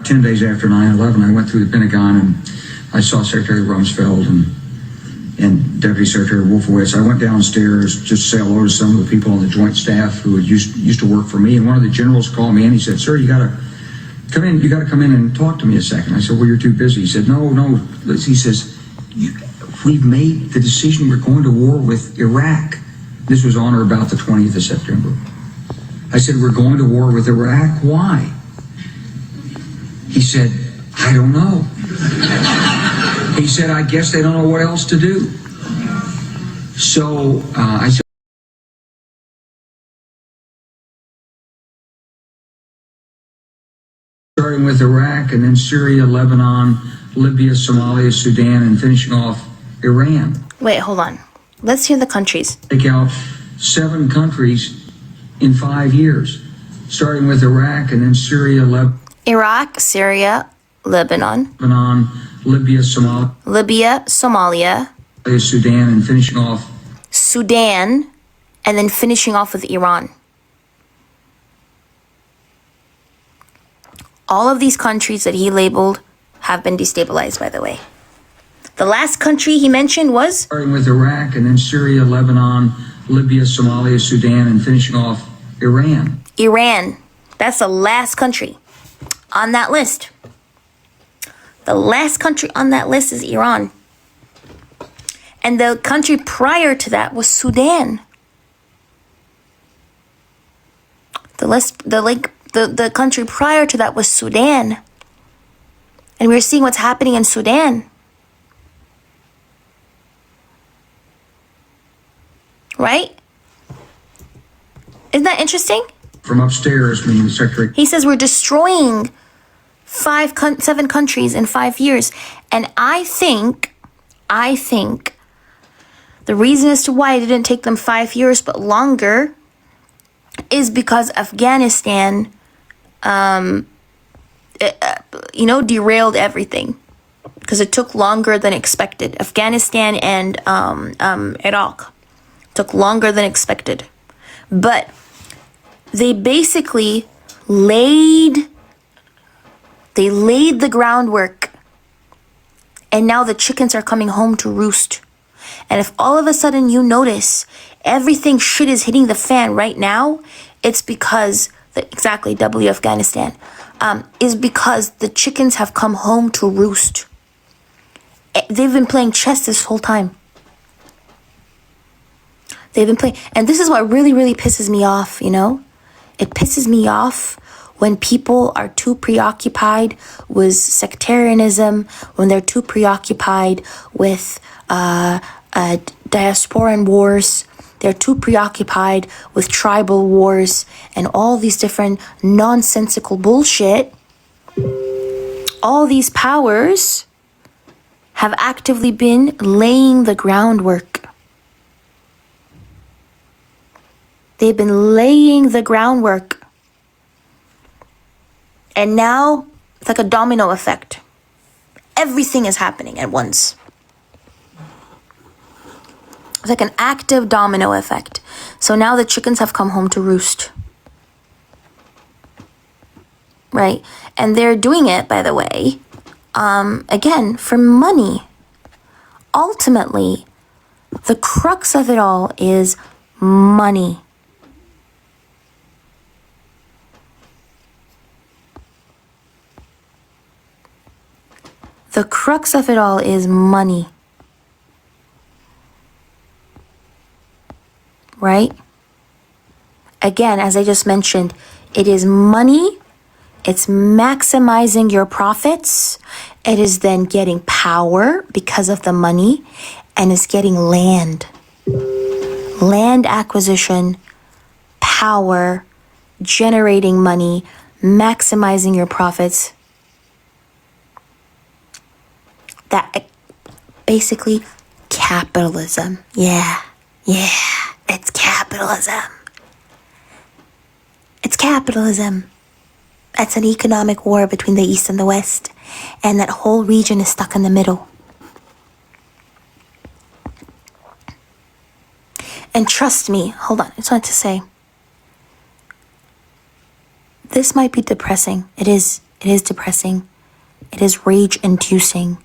10 days after 9/11, I went through the Pentagon and I saw Secretary Rumsfeld and Deputy Secretary Wolfowitz. I went downstairs just to say hello to some of the people on the joint staff who used to work for me. And one of the generals called me and he said, "Sir, you got to come in and talk to me a second." I said, "Well, you're too busy." He said, No. He says, "We've made the decision. We're going to war with Iraq." This was on or about the 20th of September. I said, "We're going to war with Iraq. Why?" He said, "I don't know." He said, "I guess they don't know what else to do." So I said, starting with Iraq and then Syria, Lebanon, Libya, Somalia, Sudan, and finishing off Iran. Wait, hold on. Let's hear the countries. Take out 7 countries in 5 years, starting with Iraq and then Syria, Iraq, Syria, Lebanon, Libya, Somalia, Sudan, and finishing off Sudan, and then finishing off with Iran. All of these countries that he labeled have been destabilized, by the way. The last country he mentioned was? Starting with Iraq and then Syria, Lebanon, Libya, Somalia, Sudan, and finishing off Iran. Iran. That's the last country on that list. The last country on that list is Iran. And the country prior to that was Sudan. The country prior to that was Sudan. And we're seeing what's happening in Sudan. Right? Isn't that interesting? From upstairs, meaning the Secretary. He says we're destroying 7 countries in 5 years. And I think the reason as to why it didn't take them 5 years but longer is because Afghanistan, derailed everything. Because it took longer than expected. Afghanistan and Iraq took longer than expected. But they basically laid the groundwork. And now the chickens are coming home to roost. And if all of a sudden you notice everything shit is hitting the fan right now, it's because, Afghanistan, is because the chickens have come home to roost. They've been playing chess this whole time. They've been playing, and this is what really, really pisses me off, It pisses me off when people are too preoccupied with sectarianism, when they're too preoccupied with diasporan wars, they're too preoccupied with tribal wars and all these different nonsensical bullshit. All these powers have actively been laying the groundwork. They've been laying the groundwork. And now it's like a domino effect. Everything is happening at once. It's like an active domino effect. So now the chickens have come home to roost. Right? And they're doing it, by the way, again, for money. Ultimately, the crux of it all is money. The crux of it all is money. Right? Again, as I just mentioned, it is money. It's maximizing your profits. It is then getting power because of the money, and it's getting land. Land acquisition, power, generating money, maximizing your profits. That basically capitalism. Yeah, it's capitalism. It's capitalism. It's an economic war between the East and the West, and that whole region is stuck in the middle. And trust me, hold on, I just wanted to say, this might be depressing. It is depressing. It is rage-inducing.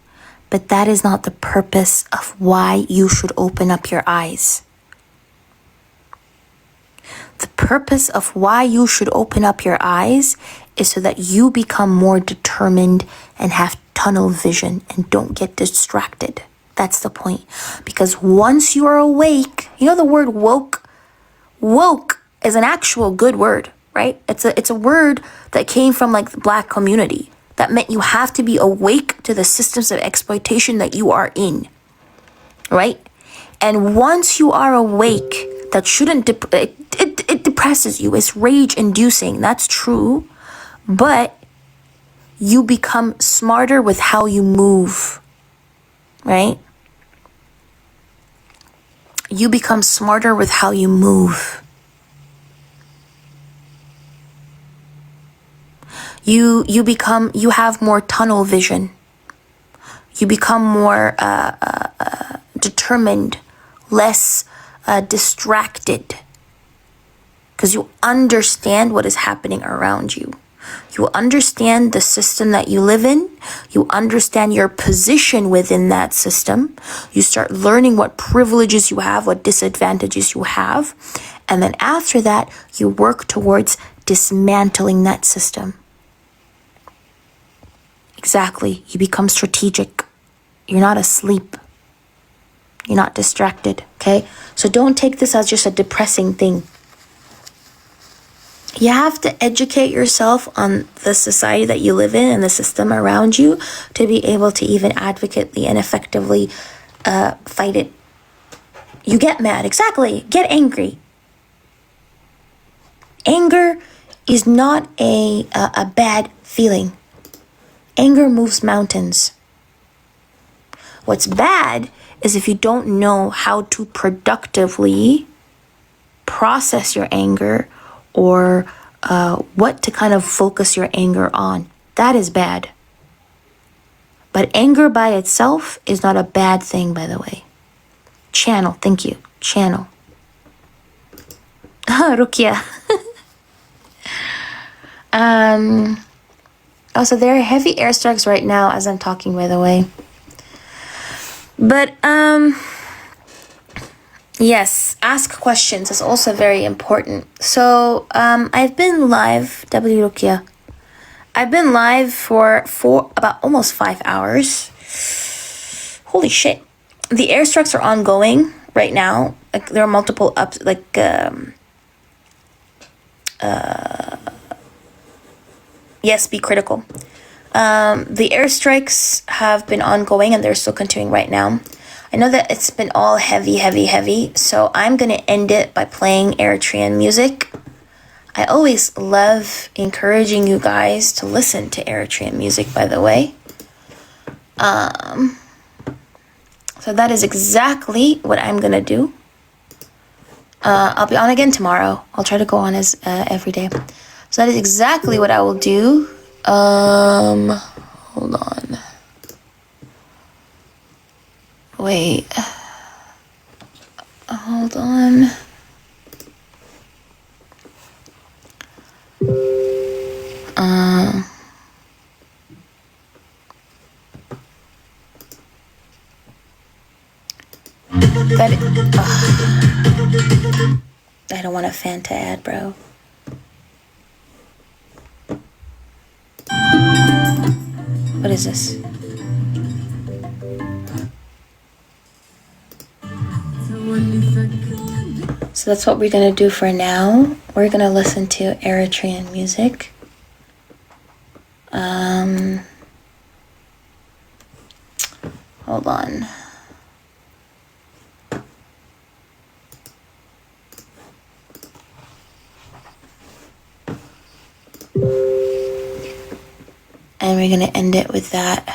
But that is not the purpose of why you should open up your eyes. The purpose of why you should open up your eyes is so that you become more determined and have tunnel vision and don't get distracted. That's the point. Because once you are awake, the word woke? Woke is an actual good word, right? It's a word that came from the Black community. That meant you have to be awake to the systems of exploitation that you are in, right? And once you are awake, that shouldn't, it depresses you. It's rage-inducing, that's true. But you become smarter with how you move, right? You become smarter with how you move. You have more tunnel vision. You become more determined, less distracted, because you understand what is happening around you. You understand the system that you live in. You understand your position within that system. You start learning what privileges you have, what disadvantages you have. And then after that, you work towards dismantling that system. Exactly. You become strategic. You're not asleep. You're not distracted, okay? So don't take this as just a depressing thing. You have to educate yourself on the society that you live in and the system around you to be able to even advocately and effectively fight it. You get mad, exactly. Get angry. Anger is not a bad feeling. Anger moves mountains. What's bad is if you don't know how to productively process your anger or what to kind of focus your anger on. That is bad. But anger by itself is not a bad thing, by the way. Channel, thank you. Channel. Rukia. Also, there are heavy airstrikes right now as I'm talking, by the way. But, yes, ask questions is also very important. So, I've been live, W Rukia. I've been live for about almost 5 hours. Holy shit. The airstrikes are ongoing right now. Like, there are multiple yes, be critical. The airstrikes have been ongoing and they're still continuing right now. I know that it's been all heavy, so I'm going to end it by playing Eritrean music. I always love encouraging you guys to listen to Eritrean music, by the way. So that is exactly what I'm going to do. I'll be on again tomorrow. I'll try to go on as every day. So that is exactly what I will do. Hold on. Wait. Hold on. I don't want a Fanta ad, bro. What is this? So that's what we're gonna do for now. We're gonna listen to Eritrean music. Hold on. And we're gonna end it with that.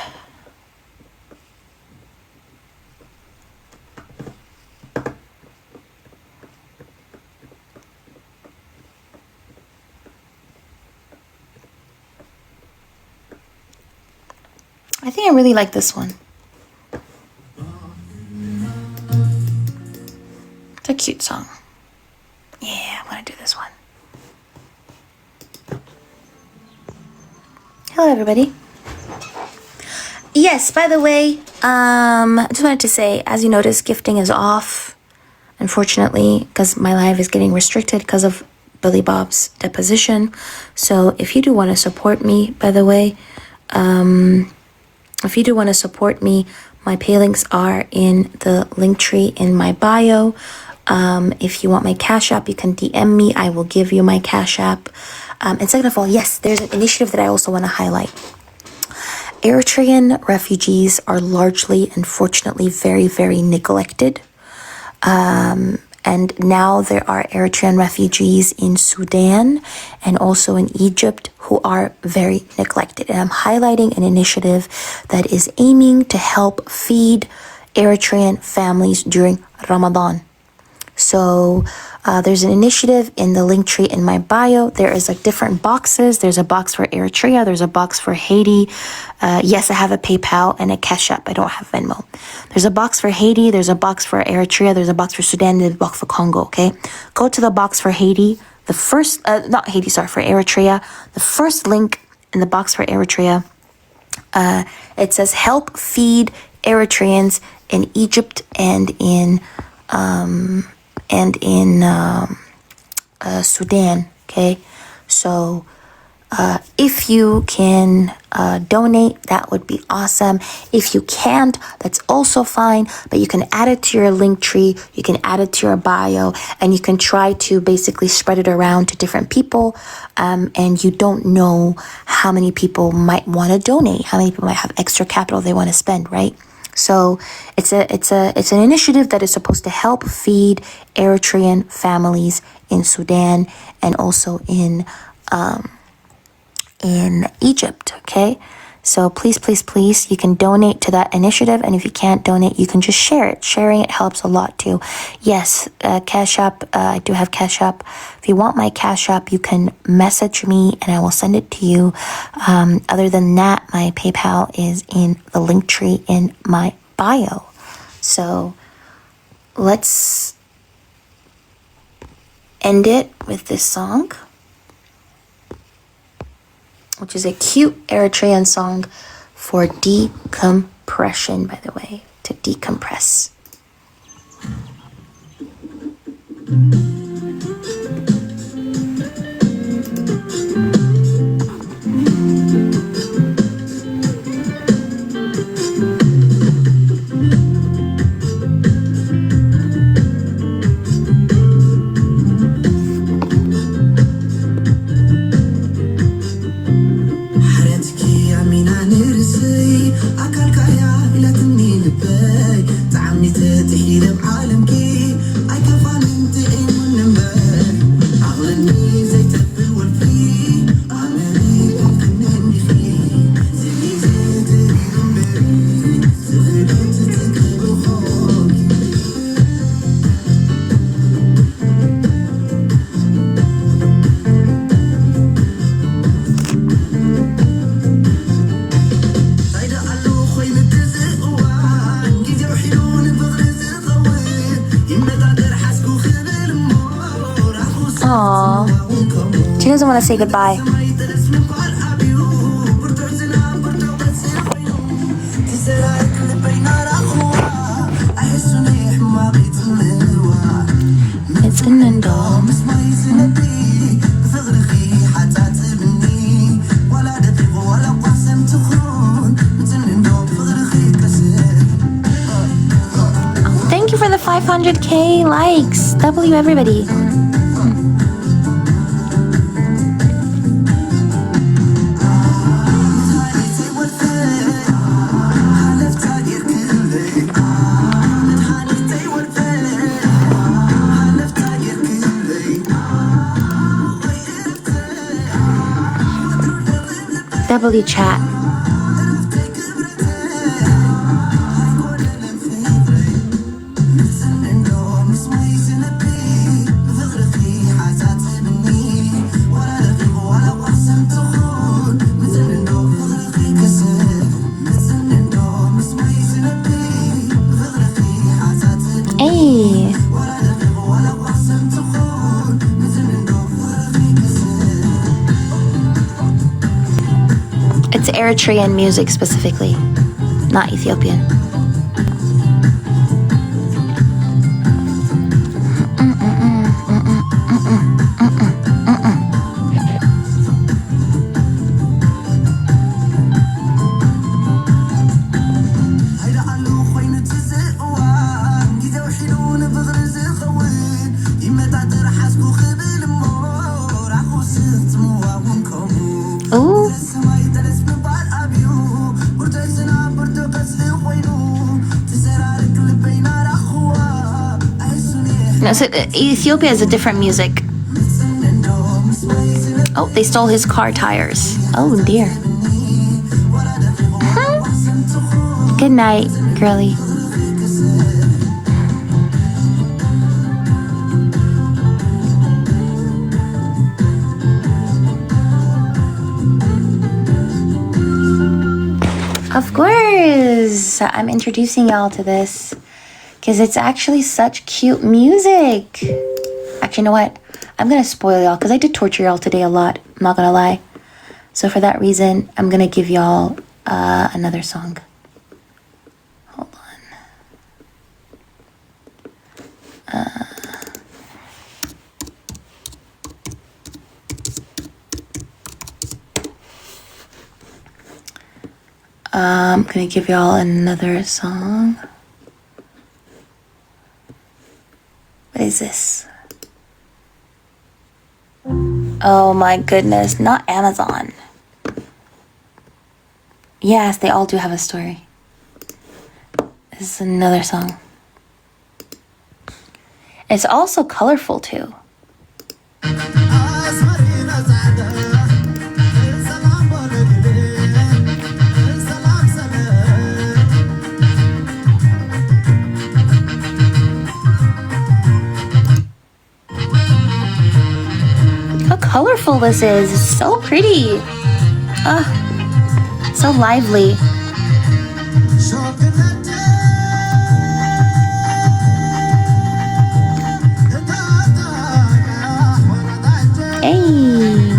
I think I really like this one. It's a cute song. Yeah, I want to do this one. Hello, everybody. Yes, by the way, I just wanted to say, as you notice, gifting is off, unfortunately, because my live is getting restricted because of Billy Bob's deposition. So if you do want to support me, by the way, if you do want to support me, my pay links are in the link tree in my bio. If you want my Cash App, you can DM me. I will give you my Cash App. And second of all, yes, there's an initiative that I also want to highlight. Eritrean refugees are largely, unfortunately, very, very neglected. And now there are Eritrean refugees in Sudan and also in Egypt who are very neglected. And I'm highlighting an initiative that is aiming to help feed Eritrean families during Ramadan. So there's an initiative in the link tree in my bio. There is like different boxes. There's a box for Eritrea. There's a box for Haiti. Yes, I have a PayPal and a Cash App. I don't have Venmo. There's a box for Haiti. There's a box for Eritrea. There's a box for Sudan. There's a box for Congo, okay? Go to the box for Haiti. the first, not Haiti, sorry, for Eritrea, the first link in the box for Eritrea, it says help feed Eritreans in Egypt and in Sudan. Okay, so if you can donate, that would be awesome. If you can't, that's also fine, but you can add it to your link tree, you can add it to your bio, and you can try to basically spread it around to different people. And you don't know how many people might want to donate, how many people might have extra capital they want to spend, right? So it's an initiative that is supposed to help feed Eritrean families in Sudan and also in Egypt, okay? So please, you can donate to that initiative, and if you can't donate, you can just share it. Sharing it helps a lot too. Yes, Cash App, I do have Cash App. If you want my Cash App, you can message me and I will send it to you. Other than that, my PayPal is in the link tree in my bio. So let's end it with this song, which is a cute Eritrean song for decompression, by the way, to decompress. Aww. She doesn't want to say goodbye. Thank you for the 500k likes. W everybody. W chat. Hey. It's Eritrean music specifically, not Ethiopian. Ooh. No, so Ethiopia is a different music. Oh, they stole his car tires. Oh dear. Good night, girly. Of course, I'm introducing y'all to this because it's actually such cute music. Actually, you know what? I'm gonna spoil y'all because I did torture y'all today a lot. I'm not gonna lie. So for that reason, I'm gonna give y'all another song. Hold on. I'm gonna give y'all another song. What is this? Oh my goodness, not Amazon. Yes, they all do have a story. This is another song. It's also colorful too. How colorful this is. It's so pretty. So lively. Hey.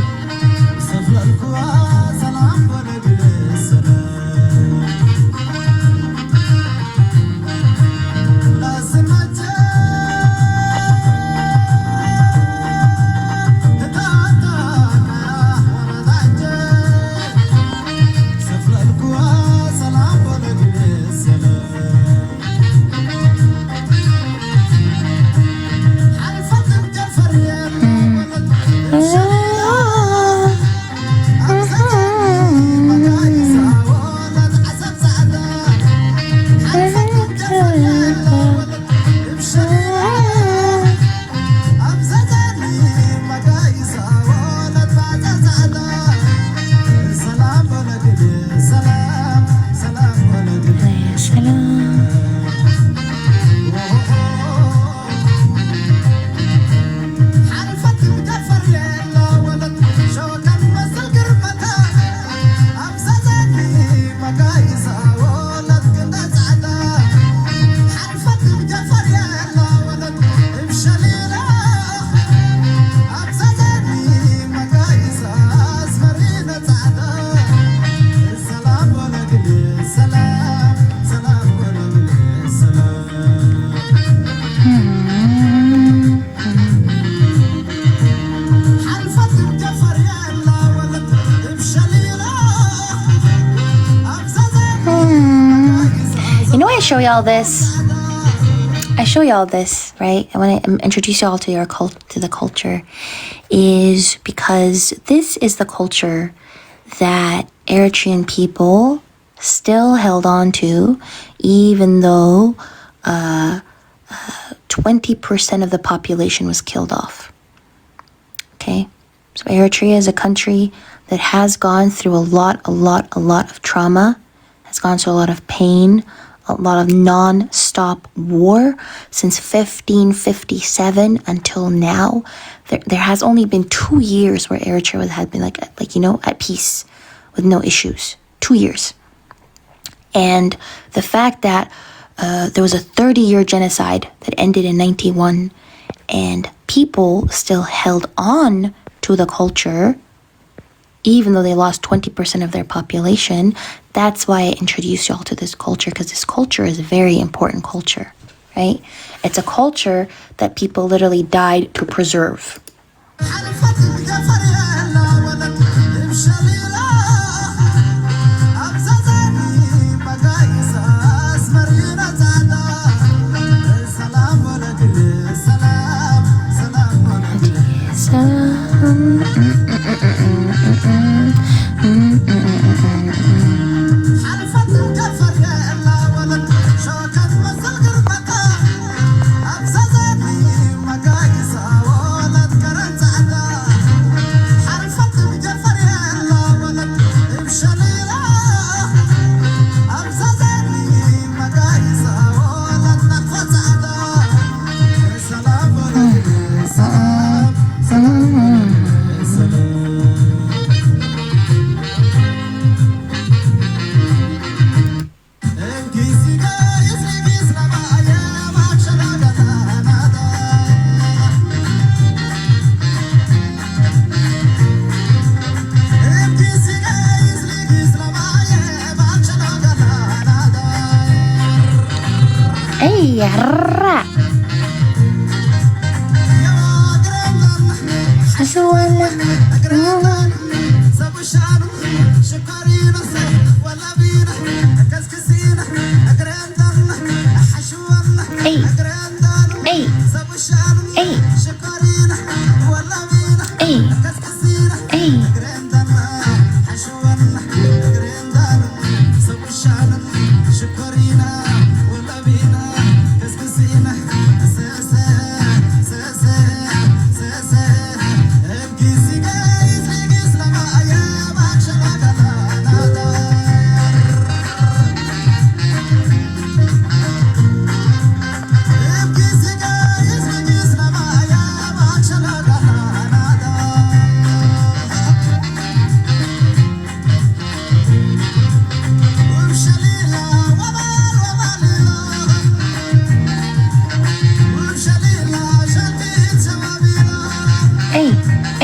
Show y'all this. I show y'all this, right? I want to introduce y'all to the culture, is because this is the culture that Eritrean people still held on to, even though 20% of the population was killed off. Okay, so Eritrea is a country that has gone through a lot of trauma, has gone through a lot of pain, a lot of non-stop war since 1557 until now. There has only been 2 years where Eritrea had been like at peace with no issues. 2 years. And the fact that there was a 30-year genocide that ended in 91 and people still held on to the culture even though they lost 20% of their population. That's why I introduced y'all to this culture, because this culture is a very important culture, right? It's a culture that people literally died to preserve. يرا حسوانا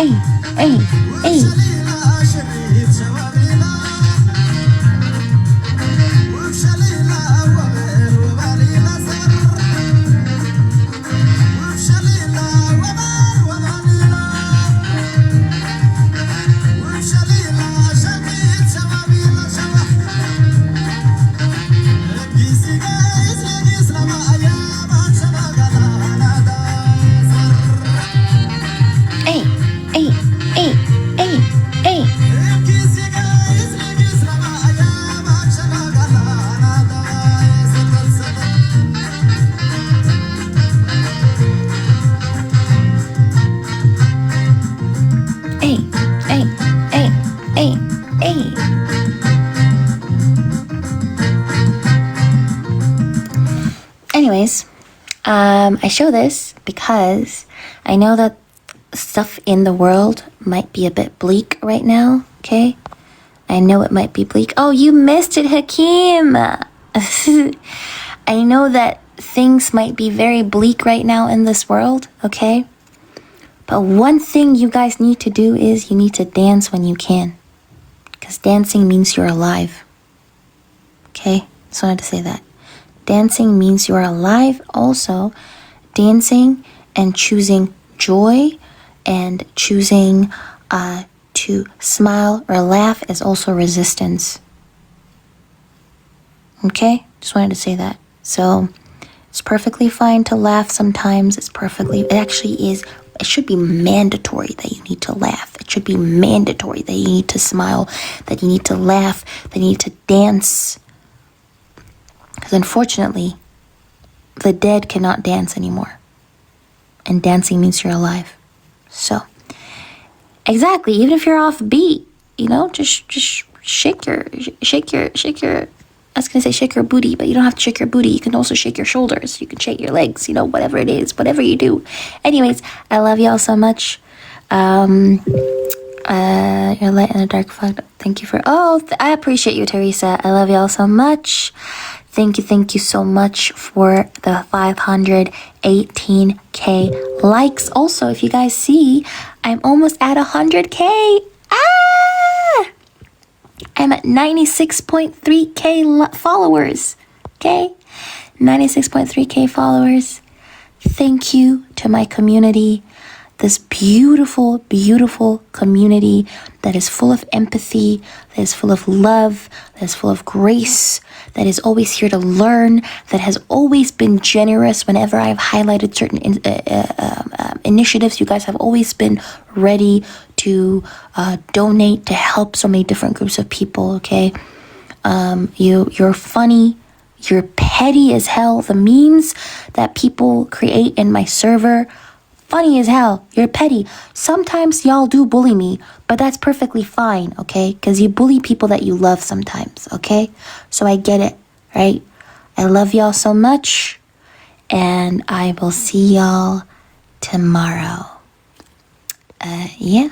اي اي اي اي اي اي اي اي اي اي اي اي اي اي اي اي اي اي اي Anyways, I show this because I know that stuff in the world might be a bit bleak right now, okay? I know it might be bleak. Oh, you missed it, Hakeem! I know that things might be very bleak right now in this world, okay? But one thing you guys need to do is you need to dance when you can. Because dancing means you're alive. Okay? Just wanted to say that. Dancing means you're alive. Also, dancing and choosing joy and choosing to smile or laugh is also resistance. Okay? Just wanted to say that. So, it's perfectly fine to laugh sometimes. It actually is. It should be mandatory that you need to laugh. It should be mandatory that you need to smile, that you need to laugh, that you need to dance. Because unfortunately, the dead cannot dance anymore. And dancing means you're alive. So, exactly, even if you're off beat, you know, just shake your, I was going to say shake your booty, but you don't have to shake your booty. You can also shake your shoulders. You can shake your legs, you know, whatever it is, whatever you do. Anyways, I love y'all so much. Your light in the dark fog. Thank you for, I appreciate you, Teresa. I love y'all so much. Thank you so much for the 518K likes. Also, if you guys see, I'm almost at 100K. I'm at 96.3K followers. Okay? 96.3K followers. Thank you to my community. This beautiful, beautiful community that is full of empathy, that is full of love, that is full of grace, that is always here to learn, that has always been generous whenever I've highlighted certain initiatives. You guys have always been ready to donate to help so many different groups of people, okay? You're funny. You're petty as hell. The memes that people create in my server, funny as hell. You're petty. Sometimes y'all do bully me, but that's perfectly fine, okay? Because you bully people that you love sometimes, okay? So I get it, right? I love y'all so much, and I will see y'all tomorrow. Yeah.